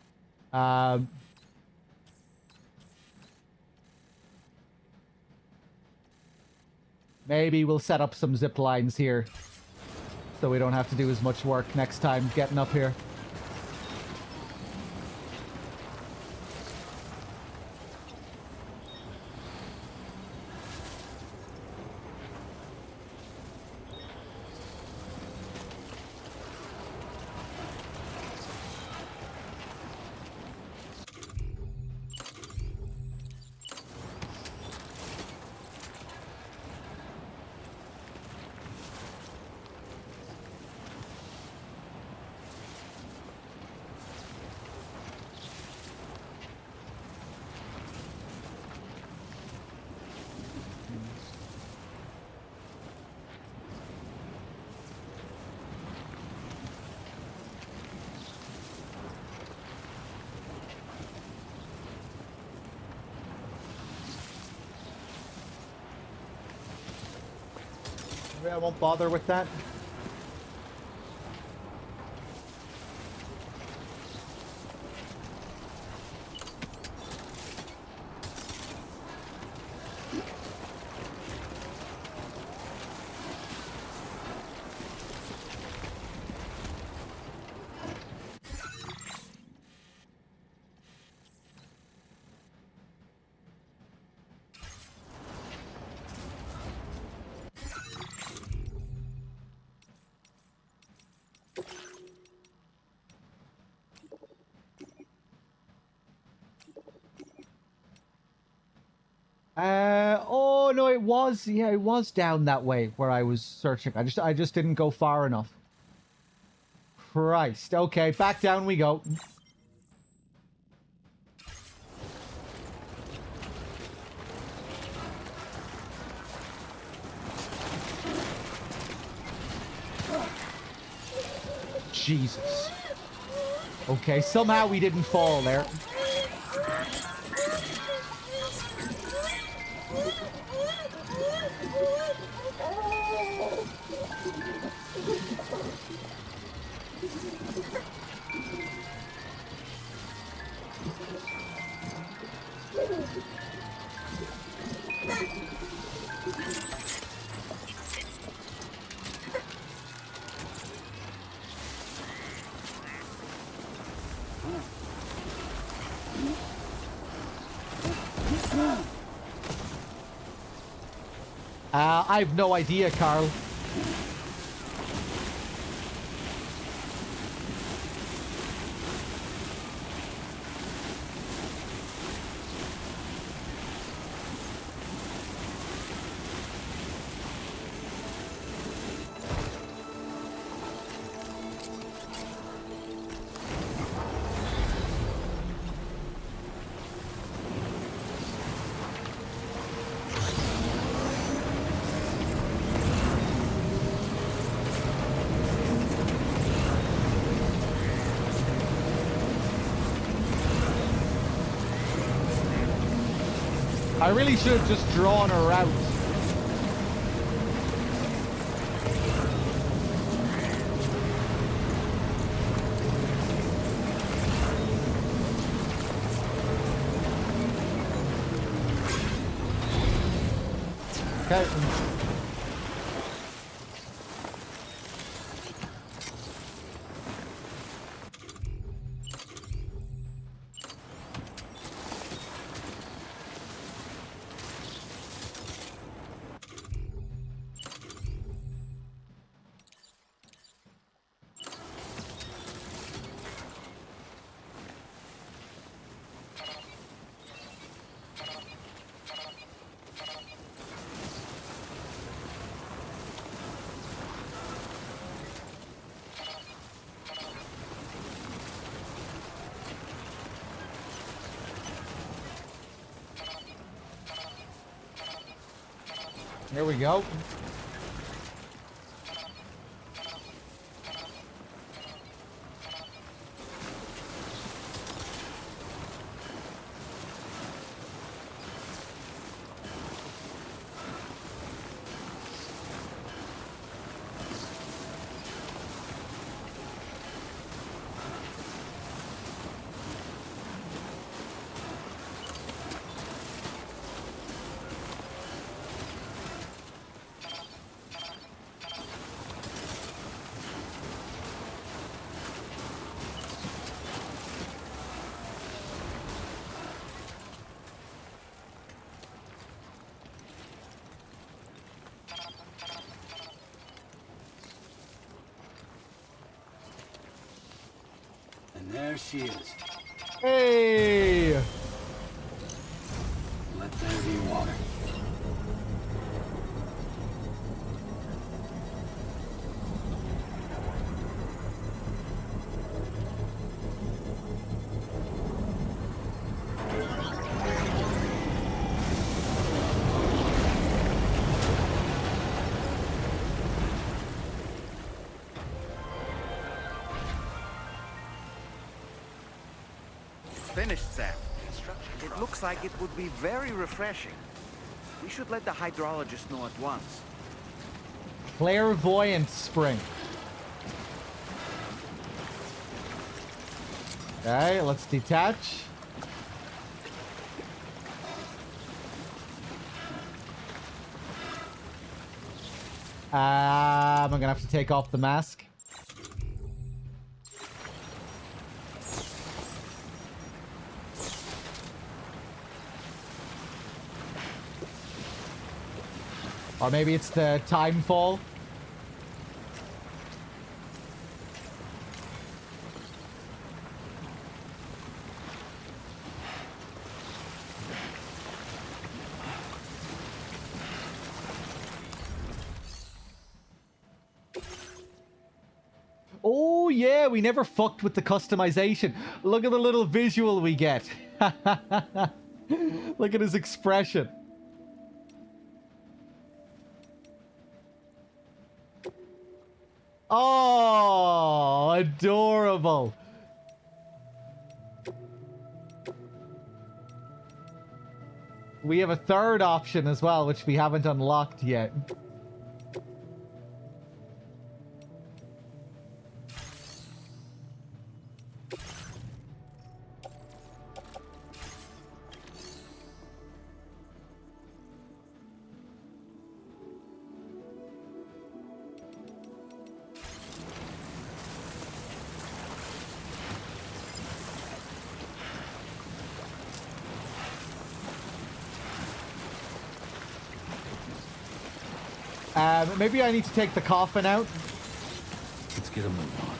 B: Maybe we'll set up some zip lines here so we don't have to do as much work next time getting up here. I won't bother with that. Oh no, it was, yeah, it was down that way where I was searching. I just didn't go far enough. Christ. Okay, back down we go. Jesus. Okay, somehow we didn't fall there. I have no idea, Carl. I really should have just drawn her out. Okay. There we go.
E: And there she is.
B: Hey!
E: Let there be water.
P: Finished, Sam. It looks like it would be very refreshing. We should let the hydrologist know at once.
B: Clairvoyant spring. Okay, let's detach. I'm gonna have to take off the mask. Or maybe it's the time fall. Oh yeah, we never fucked with the customization. Look at the little visual we get. Look at his expression. Oh, adorable. We have a third option as well, which we haven't unlocked yet. Maybe I need to take the coffin out.
E: Let's get a move on.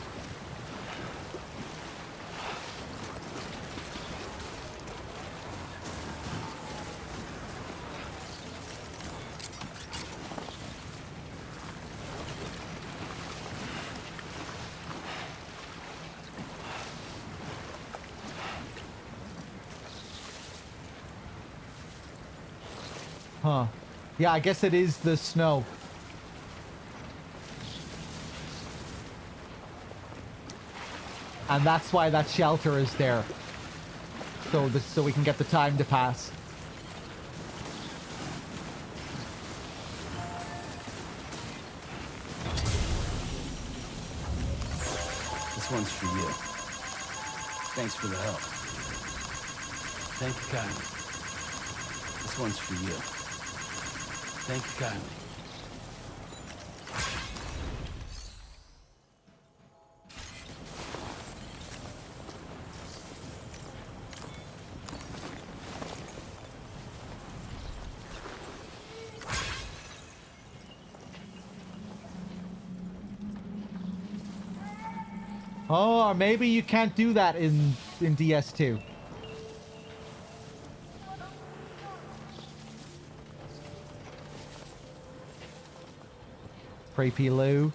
B: Huh. Yeah, I guess it is the snow. And that's why that shelter is there. So we can get the time to pass.
E: This one's for you. Thanks for the help. Thank you kindly. This one's for you. Thank you kindly.
B: Oh, or maybe you can't do that in DS2. Creepy Lou.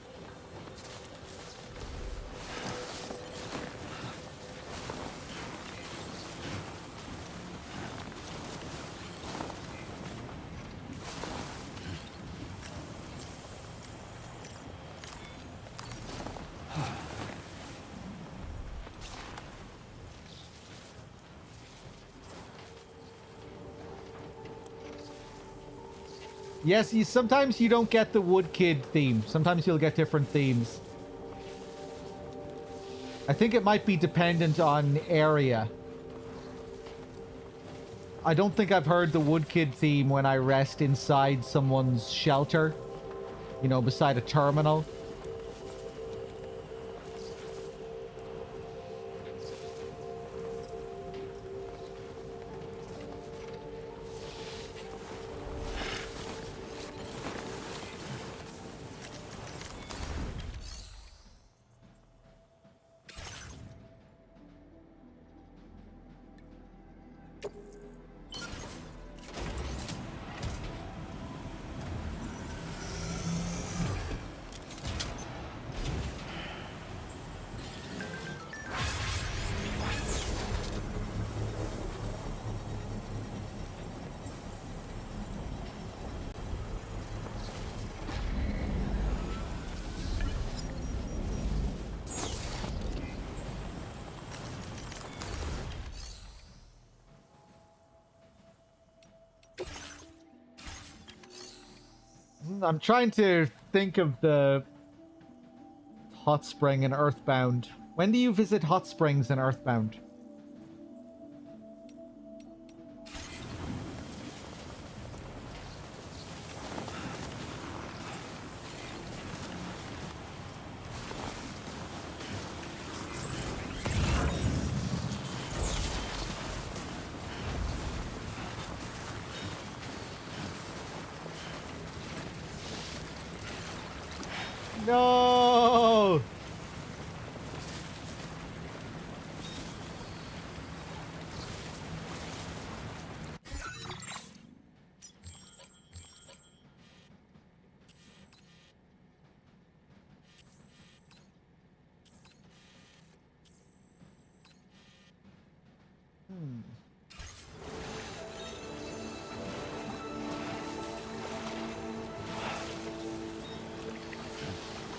B: Yes, sometimes you don't get the Wood Kid theme. Sometimes you'll get different themes. I think it might be dependent on area. I don't think I've heard the Wood Kid theme when I rest inside someone's shelter. You know, beside a terminal. I'm trying to think of the hot spring in Earthbound. When do you visit hot springs in Earthbound? No!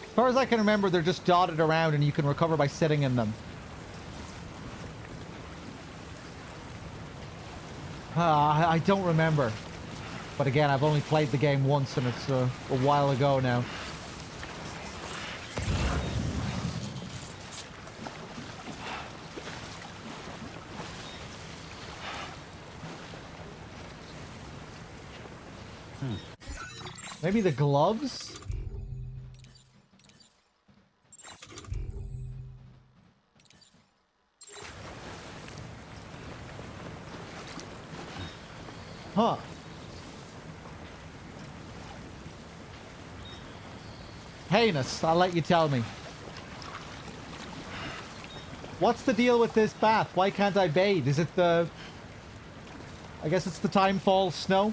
B: As far as I can remember, they're just dotted around and you can recover by sitting in them. I don't remember. But again, I've only played the game once and it's a while ago now. Maybe the gloves? Huh. Heinous, I'll let you tell me. What's the deal with this bath? Why can't I bathe? Is it the... I guess it's the timefall snow?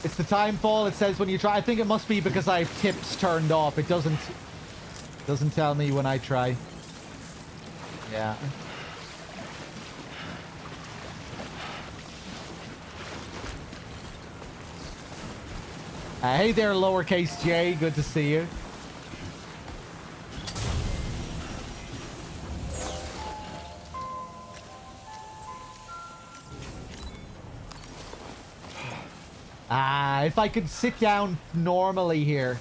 B: It's the timefall, it says when you try. I think it must be because I have tips turned off. It doesn't tell me when I try. Yeah. Hey there, lowercase j. Good to see you. If I could sit down normally here,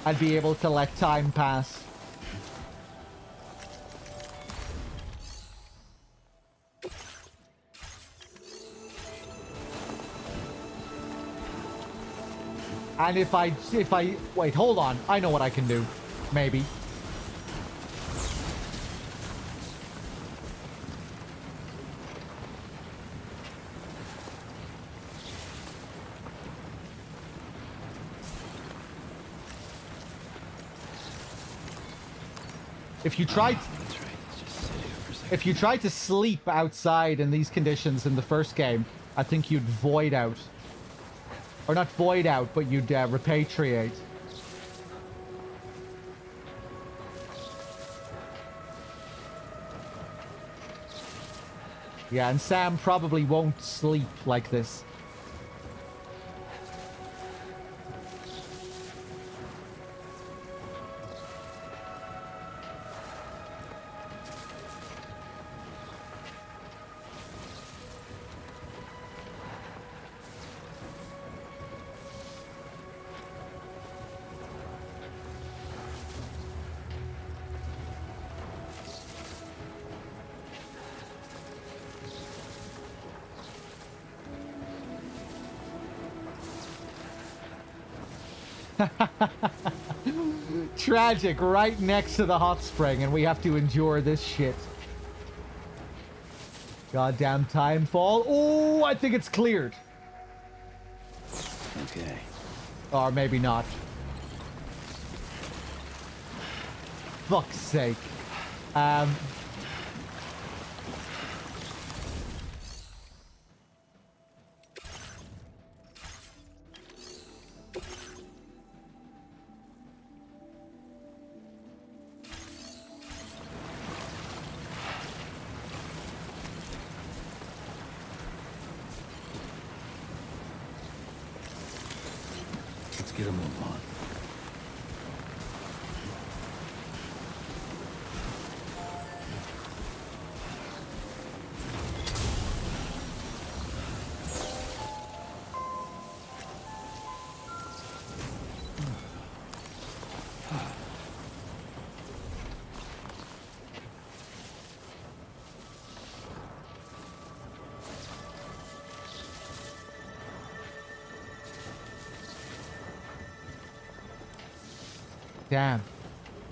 B: I'd be able to let time pass. And if I wait, hold on. I know what I can do. Maybe. If you tried to sleep outside in these conditions in the first game, I think you'd void out. Or not void out, but you'd repatriate. Yeah, and Sam probably won't sleep like this. Tragic, right next to the hot spring, and we have to endure this shit. Goddamn timefall. Oh, I think it's cleared.
E: Okay.
B: Or maybe not. Fuck's sake.
E: Let's get a move on.
B: Damn.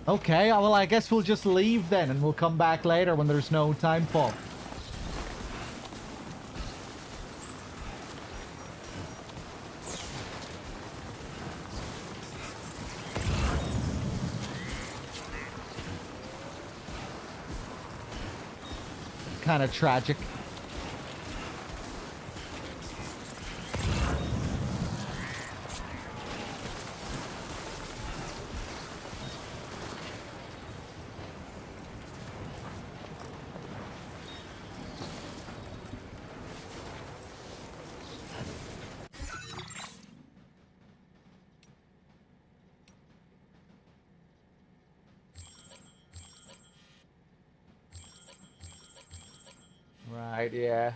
B: Okay, well, I guess we'll just leave then, and we'll come back later when there's no timefall. It's kind of tragic. Right, yeah.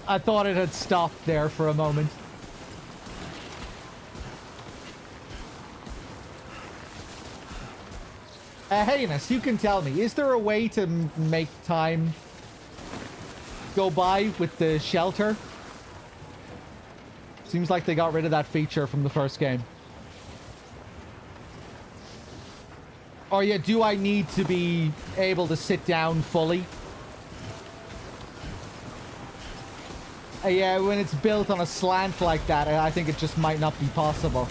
B: I thought it had stopped there for a moment. Heinous, you can tell me, is there a way to make time go by with the shelter? Seems like they got rid of that feature from the first game. Or yeah, do I need to be able to sit down fully? Yeah, when it's built on a slant like that, I think it just might not be possible.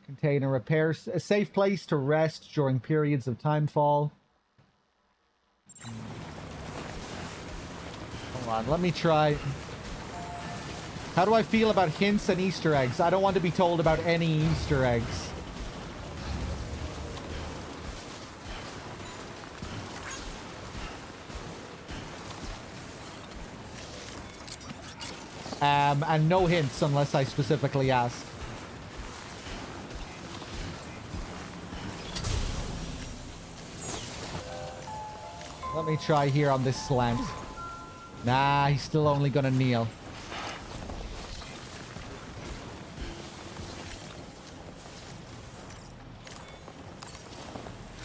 B: Contain a repair, a safe place to rest during periods of timefall. Hold on, let me try. How do I feel about hints and Easter eggs? I don't want to be told about any Easter eggs. And no hints unless I specifically ask. Let me try here on this slant. Nah, he's still only gonna kneel.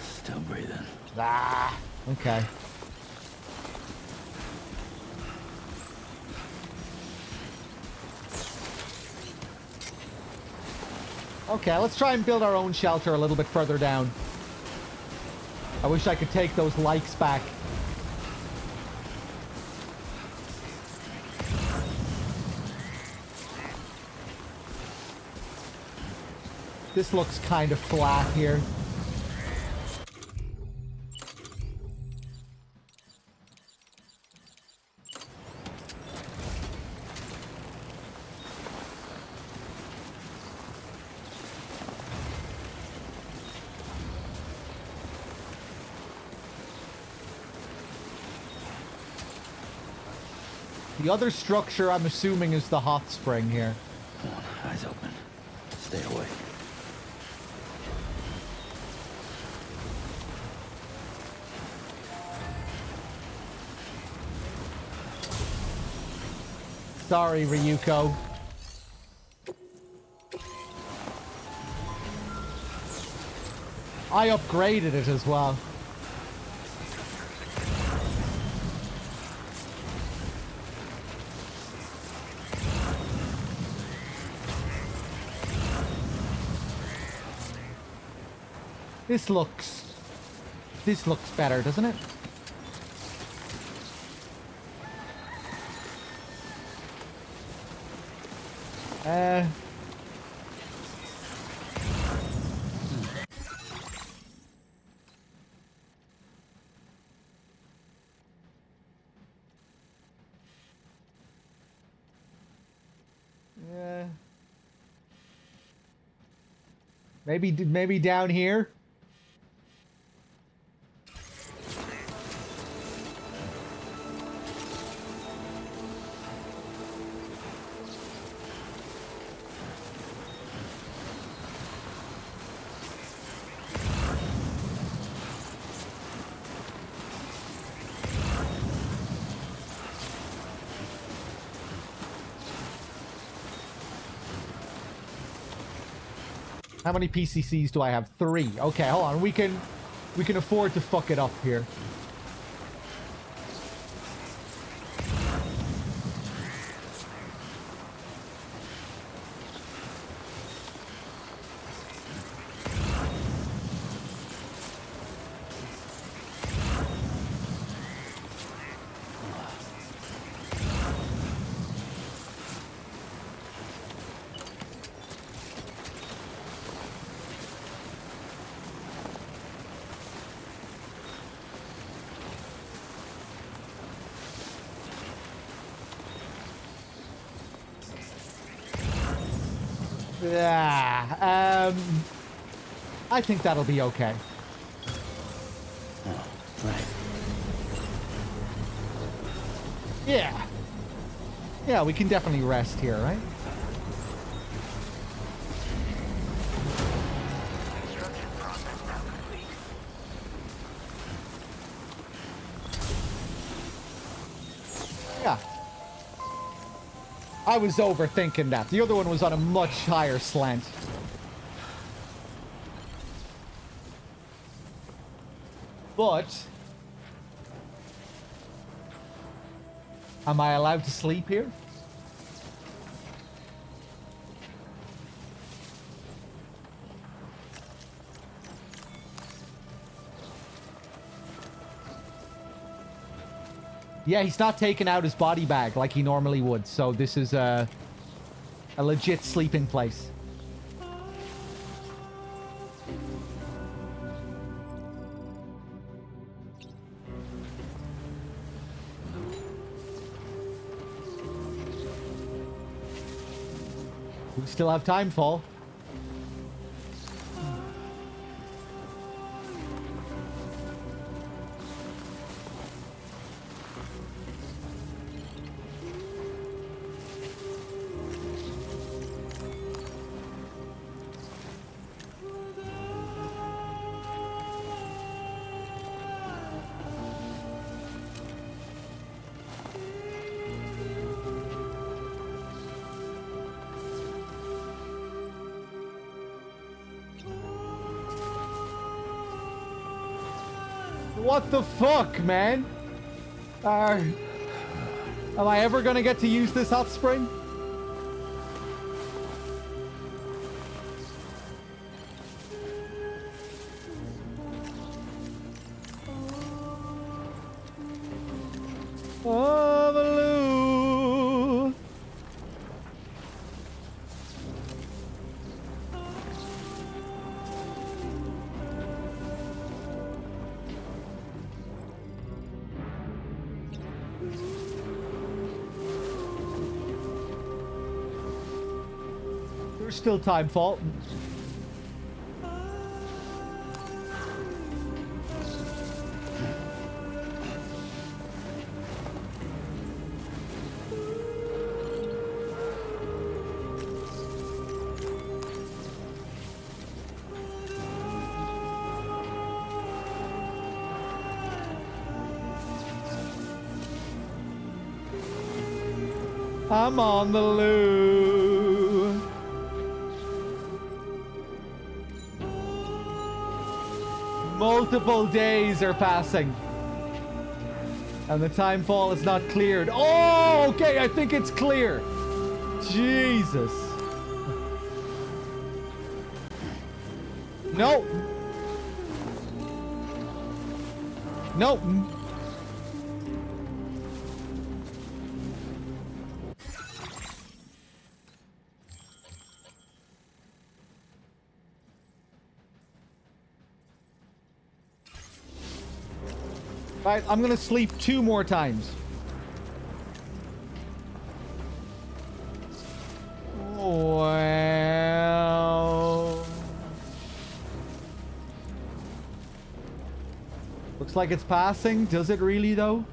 E: Still breathing.
B: Ah, okay. Okay, let's try and build our own shelter a little bit further down. I wish I could take those likes back. This looks kind of flat here. The other structure, I'm assuming, is the hot spring here.
E: Come on, eyes open. Stay away.
B: Sorry, Ryuko. I upgraded it as well. This looks better, doesn't it? Yeah. Maybe down here. How many PCCs do I have? 3. Okay, hold on. We can afford to fuck it up here. Yeah. I think that'll be okay.
E: Oh, right.
B: Yeah. Yeah, we can definitely rest here, right?
I: Construction process now complete.
B: Yeah. I was overthinking that. The other one was on a much higher slant. But... am I allowed to sleep here? Yeah, he's not taking out his body bag like he normally would, so this is a legit sleeping place. We still have time, Fall. What the fuck, man? Am I ever gonna get to use this hot spring? Overloo. There's still time, Fault. I'm on the loo. Multiple days are passing. And the time fall is not cleared. Oh, okay, I think it's clear. Jesus. Nope. Nope. Right, I'm gonna sleep 2 more times. Well... looks like it's passing. Does it really, though?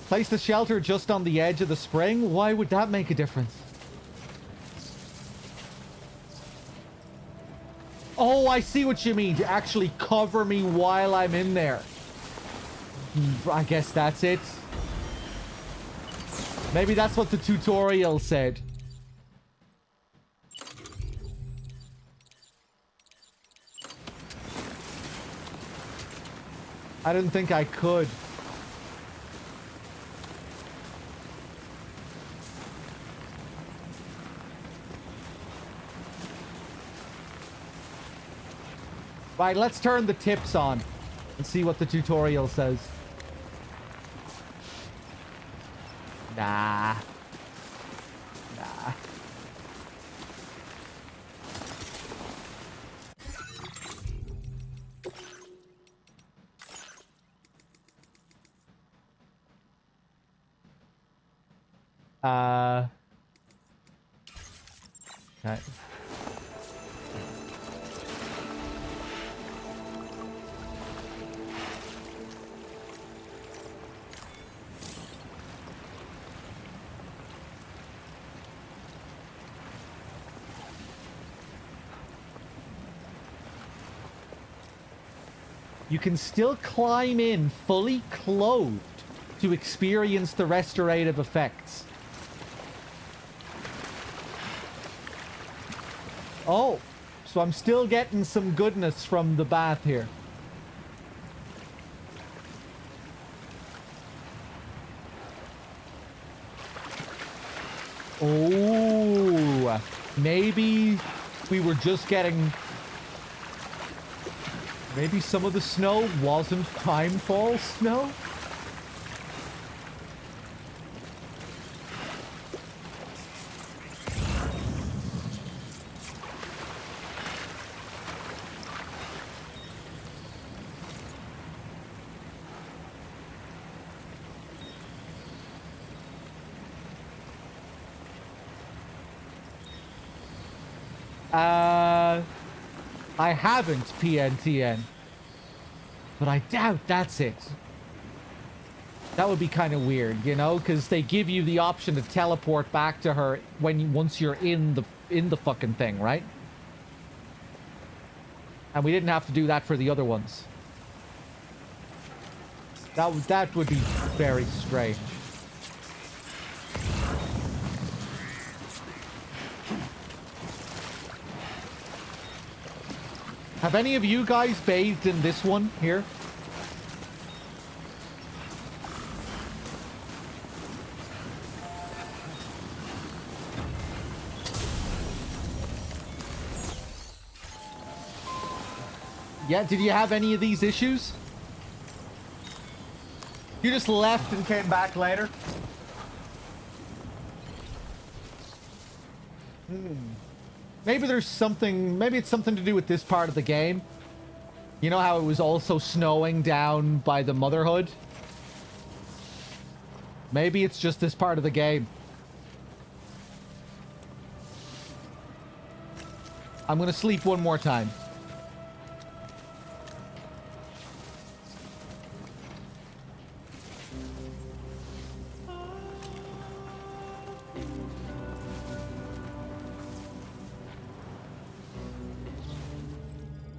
B: Place the shelter just on the edge of the spring? Why would that make a difference? Oh, I see what you mean. To actually cover me while I'm in there. I guess that's it. Maybe that's what the tutorial said. I didn't think I could. Right, let's turn the tips on and see what the tutorial says. Nah. Nah. Okay. You can still climb in fully clothed to experience the restorative effects. Oh, so I'm still getting some goodness from the bath here. Oh, maybe we were just getting... Maybe some of the snow wasn't timefall snow? I haven't PNTN. But I doubt that's it. That would be kind of weird, you know, because they give you the option to teleport back to her once you're in the fucking thing, right? And we didn't have to do that for the other ones. That would be very strange. Have any of you guys bathed in this one here? Yeah, did you have any of these issues? You just left and came back later? Maybe there's something... Maybe it's something to do with this part of the game. You know how it was also snowing down by the Motherhood? Maybe it's just this part of the game. I'm gonna sleep one more time.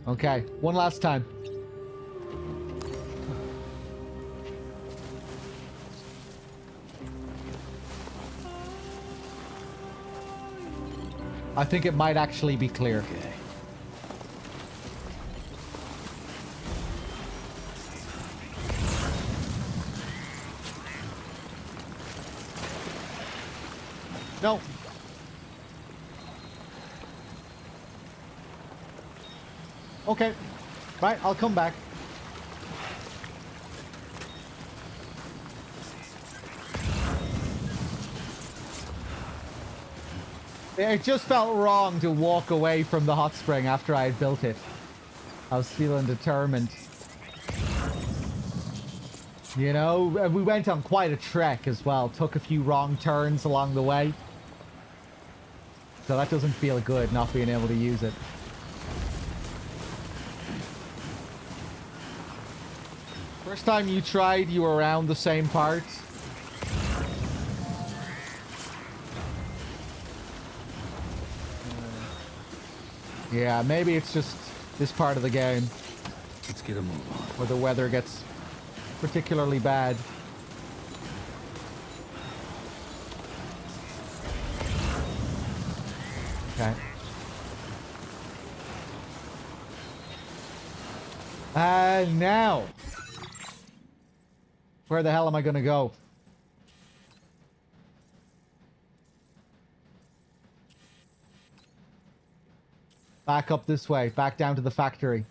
B: Okay, one last time. I think it might actually be clear.
E: Okay.
B: No. Okay. Right, I'll come back. It just felt wrong to walk away from the hot spring after I had built it. I was feeling determined. You know, we went on quite a trek as well. Took a few wrong turns along the way. So that doesn't feel good, not being able to use it. First time you tried, you were around the same part. Yeah, maybe it's just this part of the game.
E: Let's get a move on.
B: Where the weather gets particularly bad. Okay. Now. Where the hell am I gonna go? Back up this way. Back down to the factory.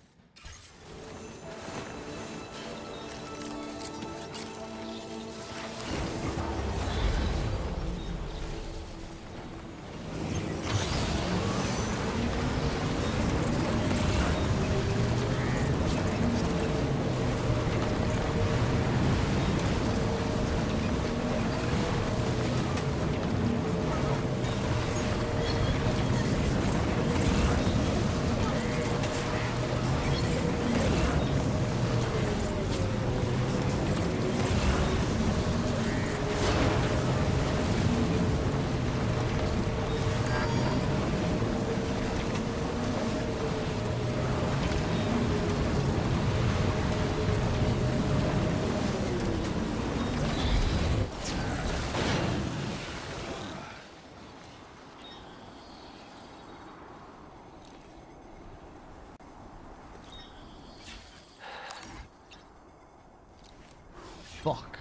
B: Fuck.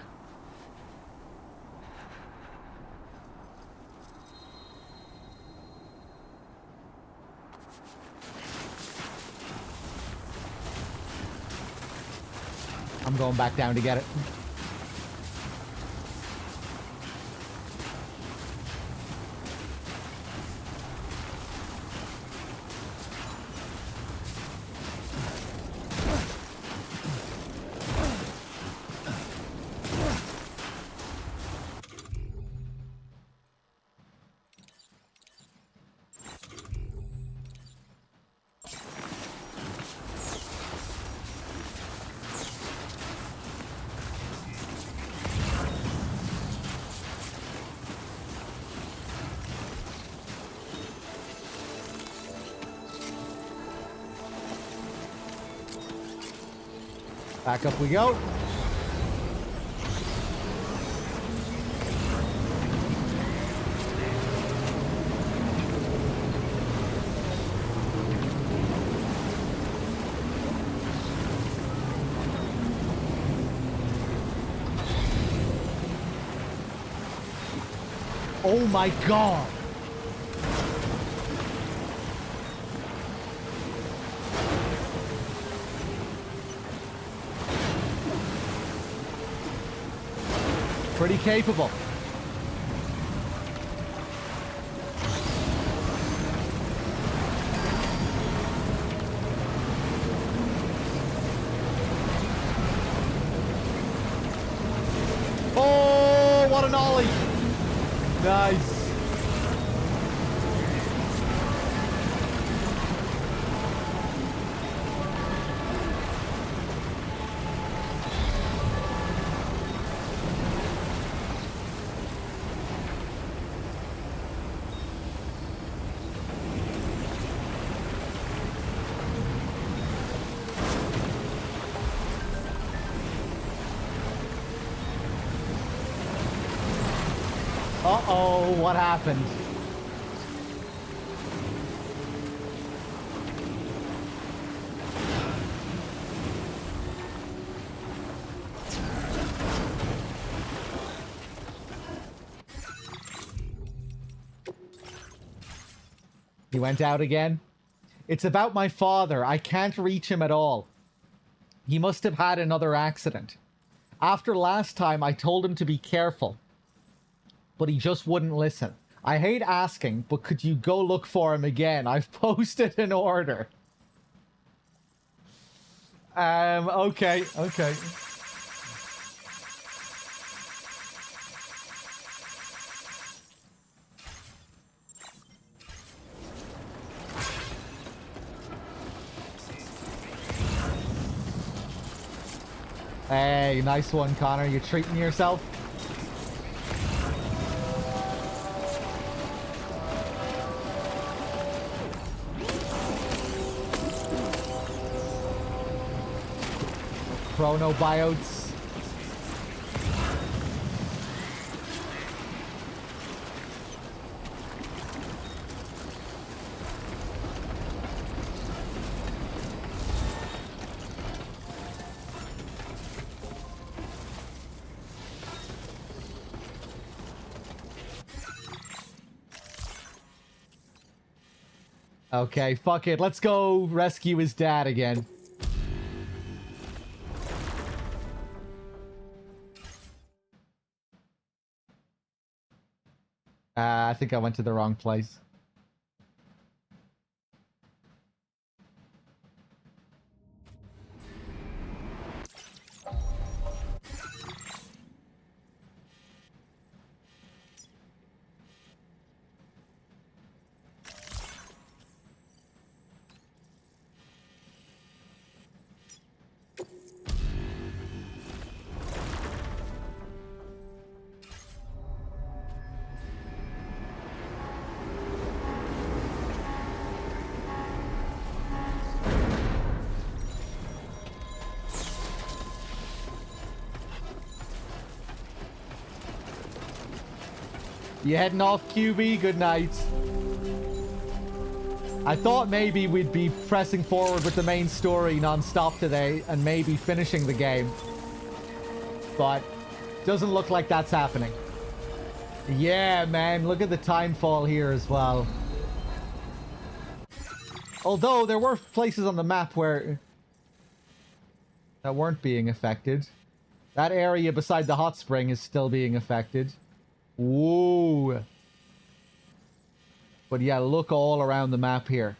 B: I'm going back down to get it. Back up we go. Oh my god. Pretty capable. Oh, what an ollie. Nice. Uh-oh, what happened? He went out again. It's about my father. I can't reach him at all. He must have had another accident. After last time, I told him to be careful, but he just wouldn't listen. I hate asking, but could you go look for him again? I've posted an order. Okay. Hey, nice one, Connor. You treating yourself? Chronobiotes. Okay, fuck it. Let's go rescue his dad again. I think I went to the wrong place. You heading off, QB? Good night. I thought maybe we'd be pressing forward with the main story non-stop today and maybe finishing the game. But Doesn't look like that's happening. Yeah, man. Look at the time fall here as well. Although there were places on the map where that weren't being affected. That area beside the hot spring is still being affected. Whoa. But yeah, look all around the map here.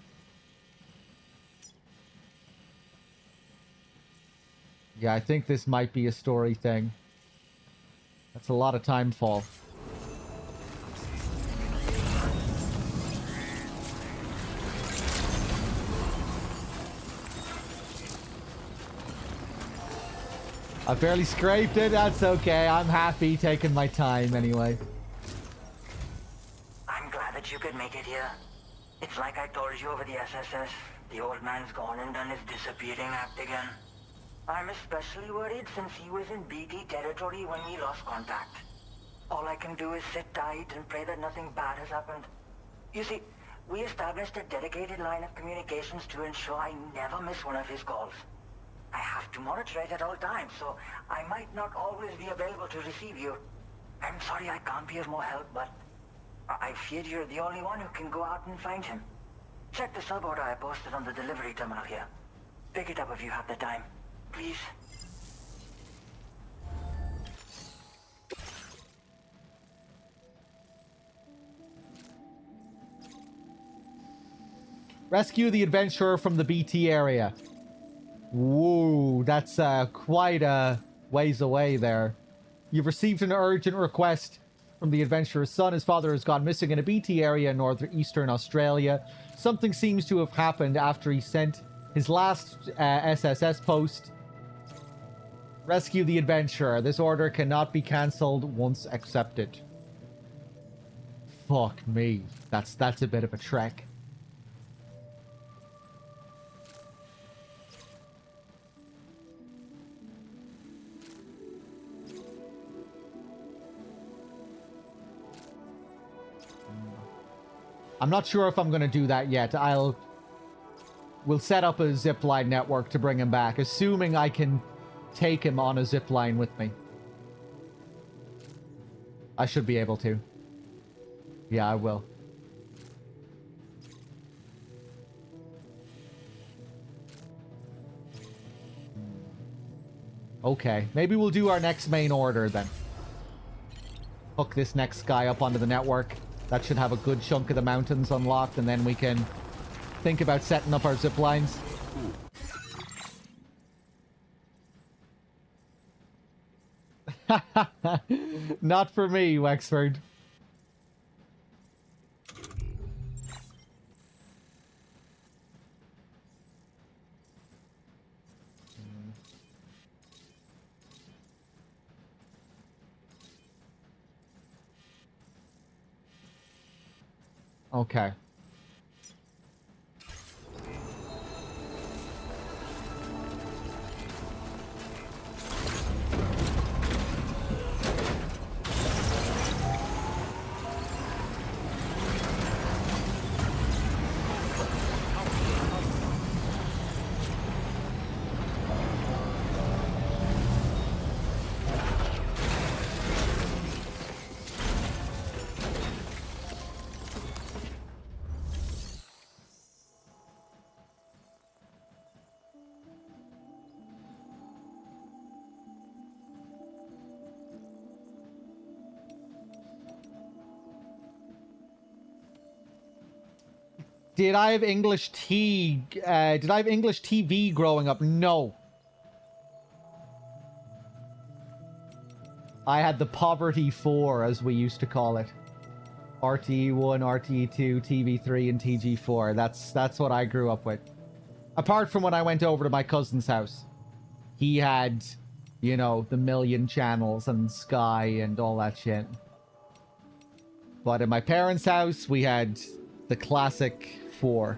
B: Yeah, I think this might be a story thing. That's a lot of time fall. I barely scraped it. That's okay. I'm happy taking my time anyway.
D: I'm glad that you could make it here. It's like I told you over the SSS. The old man's gone and done his disappearing act again. I'm especially worried since he was in BT territory when we lost contact. All I can do is sit tight and pray that nothing bad has happened. You see, we established a dedicated line of communications to ensure I never miss one of his calls. I have to monitor it at all times, so I might not always be available to receive you. I'm sorry I can't be of more help, but I fear you're the only one who can go out and find him. Check the sub order I posted on the delivery terminal here. Pick it up if you have the time. Please.
B: Rescue the adventurer from the BT area. Whoa, that's quite a ways away there. You've received an urgent request from the adventurer's son. His father has gone missing in a BT area in northeastern Australia. Something seems to have happened after he sent his last SSS post. Rescue the adventurer. This order cannot be cancelled once accepted. Fuck me. That's a bit of a trek. I'm not sure if I'm going to do that yet. We'll set up a zipline network to bring him back, assuming I can take him on a zipline with me. I should be able to. Yeah, I will. Okay, maybe we'll do our next main order then. Hook this next guy up onto the network. That should have a good chunk of the mountains unlocked, and then we can think about setting up our zip lines. Not for me, Wexford. Okay. Did I have English did I have English TV growing up? No. I had the Poverty 4, as we used to call it. RTE1, RTE2, TV3, and TG4. That's what I grew up with. Apart from when I went over to my cousin's house. He had, you know, the million channels and Sky and all that shit. But in my parents' house, we had the classic 4.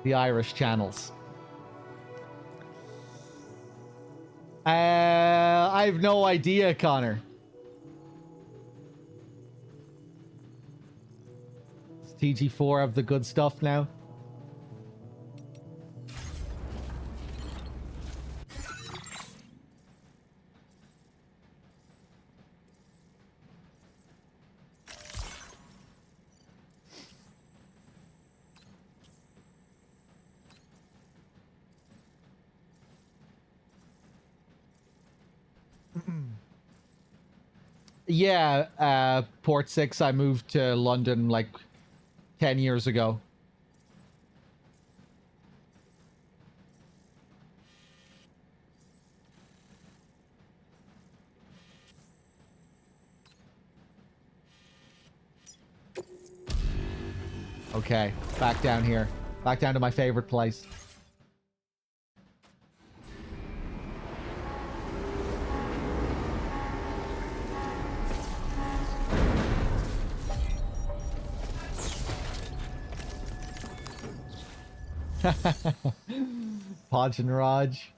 B: The Irish channels. I have no idea, Connor. It's TG4 have the good stuff now. Yeah, Port 6, I moved to London like 10 years ago. Okay, back down here. Back down to my favorite place. Podge and Raj.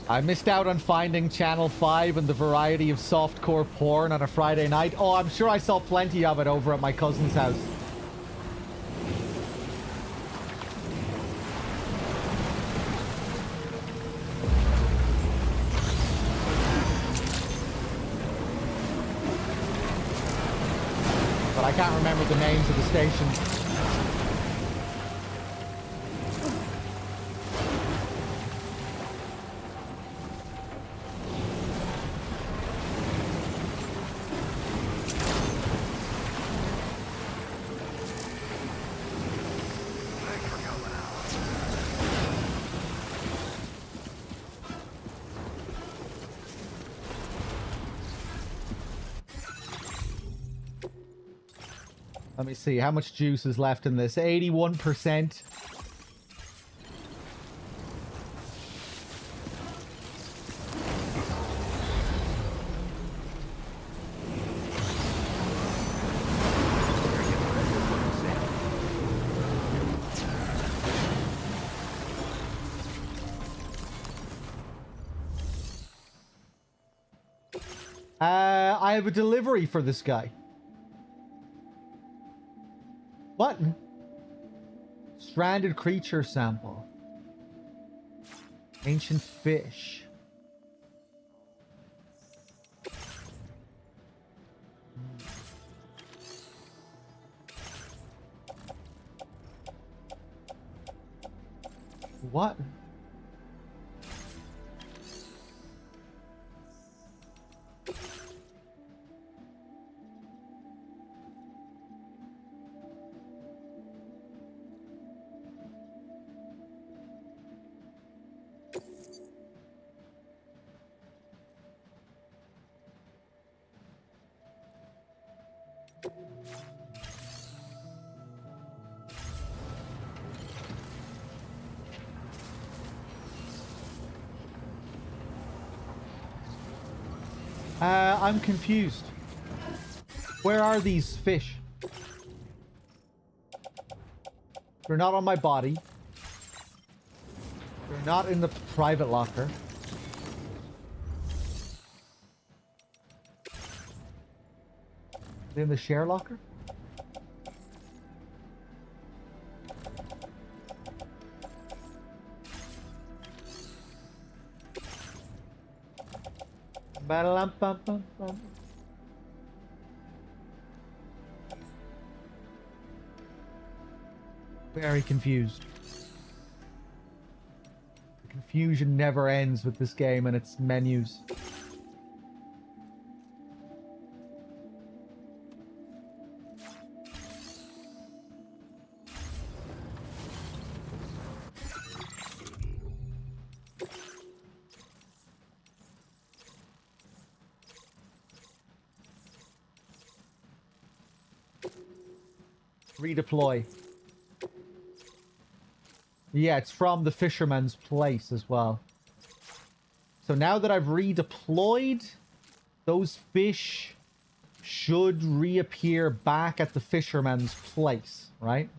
B: I missed out on finding Channel 5 and the variety of softcore porn on a Friday night. Oh, I'm sure I saw plenty of it over at my cousin's house. But I can't remember the names of the stations. Let me see, how much juice is left in this? 81%. I have a delivery for this guy. What? Stranded creature sample. Ancient fish. What? I'm confused. Where are these fish? They're not on my body. They're not in the private locker. They're in the share locker? Ba-da-lam-bum-bum-bum. Very confused. The confusion never ends with this game and its menus. Redeploy. Yeah, it's from the fisherman's place as well. So now that I've redeployed, those fish should reappear back at the fisherman's place, right?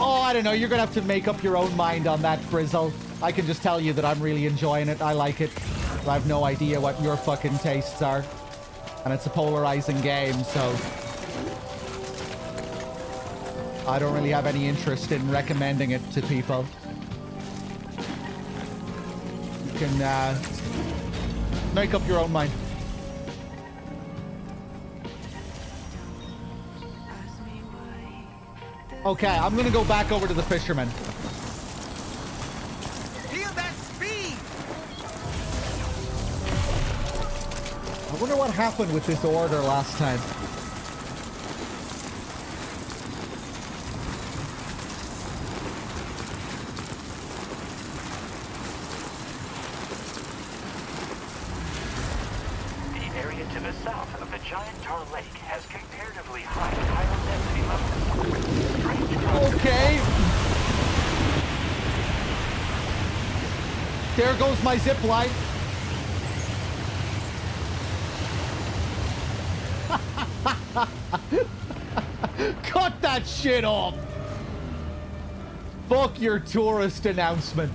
B: I don't know. You're going to have to make up your own mind on that, Grizzle. I can just tell you that I'm really enjoying it. I like it. I have no idea what your fucking tastes are. And it's a polarizing game, so... I don't really have any interest in recommending it to people. You can, make up your own mind. Okay, I'm gonna go back over to the fisherman.
Q: Feel that speed!
B: I wonder what happened with this order last time.
I: The area to the south of the giant tar lake has comparatively high chiral density levels.
B: Okay. There goes my zip line. Cut that shit off. Fuck your tourist announcement.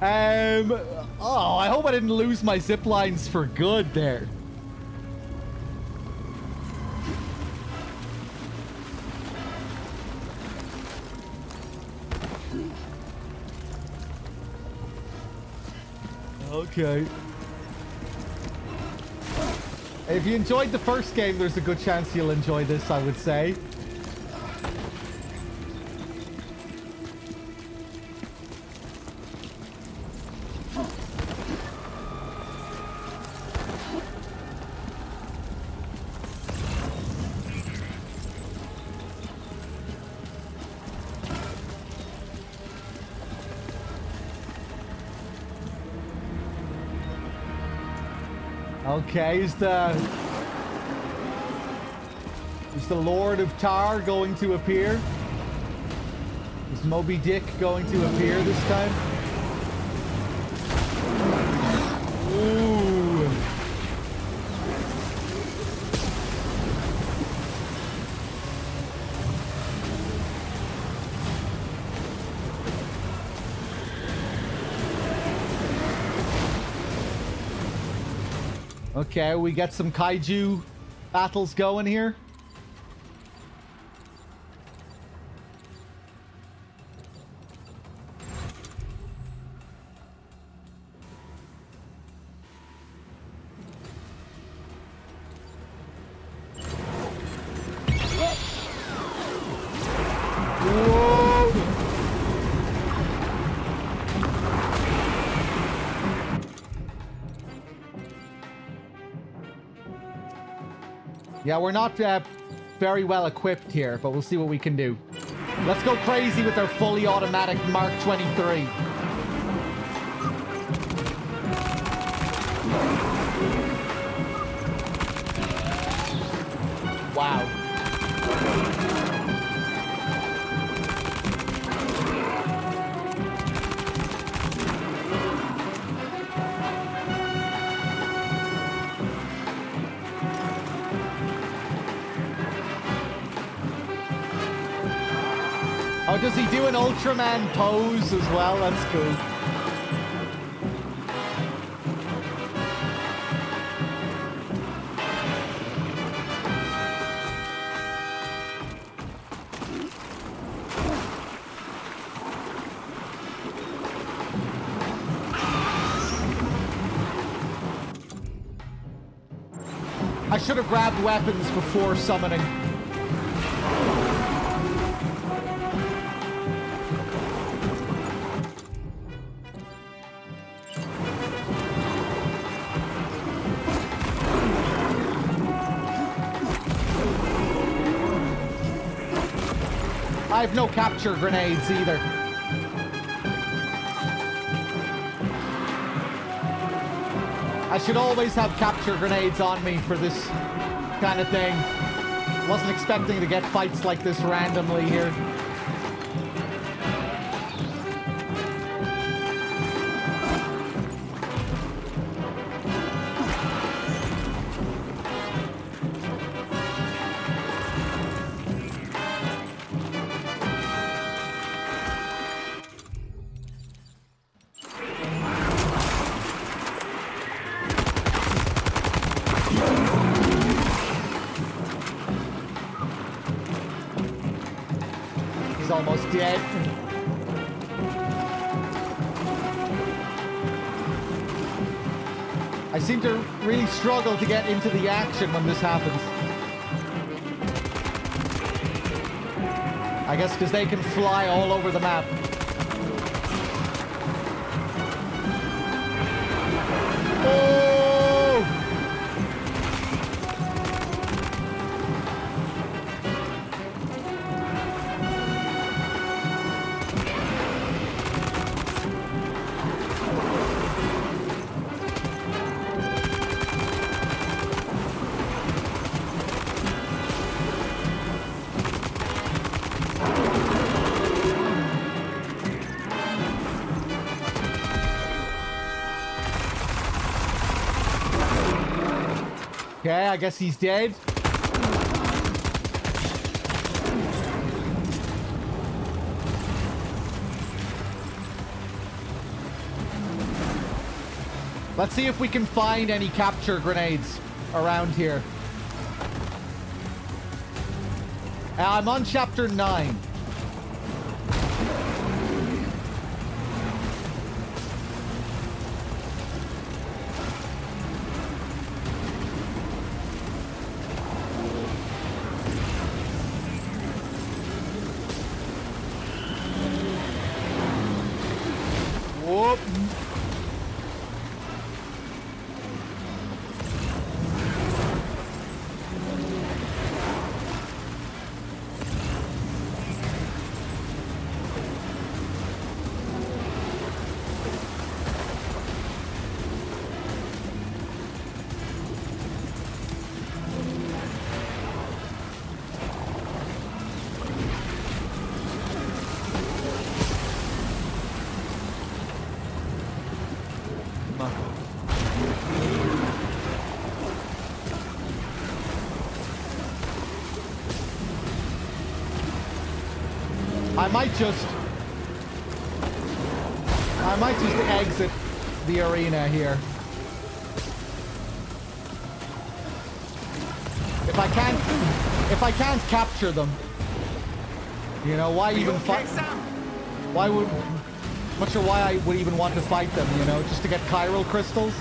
B: Oh, I hope I didn't lose my zip lines for good there. Okay. If you enjoyed the first game, there's a good chance you'll enjoy this, I would say. Okay, is the Lord of Tar going to appear? Is Moby Dick going to appear this time? Ooh. Okay, we got some kaiju battles going here. Yeah, we're not very well equipped here, but we'll see what we can do. Let's go crazy with our fully automatic Mark 23. Wow. Oh, does he do an Ultraman pose as well? That's cool. I should have grabbed weapons before summoning. I have no capture grenades either. I should always have capture grenades on me for this kind of thing. Wasn't expecting to get fights like this randomly here. Almost dead. I seem to really struggle to get into the action when this happens. I guess because they can fly all over the map. Oh! Okay, I guess he's dead. Let's see if we can find any capture grenades around here. I'm on chapter 9. Whoop. I might just exit the arena here. If I can't capture them, you know, why even fight? Why would? I'm not sure why I would even want to fight them, you know, just to get chiral crystals.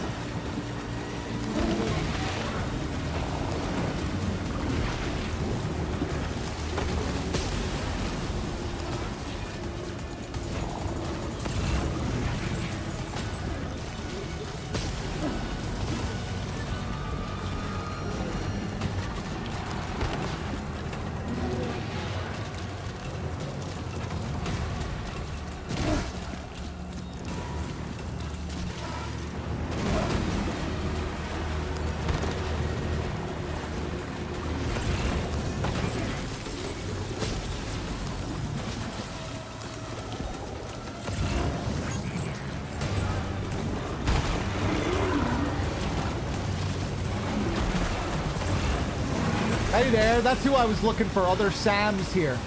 B: Hey there, that's who I was looking for, other Sams here.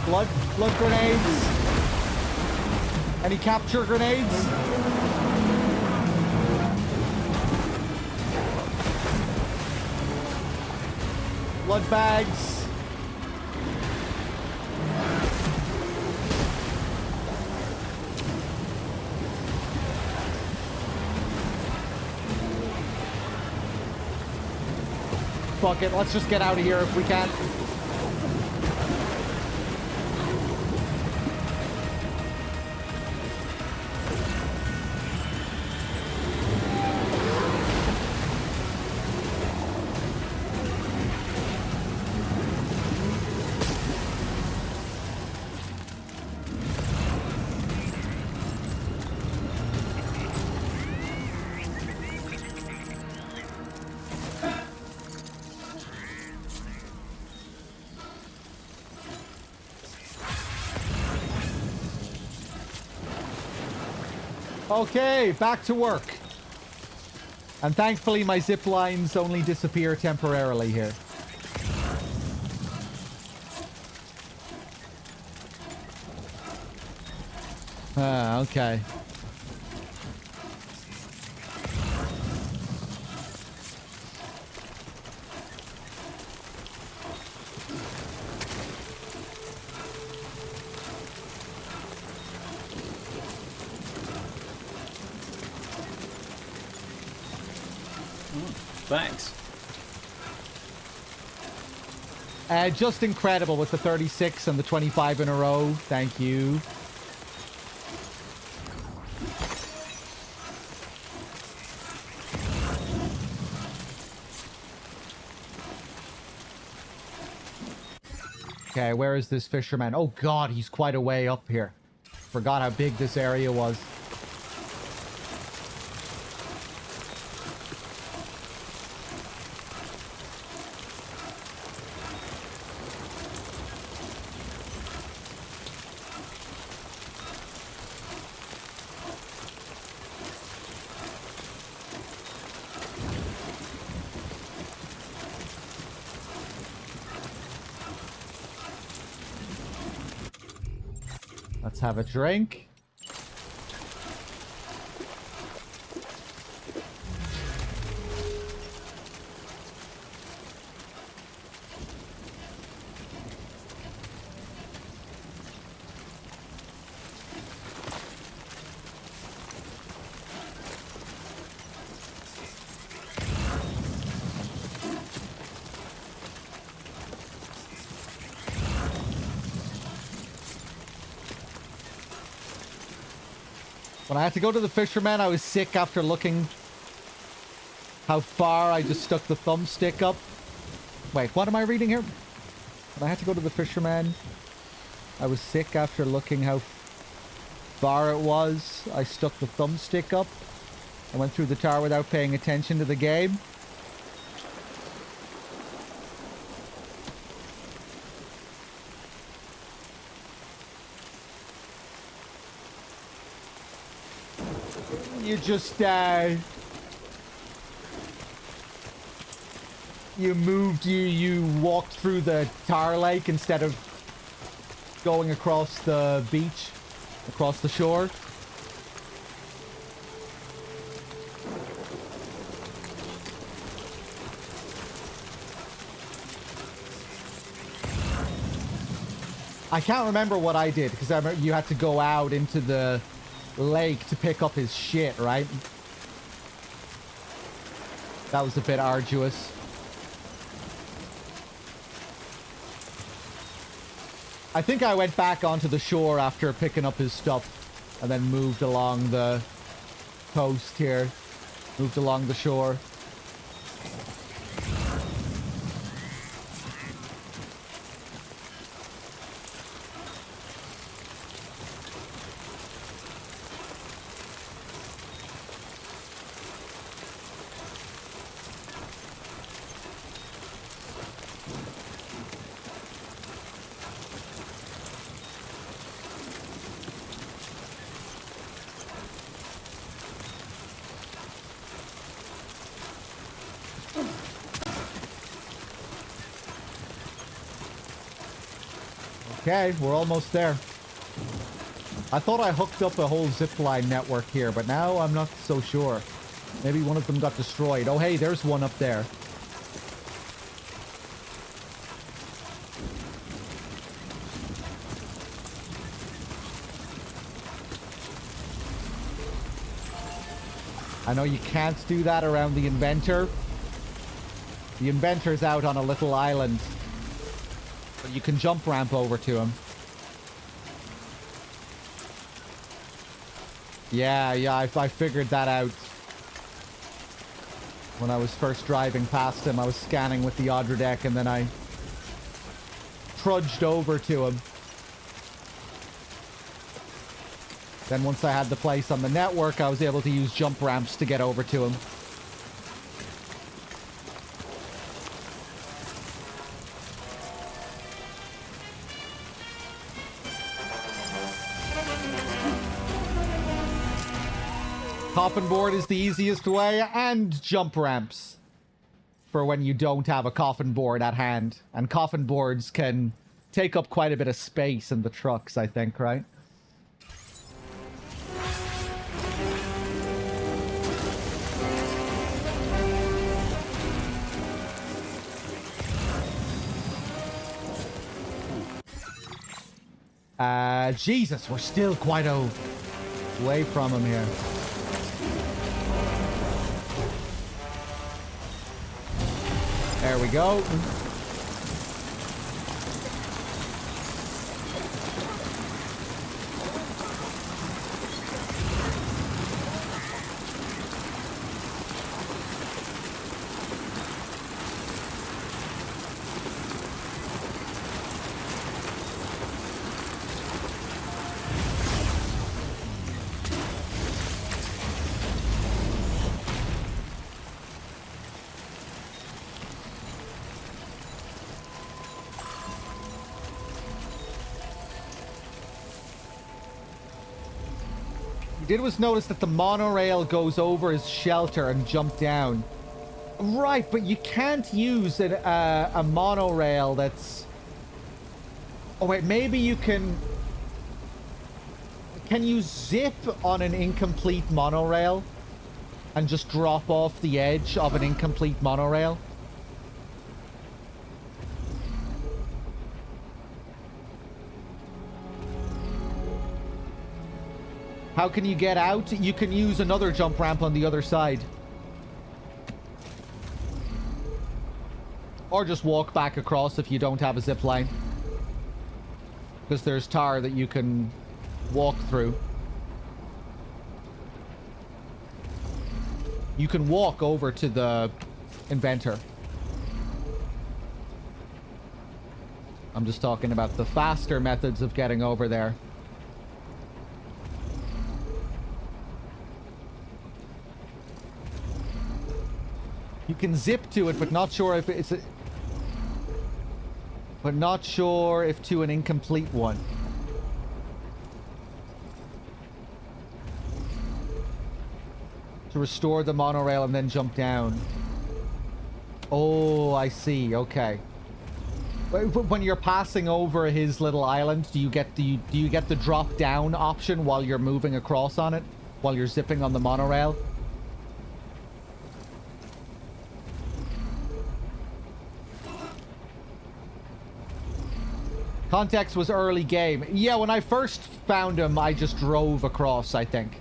B: Blood grenades. Any capture grenades? Blood bags. Fuck it, let's just get out of here if we can. Okay, back to work. And thankfully my zip lines only disappear temporarily here. Okay.
R: Thanks.
B: Just incredible with the 36 and the 25 in a row. Thank you. Okay, where is this fisherman? Oh god, he's quite a way up here. Forgot how big this area was. Let's have a drink. When I had to go to the fisherman, I was sick after looking how far I just stuck the thumbstick up. Wait, what am I reading here? When I had to go to the fisherman, I was sick after looking how far it was. I stuck the thumbstick up. I went through the tower without paying attention to the game. You just, you walked through the tar lake instead of going across the beach, across the shore. I can't remember what I did, because I remember you had to go out into the lake to pick up his shit, right? That was a bit arduous. I think I went back onto the shore after picking up his stuff and then moved along the coast here. Moved along the shore. Okay, we're almost there. I thought I hooked up a whole zipline network here, but now I'm not so sure. Maybe one of them got destroyed. Oh, hey, there's one up there. I know you can't do that around the inventor. The inventor's out on a little island. But you can jump ramp over to him. Yeah, I figured that out. When I was first driving past him, I was scanning with the Audra deck, and then I trudged over to him. Then once I had the place on the network, I was able to use jump ramps to get over to him. Coffin board is the easiest way, and jump ramps for when you don't have a coffin board at hand. And coffin boards can take up quite a bit of space in the trucks, I think, right? Jesus, we're still quite away from him here. There we go. Did was notice that the monorail goes over his shelter and jump down. Right, but you can't use a monorail that's... Oh wait, maybe you can... Can you zip on an incomplete monorail and just drop off the edge of an incomplete monorail? How can you get out? You can use another jump ramp on the other side. Or just walk back across if you don't have a zip line. Because there's tar that you can walk through. You can walk over to the inventor. I'm just talking about the faster methods of getting over there. You can zip to it, but not sure if it's but not sure if to an incomplete one. To restore the monorail and then jump down. Oh, I see. Okay. When you're passing over his little island, do you get the drop down option while you're moving across on it? While you're zipping on the monorail? Context was early game. Yeah, when I first found him, I just drove across, I think.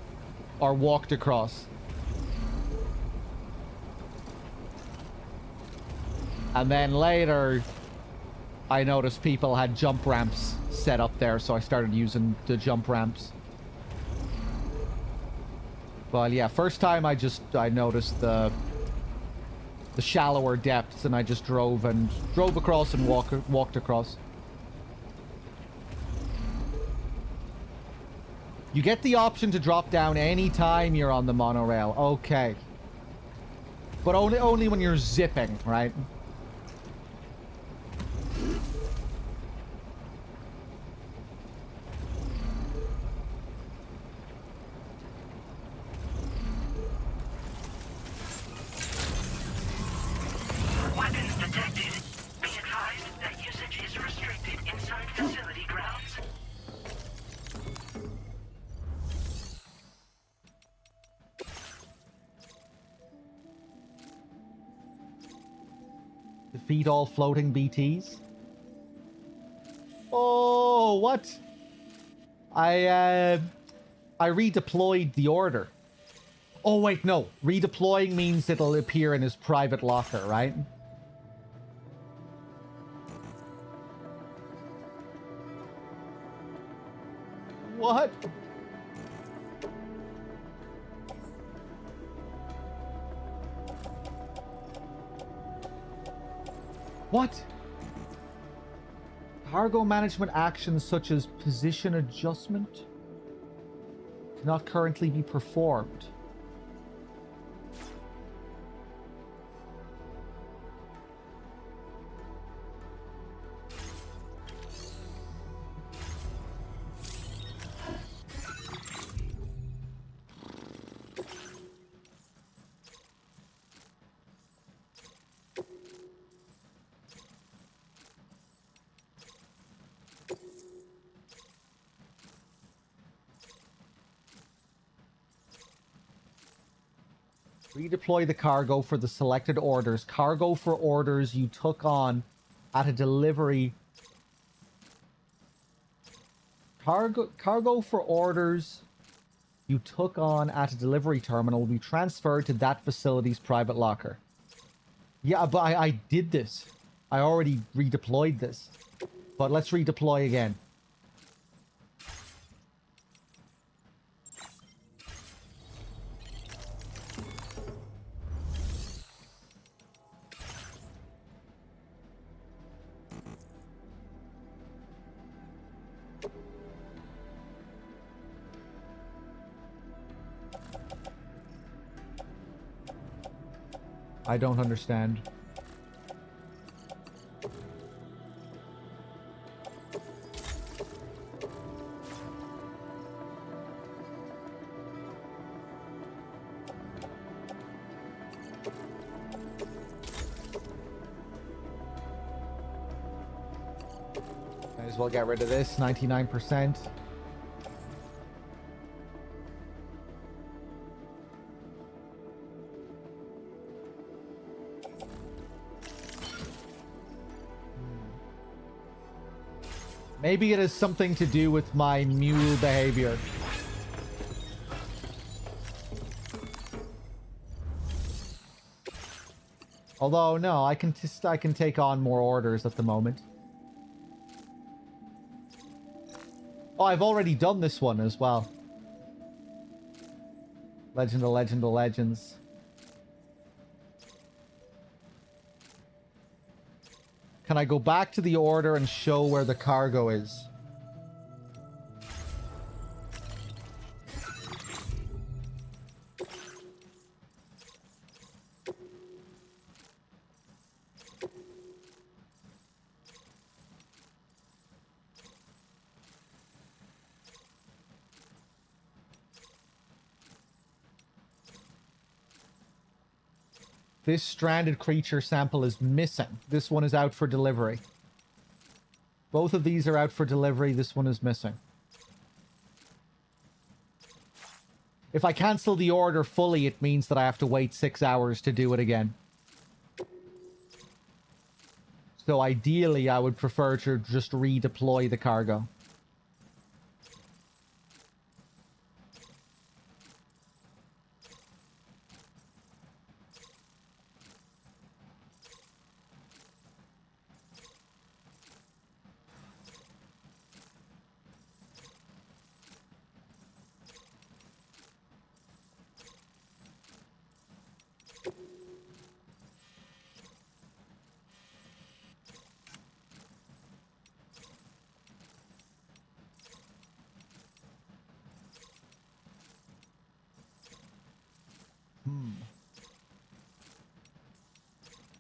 B: Or walked across. And then later, I noticed people had jump ramps set up there, so I started using the jump ramps. Well, yeah, first time I noticed the shallower depths, and I just drove across and walked across. You get the option to drop down anytime you're on the monorail. Okay. But only when you're zipping, right?
R: Weapons detected. Be advised that usage is restricted inside facility grounds.
B: Defeat all floating BTs. Oh, what? I redeployed the order. Oh, wait, no. Redeploying means it'll appear in his private locker, right? What? What? Cargo management actions such as position adjustment cannot currently be performed. Redeploy the cargo for the selected orders. Cargo for orders you took on at a delivery. Cargo for orders you took on at a delivery terminal will be transferred to that facility's private locker. Yeah, but I did this. I already redeployed this. But let's redeploy again. I don't understand. Might as well get rid of this, 99%. Maybe it has something to do with my mule behavior. Although, no, I can take on more orders at the moment. Oh, I've already done this one as well. Legend of Legend of Legends. Can I go back to the order and show where the cargo is? This stranded creature sample is missing. This one is out for delivery. Both of these are out for delivery. This one is missing. If I cancel the order fully, it means that I have to wait 6 hours to do it again. So ideally, I would prefer to just redeploy the cargo.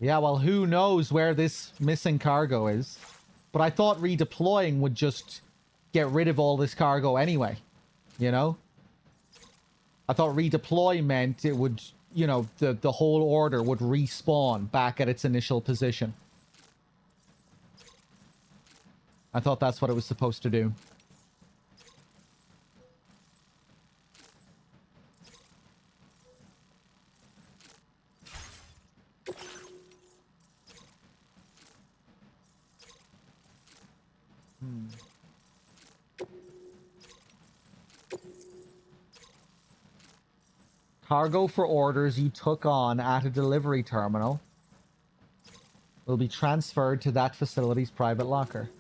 B: Yeah, well, who knows where this missing cargo is? But I thought redeploying would just get rid of all this cargo anyway. You know? I thought redeploy meant it would, you know, the whole order would respawn back at its initial position. I thought that's what it was supposed to do. Cargo for orders you took on at a delivery terminal will be transferred to that facility's private locker.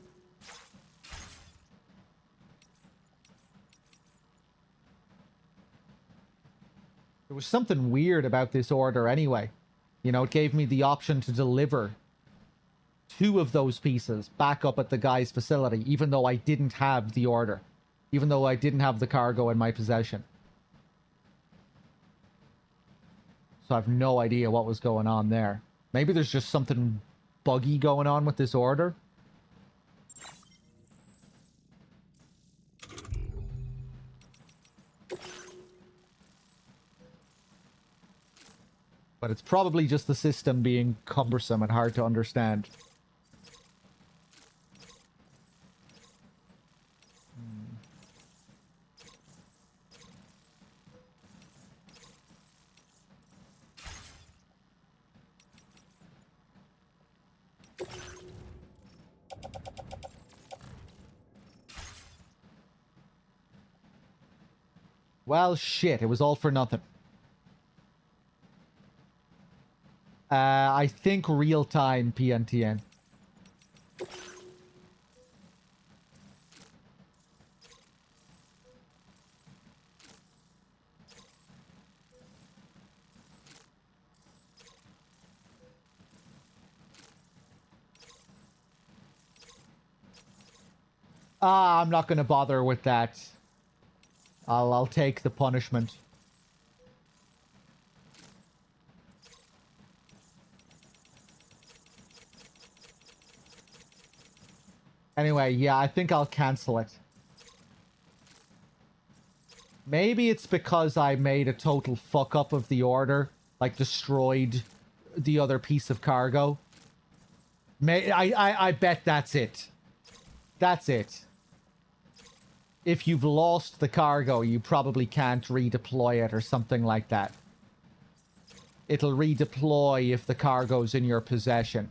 B: There was something weird about this order anyway. You know, it gave me the option to deliver 2 of those pieces back up at the guy's facility, even though I didn't have the order. Even though I didn't have the cargo in my possession. So I have no idea what was going on there. Maybe there's just something buggy going on with this order. But it's probably just the system being cumbersome and hard to understand. Well, shit, it was all for nothing. I think real-time PNTN. I'm not going to bother with that. I'll take the punishment. Anyway, yeah, I think I'll cancel it. Maybe it's because I made a total fuck up of the order, like destroyed the other piece of cargo. I bet that's it. That's it. If you've lost the cargo, you probably can't redeploy it or something like that. It'll redeploy if the cargo's in your possession.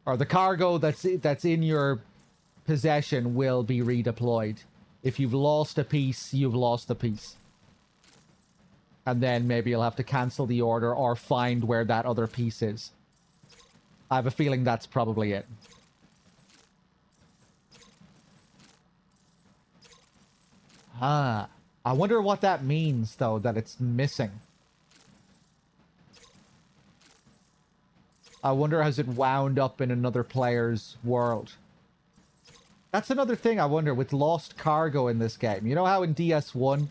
B: Or the cargo that's in your possession will be redeployed. If you've lost a piece, you've lost a piece. And then maybe you'll have to cancel the order or find where that other piece is. I have a feeling that's probably it. Ah, I wonder what that means, though, that it's missing. I wonder, has it wound up in another player's world? That's another thing I wonder with lost cargo in this game. You know how in DS1,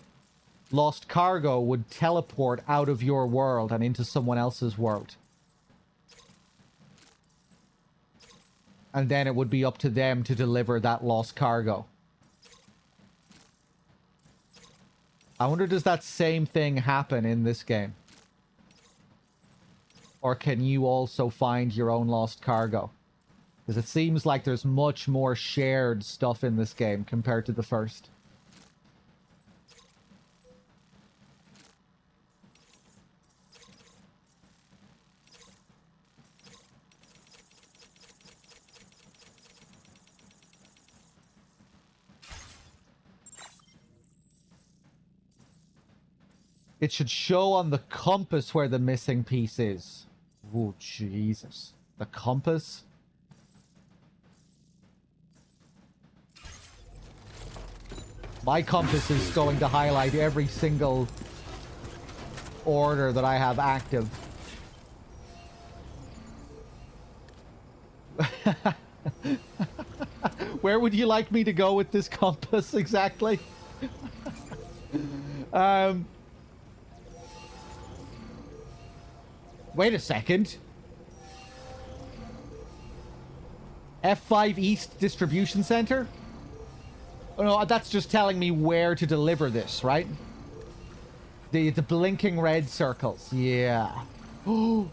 B: lost cargo would teleport out of your world and into someone else's world? And then it would be up to them to deliver that lost cargo. I wonder, does that same thing happen in this game? Or can you also find your own lost cargo? Because it seems like there's much more shared stuff in this game compared to the first. It should show on the compass where the missing piece is. Oh, Jesus. The compass? My compass is going to highlight every single order that I have active. Where would you like me to go with this compass exactly? Wait a second. F5 East Distribution Center? Oh no, that's just telling me where to deliver this, right? The blinking red circles. Yeah. Oh.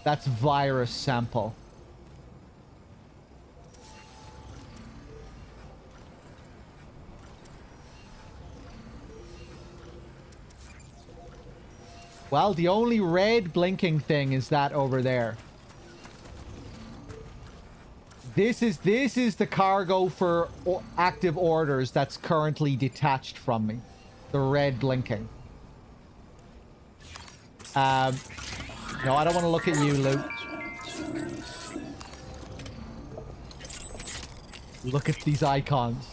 B: That's virus sample. Well, the only red blinking thing is that over there. This is the cargo for active orders that's currently detached from me. The red blinking. No, I don't want to look at you, Luke. Look at these icons.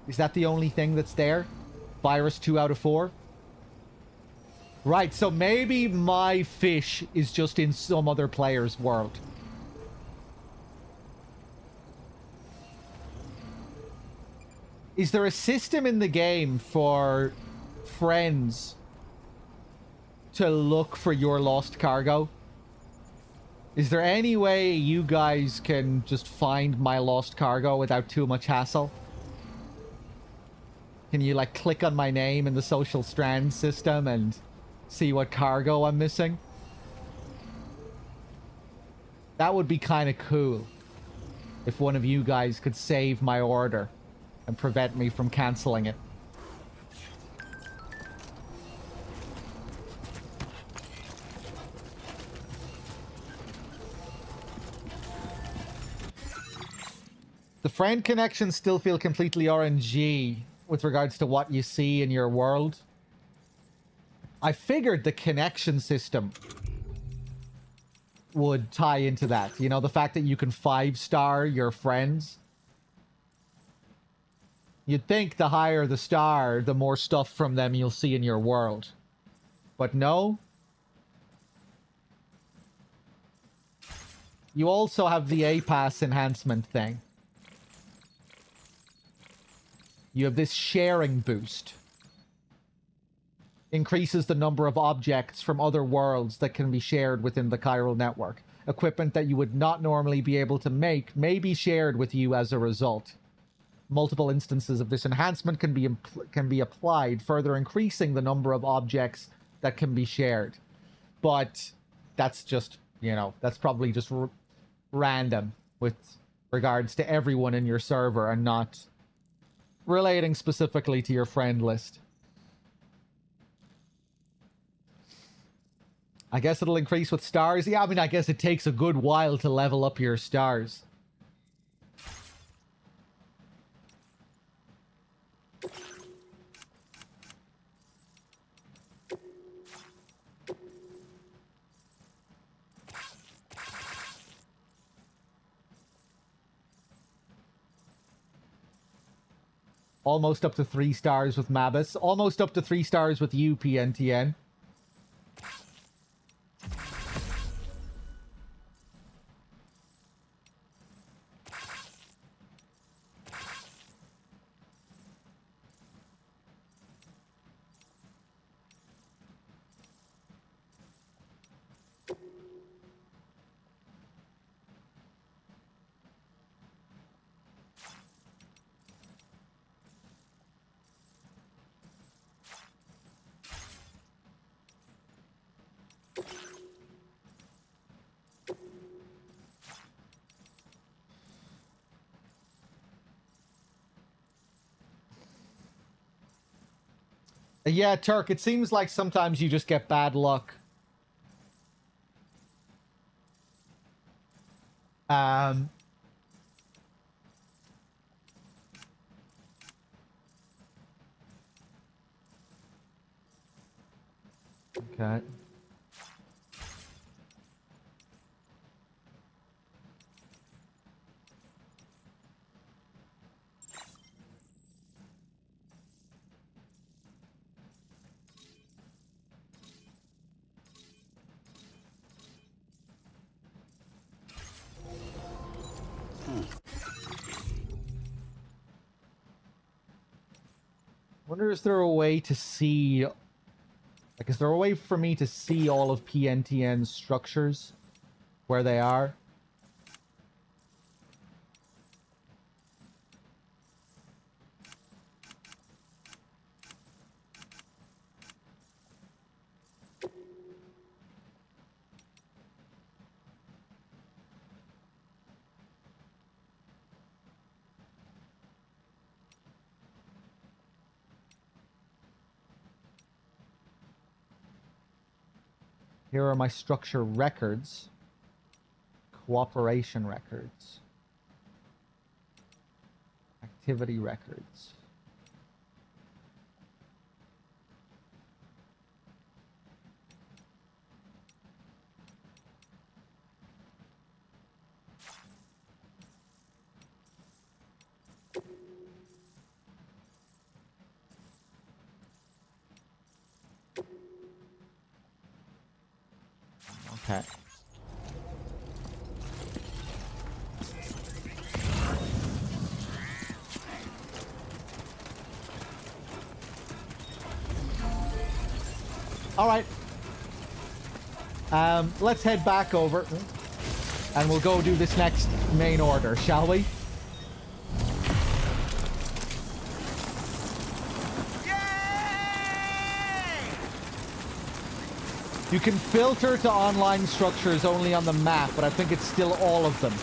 B: Is that the only thing that's there? Virus 2 out of 4? Right, so maybe my fish is just in some other player's world. Is there a system in the game for friends to look for your lost cargo? Is there any way you guys can just find my lost cargo without too much hassle? Can you, like, click on my name in the social strand system and see what cargo I'm missing? That would be kind of cool. If one of you guys could save my order and prevent me from canceling it. The friend connections still feel completely RNG with regards to what you see in your world. I figured the connection system would tie into that. You know, the fact that you can 5-star your friends. You'd think the higher the star, the more stuff from them you'll see in your world. But no. You also have the A-Pass enhancement thing. You have this sharing boost. Increases the number of objects from other worlds that can be shared within the chiral network. Equipment that you would not normally be able to make may be shared with you as a result. Multiple instances of this enhancement can be applied, further increasing the number of objects that can be shared. But that's just, you know, that's probably just random with regards to everyone in your server and not relating specifically to your friend list. I guess it'll increase with stars. Yeah, I mean, I guess it takes a good while to level up your stars. Almost up to 3 stars with Mabus. Almost up to 3 stars with you, PNTN. Yeah, Turk, it seems like sometimes you just get bad luck. Okay. Wonder, is there a way to see... Like, is there a way for me to see all of PNTN's structures? Where they are? Here are my structure records. Cooperation records. Activity records. Okay. All right. Let's head back over and we'll go do this next main order, shall we? You can filter to online structures only on the map, but I think it's still all of them.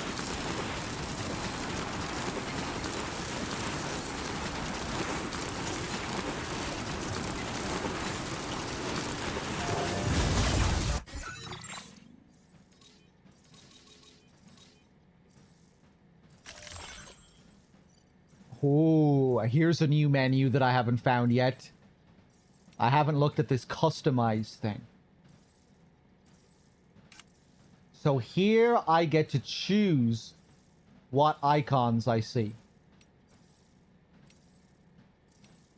B: Oh, here's a new menu that I haven't found yet. I haven't looked at this customized thing. So here I get to choose what icons I see.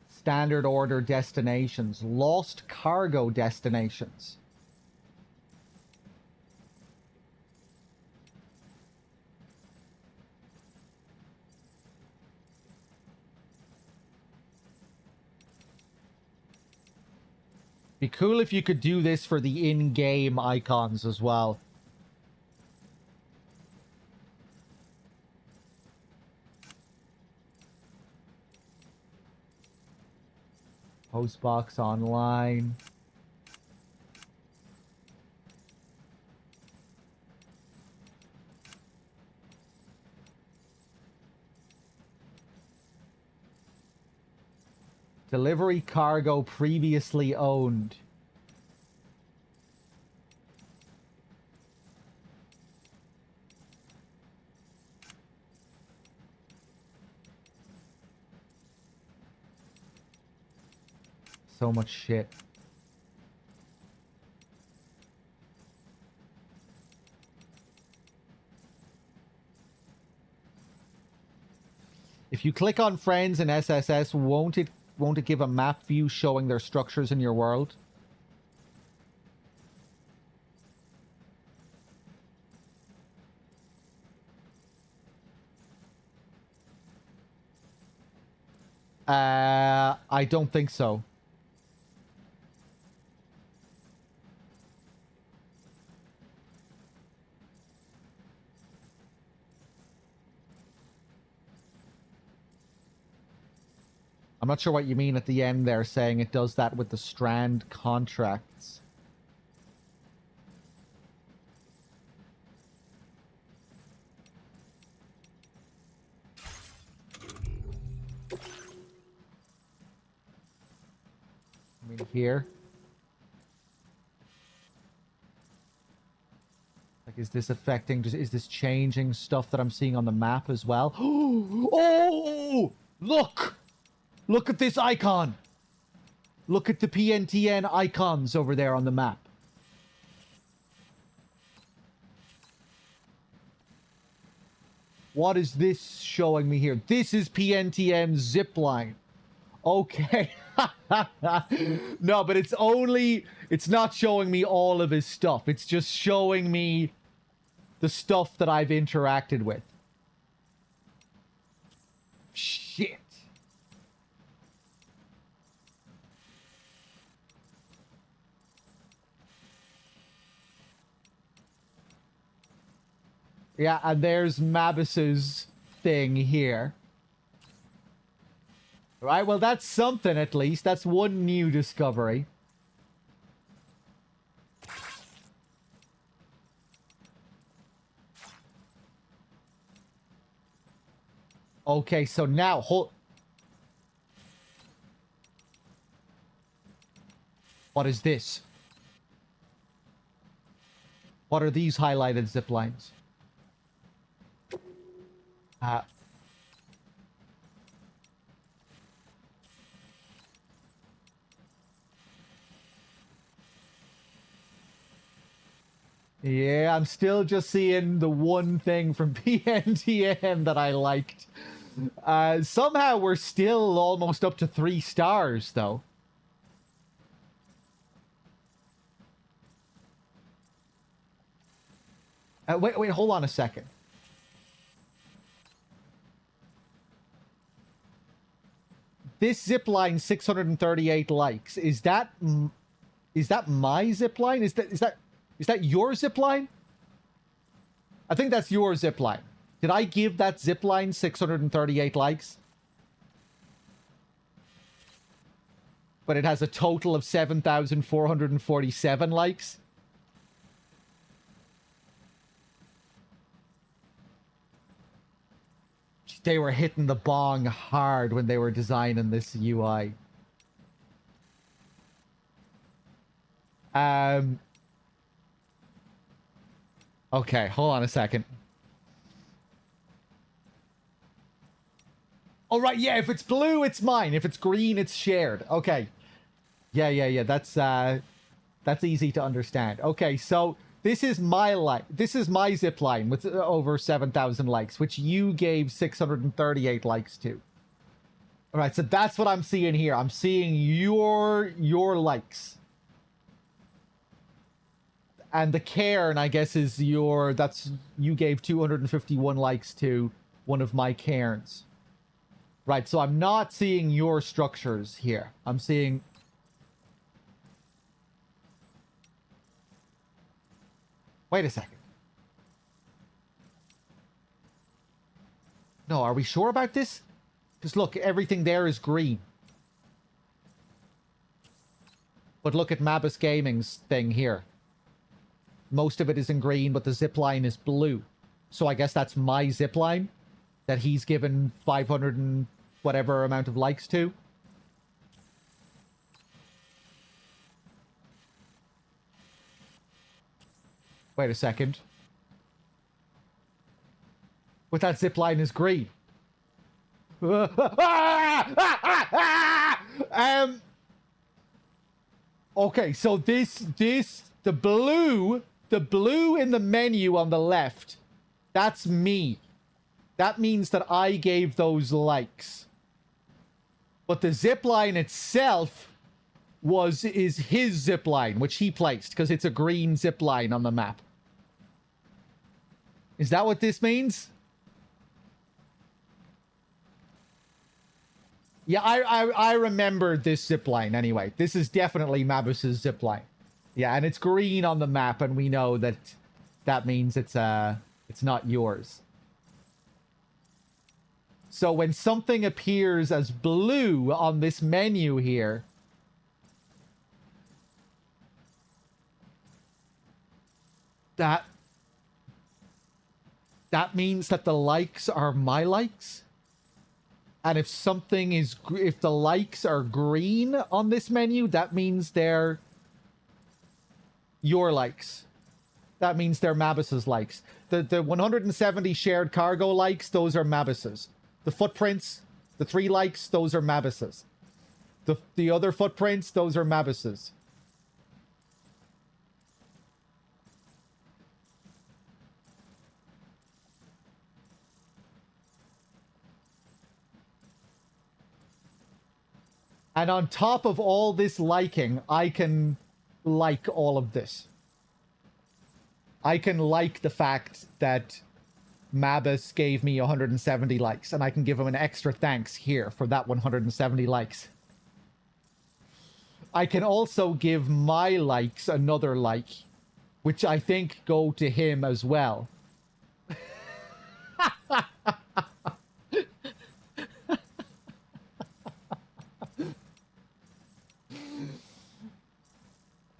B: Standard order destinations. Lost cargo destinations. Be cool if you could do this for the in-game icons as well. Postbox online. Delivery cargo previously owned. So much shit. If you click on friends in SSS, won't it give a map view showing their structures in your world? I don't think so. I'm not sure what you mean at the end there, saying it does that with the Strand contracts. I mean, here. Like, is this affecting, is this changing stuff that I'm seeing on the map as well? Oh! Look! Look at this icon! Look at the PNTN icons over there on the map. What is this showing me here? This is PNTN zipline. Okay. No, but it's not showing me all of his stuff. It's just showing me the stuff that I've interacted with. Shit. Yeah, and there's Mabus's thing here. Right, well, that's something at least. That's one new discovery. Okay, so now, what is this? What are these highlighted zip lines? Yeah, I'm still just seeing the one thing from PNTM that I liked. Somehow we're still almost up to 3 stars, though. Wait, hold on a second. This zipline 638 likes. Is that my zipline? Is that your zipline? I think that's your zipline. Did I give that zipline 638 likes? But it has a total of 7,447 likes. They were hitting the bong hard when they were designing this UI. Okay, hold on a second. Oh, right, yeah, if it's blue, it's mine. If it's green, it's shared. Okay. Yeah, that's easy to understand. Okay, so this is my zip line with over 7,000 likes, which you gave 638 likes to. All right, so that's what I'm seeing here. I'm seeing your likes. And the cairn, I guess, is you gave 251 likes to one of my cairns. Right, so I'm not seeing your structures here. I'm seeing... Wait a second. No, are we sure about this? Because look, everything there is green. But look at Mabus Gaming's thing here. Most of it is in green, but the zipline is blue. So I guess that's my zipline that he's given 500 and whatever amount of likes to. Wait a second. But that zipline is green. Okay, so the blue in the menu on the left, that's me. That means that I gave those likes. But the zipline itself is his zipline, which he placed, because it's a green zipline on the map. Is that what this means? Yeah, I remember this zipline anyway. This is definitely Mabus's zipline. Yeah, and it's green on the map, and we know that means it's not yours. So when something appears as blue on this menu here, that means that the likes are my likes. And if the likes are green on this menu, that means they're your likes. That means they're Mabus's likes. The 170 shared cargo likes, those are Mabus's. The footprints, the 3 likes, those are Mabus's. The other footprints, those are Mabus's. And on top of all this liking, I can like all of this. I can like the fact that Mabus gave me 170 likes, and I can give him an extra thanks here for that 170 likes. I can also give my likes another like, which I think go to him as well.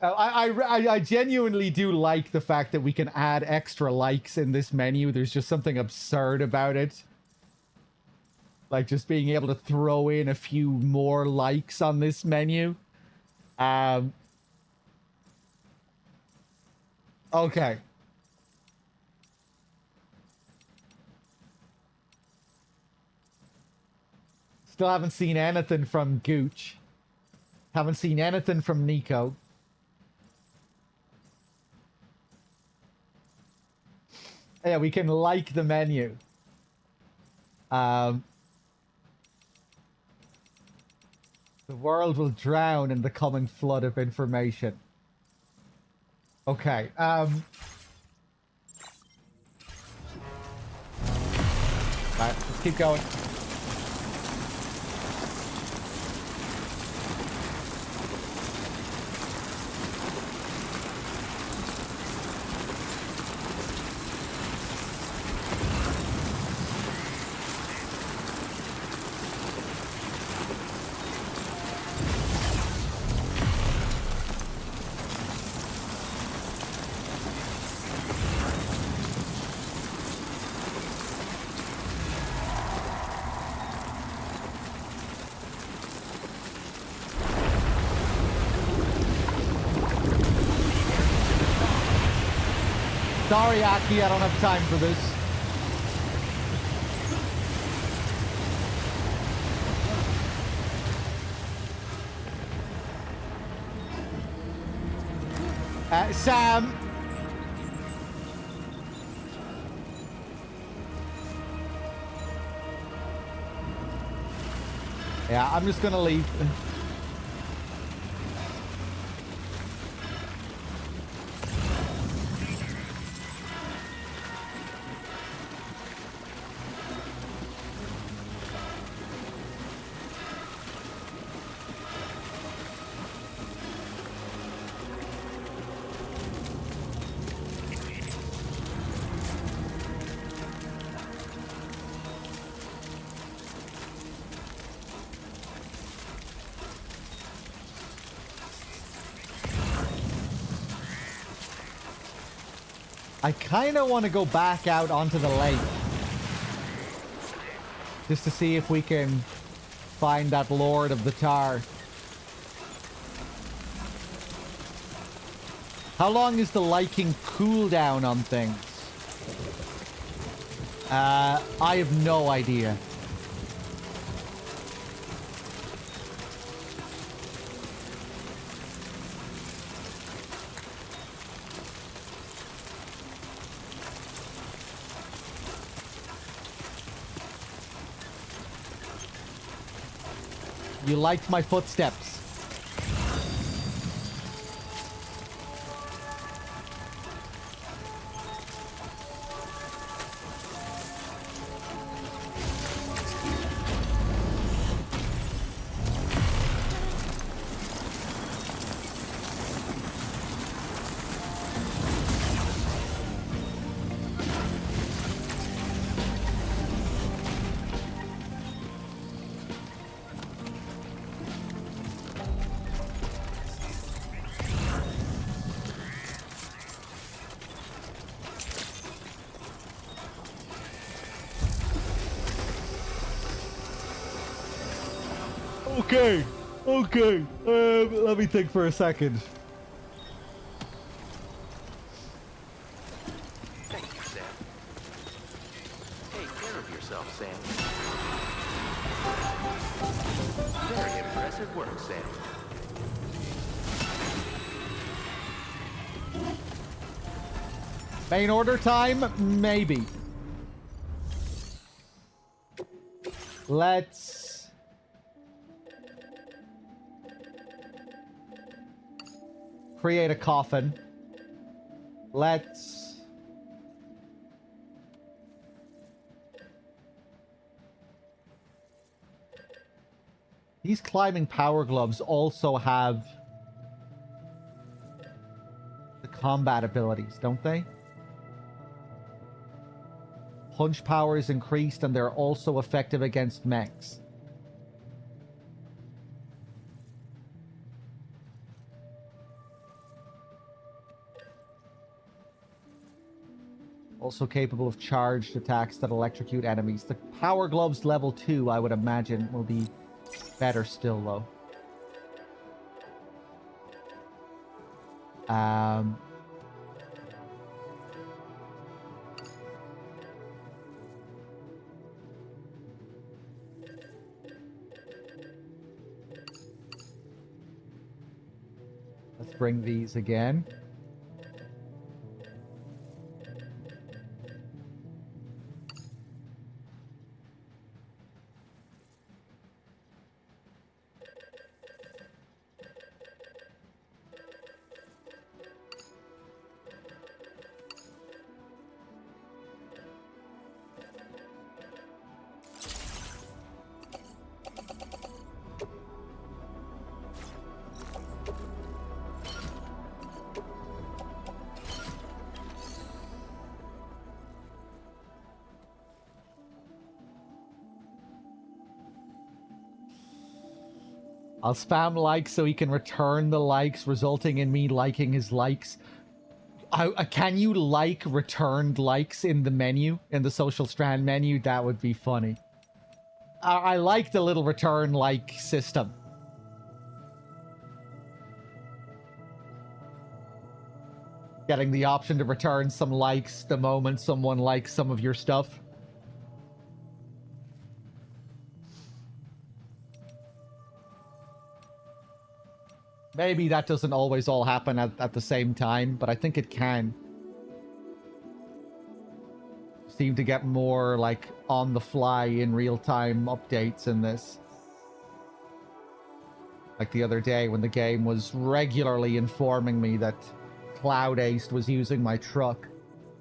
B: I genuinely do like the fact that we can add extra likes in this menu. There's just something absurd about it. Like just being able to throw in a few more likes on this menu. Okay. Still haven't seen anything from Gooch. Haven't seen anything from Nico. Yeah, we can like the menu. The world will drown in the coming flood of information. Okay, right, let's keep going. Sorry, Aki, I don't have time for this. Sam! Yeah, I'm just gonna leave. I kind of want to go back out onto the lake. Just to see if we can find that Lord of the Tar. How long is the liking cooldown on things? I have no idea. You liked my footsteps. Okay, okay. Let me think for a second.
A: Thank you, Sam. Take care of yourself, Sam. Very impressive work, Sam.
B: Main order time? Maybe. Let's... create a coffin. Let's... These climbing power gloves also have the combat abilities, don't they? Punch power is increased and they're also effective against mechs. Also capable of charged attacks that electrocute enemies. The power gloves level 2, I would imagine, will be better still, though. Let's bring these again. I'll spam likes so he can return the likes, resulting in me liking his likes. Can you like returned likes in the menu, in the Social Strand menu? That would be funny. I like the little return like system. Getting the option to return some likes the moment someone likes some of your stuff. Maybe that doesn't always all happen at the same time, but I think it can. Seem to get more, like, on the fly in real-time updates in this. Like the other day when the game was regularly informing me that Cloud Ace was using my truck.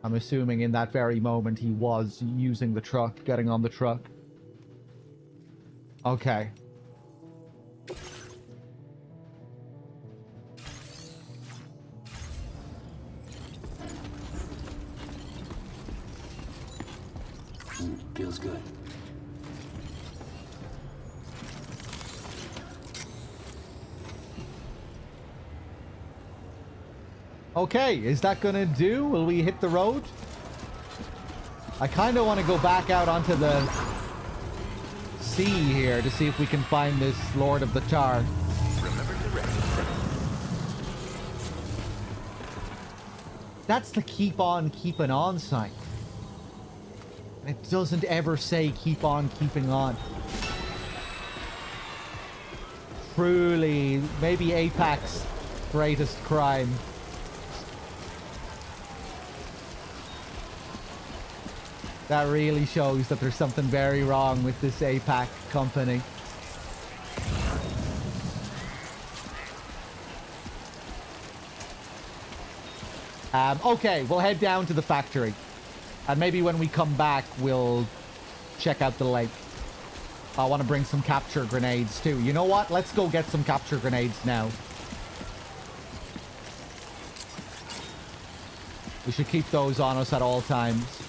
B: I'm assuming in that very moment he was using the truck, getting on the truck. Okay.
E: Feels good.
B: Okay, is that gonna do? Will we hit the road? I kind of want to go back out onto the sea here to see if we can find this Lord of the Tar.
C: Remember to rest.
B: That's the keep on keeping on sign. It doesn't ever say keep on keeping on. Truly, maybe APAC's greatest crime. That really shows that there's something very wrong with this APAC company. Okay, we'll head down to the factory. And maybe when we come back, we'll check out the lake. I want to bring some capture grenades too. You know what? Let's go get some capture grenades now. We should keep those on us at all times.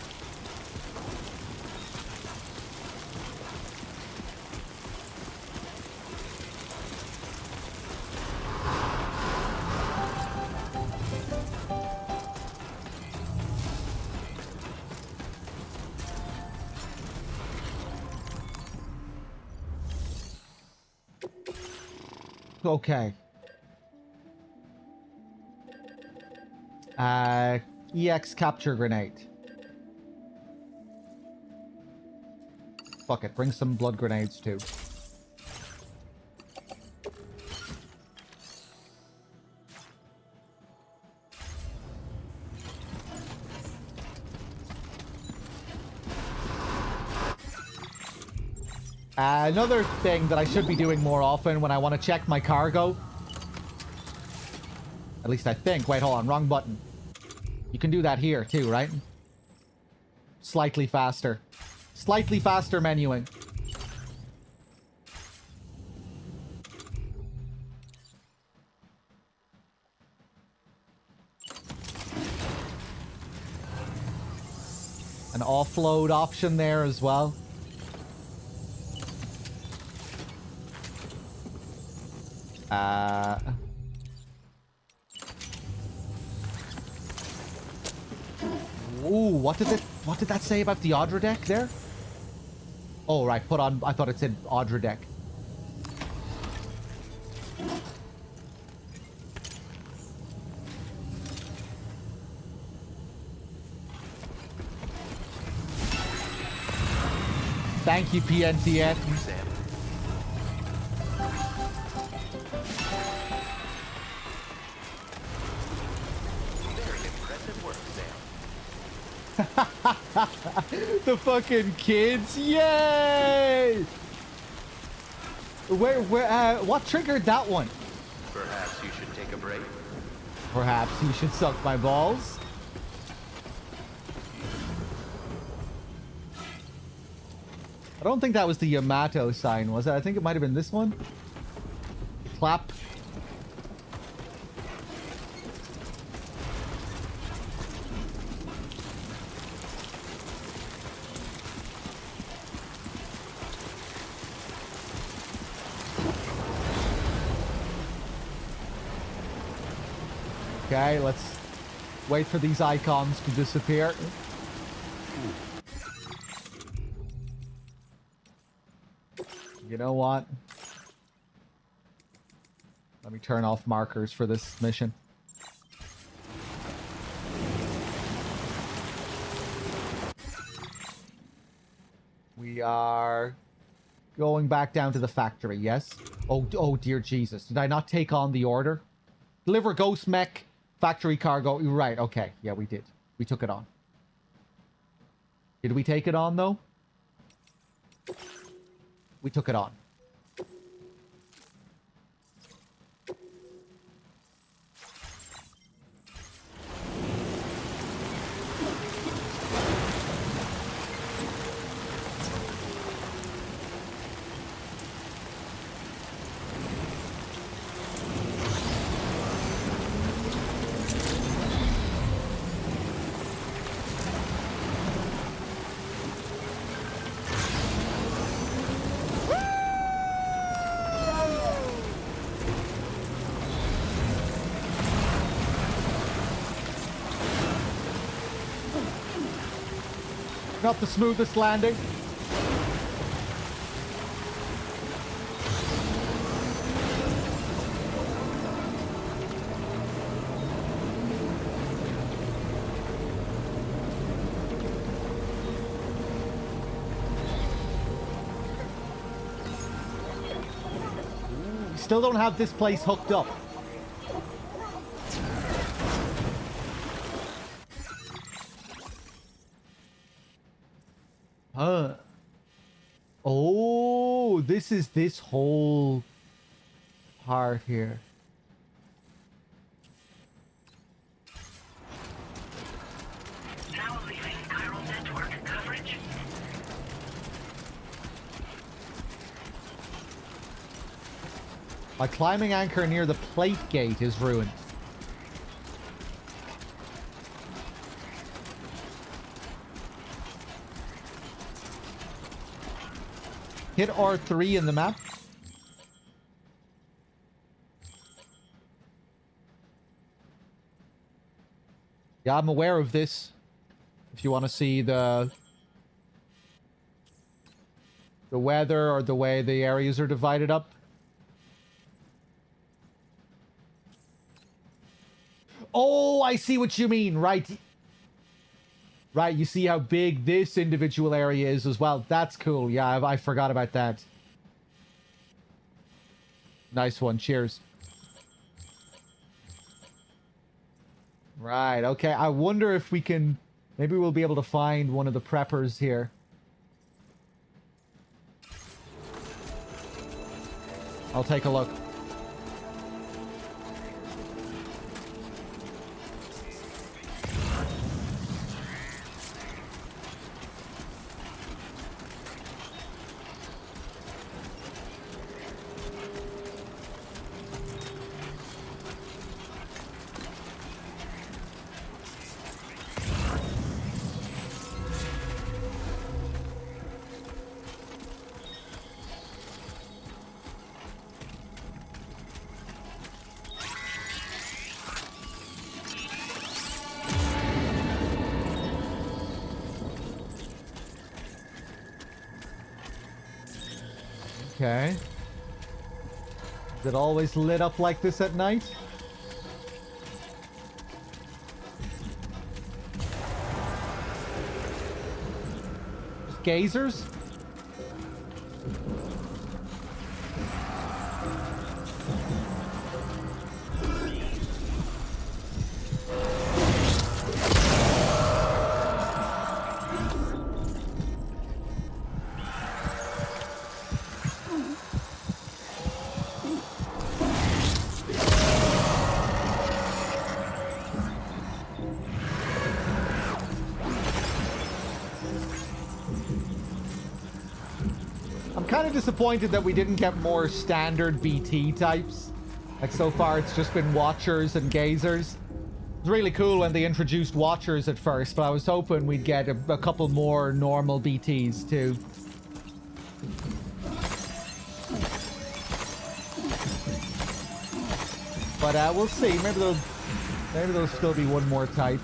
B: Okay. EX capture grenade. Fuck it, bring some blood grenades too. Another thing that I should be doing more often when I want to check my cargo. At least I think. Wait, hold on. Wrong button. You can do that here too, right? Slightly faster. Slightly faster menuing. An offload option there as well. Ooh, what did that say about the Audra deck there? Oh, right, put on, I thought it said Audra deck. Thank you, PNTN. The fucking kids, yay! What triggered that one?
A: Perhaps you should take a break?
B: Perhaps you should suck my balls? I don't think that was the Yamato sign, was it? I think it might have been this one. Clap. Okay, let's wait for these icons to disappear. You know what? Let me turn off markers for this mission. We are going back down to the factory, yes? Oh dear Jesus. Did I not take on the order? Deliver ghost mech, factory cargo. Right, okay. Yeah, we did. We took it on. Did we take it on, though? We took it on. Not the smoothest landing. Still don't have this place hooked up. Oh, this is this whole part here.
R: Now leaving chiral network coverage.
B: My climbing anchor near the plate gate is ruined. Hit R3 in the map. Yeah, I'm aware of this. If you want to see the weather or the way the areas are divided up. Oh, I see what you mean. Right. Right, you see how big this individual area is as well. That's cool. Yeah, I forgot about that. Nice one. Cheers. Right, okay. I wonder if we can... Maybe we'll be able to find one of the preppers here. I'll take a look. Okay. Is it always lit up like this at night? Just gazers? kind of disappointed that we didn't get more standard BT types. Like, so far it's just been Watchers and Gazers. It was really cool when they introduced Watchers at first, but I was hoping we'd get a couple more normal BTs too. But we'll see. Maybe there'll still be one more type.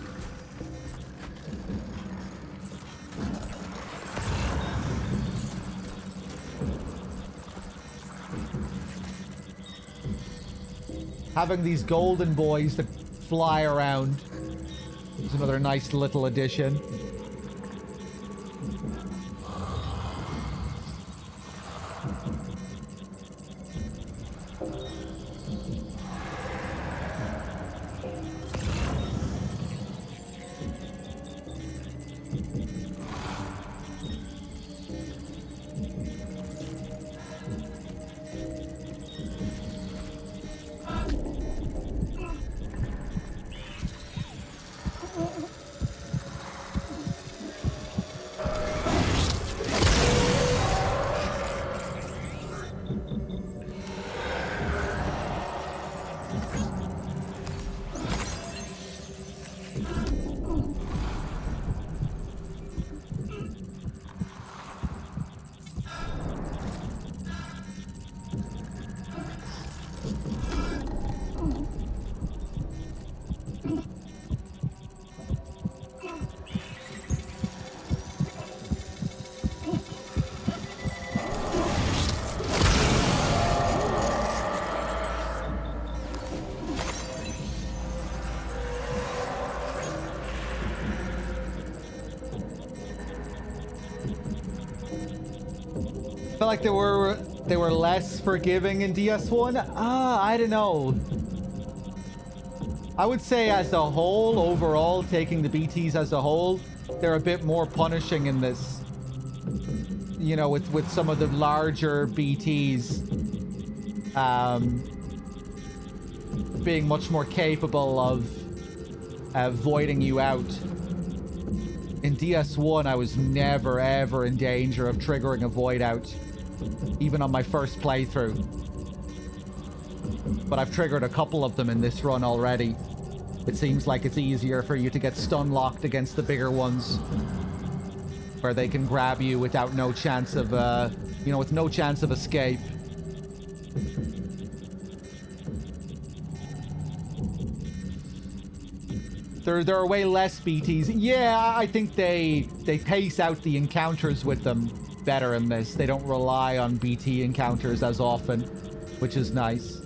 B: Having these golden boys that fly around is another nice little addition. I felt like they were less forgiving in DS1. I don't know. I would say as a whole, overall, taking the BTs as a whole, they're a bit more punishing in this. You know, with some of the larger BTs being much more capable of voiding you out. In DS1, I was never ever in danger of triggering a void out, even on my first playthrough. But I've triggered a couple of them in this run already. It seems like it's easier for you to get stun locked against the bigger ones, where they can grab you without no chance of, you know, with no chance of escape. There are way less BTs. Yeah, I think they pace out the encounters with them better in this. They don't rely on BT encounters as often, which is nice.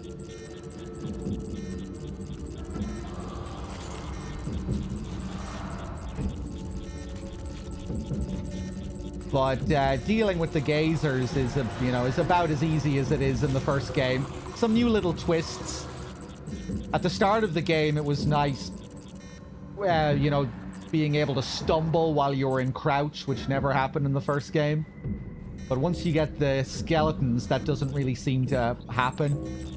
B: But dealing with the Gazers is, you know, is about as easy as it is in the first game. Some new little twists. At the start of the game, it was nice, you know, being able to stumble while you were in crouch, which never happened in the first game. But once you get the skeletons, that doesn't really seem to happen.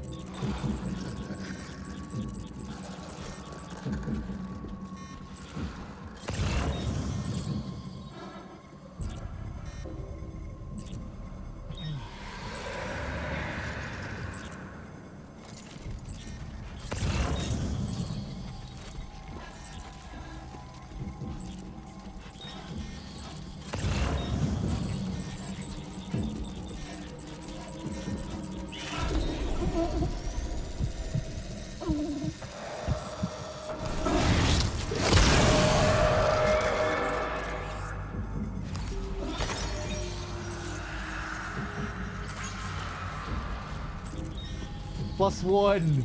B: +1.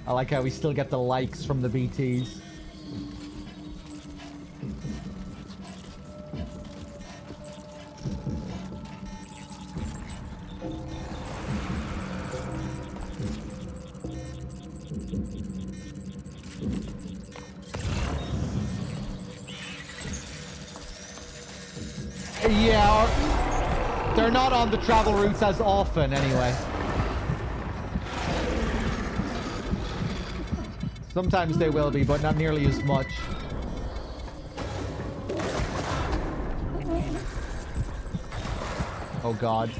B: I like how we still get the likes from the BTs. Yeah, they're not on the travel routes as often anyway. Sometimes they will be, but not nearly as much. Oh god.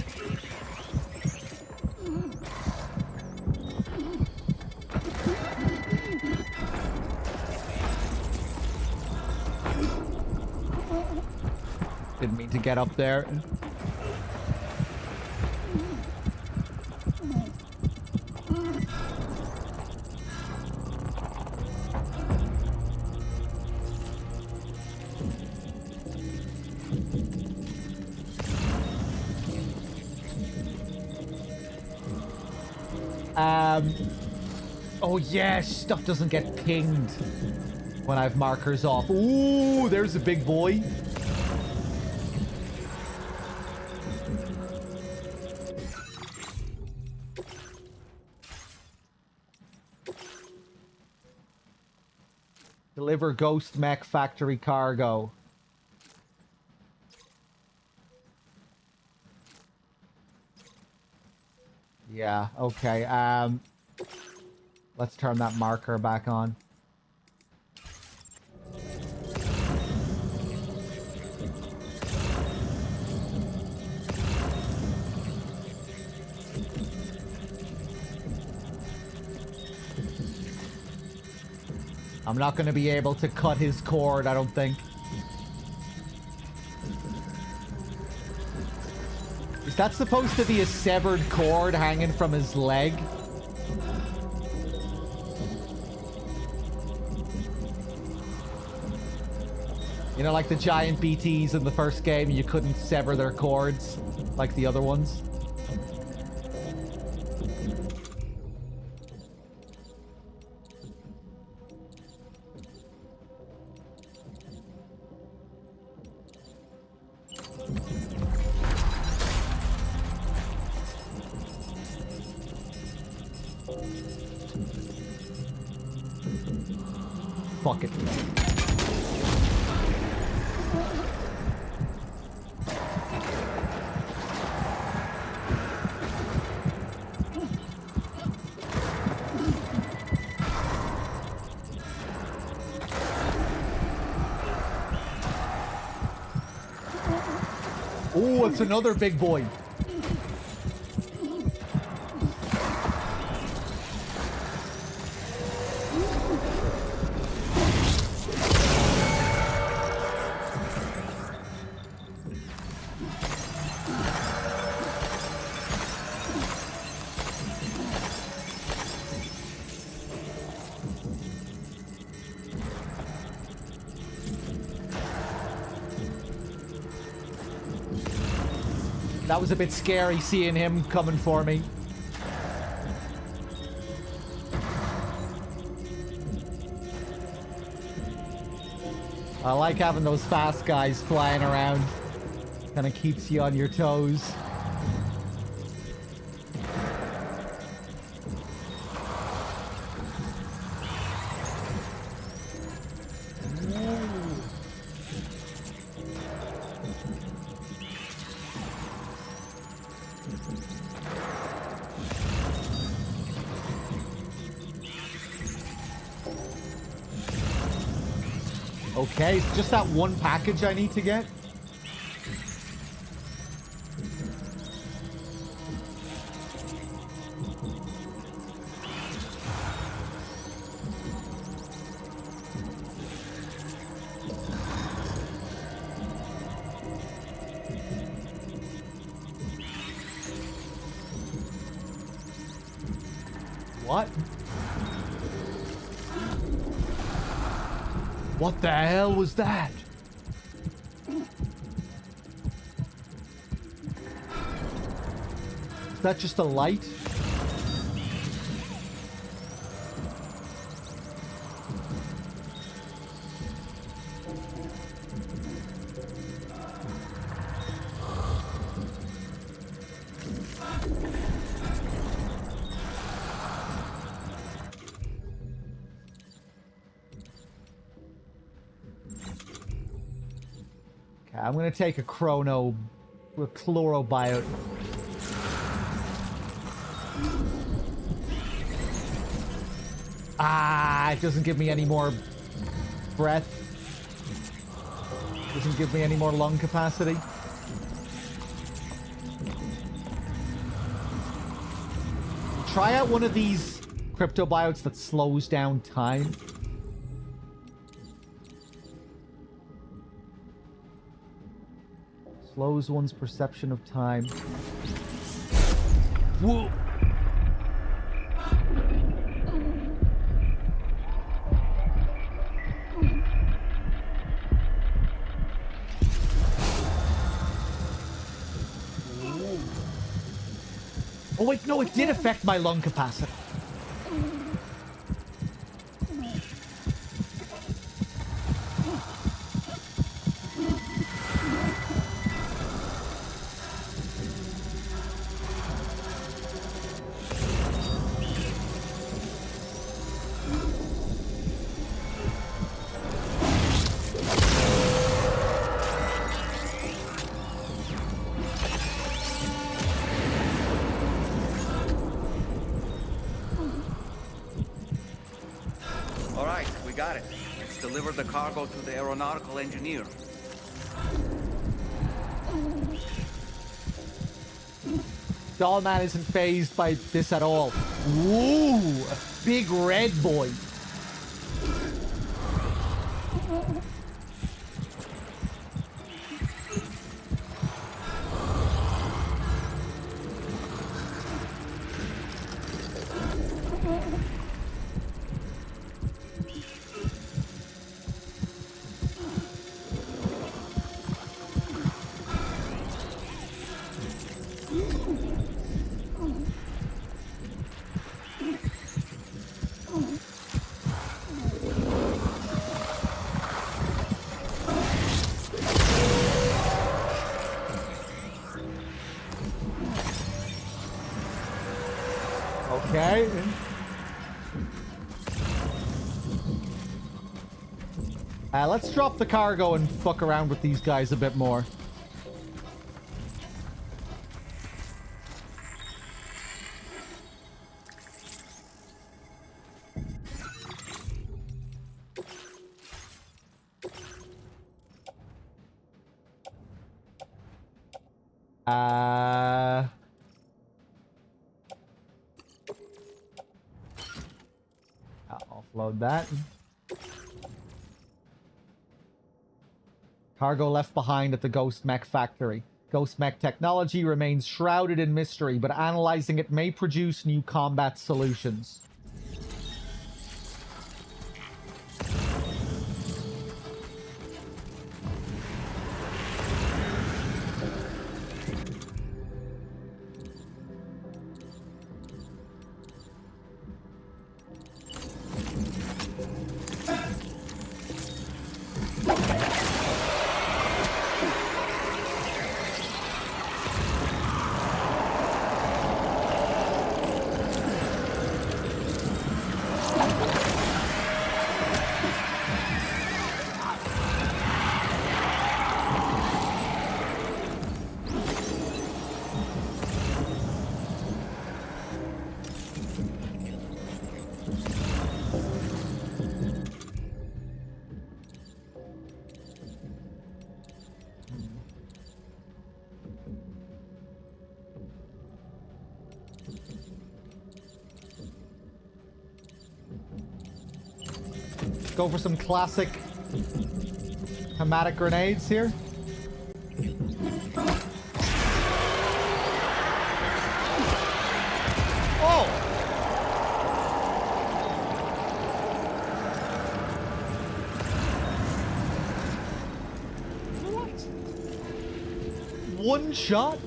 B: Didn't mean to get up there. Oh yes, stuff doesn't get pinged when I have markers off. Ooh, there's a big boy. Deliver Ghost Mech Factory cargo. Yeah, okay. Let's turn that marker back on. I'm not going to be able to cut his cord, I don't think. Is that supposed to be a severed cord hanging from his leg? You know, like the giant BTs in the first game, you couldn't sever their cords like the other ones. Fuck it. Oh, it's another big boy. That was a bit scary seeing him coming for me. I like having those fast guys flying around. Kind of keeps you on your toes. Okay, it's just that one package I need to get. What? What the hell was that? Is that just a light? I'm gonna take a chlorobiote. Ah, it doesn't give me any more breath. Doesn't give me any more lung capacity. try out one of these cryptobiotes that slows down time. Slows one's perception of time. Whoa! Oh wait, no, it did affect my lung capacity.
P: All right, we got it. Let's deliver the cargo to the aeronautical engineer.
B: Dollman isn't phased by this at all. Woo! Big red boy. Okay. Let's drop the cargo and fuck around with these guys a bit more. I'll offload that. Cargo left behind at the Ghost Mech factory. Ghost Mech technology remains shrouded in mystery, but analyzing it may produce new combat solutions. Go for some classic hematic grenades here. Oh! What? One shot?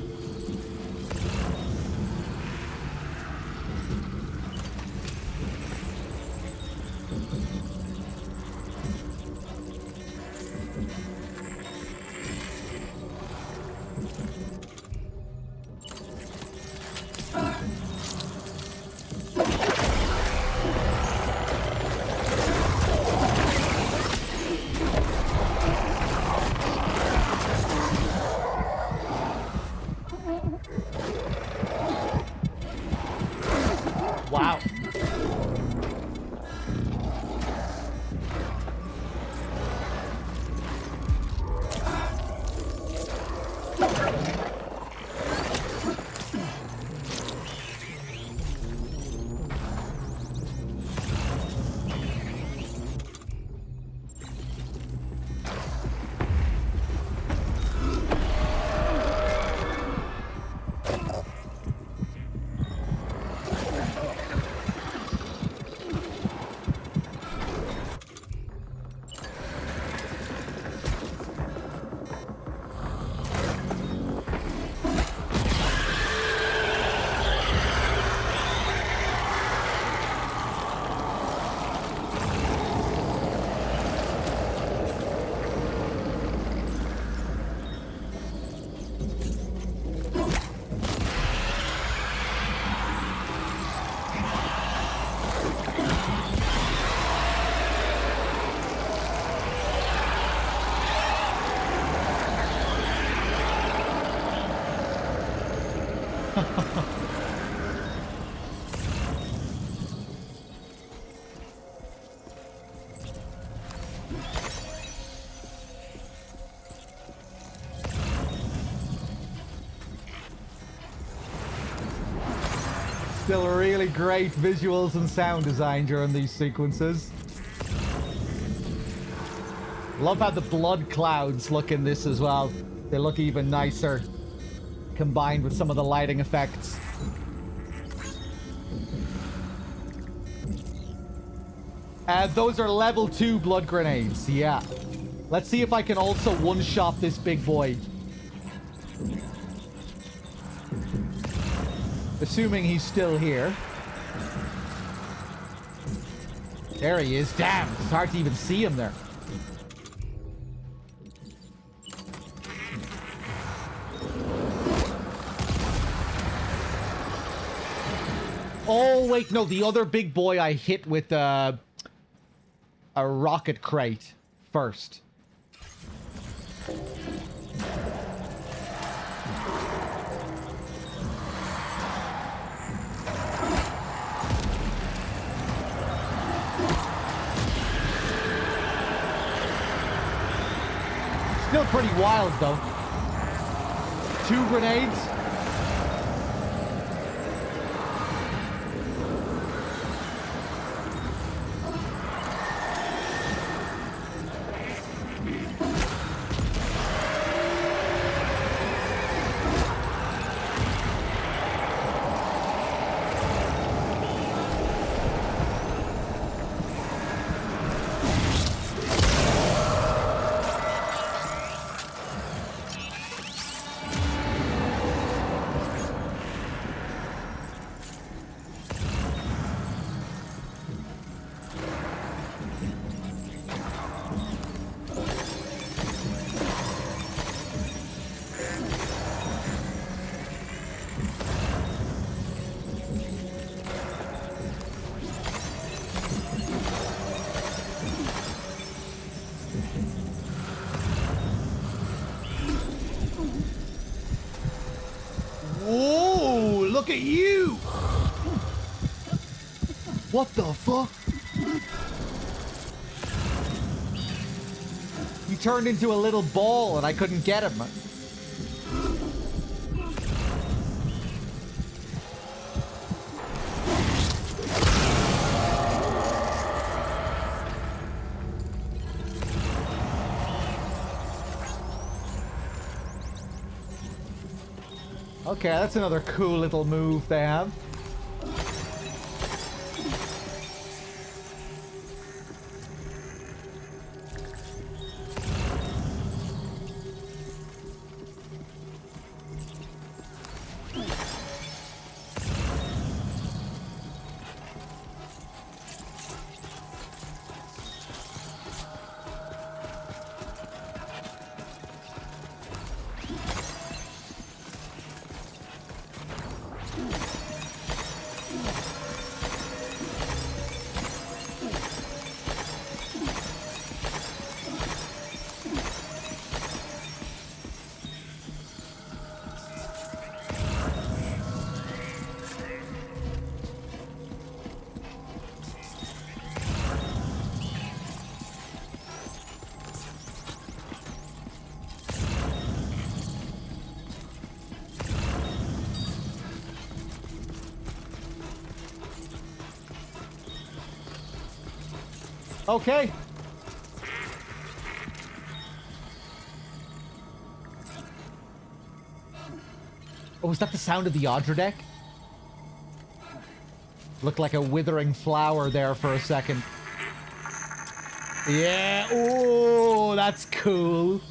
B: Wow. Still really great visuals and sound design during these sequences. Love how the blood clouds look in this as well. They look even nicer combined with some of the lighting effects. Those are level 2 blood grenades, yeah. Let's see if I can also one-shot this big boy. Assuming he's still here. There he is. Damn, it's hard to even see him there. Oh, wait, no, the other big boy I hit with a rocket crate first. Still pretty wild, though. 2 grenades. Whoa, look at you! What the fuck? He turned into a little ball and I couldn't get him. Okay, that's another cool little move they have. Okay. Oh, was that the sound of the Odradek? Looked like a withering flower there for a second. Yeah. Oh, that's cool.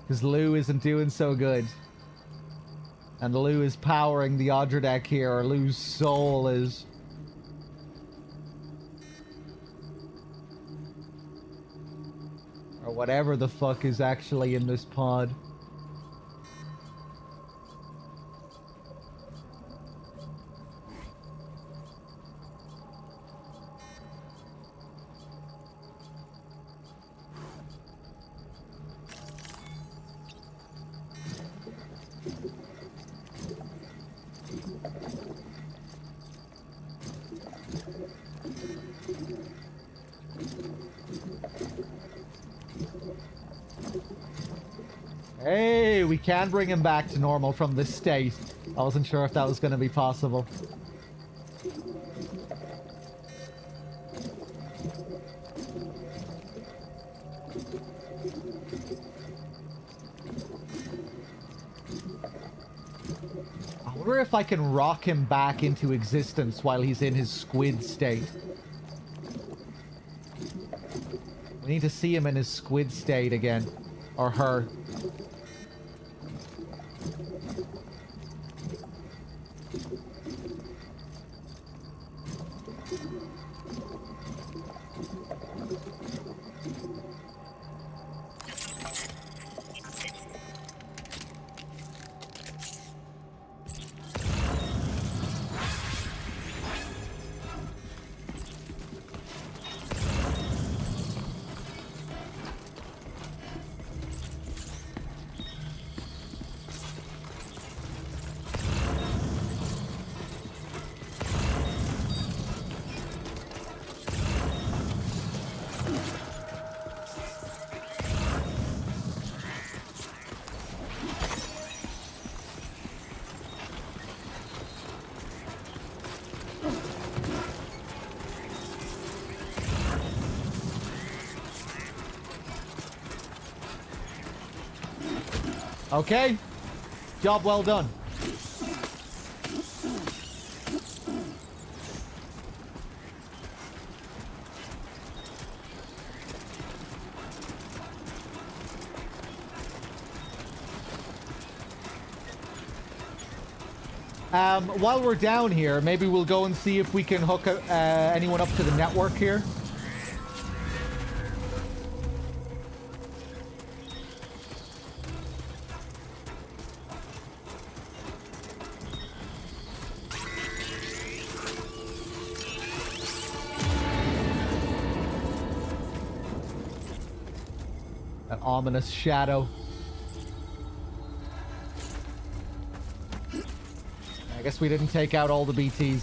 B: Because Lou isn't doing so good. And Lou is powering the Odradek here, or Lou's soul is. Or whatever the fuck is actually in this pod. Hey, we can bring him back to normal from this state. I wasn't sure if that was going to be possible. I wonder if I can rock him back into existence while he's in his squid state. We need to see him in his squid state again. Or her. Okay. Job well done. While we're down here, maybe we'll go and see if we can hook anyone up to the network here. That ominous shadow. I guess we didn't take out all the BTs.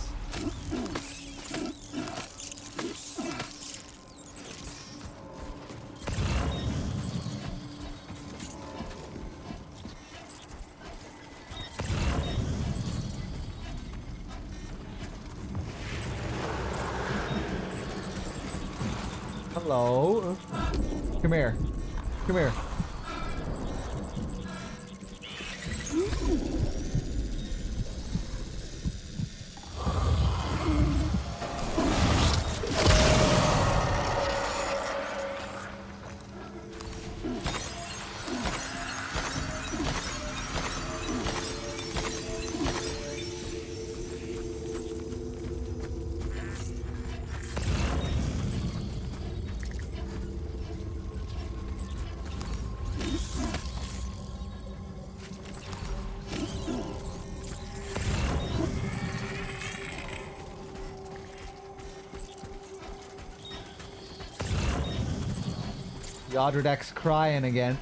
B: Hello. Come here. Come here. Yodredek's crying again.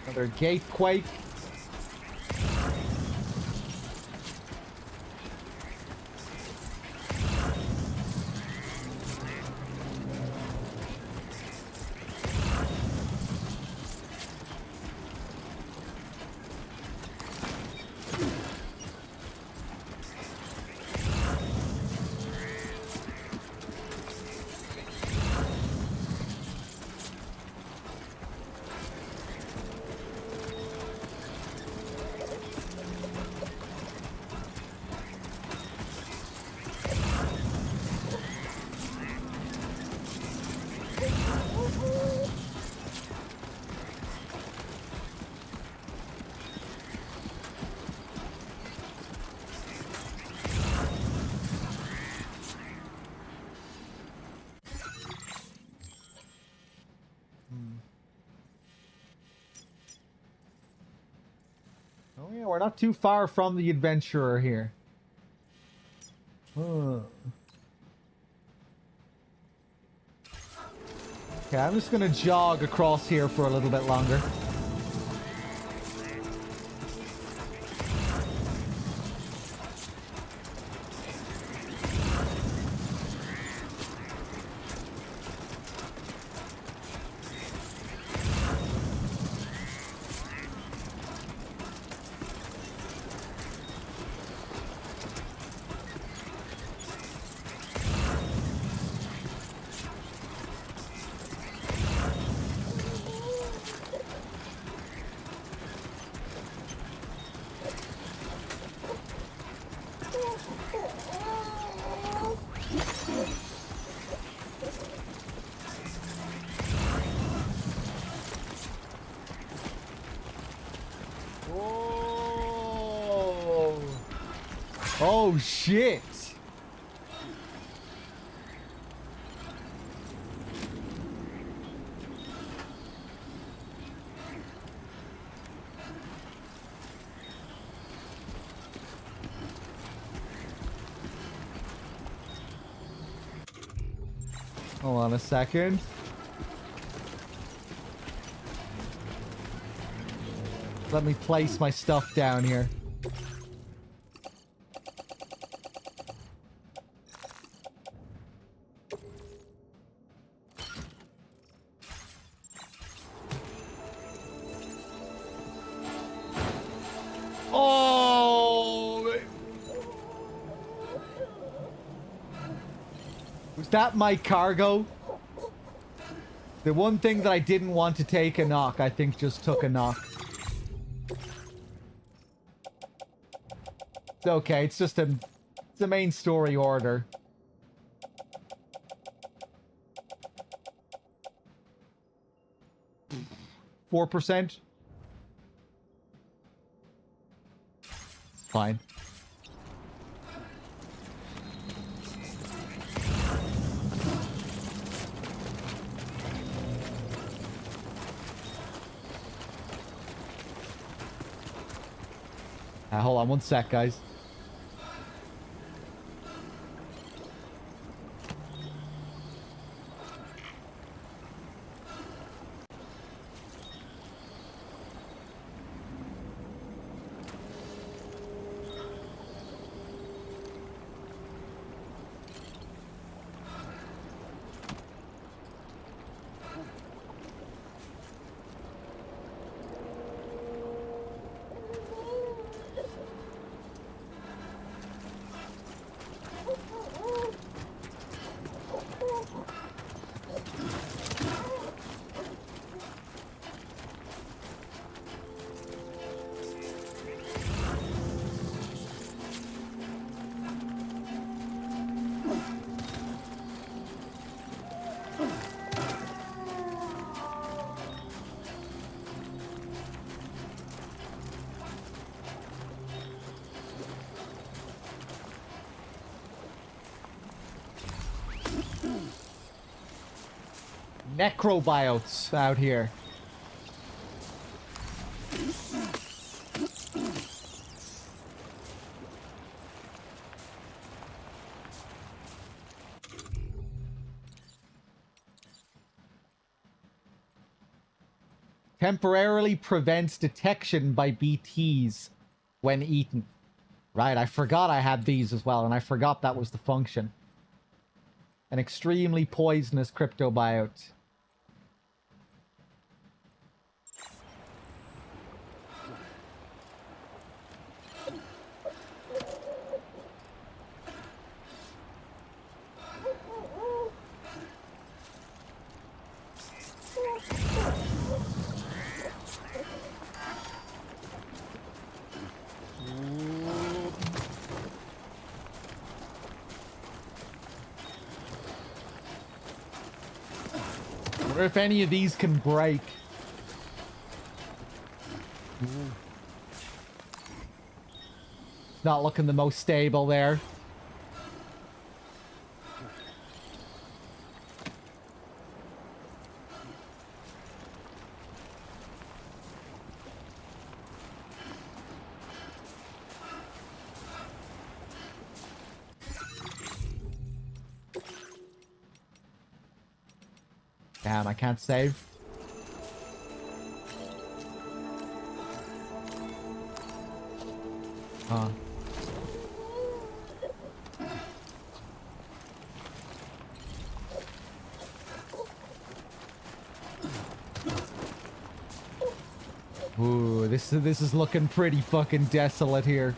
B: Another gate quake. Oh yeah, we're not too far from the adventurer here. Okay, I'm just gonna jog across here for a little bit longer. Oh shit! Hold on a second. Let me place my stuff down here. Oh! Was that my cargo? The one thing that I didn't want to take a knock, I think just took a knock. It's okay, it's just it's a main story order. %? Fine. Hold on one sec, guys. Necrobiotes out here. Temporarily prevents detection by BTs when eaten. Right, I forgot I had these as well, and I forgot that was the function. An extremely poisonous cryptobiote. Or if any of these can break. Not looking the most stable there. Damn, I can't save. Huh. Ooh, this is looking pretty fucking desolate here.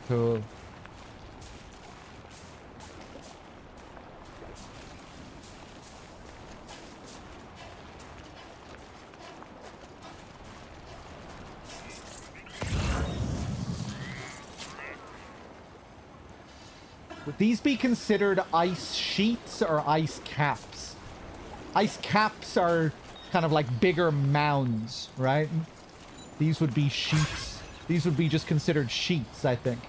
B: Cool. Would these be considered ice sheets or ice caps? Ice caps are kind of like bigger mounds, right? These would be sheets. These would be just considered sheets, I think.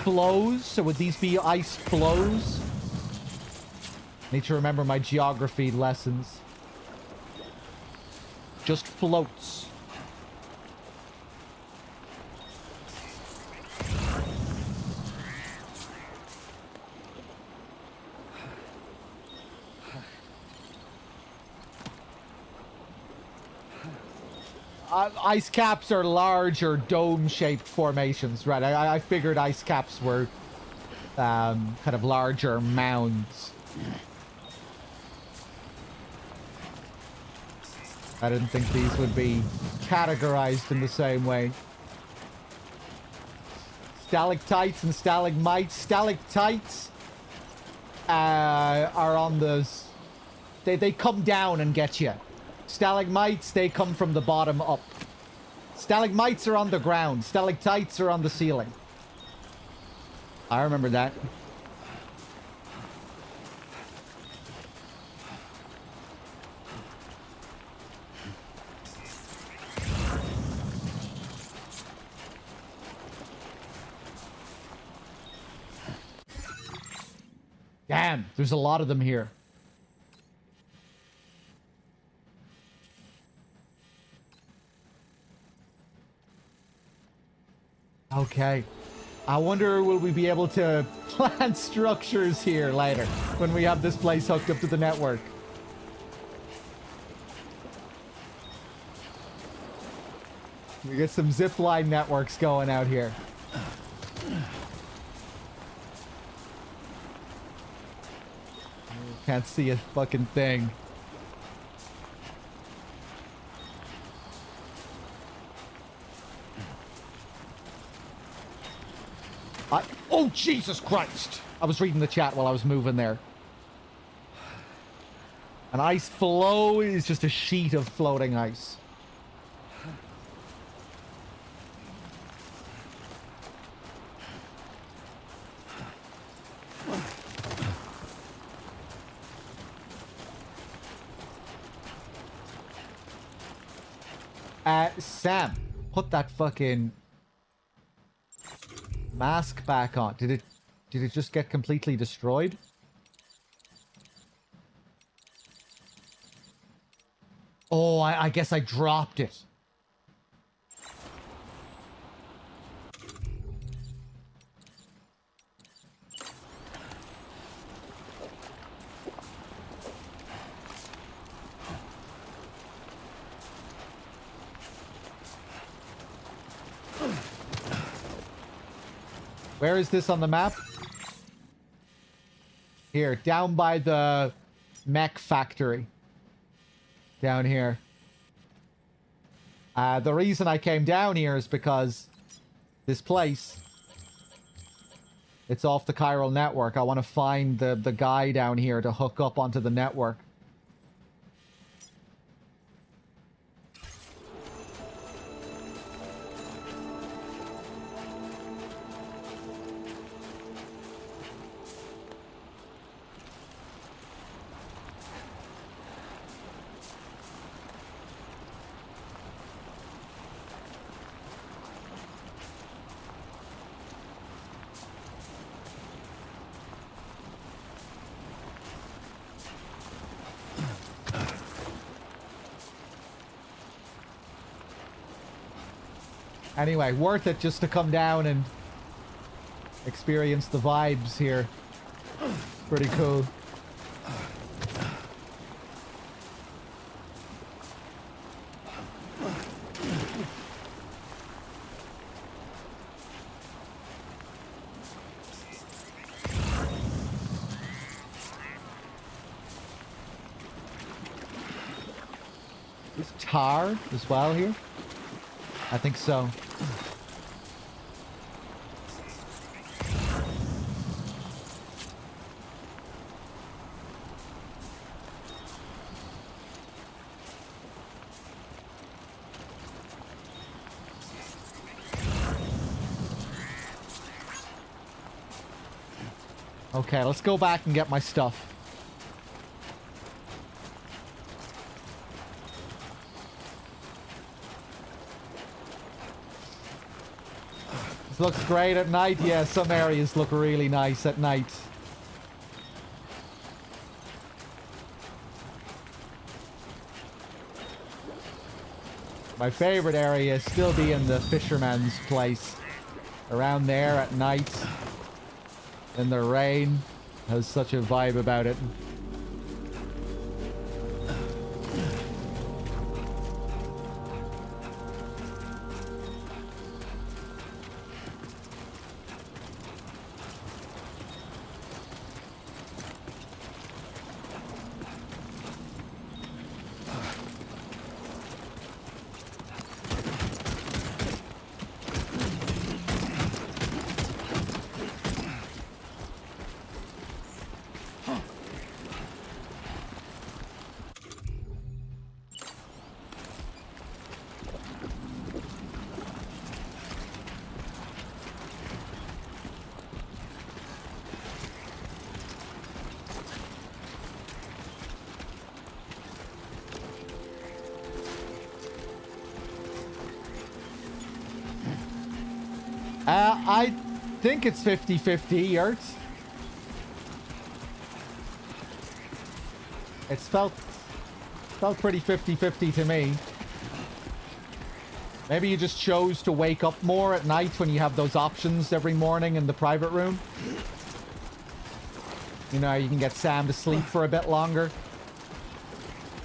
B: Flows? So would these be ice flows? Need to remember my geography lessons. Just floats. Ice caps are large or dome-shaped formations, right? I figured ice caps were kind of larger mounds. I didn't think these would be categorized in the same way. Stalactites and stalagmites. Stalactites are on the... They come down and get you. Stalagmites, they come from the bottom up. Stalagmites are on the ground. Stalactites are on the ceiling. I remember that. Damn, there's a lot of them here. Okay. I wonder, will we be able to plant structures here later when we have this place hooked up to the network? We get some zipline networks going out here. Can't see a fucking thing. Oh, Jesus Christ! I was reading the chat while I was moving there. An ice flow is just a sheet of floating ice. Sam, put that fucking mask back on. Did it just get completely destroyed? Oh, I guess I dropped it. Where is this on the map? Here, down by the mech factory. Down here. The reason I came down here is because this place, it's off the chiral network. I want to find the guy down here to hook up onto the network. Anyway, worth it just to come down and experience the vibes here. Pretty cool. Is tar as well here? I think so. Okay, let's go back and get my stuff. This looks great at night. Yeah, some areas look really nice at night. My favorite area is still being the fisherman's place. Around there at night. In the rain. Has such a vibe about it. I think it's 50-50, Yurt. It's felt pretty 50-50 to me. Maybe you just chose to wake up more at night when you have those options every morning in the private room. You know, you can get Sam to sleep for a bit longer.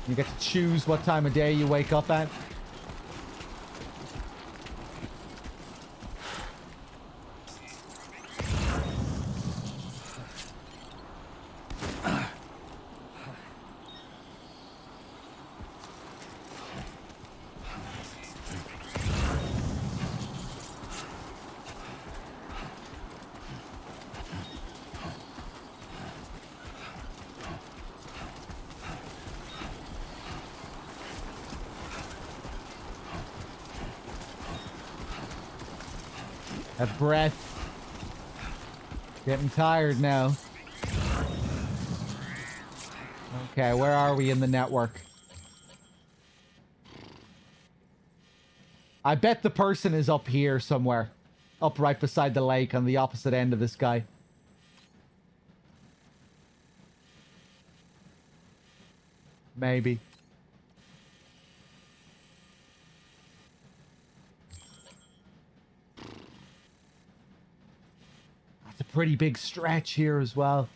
B: You get to choose what time of day you wake up at. That breath. Getting tired now. Okay, where are we in the network? I bet the person is up here somewhere. Up right beside the lake on the opposite end of this guy. Maybe. That's a pretty big stretch here as well.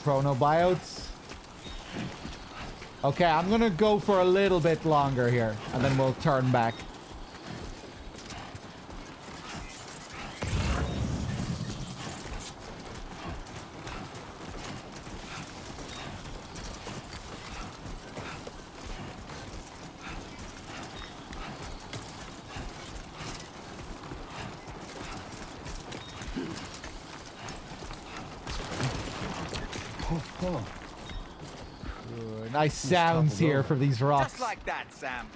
B: Chronobiotes. Okay, I'm gonna go for a little bit longer here, and then we'll turn back. Nice sounds here from these rocks.
Q: Just like that, Sam.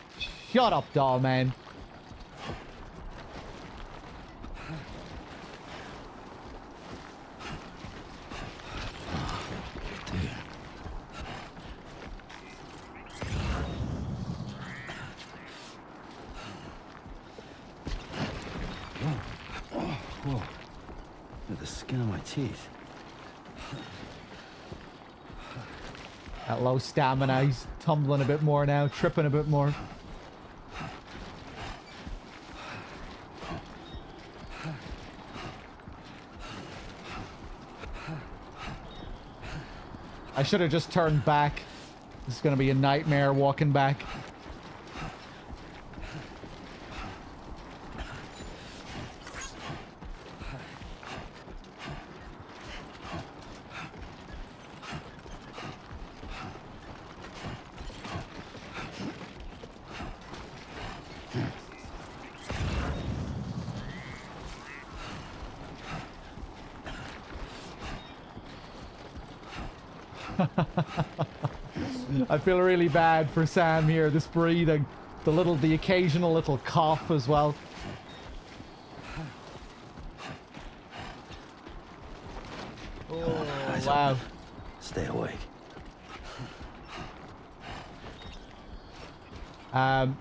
B: Shut up, doll man.
E: Whoa. Look at the skin on my teeth.
B: At low stamina, he's tumbling a bit more now, tripping a bit more. I should have just turned back. This is gonna be a nightmare walking back. I feel really bad for Sam here, this breathing. The occasional little cough as well. Oh, wow.
E: Stay awake.
B: Oh,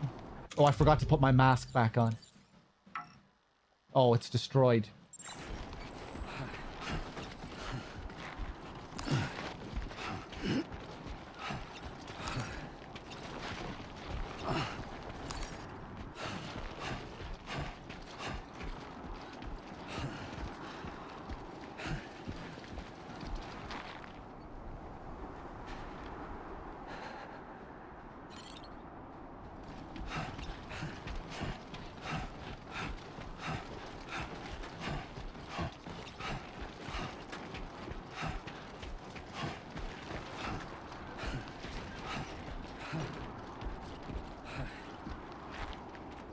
B: I forgot to put my mask back on. Oh, it's destroyed.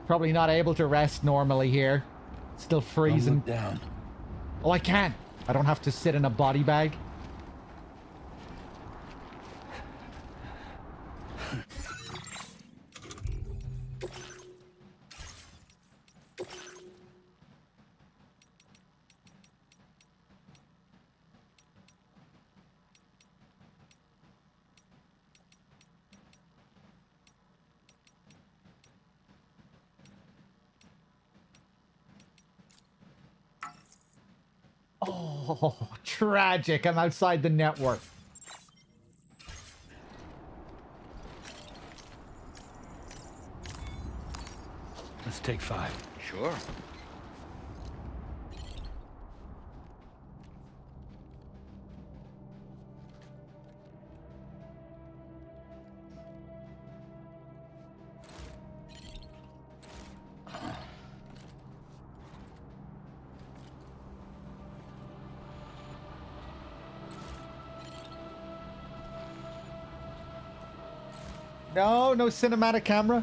B: Probably not able to rest normally here. Still freezing.
E: Don't look down.
B: Oh, I can. I don't have to sit in a body bag. Oh, tragic. I'm outside the network.
E: Let's take 5.
P: Sure.
B: No, no cinematic camera.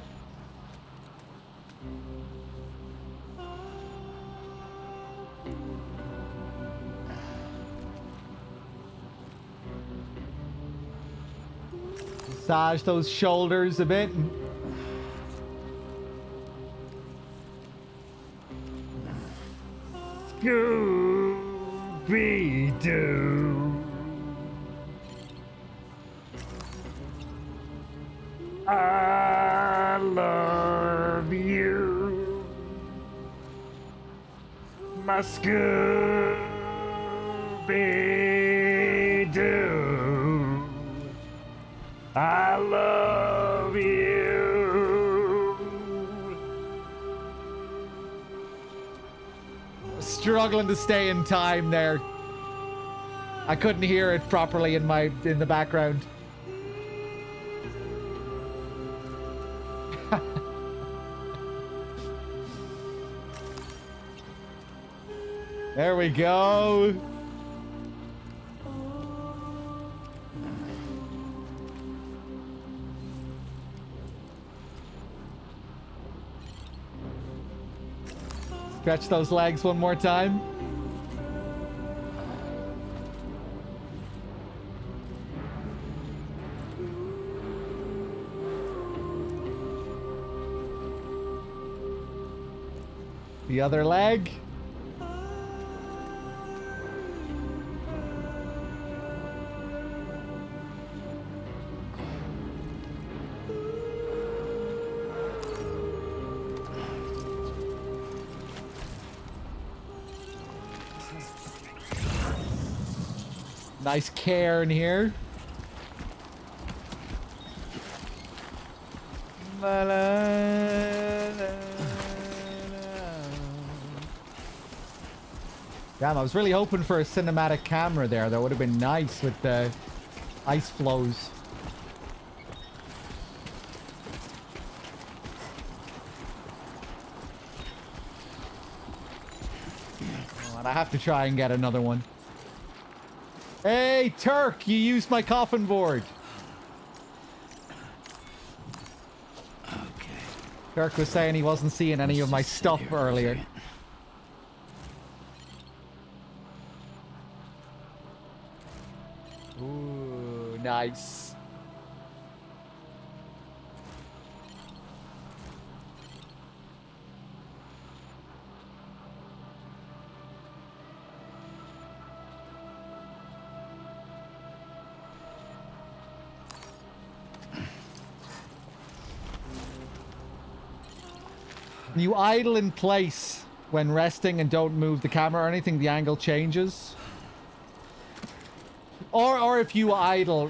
B: Massage those shoulders a bit. Scooby-Doo. I love you, my Scooby-Doo. I love you. Struggling to stay in time there. I couldn't hear it properly in the background. There we go. Stretch those legs one more time. The other leg. Nice cairn here. Damn, I was really hoping for a cinematic camera there. That would have been nice with the ice flows. Oh, and I have to try and get another one. Hey, Turk, you used my coffin board.
E: Okay.
B: Turk was saying he wasn't seeing any of my stuff earlier. Ooh, nice. You idle in place when resting and don't move the camera or anything, the angle changes. Or if you idle,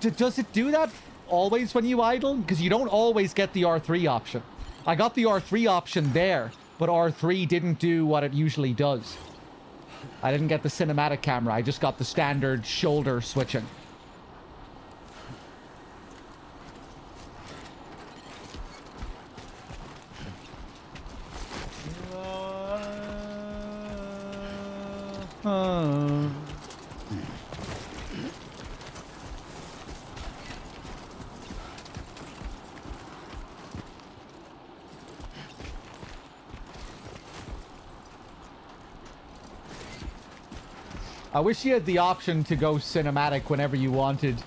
B: does it do that always when you idle? Because you don't always get the R3 option. I got the R3 option there, but R3 didn't do what it usually does. I didn't get the cinematic camera. I just got the standard shoulder switching. I wish you had the option to go cinematic whenever you wanted.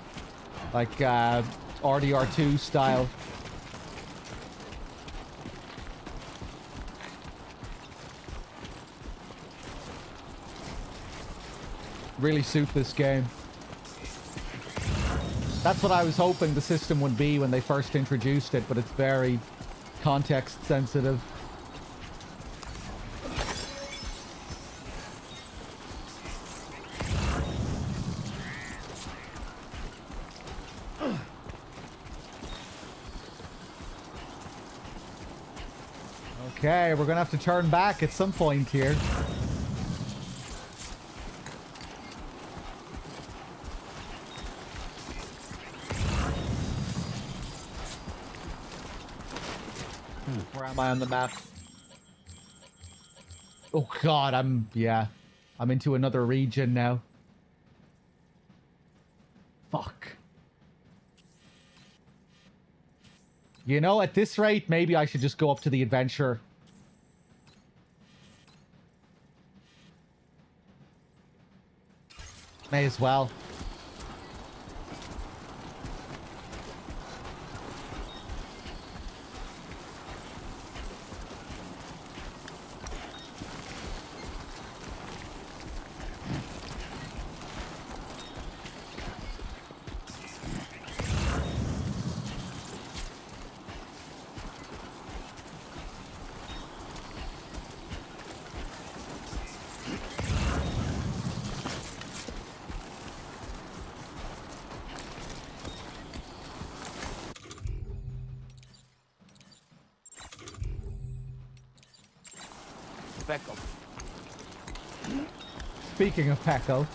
B: Like, RDR2 style. Really suit this game. That's what I was hoping the system would be when they first introduced it, but it's very context sensitive. Okay, we're gonna have to turn back at some point here. Where am I on the map? Oh god, I'm into another region now. Fuck. You know, at this rate, maybe I should just go up to the adventure. May as well.
Q: Pecco.
B: Speaking of Pecco.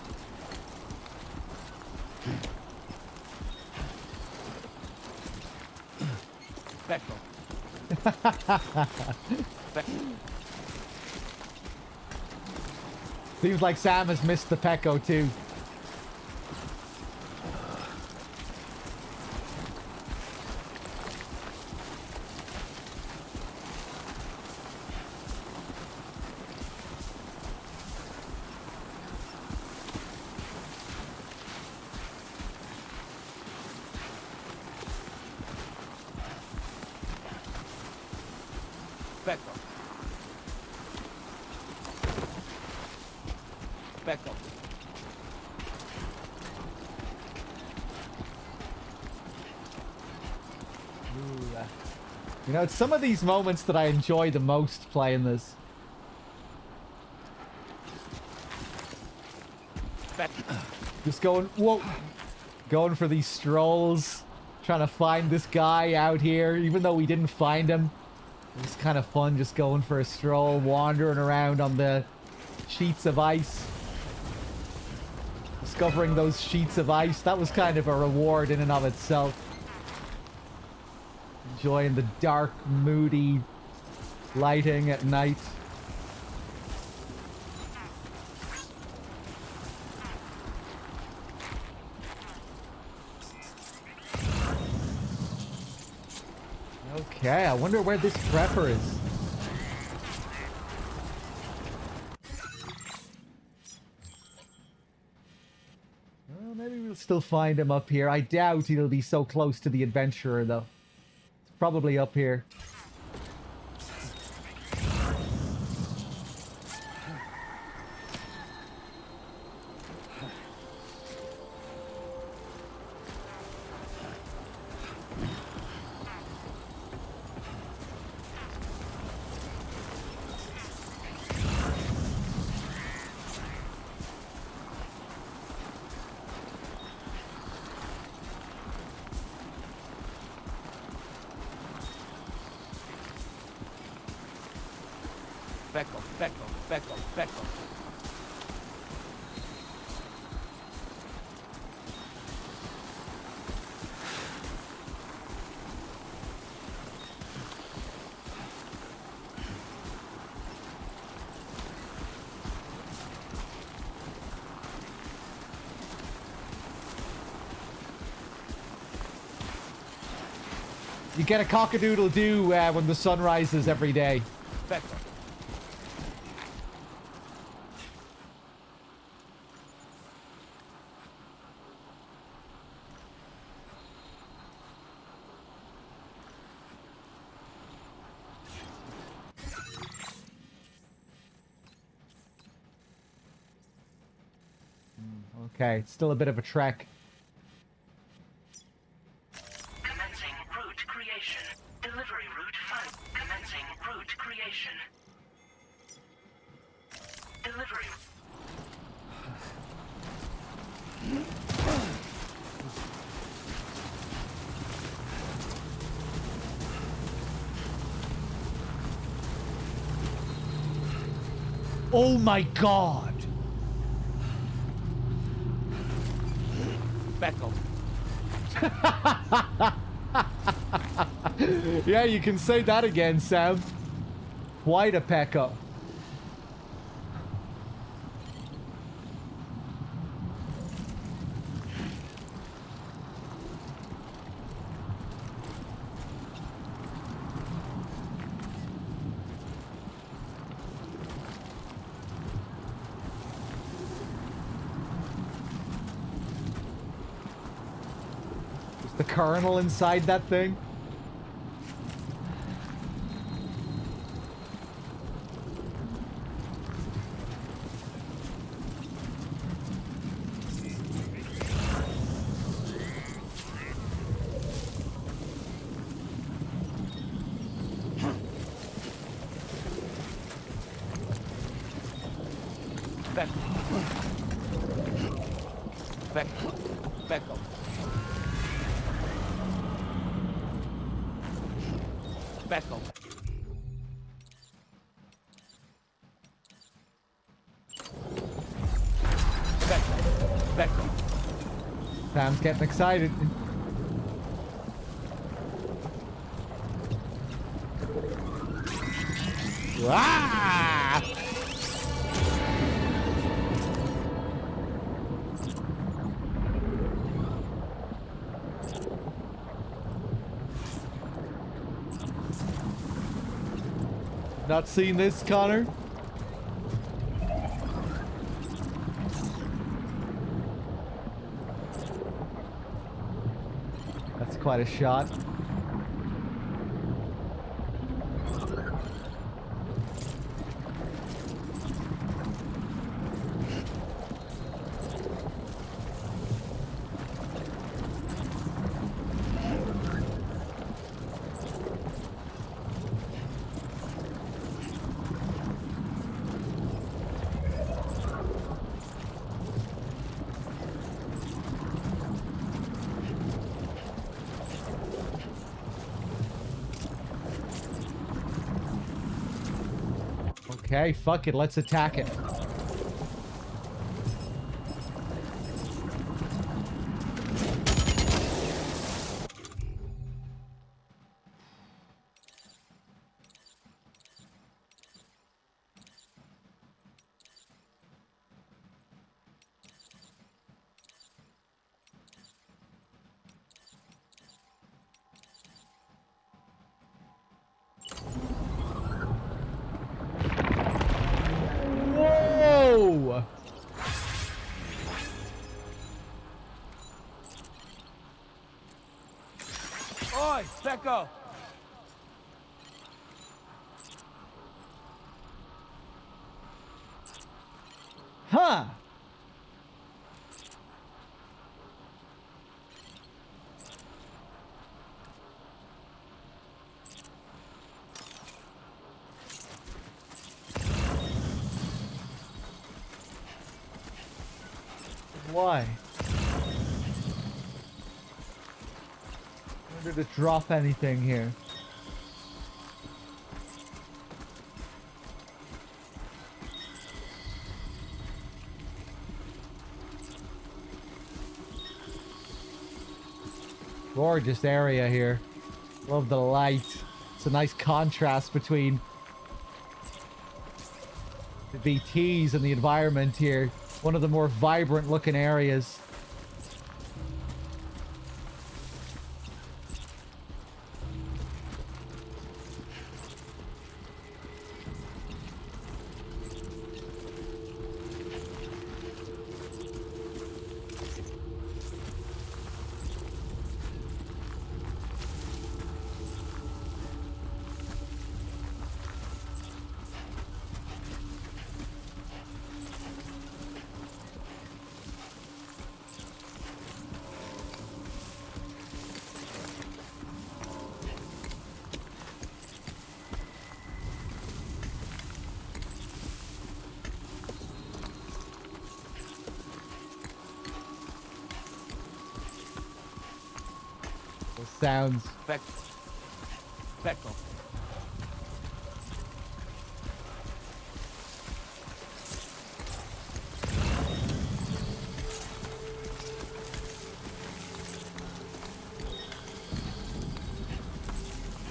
B: Seems like Sam has missed the Pecco too.
Q: Speckle.
B: You know, it's some of these moments that I enjoy the most playing this. Just going, whoa, going for these strolls, trying to find this guy out here, even though we didn't find him. It's kind of fun just going for a stroll, wandering around on the sheets of ice. Discovering those sheets of ice, that was kind of a reward in and of itself. Enjoying the dark, moody lighting at night. Okay, I wonder where this prepper is. Well, maybe we'll still find him up here. I doubt he'll be so close to the adventurer, though. It's probably up here.
Q: Speckle.
B: You get a cock-a-doodle-doo when the sun rises every day.
Q: Speckle.
B: Okay, it's still a bit of a trek.
R: Commencing route creation. Delivery route 5. Commencing route creation. Delivery.
B: Oh my god!
Q: Speckle.
B: Yeah, you can say that again, Sam. Quite a peck up. The kernel inside that thing?
Q: Speckle. Speckle. Speckle.
B: Sam's getting excited. Ah! Not seen this, Connor? That's quite a shot. Okay, fuck it, let's attack it. Whoa!
Q: Oi, Pecco!
B: Huh! Why? Where did it drop anything here? Gorgeous area here. Love the light. It's a nice contrast between the VTs and the environment here. One of the more vibrant looking areas. Sounds.
Q: Pecco.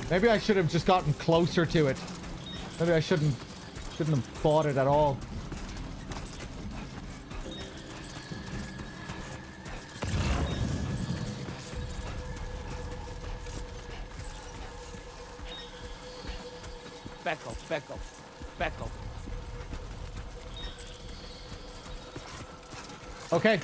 B: Maybe I should have just gotten closer to it. Maybe I shouldn't have fought it at all.
Q: Pecco.
B: Okay.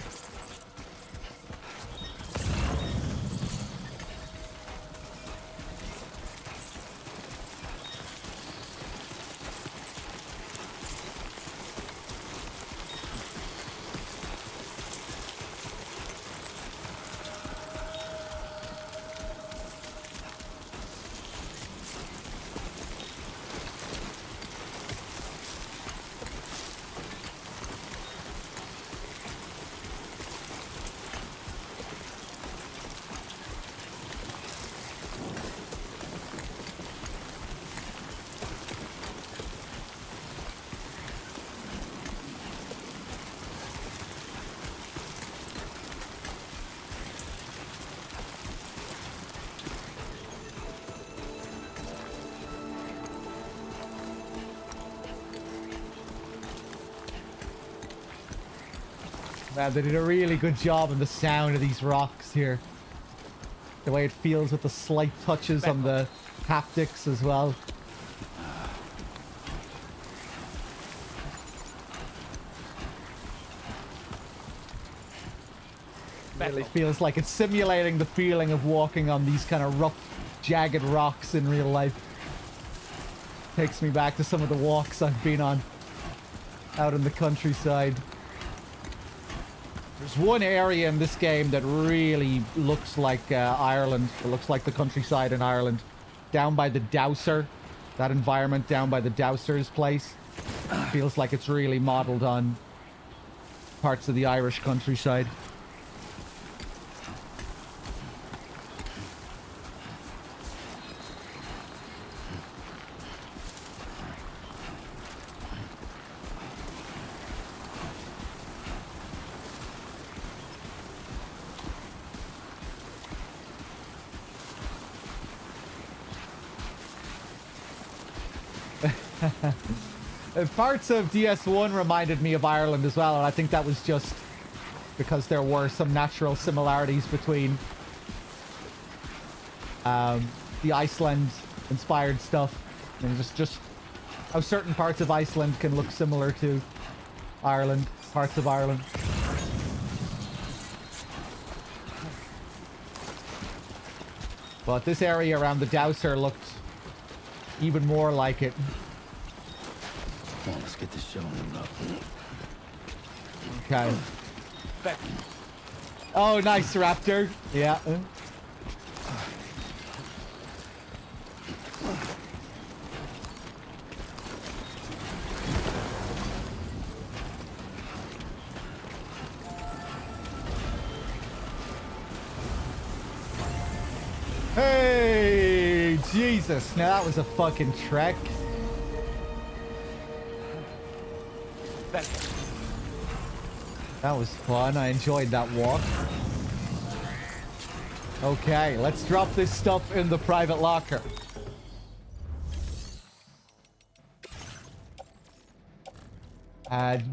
B: Man, they did a really good job in the sound of these rocks here. The way it feels with the slight touches on the haptics as well. Really feels like it's simulating the feeling of walking on these kind of rough, jagged rocks in real life. Takes me back to some of the walks I've been on out in the countryside. There's one area in this game that really looks like Ireland. It looks like the countryside in Ireland. Down by the Dowser. That environment down by the Dowser's place. Feels like it's really modeled on parts of the Irish countryside. Parts of DS1 reminded me of Ireland as well, and I think that was just because there were some natural similarities between the Iceland-inspired stuff, and just how certain parts of Iceland can look similar to Ireland, parts of Ireland. But this area around the Dowser looked even more like it.
E: Come on, let's get this show on up.
B: Okay.
Q: Back.
B: Oh, nice, Raptor. Yeah. Hey, Jesus. Now that was a fucking trek.
Q: Back.
B: That was fun. I enjoyed that walk. Okay, let's drop this stuff in the private locker.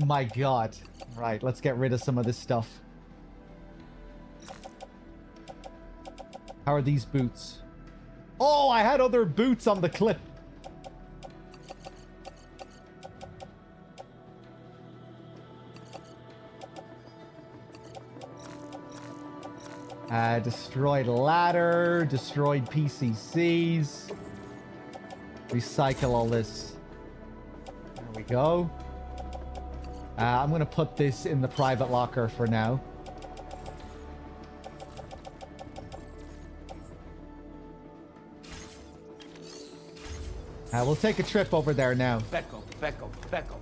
B: My God. Right, let's get rid of some of this stuff. How are these boots? Oh, I had other boots on the clip. Destroyed ladder, destroyed PCCs. Recycle all this. There we go. I'm gonna put this in the private locker for now. We'll take a trip over there now.
Q: Becco, Becco, Becco.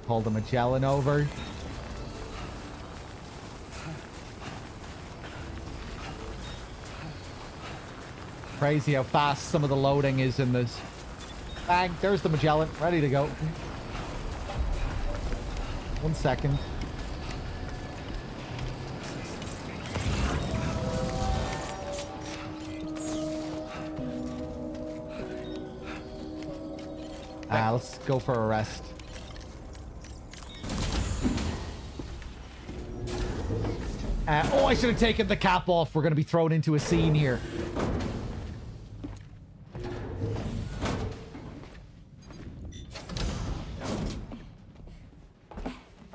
B: Call the Magellan over. Crazy how fast some of the loading is in this. Bang, there's the Magellan, ready to go. 1 second. Let's go for a rest. Oh, I should have taken the cap off. We're going to be thrown into a scene here.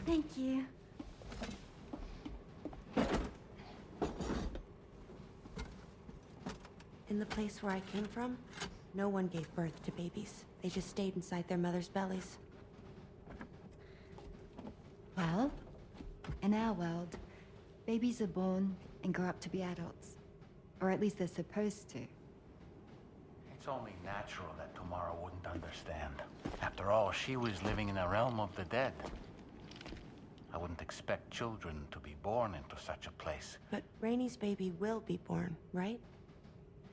J: Thank you.
S: In the place where I came from, no one gave birth to babies. They just stayed inside their mother's bellies.
N: Well, in our world, babies are born and grow up to be adults. Or at least they're supposed to.
F: It's only natural that Tamara wouldn't understand. After all, she was living in a realm of the dead. I wouldn't expect children to be born into such a place.
S: But Rainey's baby will be born, right?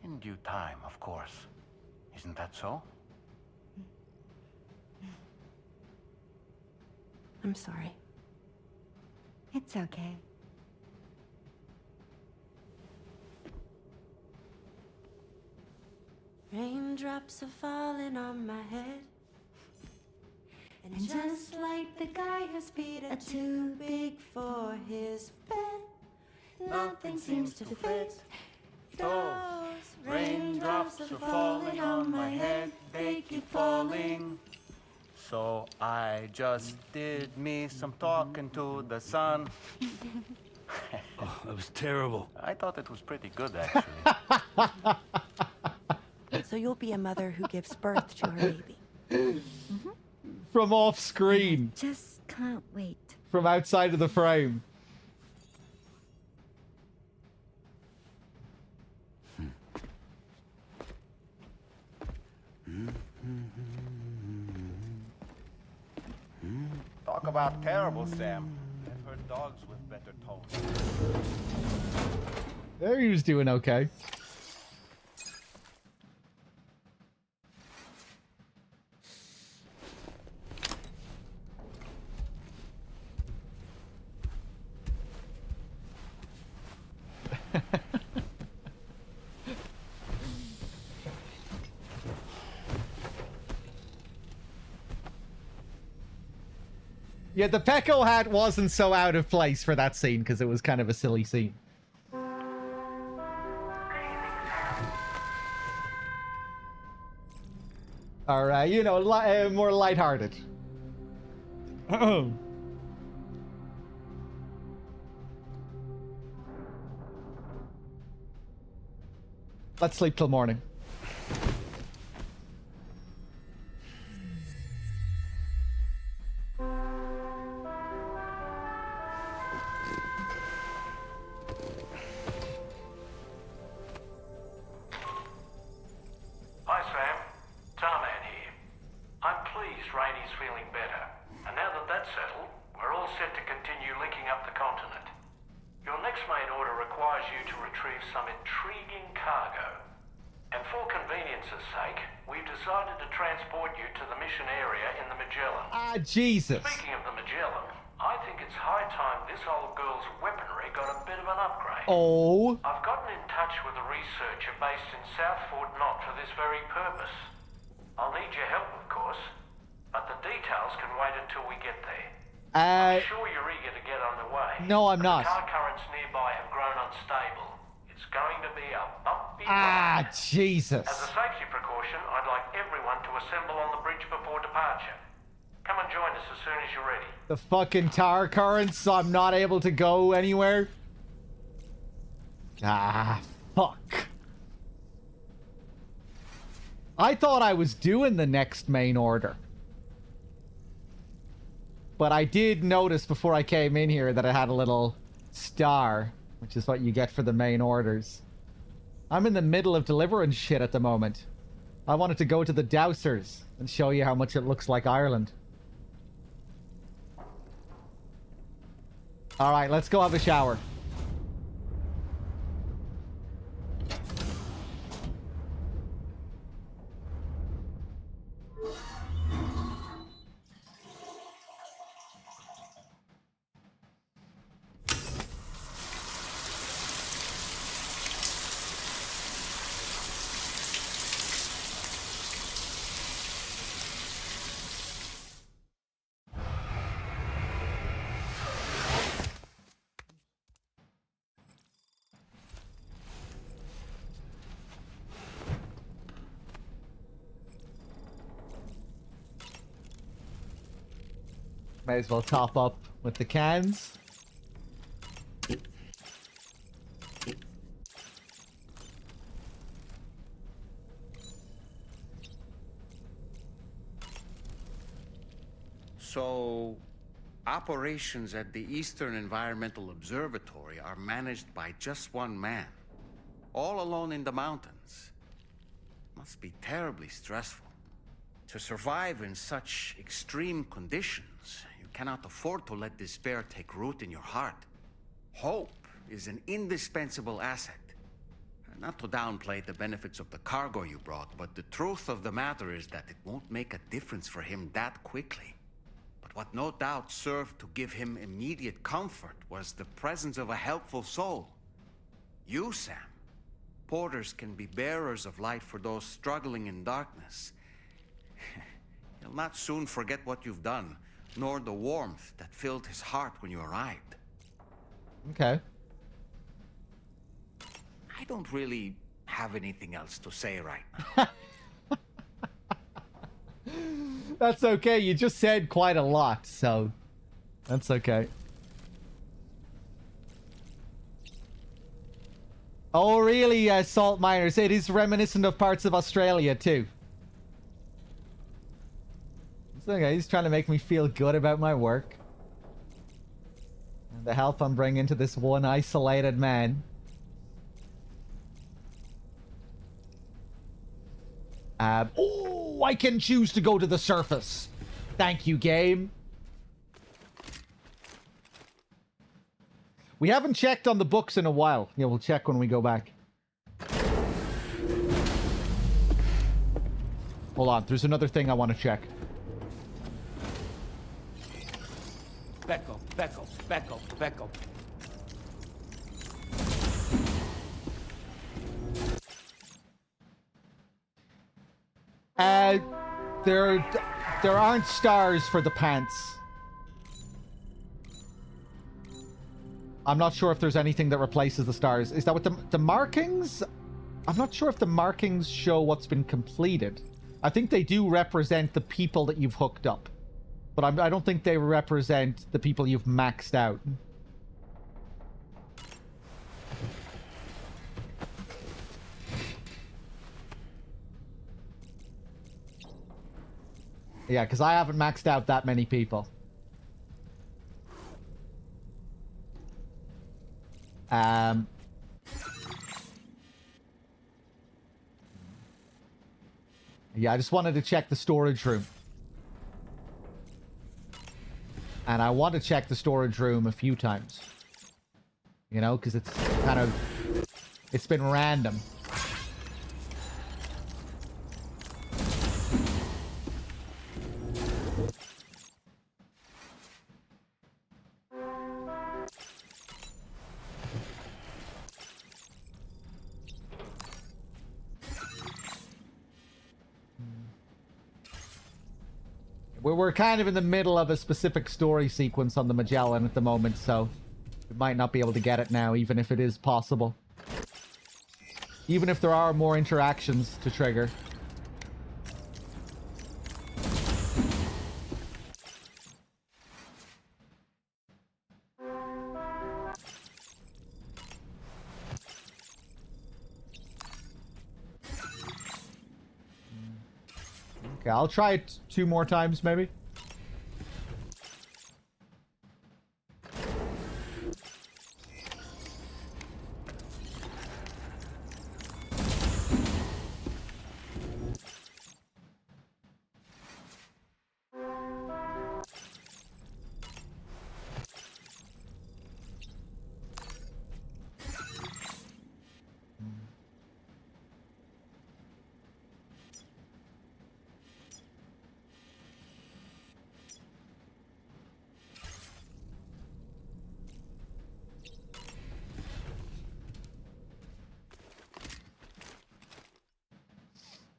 F: In due time, of course. Isn't that so?
S: I'm sorry.
N: It's okay.
S: Raindrops are falling on my head. And just like the guy whose feet are too big for his bed, nothing seems to fit. Those raindrops are falling on my head, they keep falling.
F: So I just did me some talking to the sun.
E: Oh, that was terrible.
F: I thought it was pretty good, actually.
S: So you'll be a mother who gives birth to her baby.
B: From off screen.
N: Just can't wait.
B: From outside of the frame.
F: Talk about terrible, Sam. I've heard dogs with better tones.
B: There, he was doing okay. Yeah, the Pecco hat wasn't so out of place for that scene because it was kind of a silly scene. Alright, you know, more lighthearted. Let's sleep till morning.
I: Hi, Sam. Tarman here. I'm pleased Rainey's feeling better. And now that that's settled, we're all set to continue linking up the continent. Your next main order requires you to retrieve some intriguing cargo. And for convenience's sake, we've decided to transport you to the mission area in the Magellan.
B: Ah, Jesus.
I: Speaking of the Magellan, I think it's high time this old girl's weaponry got a bit of an upgrade.
B: Oh.
I: I've gotten in touch with a researcher based in South Fort Knott for this very purpose. I'll need your help, of course, but the details can wait until we get there. I'm sure you're eager to get underway.
B: No, I'm not.
I: The car currents nearby have grown unstable. It's going to be a bumpy
B: Ah,
I: ride.
B: Jesus.
I: As a safety precaution, I'd like everyone to assemble on the bridge before departure. Come and join us as soon as you're ready.
B: The fucking tar currents, so I'm not able to go anywhere. Ah, fuck. I thought I was doing the next main order. But I did notice before I came in here that it had a little star, which is what you get for the main orders. I'm in the middle of delivering shit at the moment. I wanted to go to the Dowsers and show you how much it looks like Ireland. Alright, let's go have a shower. May as well top up with the cans.
P: So, operations at the Eastern Environmental Observatory are managed by just one man, all alone in the mountains. Must be terribly stressful. To survive in such extreme conditions, you cannot afford to let despair take root in your heart. Hope is an indispensable asset. Not to downplay the benefits of the cargo you brought, but the truth of the matter is that it won't make a difference for him that quickly. But what no doubt served to give him immediate comfort was the presence of a helpful soul. You, Sam. Porters can be bearers of light for those struggling in darkness. He'll not soon forget what you've done, nor the warmth that filled his heart when you arrived.
B: Okay.
P: I don't really have anything else to say right now.
B: That's okay. You just said quite a lot, so that's okay. Oh, really, salt miners? It is reminiscent of parts of Australia, too. It's okay. He's trying to make me feel good about my work. And the help I'm bringing to this one isolated man. Oh, I can choose to go to the surface. Thank you, game. We haven't checked on the books in a while. Yeah, we'll check when we go back. Hold on, there's another thing I want to check.
Q: Becco, Becco, Becco, Becco.
B: There aren't stars for the pants. I'm not sure if there's anything that replaces the stars. Is that what the markings? I'm not sure if the markings show what's been completed. I think they do represent the people that you've hooked up. But I don't think they represent the people you've maxed out. Yeah, because I haven't maxed out that many people. Yeah, I just wanted to check the storage room. And I want to check the storage room a few times. You know, because it's kind of... It's been random. We're kind of in the middle of a specific story sequence on the Magellan at the moment, so we might not be able to get it now, even if it is possible. Even if there are more interactions to trigger. Okay, I'll try it 2 more times, maybe.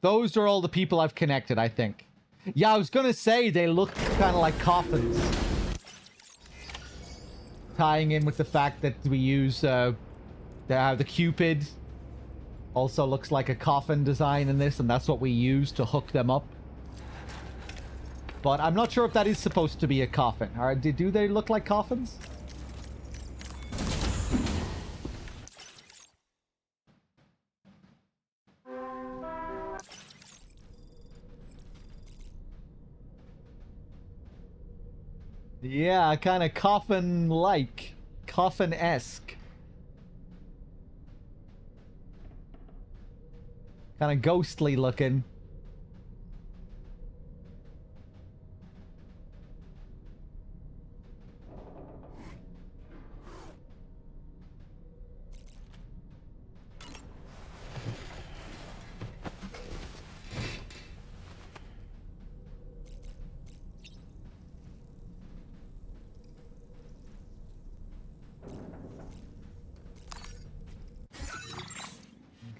B: Those are all the people I've connected, I think. Yeah, I was gonna say they look kind of like coffins. Tying in with the fact that we use the Cupid also looks like a coffin design in this, and that's what we use to hook them up. But I'm not sure if that is supposed to be a coffin. Do they look like coffins? Yeah, kind of coffin-like. Coffin-esque. Kind of ghostly looking.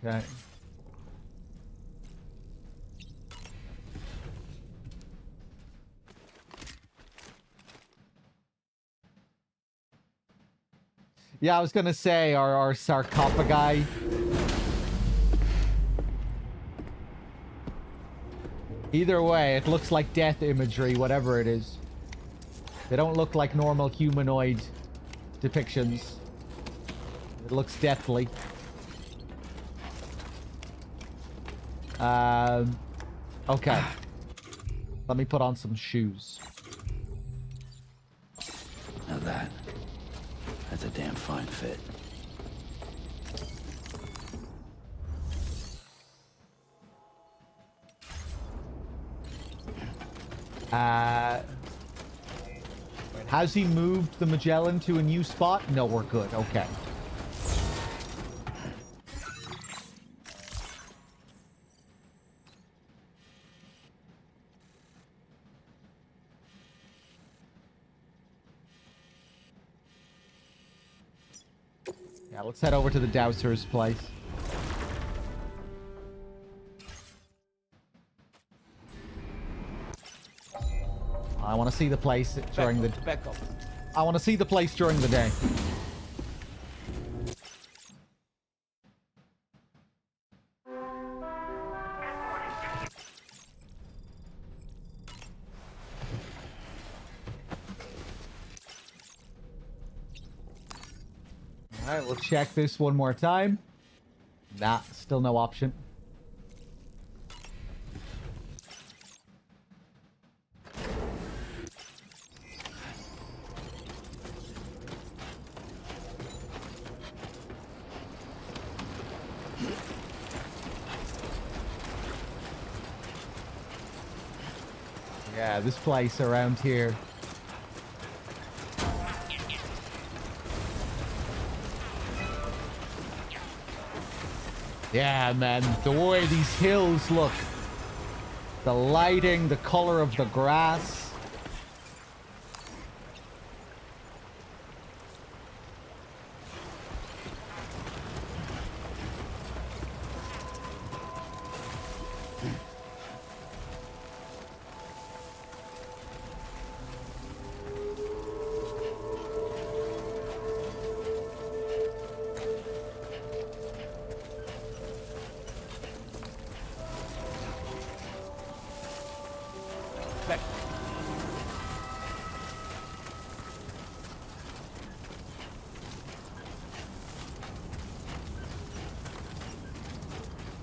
B: Okay. Yeah, I was gonna say our sarcophagi. Either way, it looks like death imagery, whatever it is. They don't look like normal humanoid depictions. It looks deathly. Okay. Let me put on some shoes.
E: Now that's a damn fine fit.
B: Has he moved the Magellan to a new spot? No, we're good. Okay. Yeah, let's head over to the Dowser's place. I want to see the place during the...
Q: Back up.
B: I want to see the place during the day. Alright, we'll check this one more time. Nah, still no option. Yeah, this place around here. Yeah, man, the way these hills look. The lighting, the color of the grass.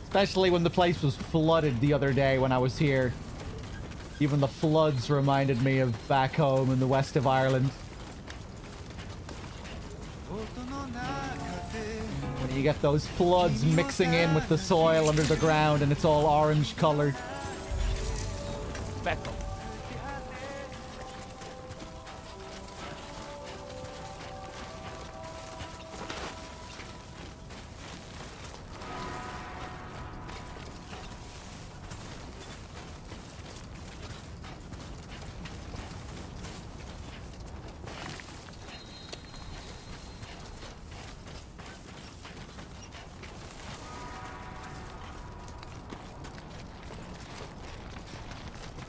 B: Especially when the place was flooded the other day when I was here. Even the floods reminded me of back home in the west of Ireland. When you get those floods mixing in with the soil under the ground and it's all orange colored.
Q: Back up.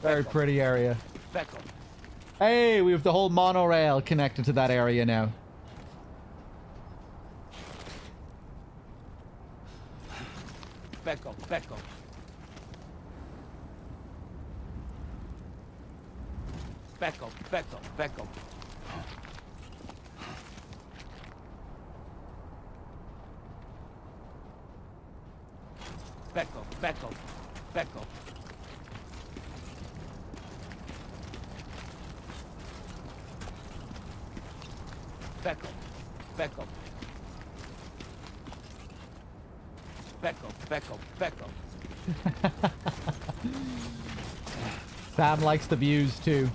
B: Very pretty area.
Q: Back up.
B: Hey, we have the whole monorail connected to that area now.
Q: Back up. Back up. Back up. Back up. Back up. Back up. Back up. Back up. Back up. Back up. Back up. Back up. Back up.
B: Sam likes the views too.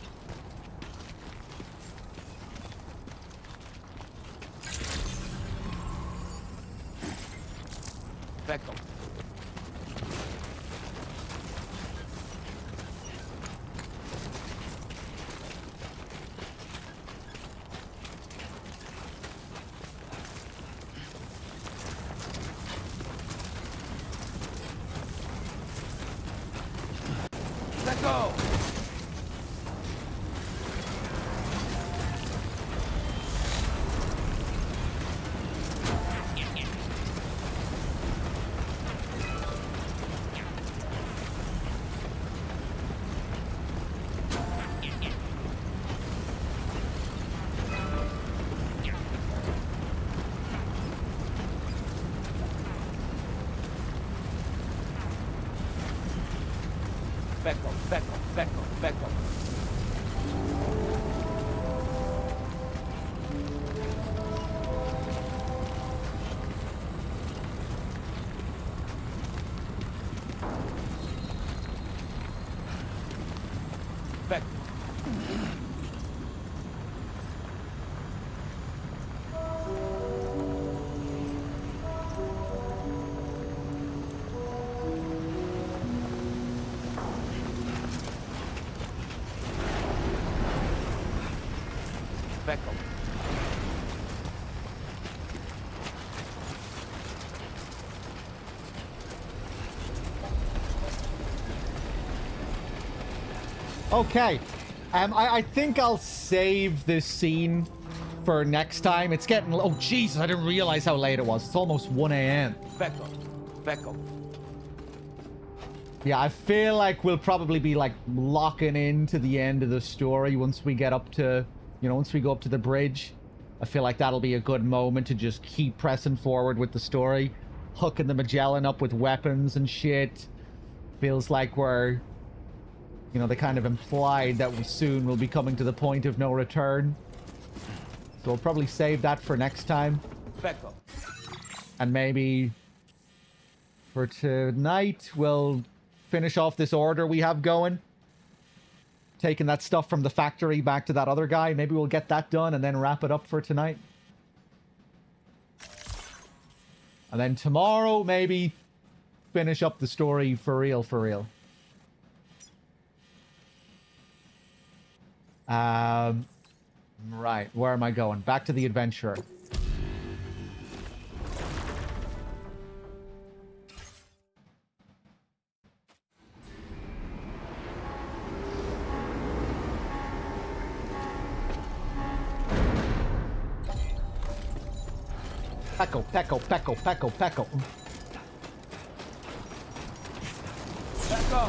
Q: Back up. Let go. Back up, back up, back up, back up. Back. Back up.
B: Okay. I think I'll save this scene for next time. It's getting... Oh, Jesus, I didn't realize how late it was. It's almost 1 a.m.
Q: Becco.
B: Yeah, I feel like we'll probably be, like, locking into the end of the story once we get up to... You know, once we go up to the bridge. I feel like that'll be a good moment to just keep pressing forward with the story. Hooking the Magellan up with weapons and shit. Feels like we're... You know, they kind of implied that we soon will be coming to the point of no return. So we'll probably save that for next time.
Q: Becco.
B: And maybe for tonight, we'll finish off this order we have going. Taking that stuff from the factory back to that other guy. Maybe we'll get that done and then wrap it up for tonight. And then tomorrow, maybe finish up the story for real, for real. Right, where am I going? Back to the adventurer. Pecco, Pecco, Pecco, Pecco, Pecco.
Q: Becco.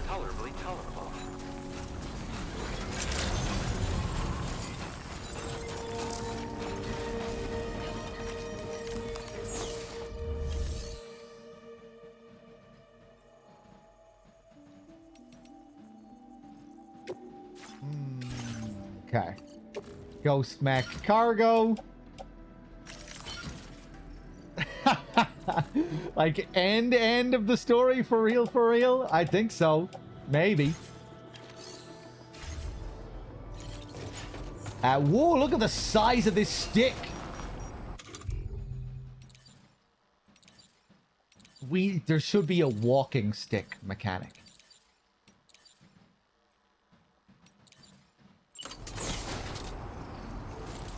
A: Tolerably tolerable.
B: Okay. Ghost mech cargo. Like end of the story for real, for real? I think so. Maybe. Whoa, look at the size of this stick. There should be a walking stick mechanic.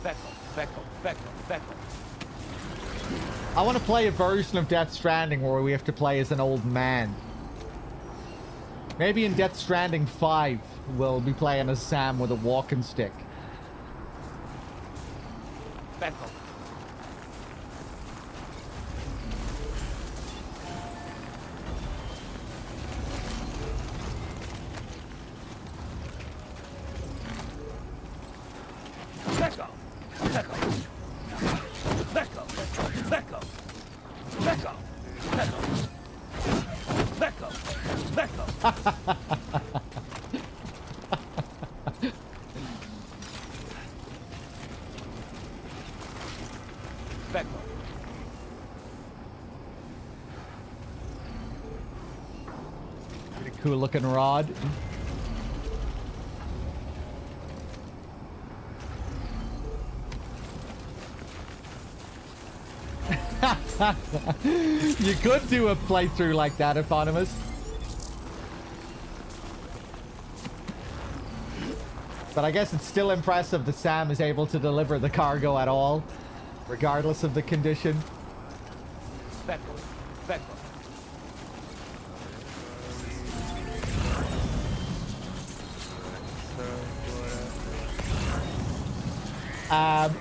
Q: Becco.
B: I want to play a version of Death Stranding where we have to play as an old man. Maybe in Death Stranding 5, we'll be playing as Sam with a walking stick.
Q: Becco.
B: Pretty cool looking rod. You could do a playthrough like that, Eponymous. But I guess it's still impressive that Sam is able to deliver the cargo at all, regardless of the condition.
Q: Becco.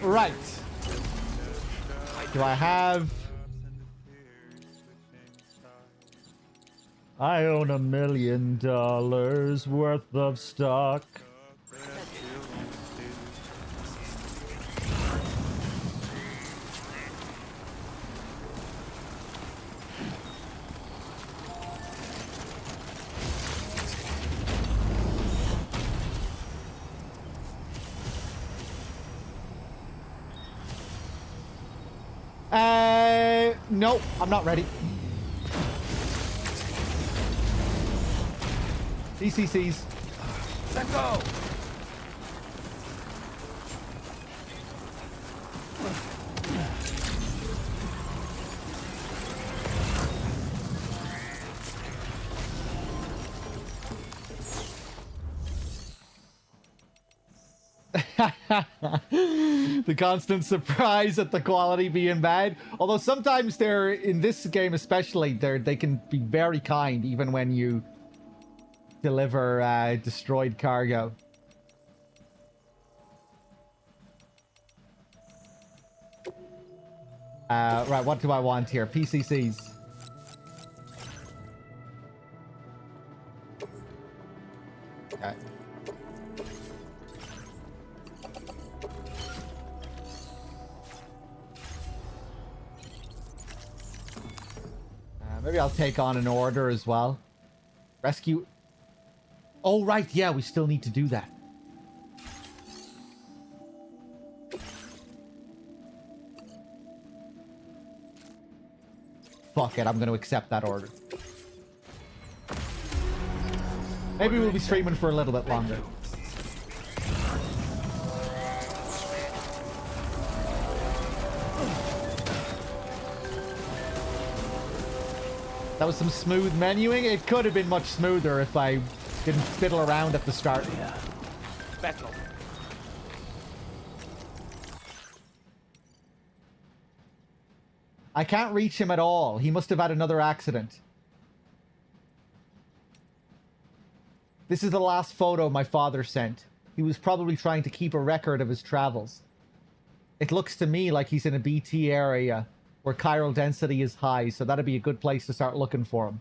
B: Right. Do I have... I own $1 million worth of stock. No, I'm not ready. DCCs.
Q: Let's go.
B: The constant surprise at the quality being bad. Although sometimes they're, in this game especially, they can be very kind even when you deliver destroyed cargo. Right, what do I want here? PCCs. Okay. Maybe I'll take on an order as well. Rescue... Oh, right, yeah, we still need to do that. Fuck it, I'm going to accept that order. Maybe we'll be streaming for a little bit longer. That was some smooth menuing. It could have been much smoother if I didn't fiddle around at the start.
Q: Yeah. Battle.
B: I can't reach him at all. He must have had another accident. This is the last photo my father sent. He was probably trying to keep a record of his travels. It looks to me like he's in a BT area where chiral density is high, so that'd be a good place to start looking for him.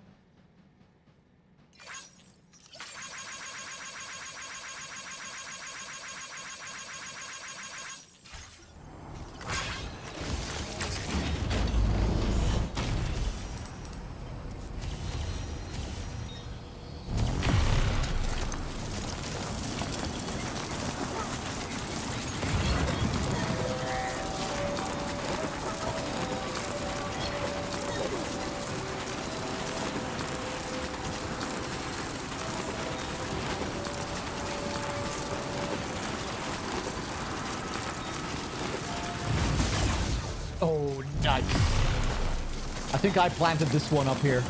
B: Oh, nice. I think I planted this one up here.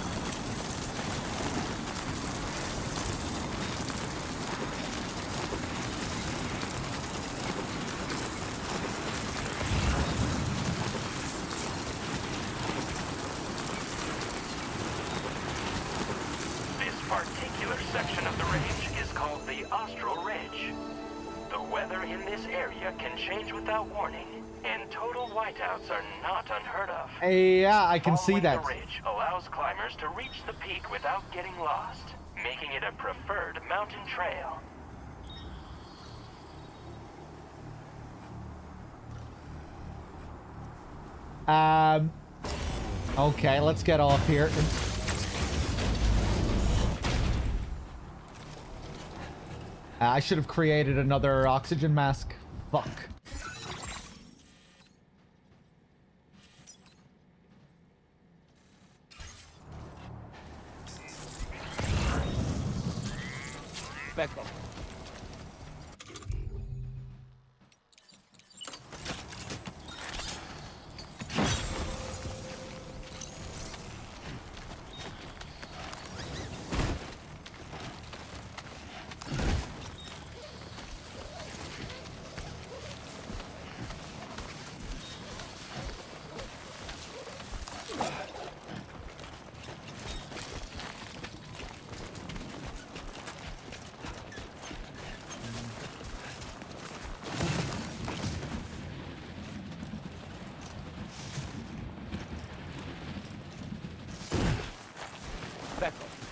I: This particular section of the range is called the Austral Ridge. The weather in this area can change without warning, and total whiteouts are not unheard of.
B: Yeah, I can see that.
I: The ridge allows climbers to reach the peak without getting lost, making it a preferred mountain trail.
B: Okay, let's get off here. I should have created another oxygen mask. Fuck.
Q: Back up.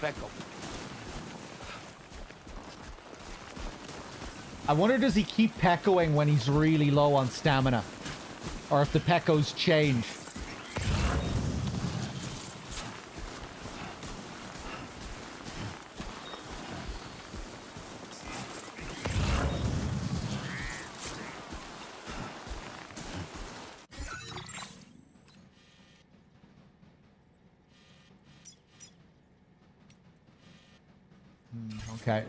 Q: Back up.
B: I wonder, does he keep pecoing when he's really low on stamina? Or if the pecos change? Okay.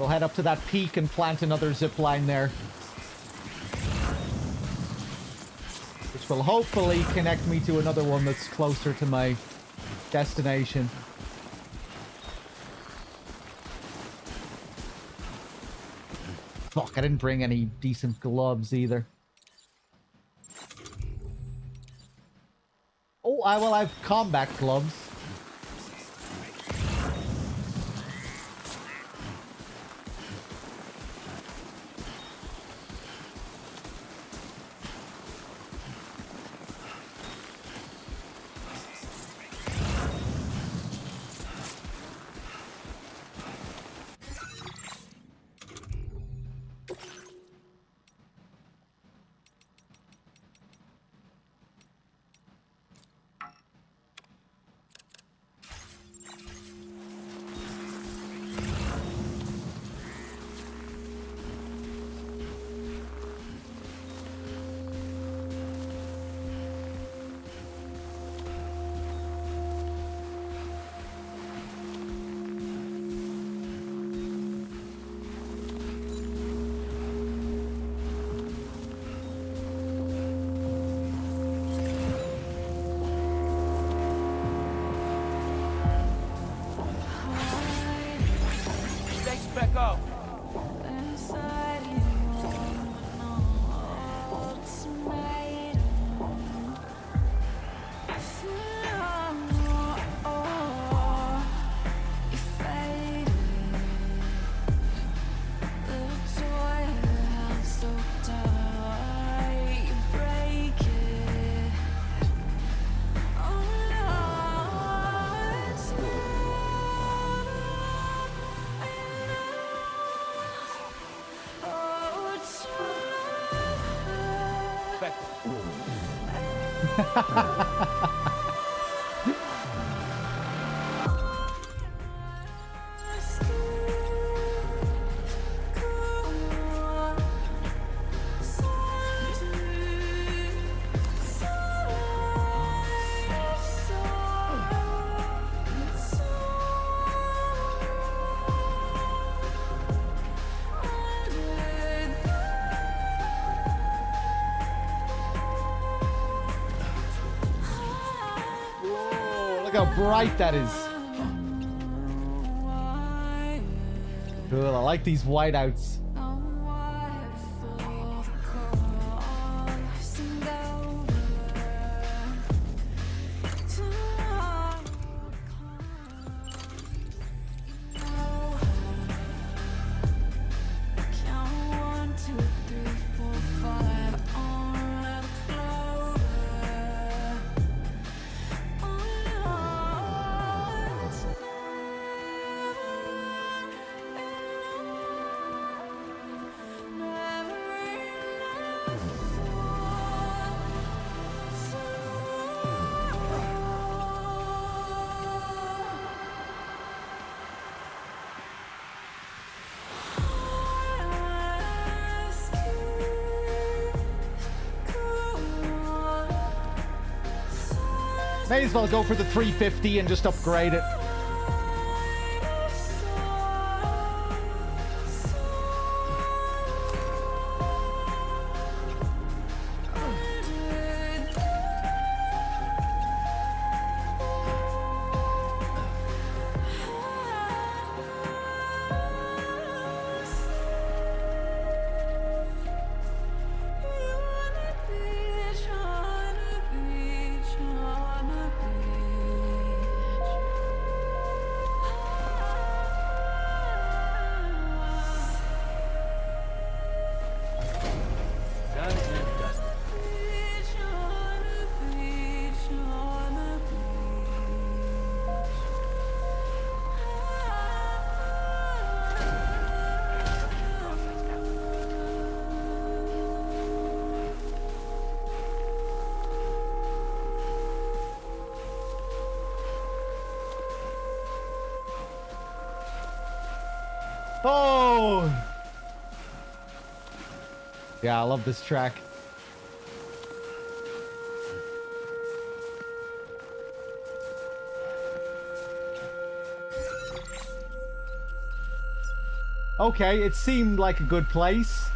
B: We'll head up to that peak and plant another zip line there. Which will hopefully connect me to another one that's closer to my destination. Fuck, I didn't bring any decent gloves either. Oh, well, I have combat gloves. Look how bright that is. Cool, I like these whiteouts. May as well go for the 350 and just upgrade it. Oh! Yeah, I love this track. Okay, it seemed like a good place.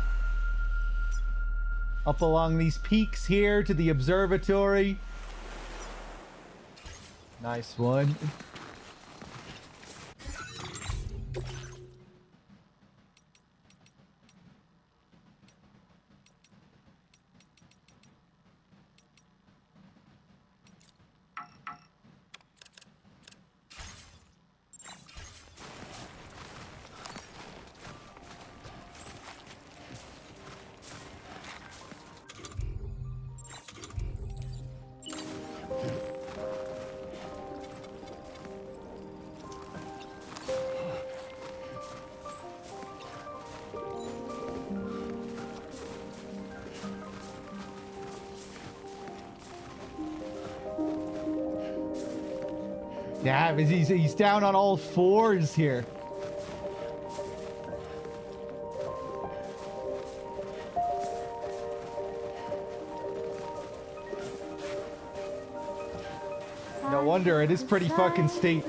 B: Up along these peaks here to the observatory. Nice one. Yeah, he's down on all fours here. No wonder, it is pretty fucking steep.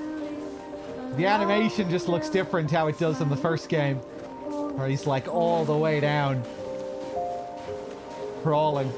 B: The animation just looks different how it does in the first game. Where he's like all the way down. Crawling.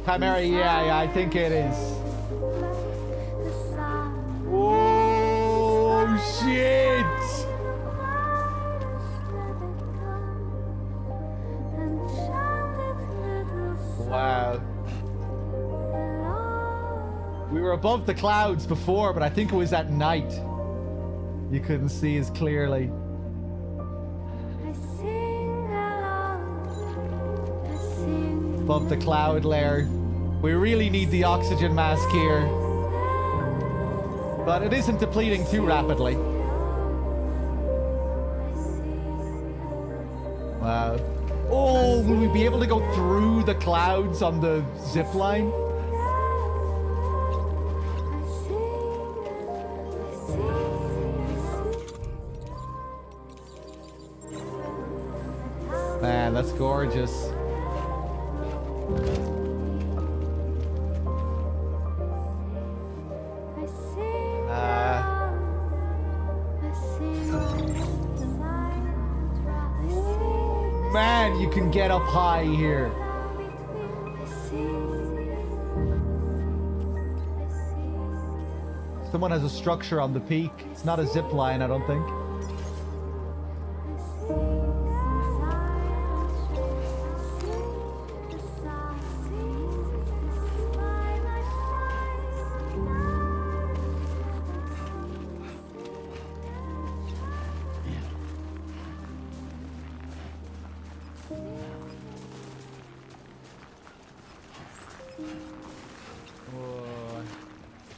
B: Chimera, yeah, I think it is. Oh, shit! Wow. We were above the clouds before, but I think it was at night. You couldn't see as clearly. Above the cloud layer. We really need the oxygen mask here. But it isn't depleting too rapidly. Wow. Oh, will we be able to go through the clouds on the zip line? Man, that's gorgeous. Man, you can get up high here. Someone has a structure on the peak. It's not a zip line, I don't think.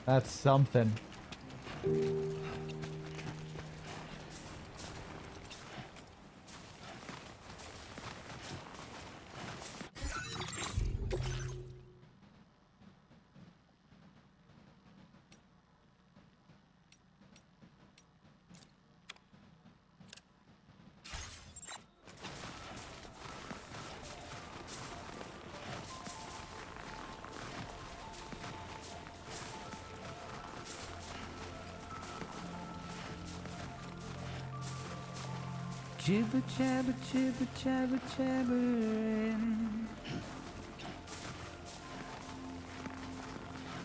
B: That's something.
T: Jibber jabber, jibber jabber, jabbering.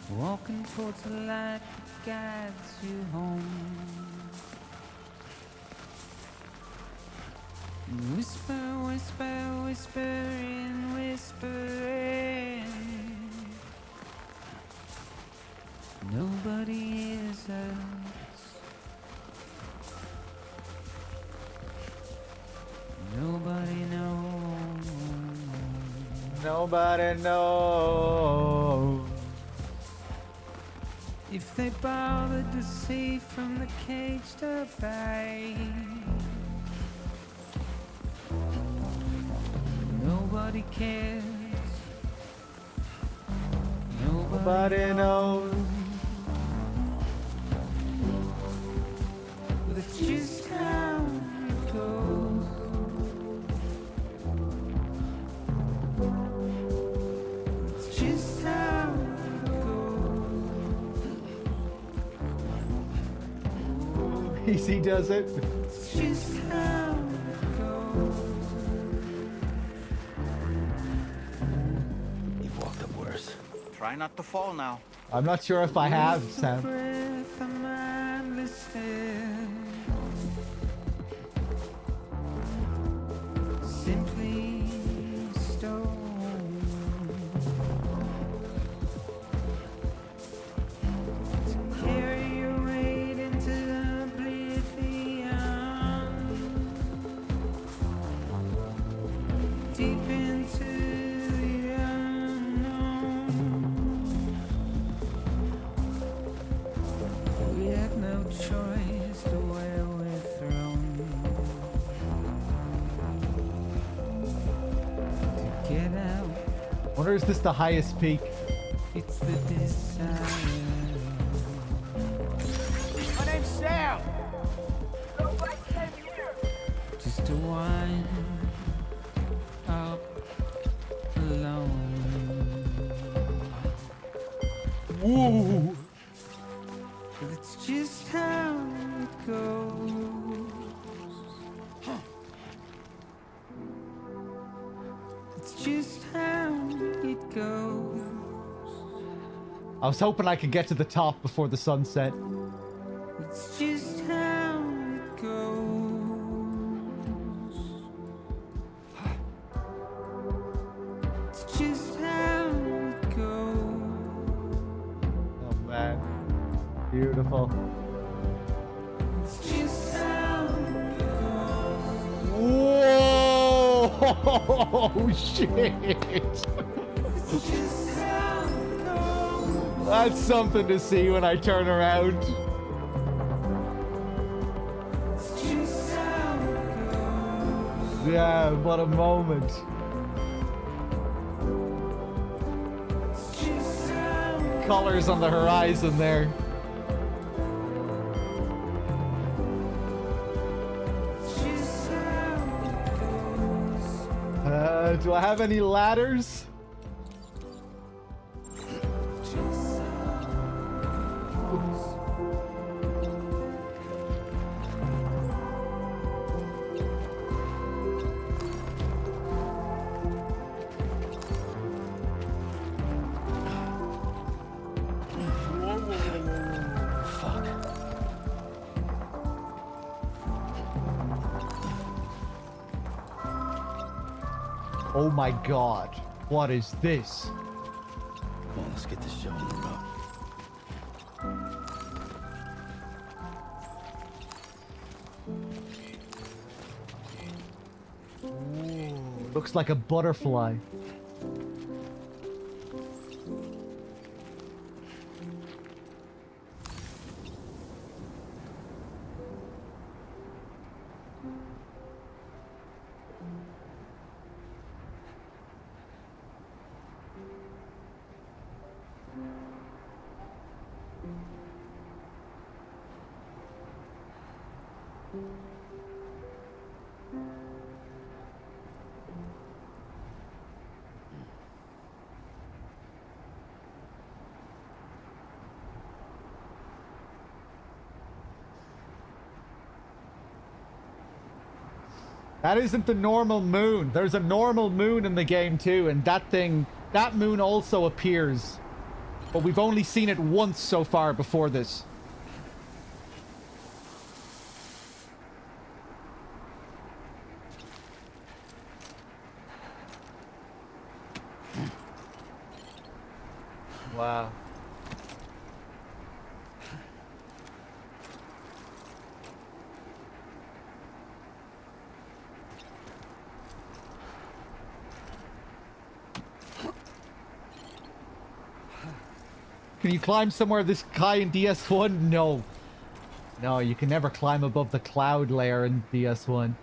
T: Walking towards the light that guides you home. Whisper, whisper, whispering, whispering. Nobody hears us. Nobody knows.
B: Nobody knows.
T: If they bothered to see from the cage to bay, nobody cares.
B: Nobody knows.
T: But it's just how it goes. It's just how it goes.
B: Easy does it.
T: It's just how it goes.
E: You've walked up worse.
F: Try not to fall now.
B: I'm not sure if I have, Sam.
T: Breath of mindless air. Simply stone. To carry your weight into the oblivion. Deep into the unknown. We had no choice to where we're thrown. To get out,
B: Wonder is this the highest peak?
T: it's the desire.
Q: My name's Sam.
T: Just to wind up alone.
B: Woo!
T: But it's just how it goes. It's just how it goes.
B: I was hoping I could get to the top before the sunset.
T: It's just how it goes. It's just how it goes.
B: Oh man. Beautiful.
T: It's just how it goes.
B: Whoa! Shit!
T: It's just how it goes.
B: That's something to see when I turn around.
T: It's just how it goes.
B: Yeah, what a moment.
T: It's just how it goes.
B: Colors on the horizon there.
T: It's just how it goes.
B: Do I have any ladders?
T: Just how it goes.
B: Oh my god. What is this?
E: Come on, let's get this show on the road.
B: Looks like a butterfly. That isn't the normal moon. There's a normal moon in the game too, and that moon also appears. But we've only seen it once so far before this. Wow. Can you climb somewhere this high in DS1? No. No, you can never climb above the cloud layer in DS1.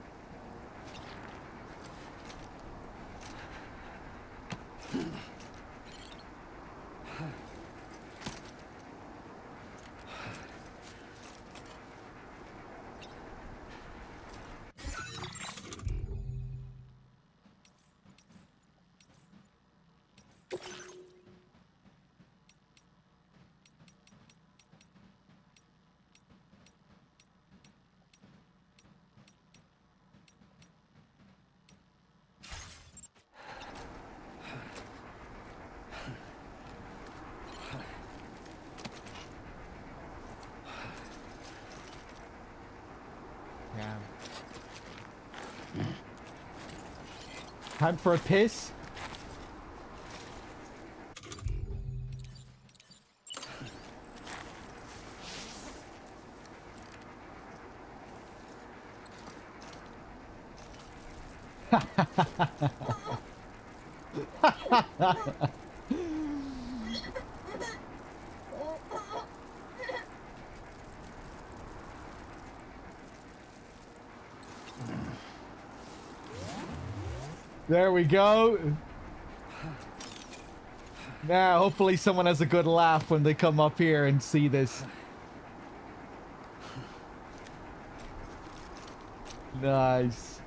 B: Time for a piss? There we go. Now, hopefully someone has a good laugh when they come up here and see this. Nice.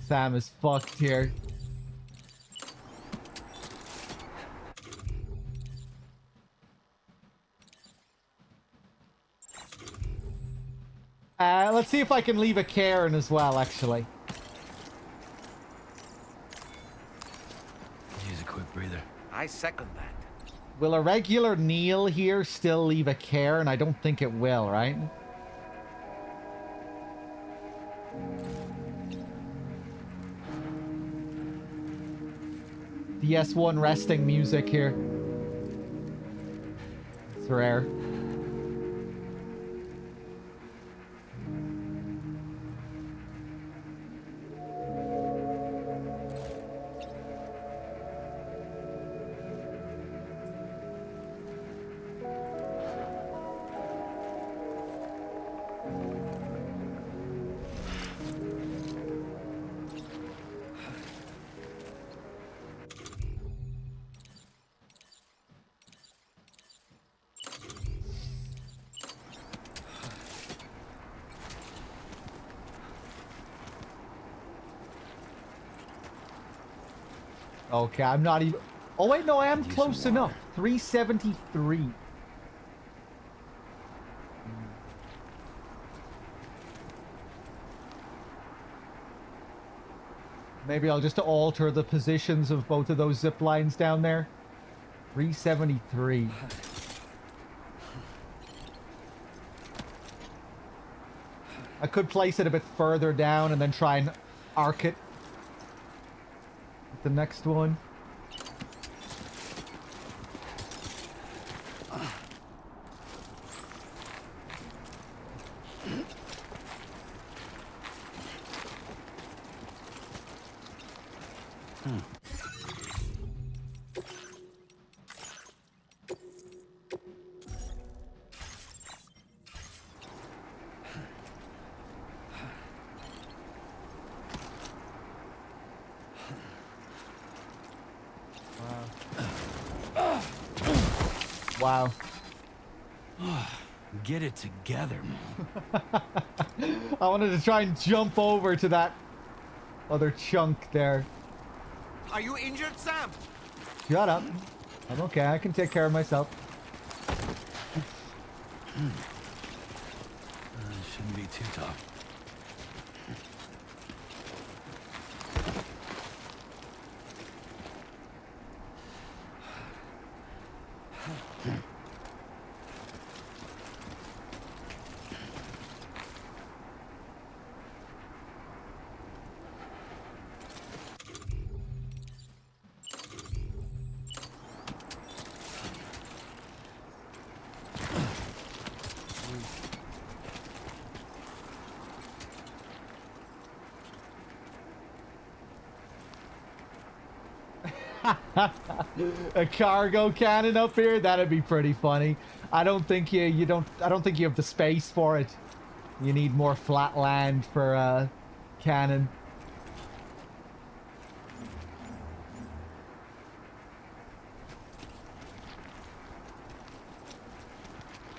B: Sam is fucked here. Let's see if I can leave a Karen as well, actually.
E: Use a quick breather.
P: I second that.
B: Will a regular Neil here still leave a Karen? I don't think it will, right? The S1 resting music here. It's rare. Okay, I'm not even... Oh, wait, no, I am close enough. 373. Maybe I'll just alter the positions of both of those zip lines down there. 373. I could place it a bit further down and then try and arc it. The next one. Wow.
E: Get it together, man.
B: I wanted to try and jump over to that other chunk there.
P: Are you injured, Sam?
B: Shut up. I'm okay. I can take care of myself.
E: Shouldn't be too tough.
B: A cargo cannon up here? That'd be pretty funny. I don't think you have the space for it. You need more flat land for a cannon.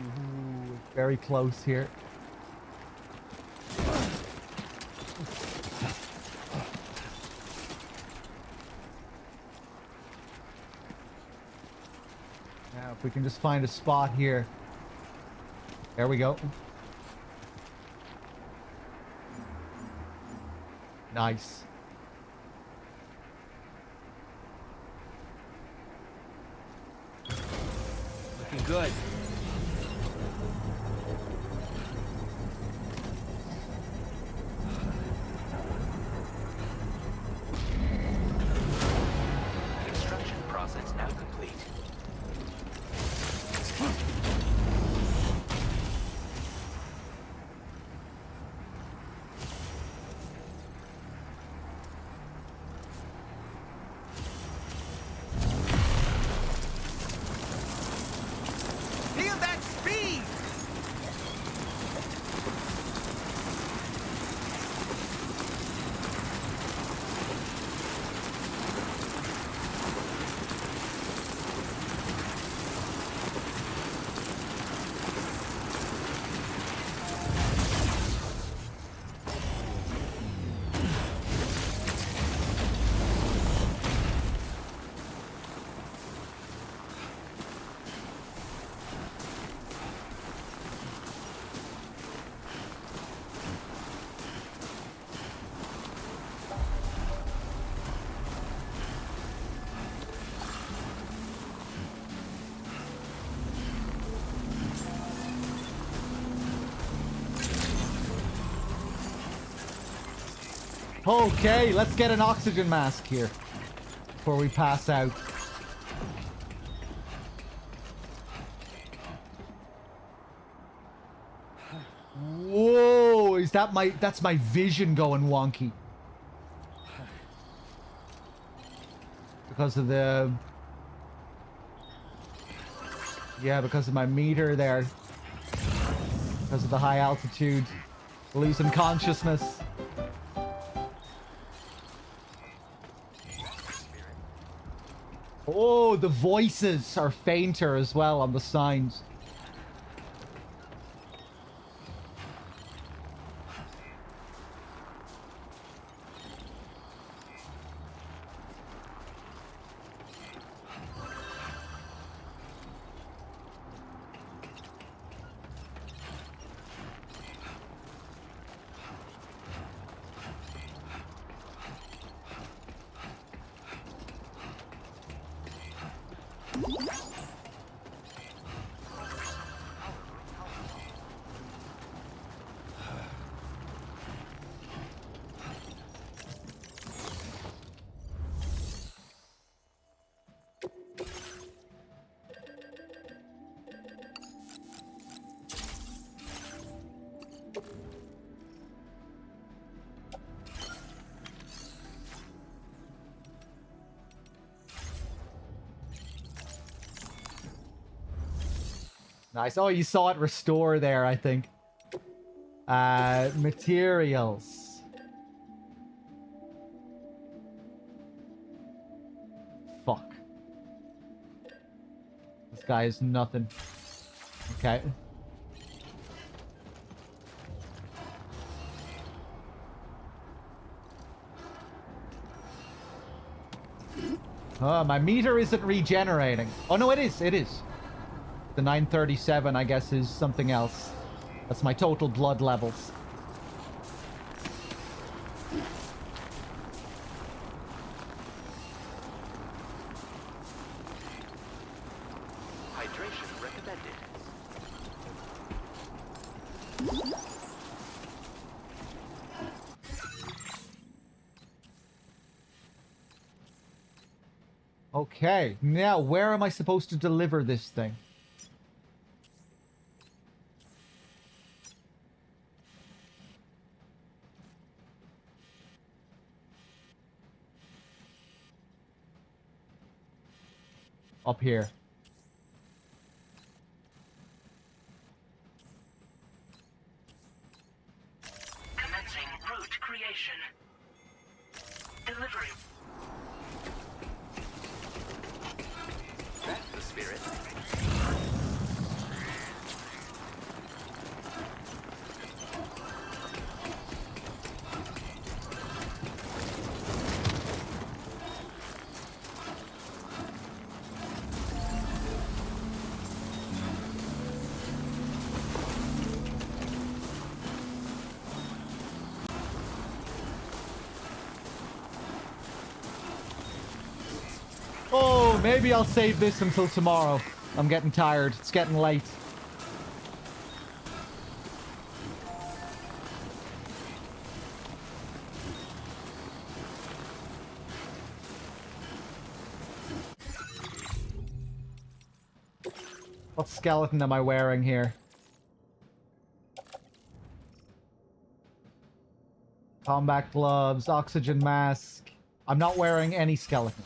B: Ooh, very close here. Now, if we can just find a spot here. There we go. Nice.
Q: Looking good.
C: Construction process now complete.
Q: Feel that speed!
B: Okay, let's get an oxygen mask here before we pass out. Whoa, is that that's my vision going wonky. Because of the... Yeah, because of my meter there. Because of the high altitude. Losing consciousness. Oh, the voices are fainter as well on the signs. Nice. Oh, you saw it restore there, I think. Materials. Fuck. This guy is nothing. Okay. Oh, my meter isn't regenerating. Oh, no, it is. It is. The 937, I guess, is something else. That's my total blood levels.
C: Hydration recommended.
B: Okay, now where am I supposed to deliver this thing? up here.
R: Commencing route creation. Delivery.
C: That's the spirit.
B: Oh, maybe I'll save this until tomorrow. I'm getting tired. It's getting late. What skeleton am I wearing here? Combat gloves, oxygen mask. I'm not wearing any skeleton.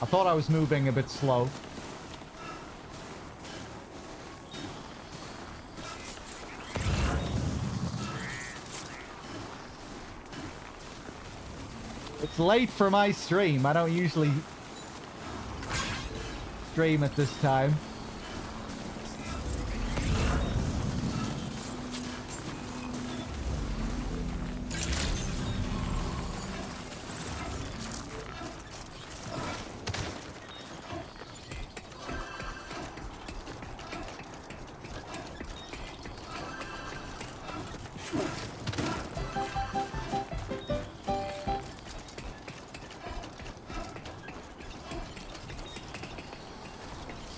B: I thought I was moving a bit slow. It's late for my stream. I don't usually stream at this time.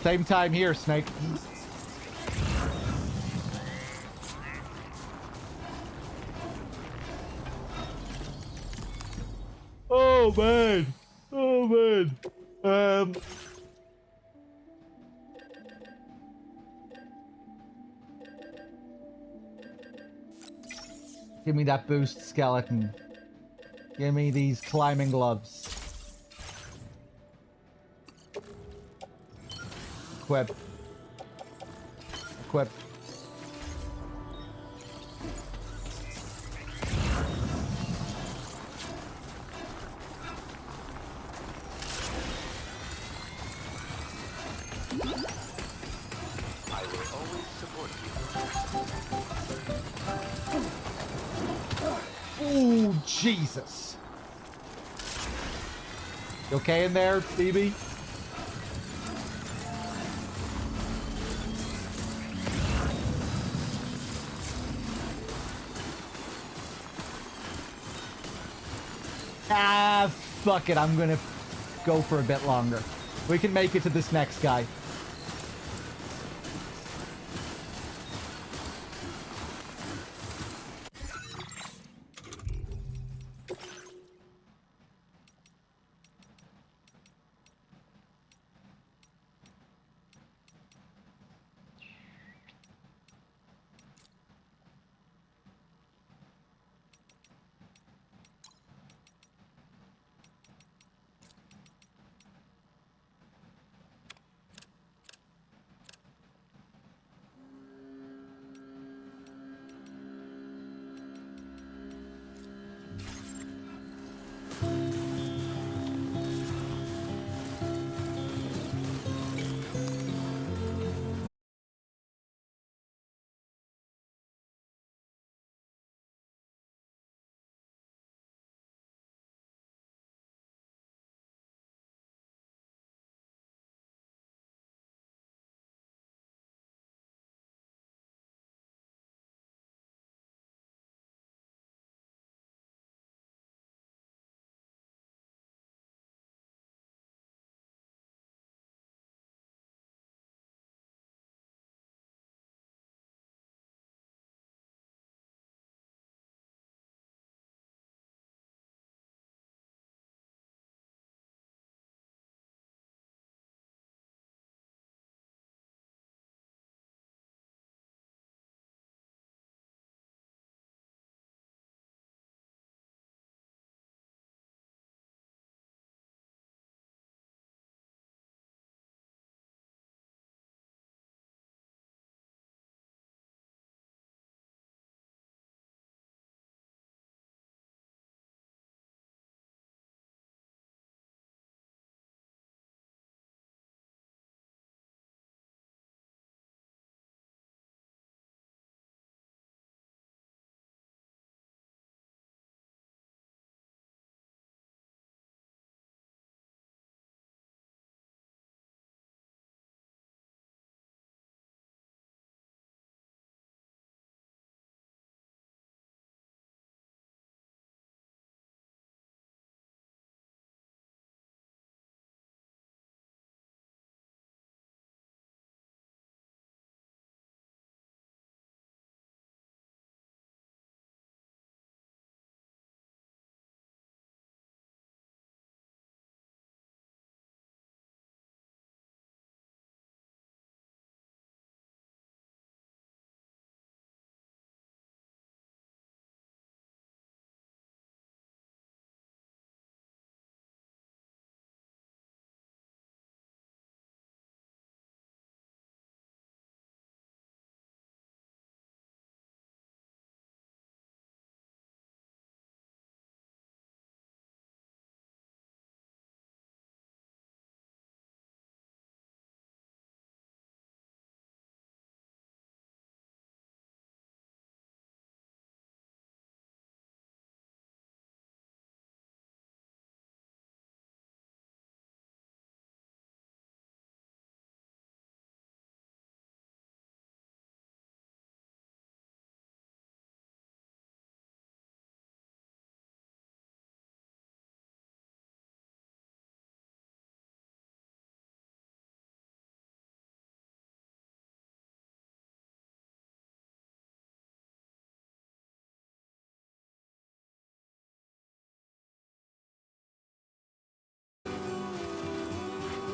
B: Same time here, Snake. Oh man. Oh man. Give me that boost skeleton. Give me these climbing gloves. Equip. Equip.
C: I will always support you.
B: Ooh, Jesus. You okay in there, BB? Ah, fuck it. I'm gonna go for a bit longer. We can make it to this next guy.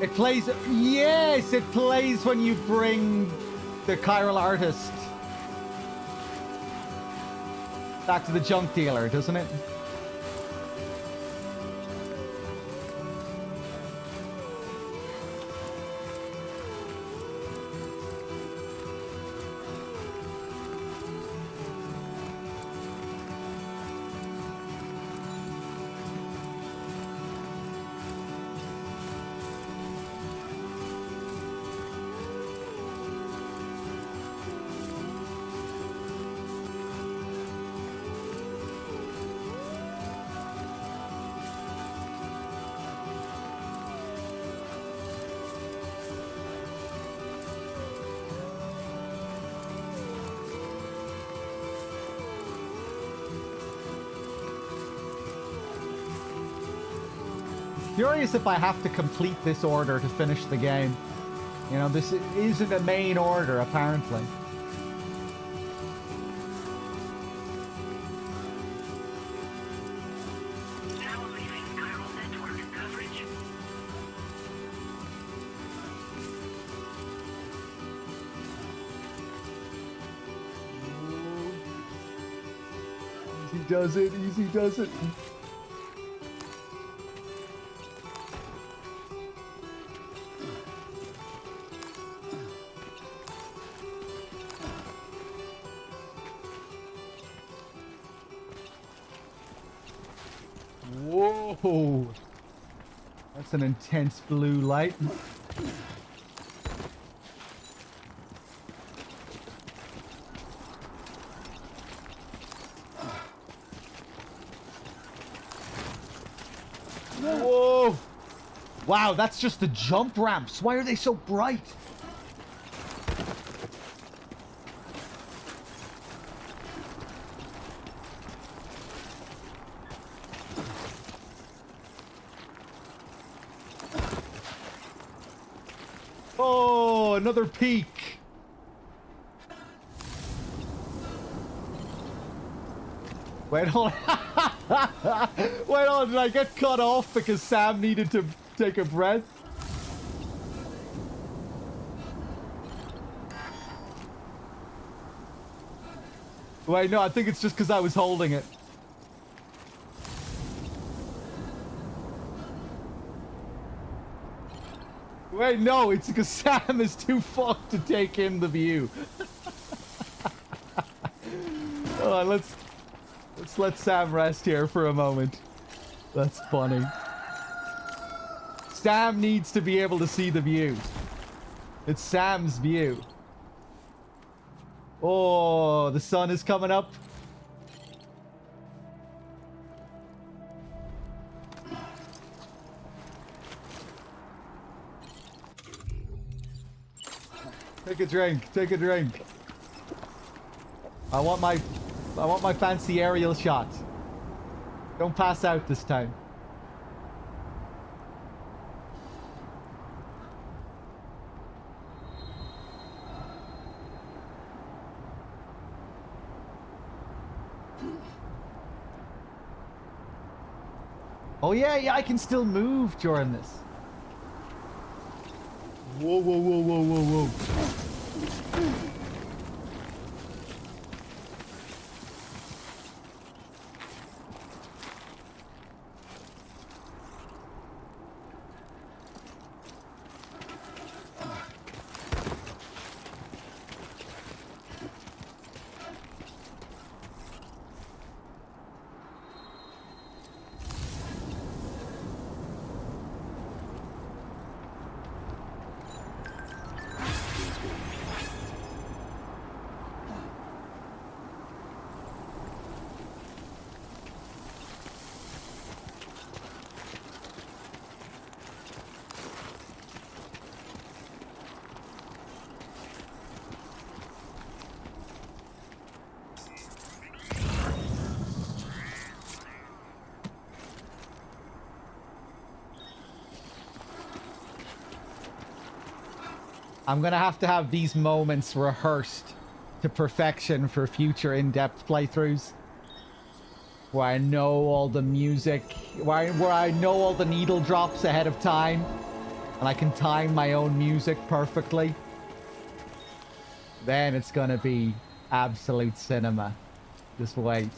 B: It plays... Yes, it plays when you bring the chiral artist back to the junk dealer, doesn't it? Curious if I have to complete this order to finish the game. You know, this isn't a main order, apparently.
R: Now leaving chiral network coverage.
B: Easy does it, easy does it. Whoa! That's an intense blue light. Whoa! Wow, that's just the jump ramps. Why are they so bright? Oh, another peak. Wait, hold on. Wait on, did I get cut off because Sam needed to take a breath? Wait, no, I think it's just because I was holding it. Wait, no, it's because Sam is too fucked to take in the view. Hold on, let's let Sam rest here for a moment. That's funny. Sam needs to be able to see the view. It's Sam's view. Oh, the sun is coming up. Take a drink. Take a drink. I want my fancy aerial shot. Don't pass out this time. Oh yeah, I can still move during this. Whoa, whoa, whoa, whoa, whoa, whoa. I'm gonna have to have these moments rehearsed to perfection for future in-depth playthroughs. Where I know all the music, where I know all the needle drops ahead of time. and I can time my own music perfectly, then it's gonna be absolute cinema. Just wait.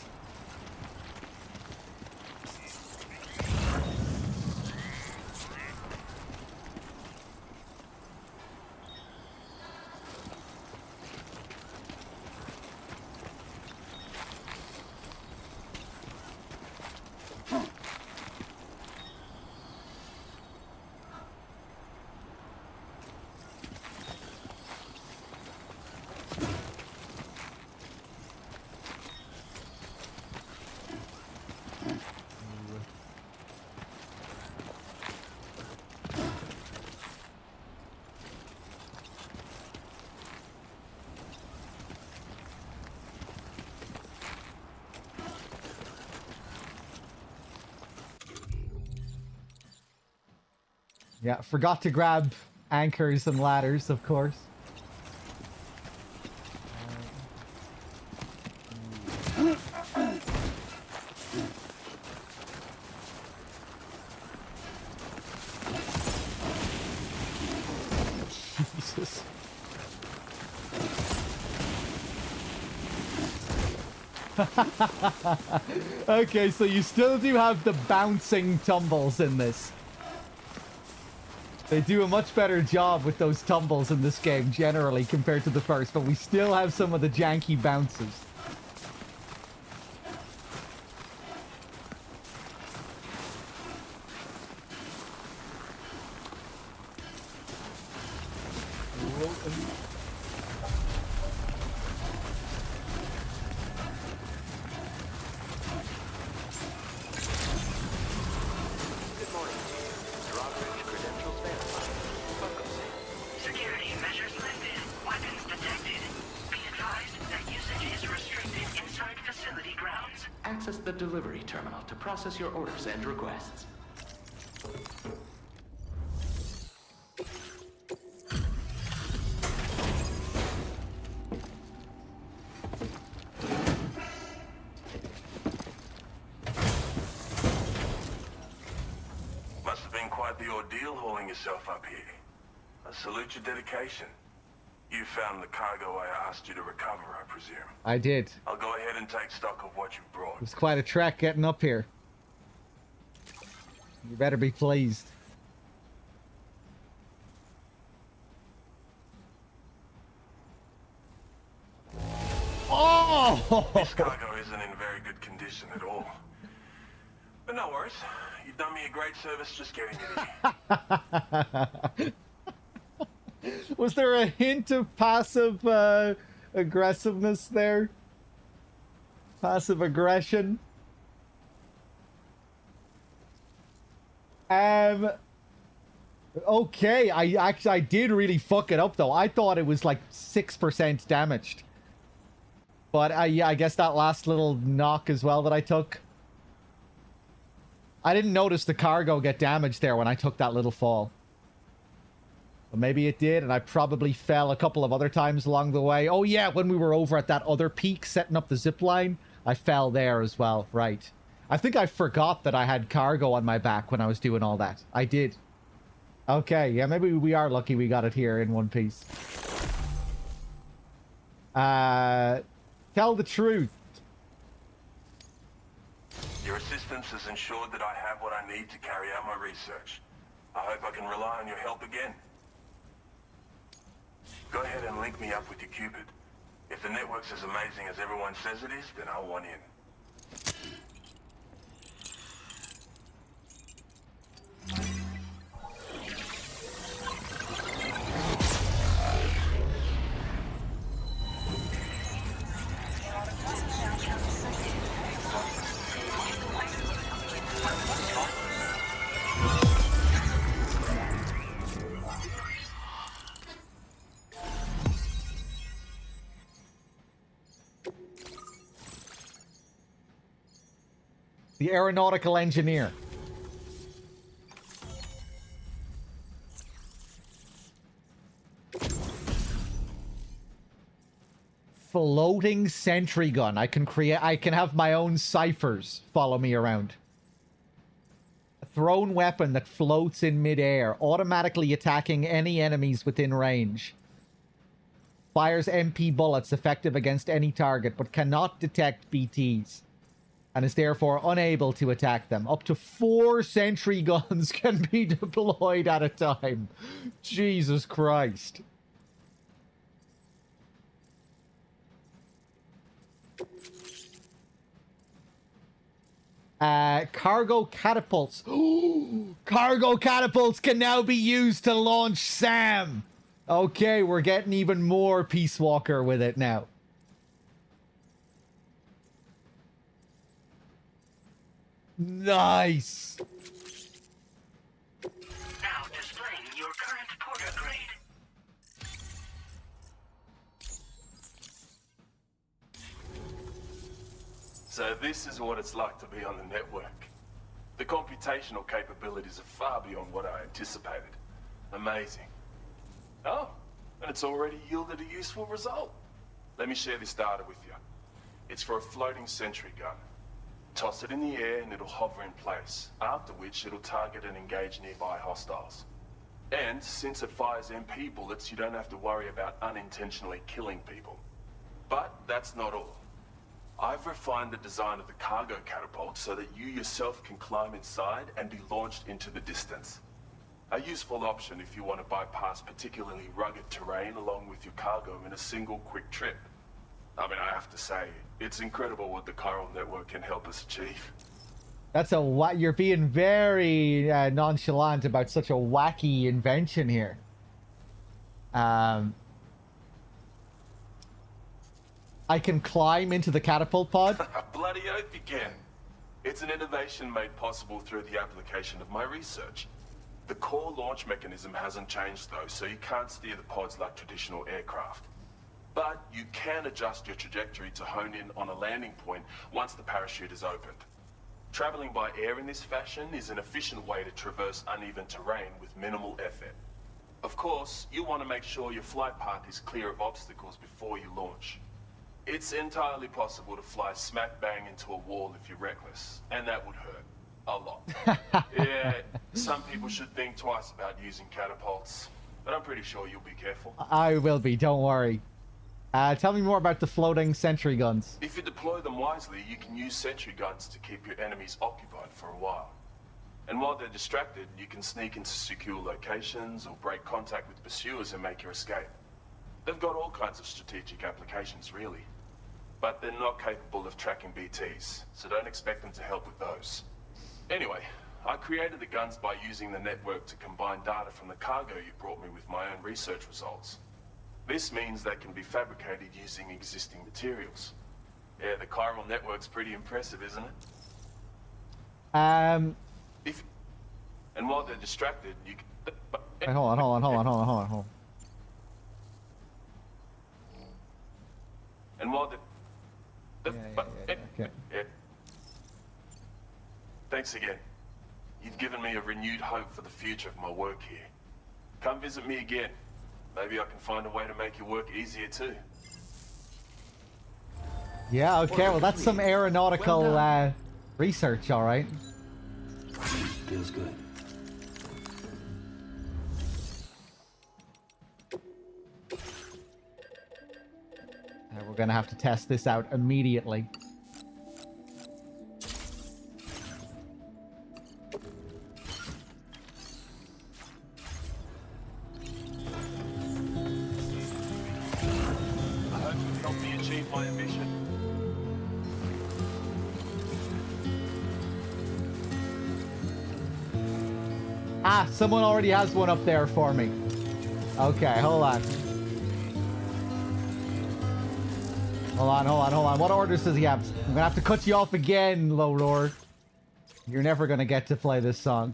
B: Yeah, forgot to grab anchors and ladders, of course. Jesus. Okay, so you still do have the bouncing tumbles in this. They do a much better job with those tumbles in this game, generally, compared to the first, but we still have some of the janky bounces.
R: Security measures lifted. Weapons detected. Be advised that usage is restricted inside facility grounds.
C: Access the delivery terminal to process your orders and requests.
U: Must have been quite the ordeal hauling yourself up here. I salute your dedication. You found the cargo I asked you to recover, I presume.
B: I did.
U: I'll go ahead and take stock of what you brought.
B: It was quite a trek getting up here. You better be pleased. Oh!
U: This cargo isn't in very good condition at all. But no worries. You've done me a great service just getting it here.
B: Was there a hint of passive aggressiveness there? Passive aggression? Okay, I did really fuck it up though. I thought it was like 6% damaged. But yeah, I guess that last little knock as well that I took. I didn't notice the cargo get damaged there when I took that little fall. But maybe it did, and I probably fell a couple of other times along the way. Oh yeah, when we were over at that other peak setting up the zip line, I fell there as well. Right. I think I forgot that I had cargo on my back when I was doing all that. I did. Okay, yeah, maybe we are lucky we got it here in one piece. Tell the truth.
U: Your assistance has ensured that I have what I need to carry out my research. I hope I can rely on your help again. Go ahead and link me up with your Cupid. If the network's as amazing as everyone says it is, then I'll want in.
B: The aeronautical engineer. Floating sentry gun. I can have my own ciphers follow me around. thrown weapon that floats in midair, automatically attacking any enemies within range. Fires MP bullets effective against any target, but cannot detect BTs. And is therefore unable to attack them. Up to 4 sentry guns can be deployed at a time. Jesus Christ. Cargo catapults. Cargo catapults can now be used to launch Sam. Okay, we're getting even more Peace Walker with it now. Nice.
R: Now displaying your current porter grade.
U: So this is what it's like to be on the network. The computational capabilities are far beyond what I anticipated. Amazing. Oh, and it's already yielded a useful result. Let me share this data with you. It's for a floating sentry gun. Toss it in the air and it'll hover in place, after which it'll target and engage nearby hostiles. And since it fires MP bullets, you don't have to worry about unintentionally killing people. But that's not all. I've refined the design of the cargo catapult so that you yourself can climb inside and be launched into the distance. A useful option if you want to bypass particularly rugged terrain along with your cargo in a single quick trip. I mean, I have to say, it's incredible what the chiral network can help us achieve.
B: That's a you're being very nonchalant about such a wacky invention here. I can climb into the catapult pod.
U: Bloody oath you can. It's an innovation made possible through the application of my research. The core launch mechanism hasn't changed though, so you can't steer the pods like traditional aircraft. But you can adjust your trajectory to hone in on a landing point once the parachute is opened. Traveling by air in this fashion is an efficient way to traverse uneven terrain with minimal effort. Of course, you want to make sure your flight path is clear of obstacles before you launch. It's entirely possible to fly smack bang into a wall if you're reckless, and that would hurt. A lot. Yeah, some people should think twice about using catapults, but I'm pretty sure you'll be careful.
B: I will be, don't worry. Tell me more about the floating sentry guns.
U: If you deploy them wisely, you can use sentry guns to keep your enemies occupied for a while. And while they're distracted, you can sneak into secure locations or break contact with pursuers and make your escape. They've got all kinds of strategic applications, really. But they're not capable of tracking BTs, so don't expect them to help with those. Anyway, I created the guns by using the network to combine data from the cargo you brought me with my own research results. This means they can be fabricated using existing materials. Yeah, the chiral network's pretty impressive, isn't it? And while they're distracted, you can...
B: Wait, hold on.
U: And while they're...
B: Okay.
U: Yeah. Thanks again. You've given me a renewed hope for the future of my work here. Come visit me again. Maybe I can find a way to make your work easier too.
B: Yeah, okay, well that's some aeronautical research, alright.
E: Feels good.
B: We're gonna have to test this out immediately.
U: I hope you help me achieve my ambition.
B: Ah, someone already has one up there for me. Okay, hold on. Hold on. What orders does he have? I'm gonna have to cut you off again, Low Roar. You're never gonna get to play this song.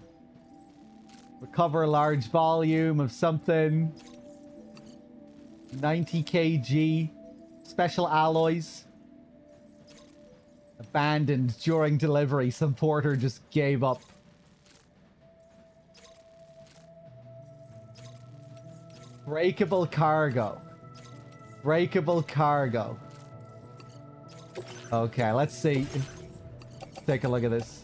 B: Recover a large volume of something. 90 kg. Special alloys. Abandoned during delivery. Some porter just gave up. Breakable cargo. Breakable cargo. Okay, let's see. Take a look at this.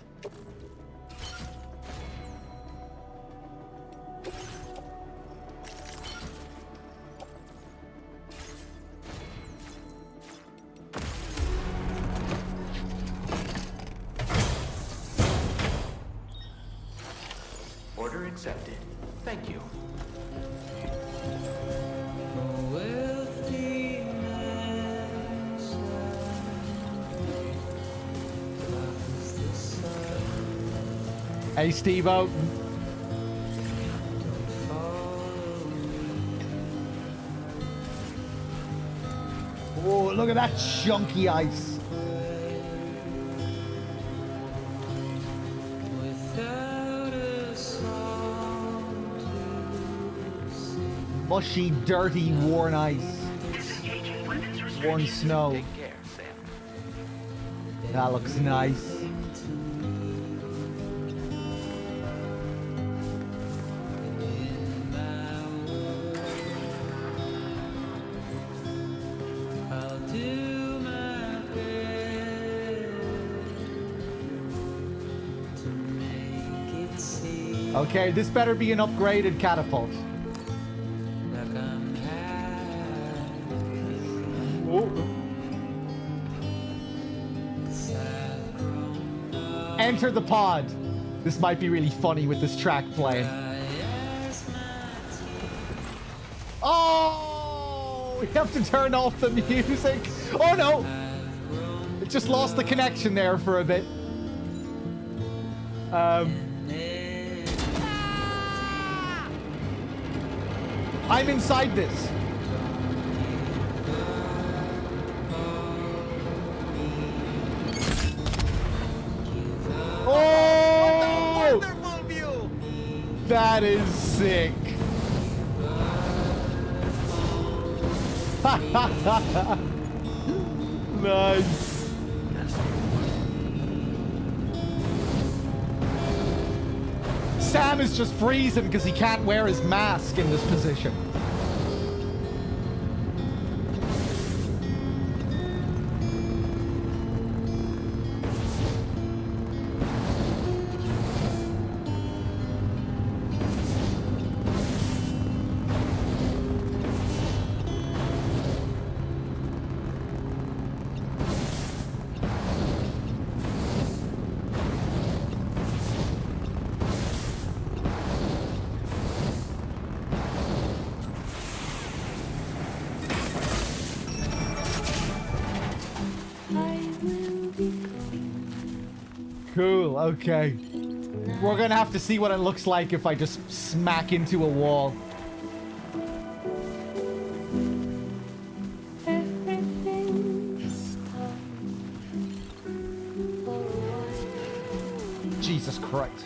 C: Order accepted. Thank you.
B: Hey, Steve-O. Oh, look at that chunky ice. Mushy, dirty, worn ice. Worn snow.
A: Take care, Sam.
B: That looks nice. Okay, this better be an upgraded catapult. Enter the pod. This might be really funny with this track playing. Oh, we have to turn off the music. Oh no, it just lost the connection there for a bit. I'm inside this. Oh! Wonderful view. That is sick. Nice. Sam is just freezing because he can't wear his mask in this position. Cool, okay. We're gonna have to see what it looks like if I just smack into a wall. Jesus Christ.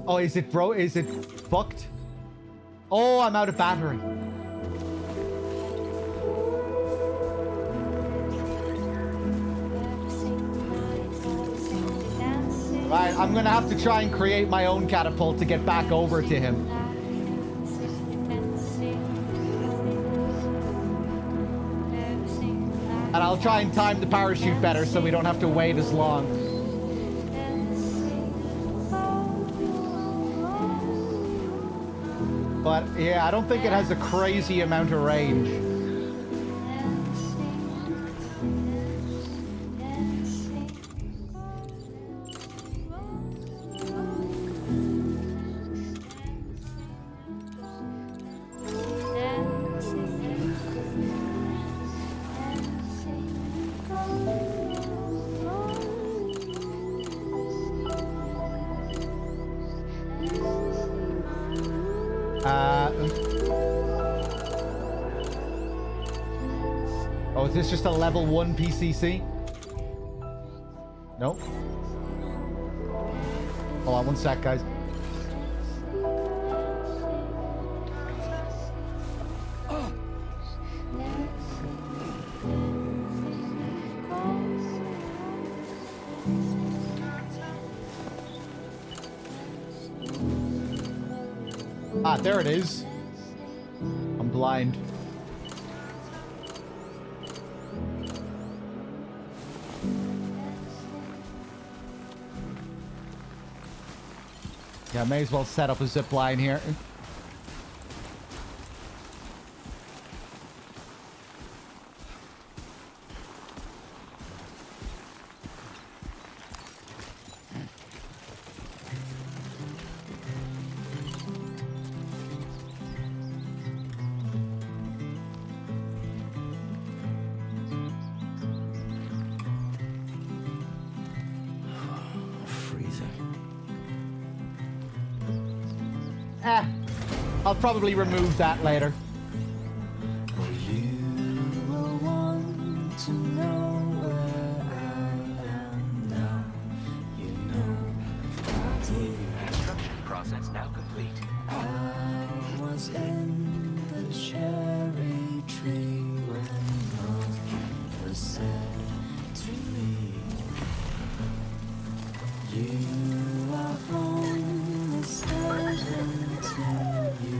B: Oh, is it bro? Is it fucked? Oh, I'm out of battery. Right, I'm gonna have to try and create my own catapult to get back over to him. And I'll try and time the parachute better so we don't have to wait as long. But yeah, I don't think it has a crazy amount of range. Oh, is this just a level 1 PCC? Nope. Hold on one sec, guys. Ah, there it is. I'm blind. Yeah, may as well set up a zip line here. I'll probably remove that later.
C: Construction process now complete.
S: I was in the cherry tree when love was said to me. You are only 17, you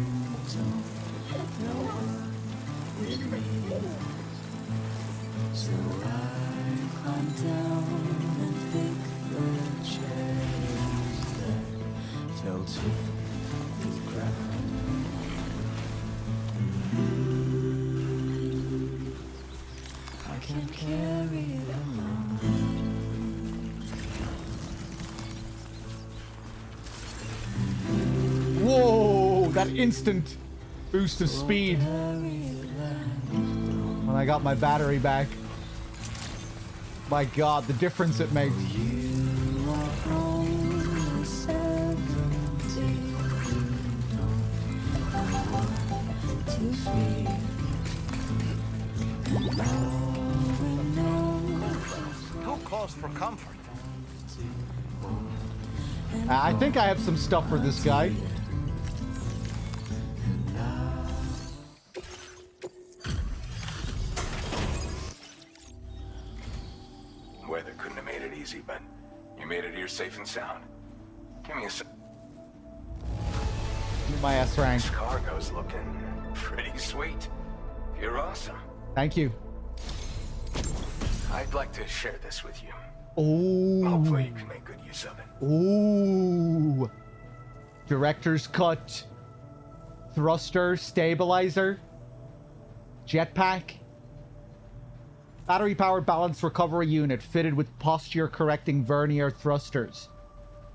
S: don't know what it means. So I climbed down and picked the cherries that fell to the ground. I can't carry them alone.
B: Whoa, that instant boost of speed when I got my battery back. My God, the difference it makes.
F: Too close for comfort.
B: I think I have some stuff for this guy.
G: Weather couldn't have made it easy, but you made it here safe and sound. Give me a sec.
B: My S rank.
G: This cargo's looking pretty sweet. You're awesome.
B: Thank you.
G: I'd like to share this with you.
B: Oh.
G: Hopefully you can make good use of it.
B: Ooh. Director's cut. Thruster, stabilizer. Jetpack. Battery-powered balance recovery unit fitted with posture-correcting vernier thrusters.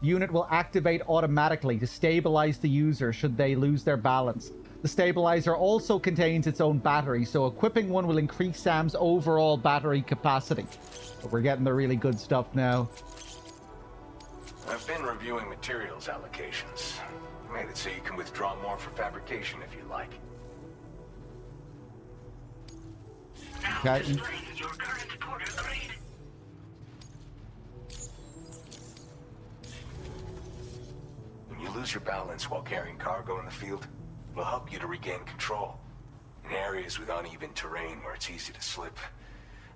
B: The unit will activate automatically to stabilize the user should they lose their balance. The stabilizer also contains its own battery, so equipping one will increase Sam's overall battery capacity. But we're getting the really good stuff now.
G: I've been reviewing materials allocations. Made it so you can withdraw more for fabrication if you like.
R: Now displaying your current porter grade.
G: When you lose your balance while carrying cargo in the field, it'll help you to regain control. In areas with uneven terrain where it's easy to slip,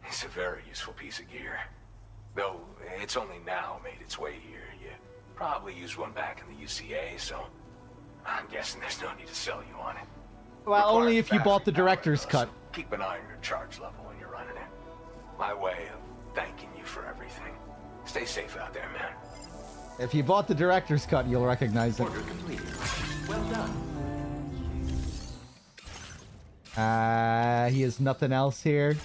G: it's a very useful piece of gear. Though it's only now made its way here. You probably used one back in the UCA, so I'm guessing there's no need to sell you on it.
B: Well, only if you bought the director's cut.
G: Keep an eye on your charge level when you're running it. My way of thanking you for everything. Stay safe out there, man.
B: If you bought the director's cut, you'll recognize it.
C: Order completed. Well done.
B: He has nothing else here.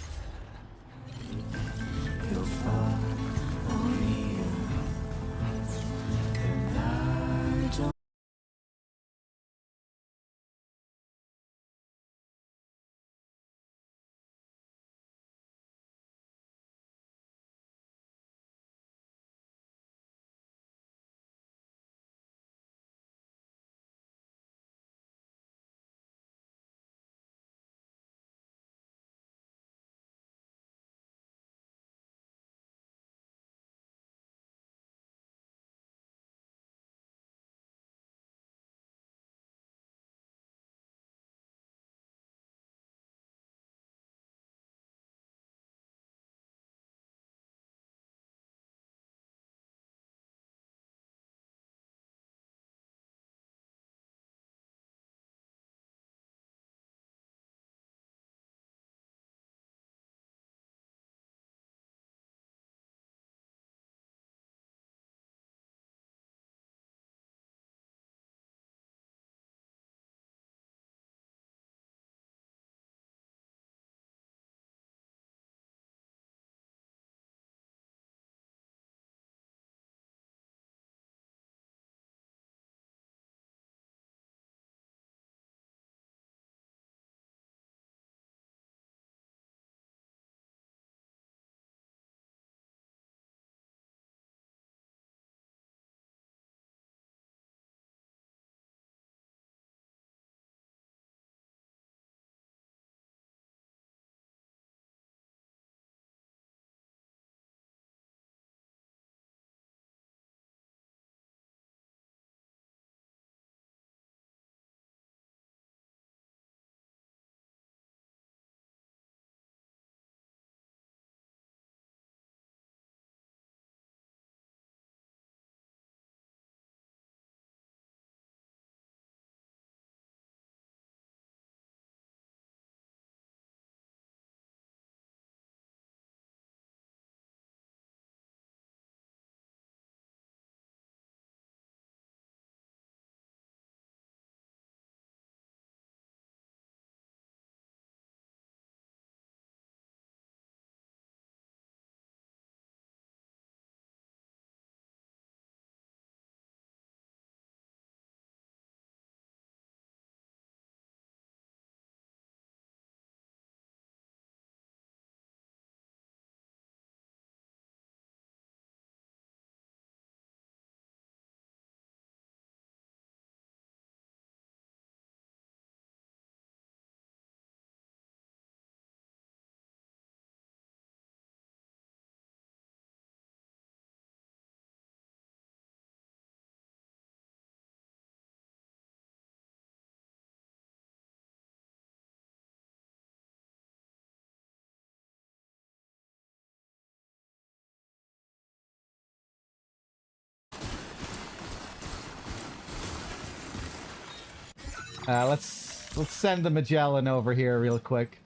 B: Let's send the Magellan over here real quick.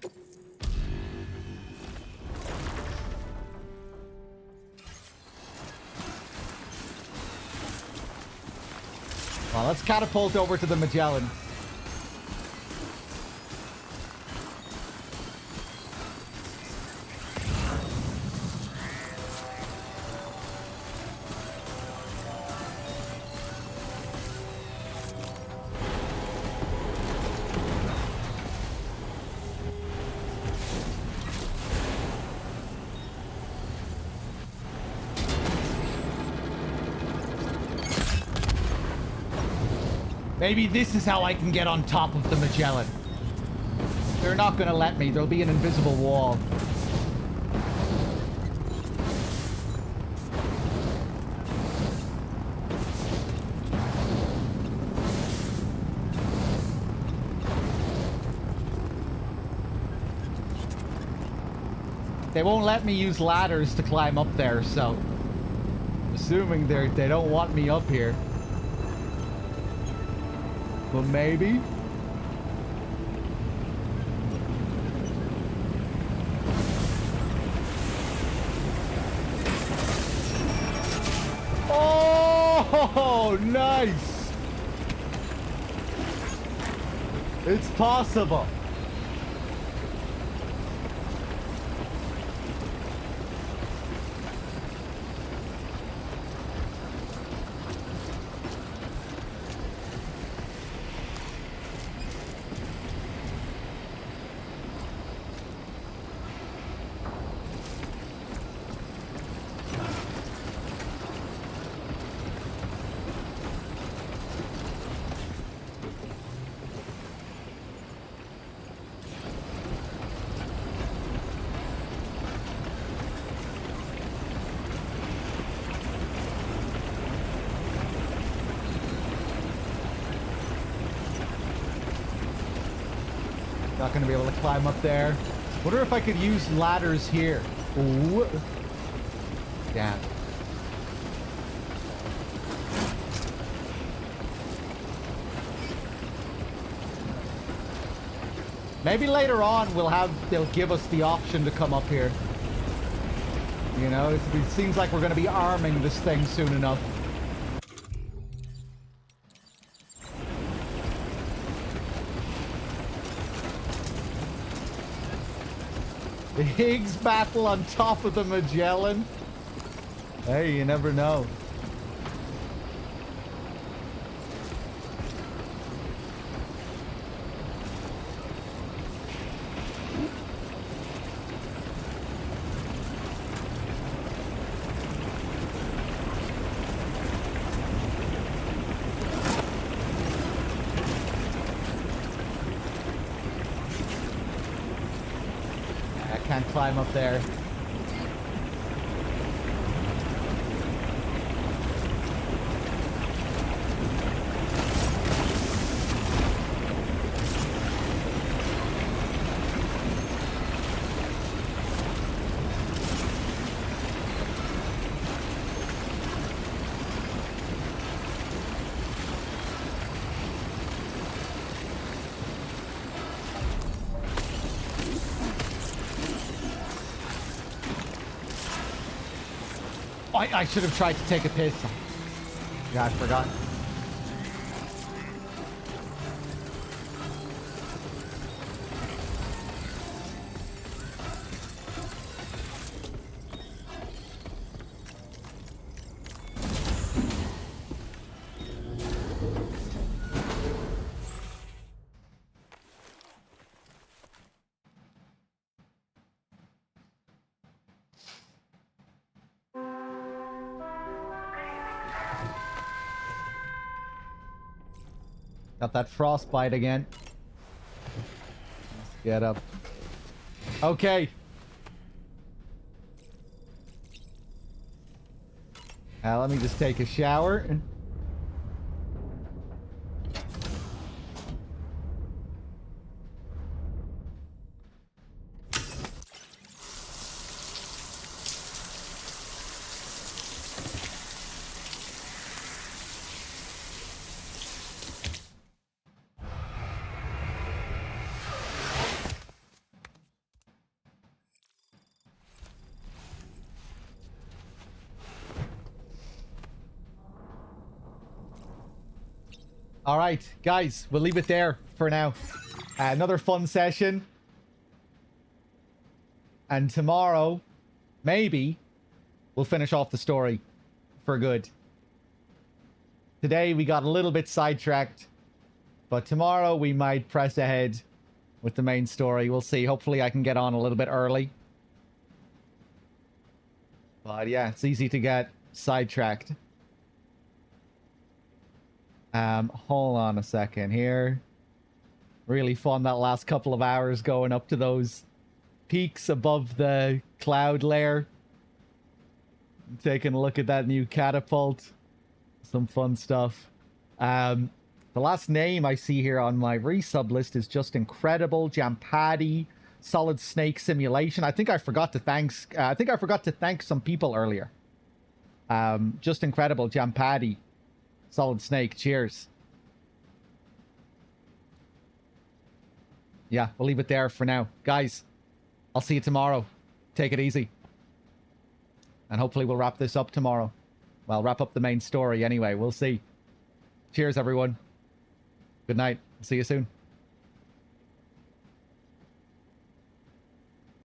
B: Well, let's catapult over to the Magellan. Maybe this is how I can get on top of the Magellan. They're not gonna let me. There'll be an invisible wall. They won't let me use ladders to climb up there, so... Assuming they don't want me up here. But maybe? Oh, nice! It's possible. Not gonna be able to climb up there. Wonder if I could use ladders here. Ooh. Yeah. Maybe later on they'll give us the option to come up here. You know, it seems like we're gonna be arming this thing soon enough. The Higgs battle on top of the Magellan. Hey, you never know. Can't climb up there. I should have tried to take a piss. Yeah, I forgot. Got that frostbite again. Let's get up. Okay. Let me just take a shower. All right, guys, we'll leave it there for now. Another fun session. And tomorrow, maybe, we'll finish off the story for good. Today, we got a little bit sidetracked. But tomorrow, we might press ahead with the main story. We'll see. Hopefully, I can get on a little bit early. But yeah, it's easy to get sidetracked. Hold on a second here. Really fun that last couple of hours going up to those peaks above the cloud layer. Taking a look at that new catapult. Some fun stuff. The last name I see here on my resub list is Just Incredible, Jampadi, Solid Snake Simulation. I think I forgot to thank some people earlier. Just Incredible, Jampadi, Solid Snake. Cheers. Yeah, we'll leave it there for now. Guys, I'll see you tomorrow. Take it easy. And hopefully we'll wrap this up tomorrow. Well, wrap up the main story anyway. We'll see. Cheers, everyone. Good night. See you soon.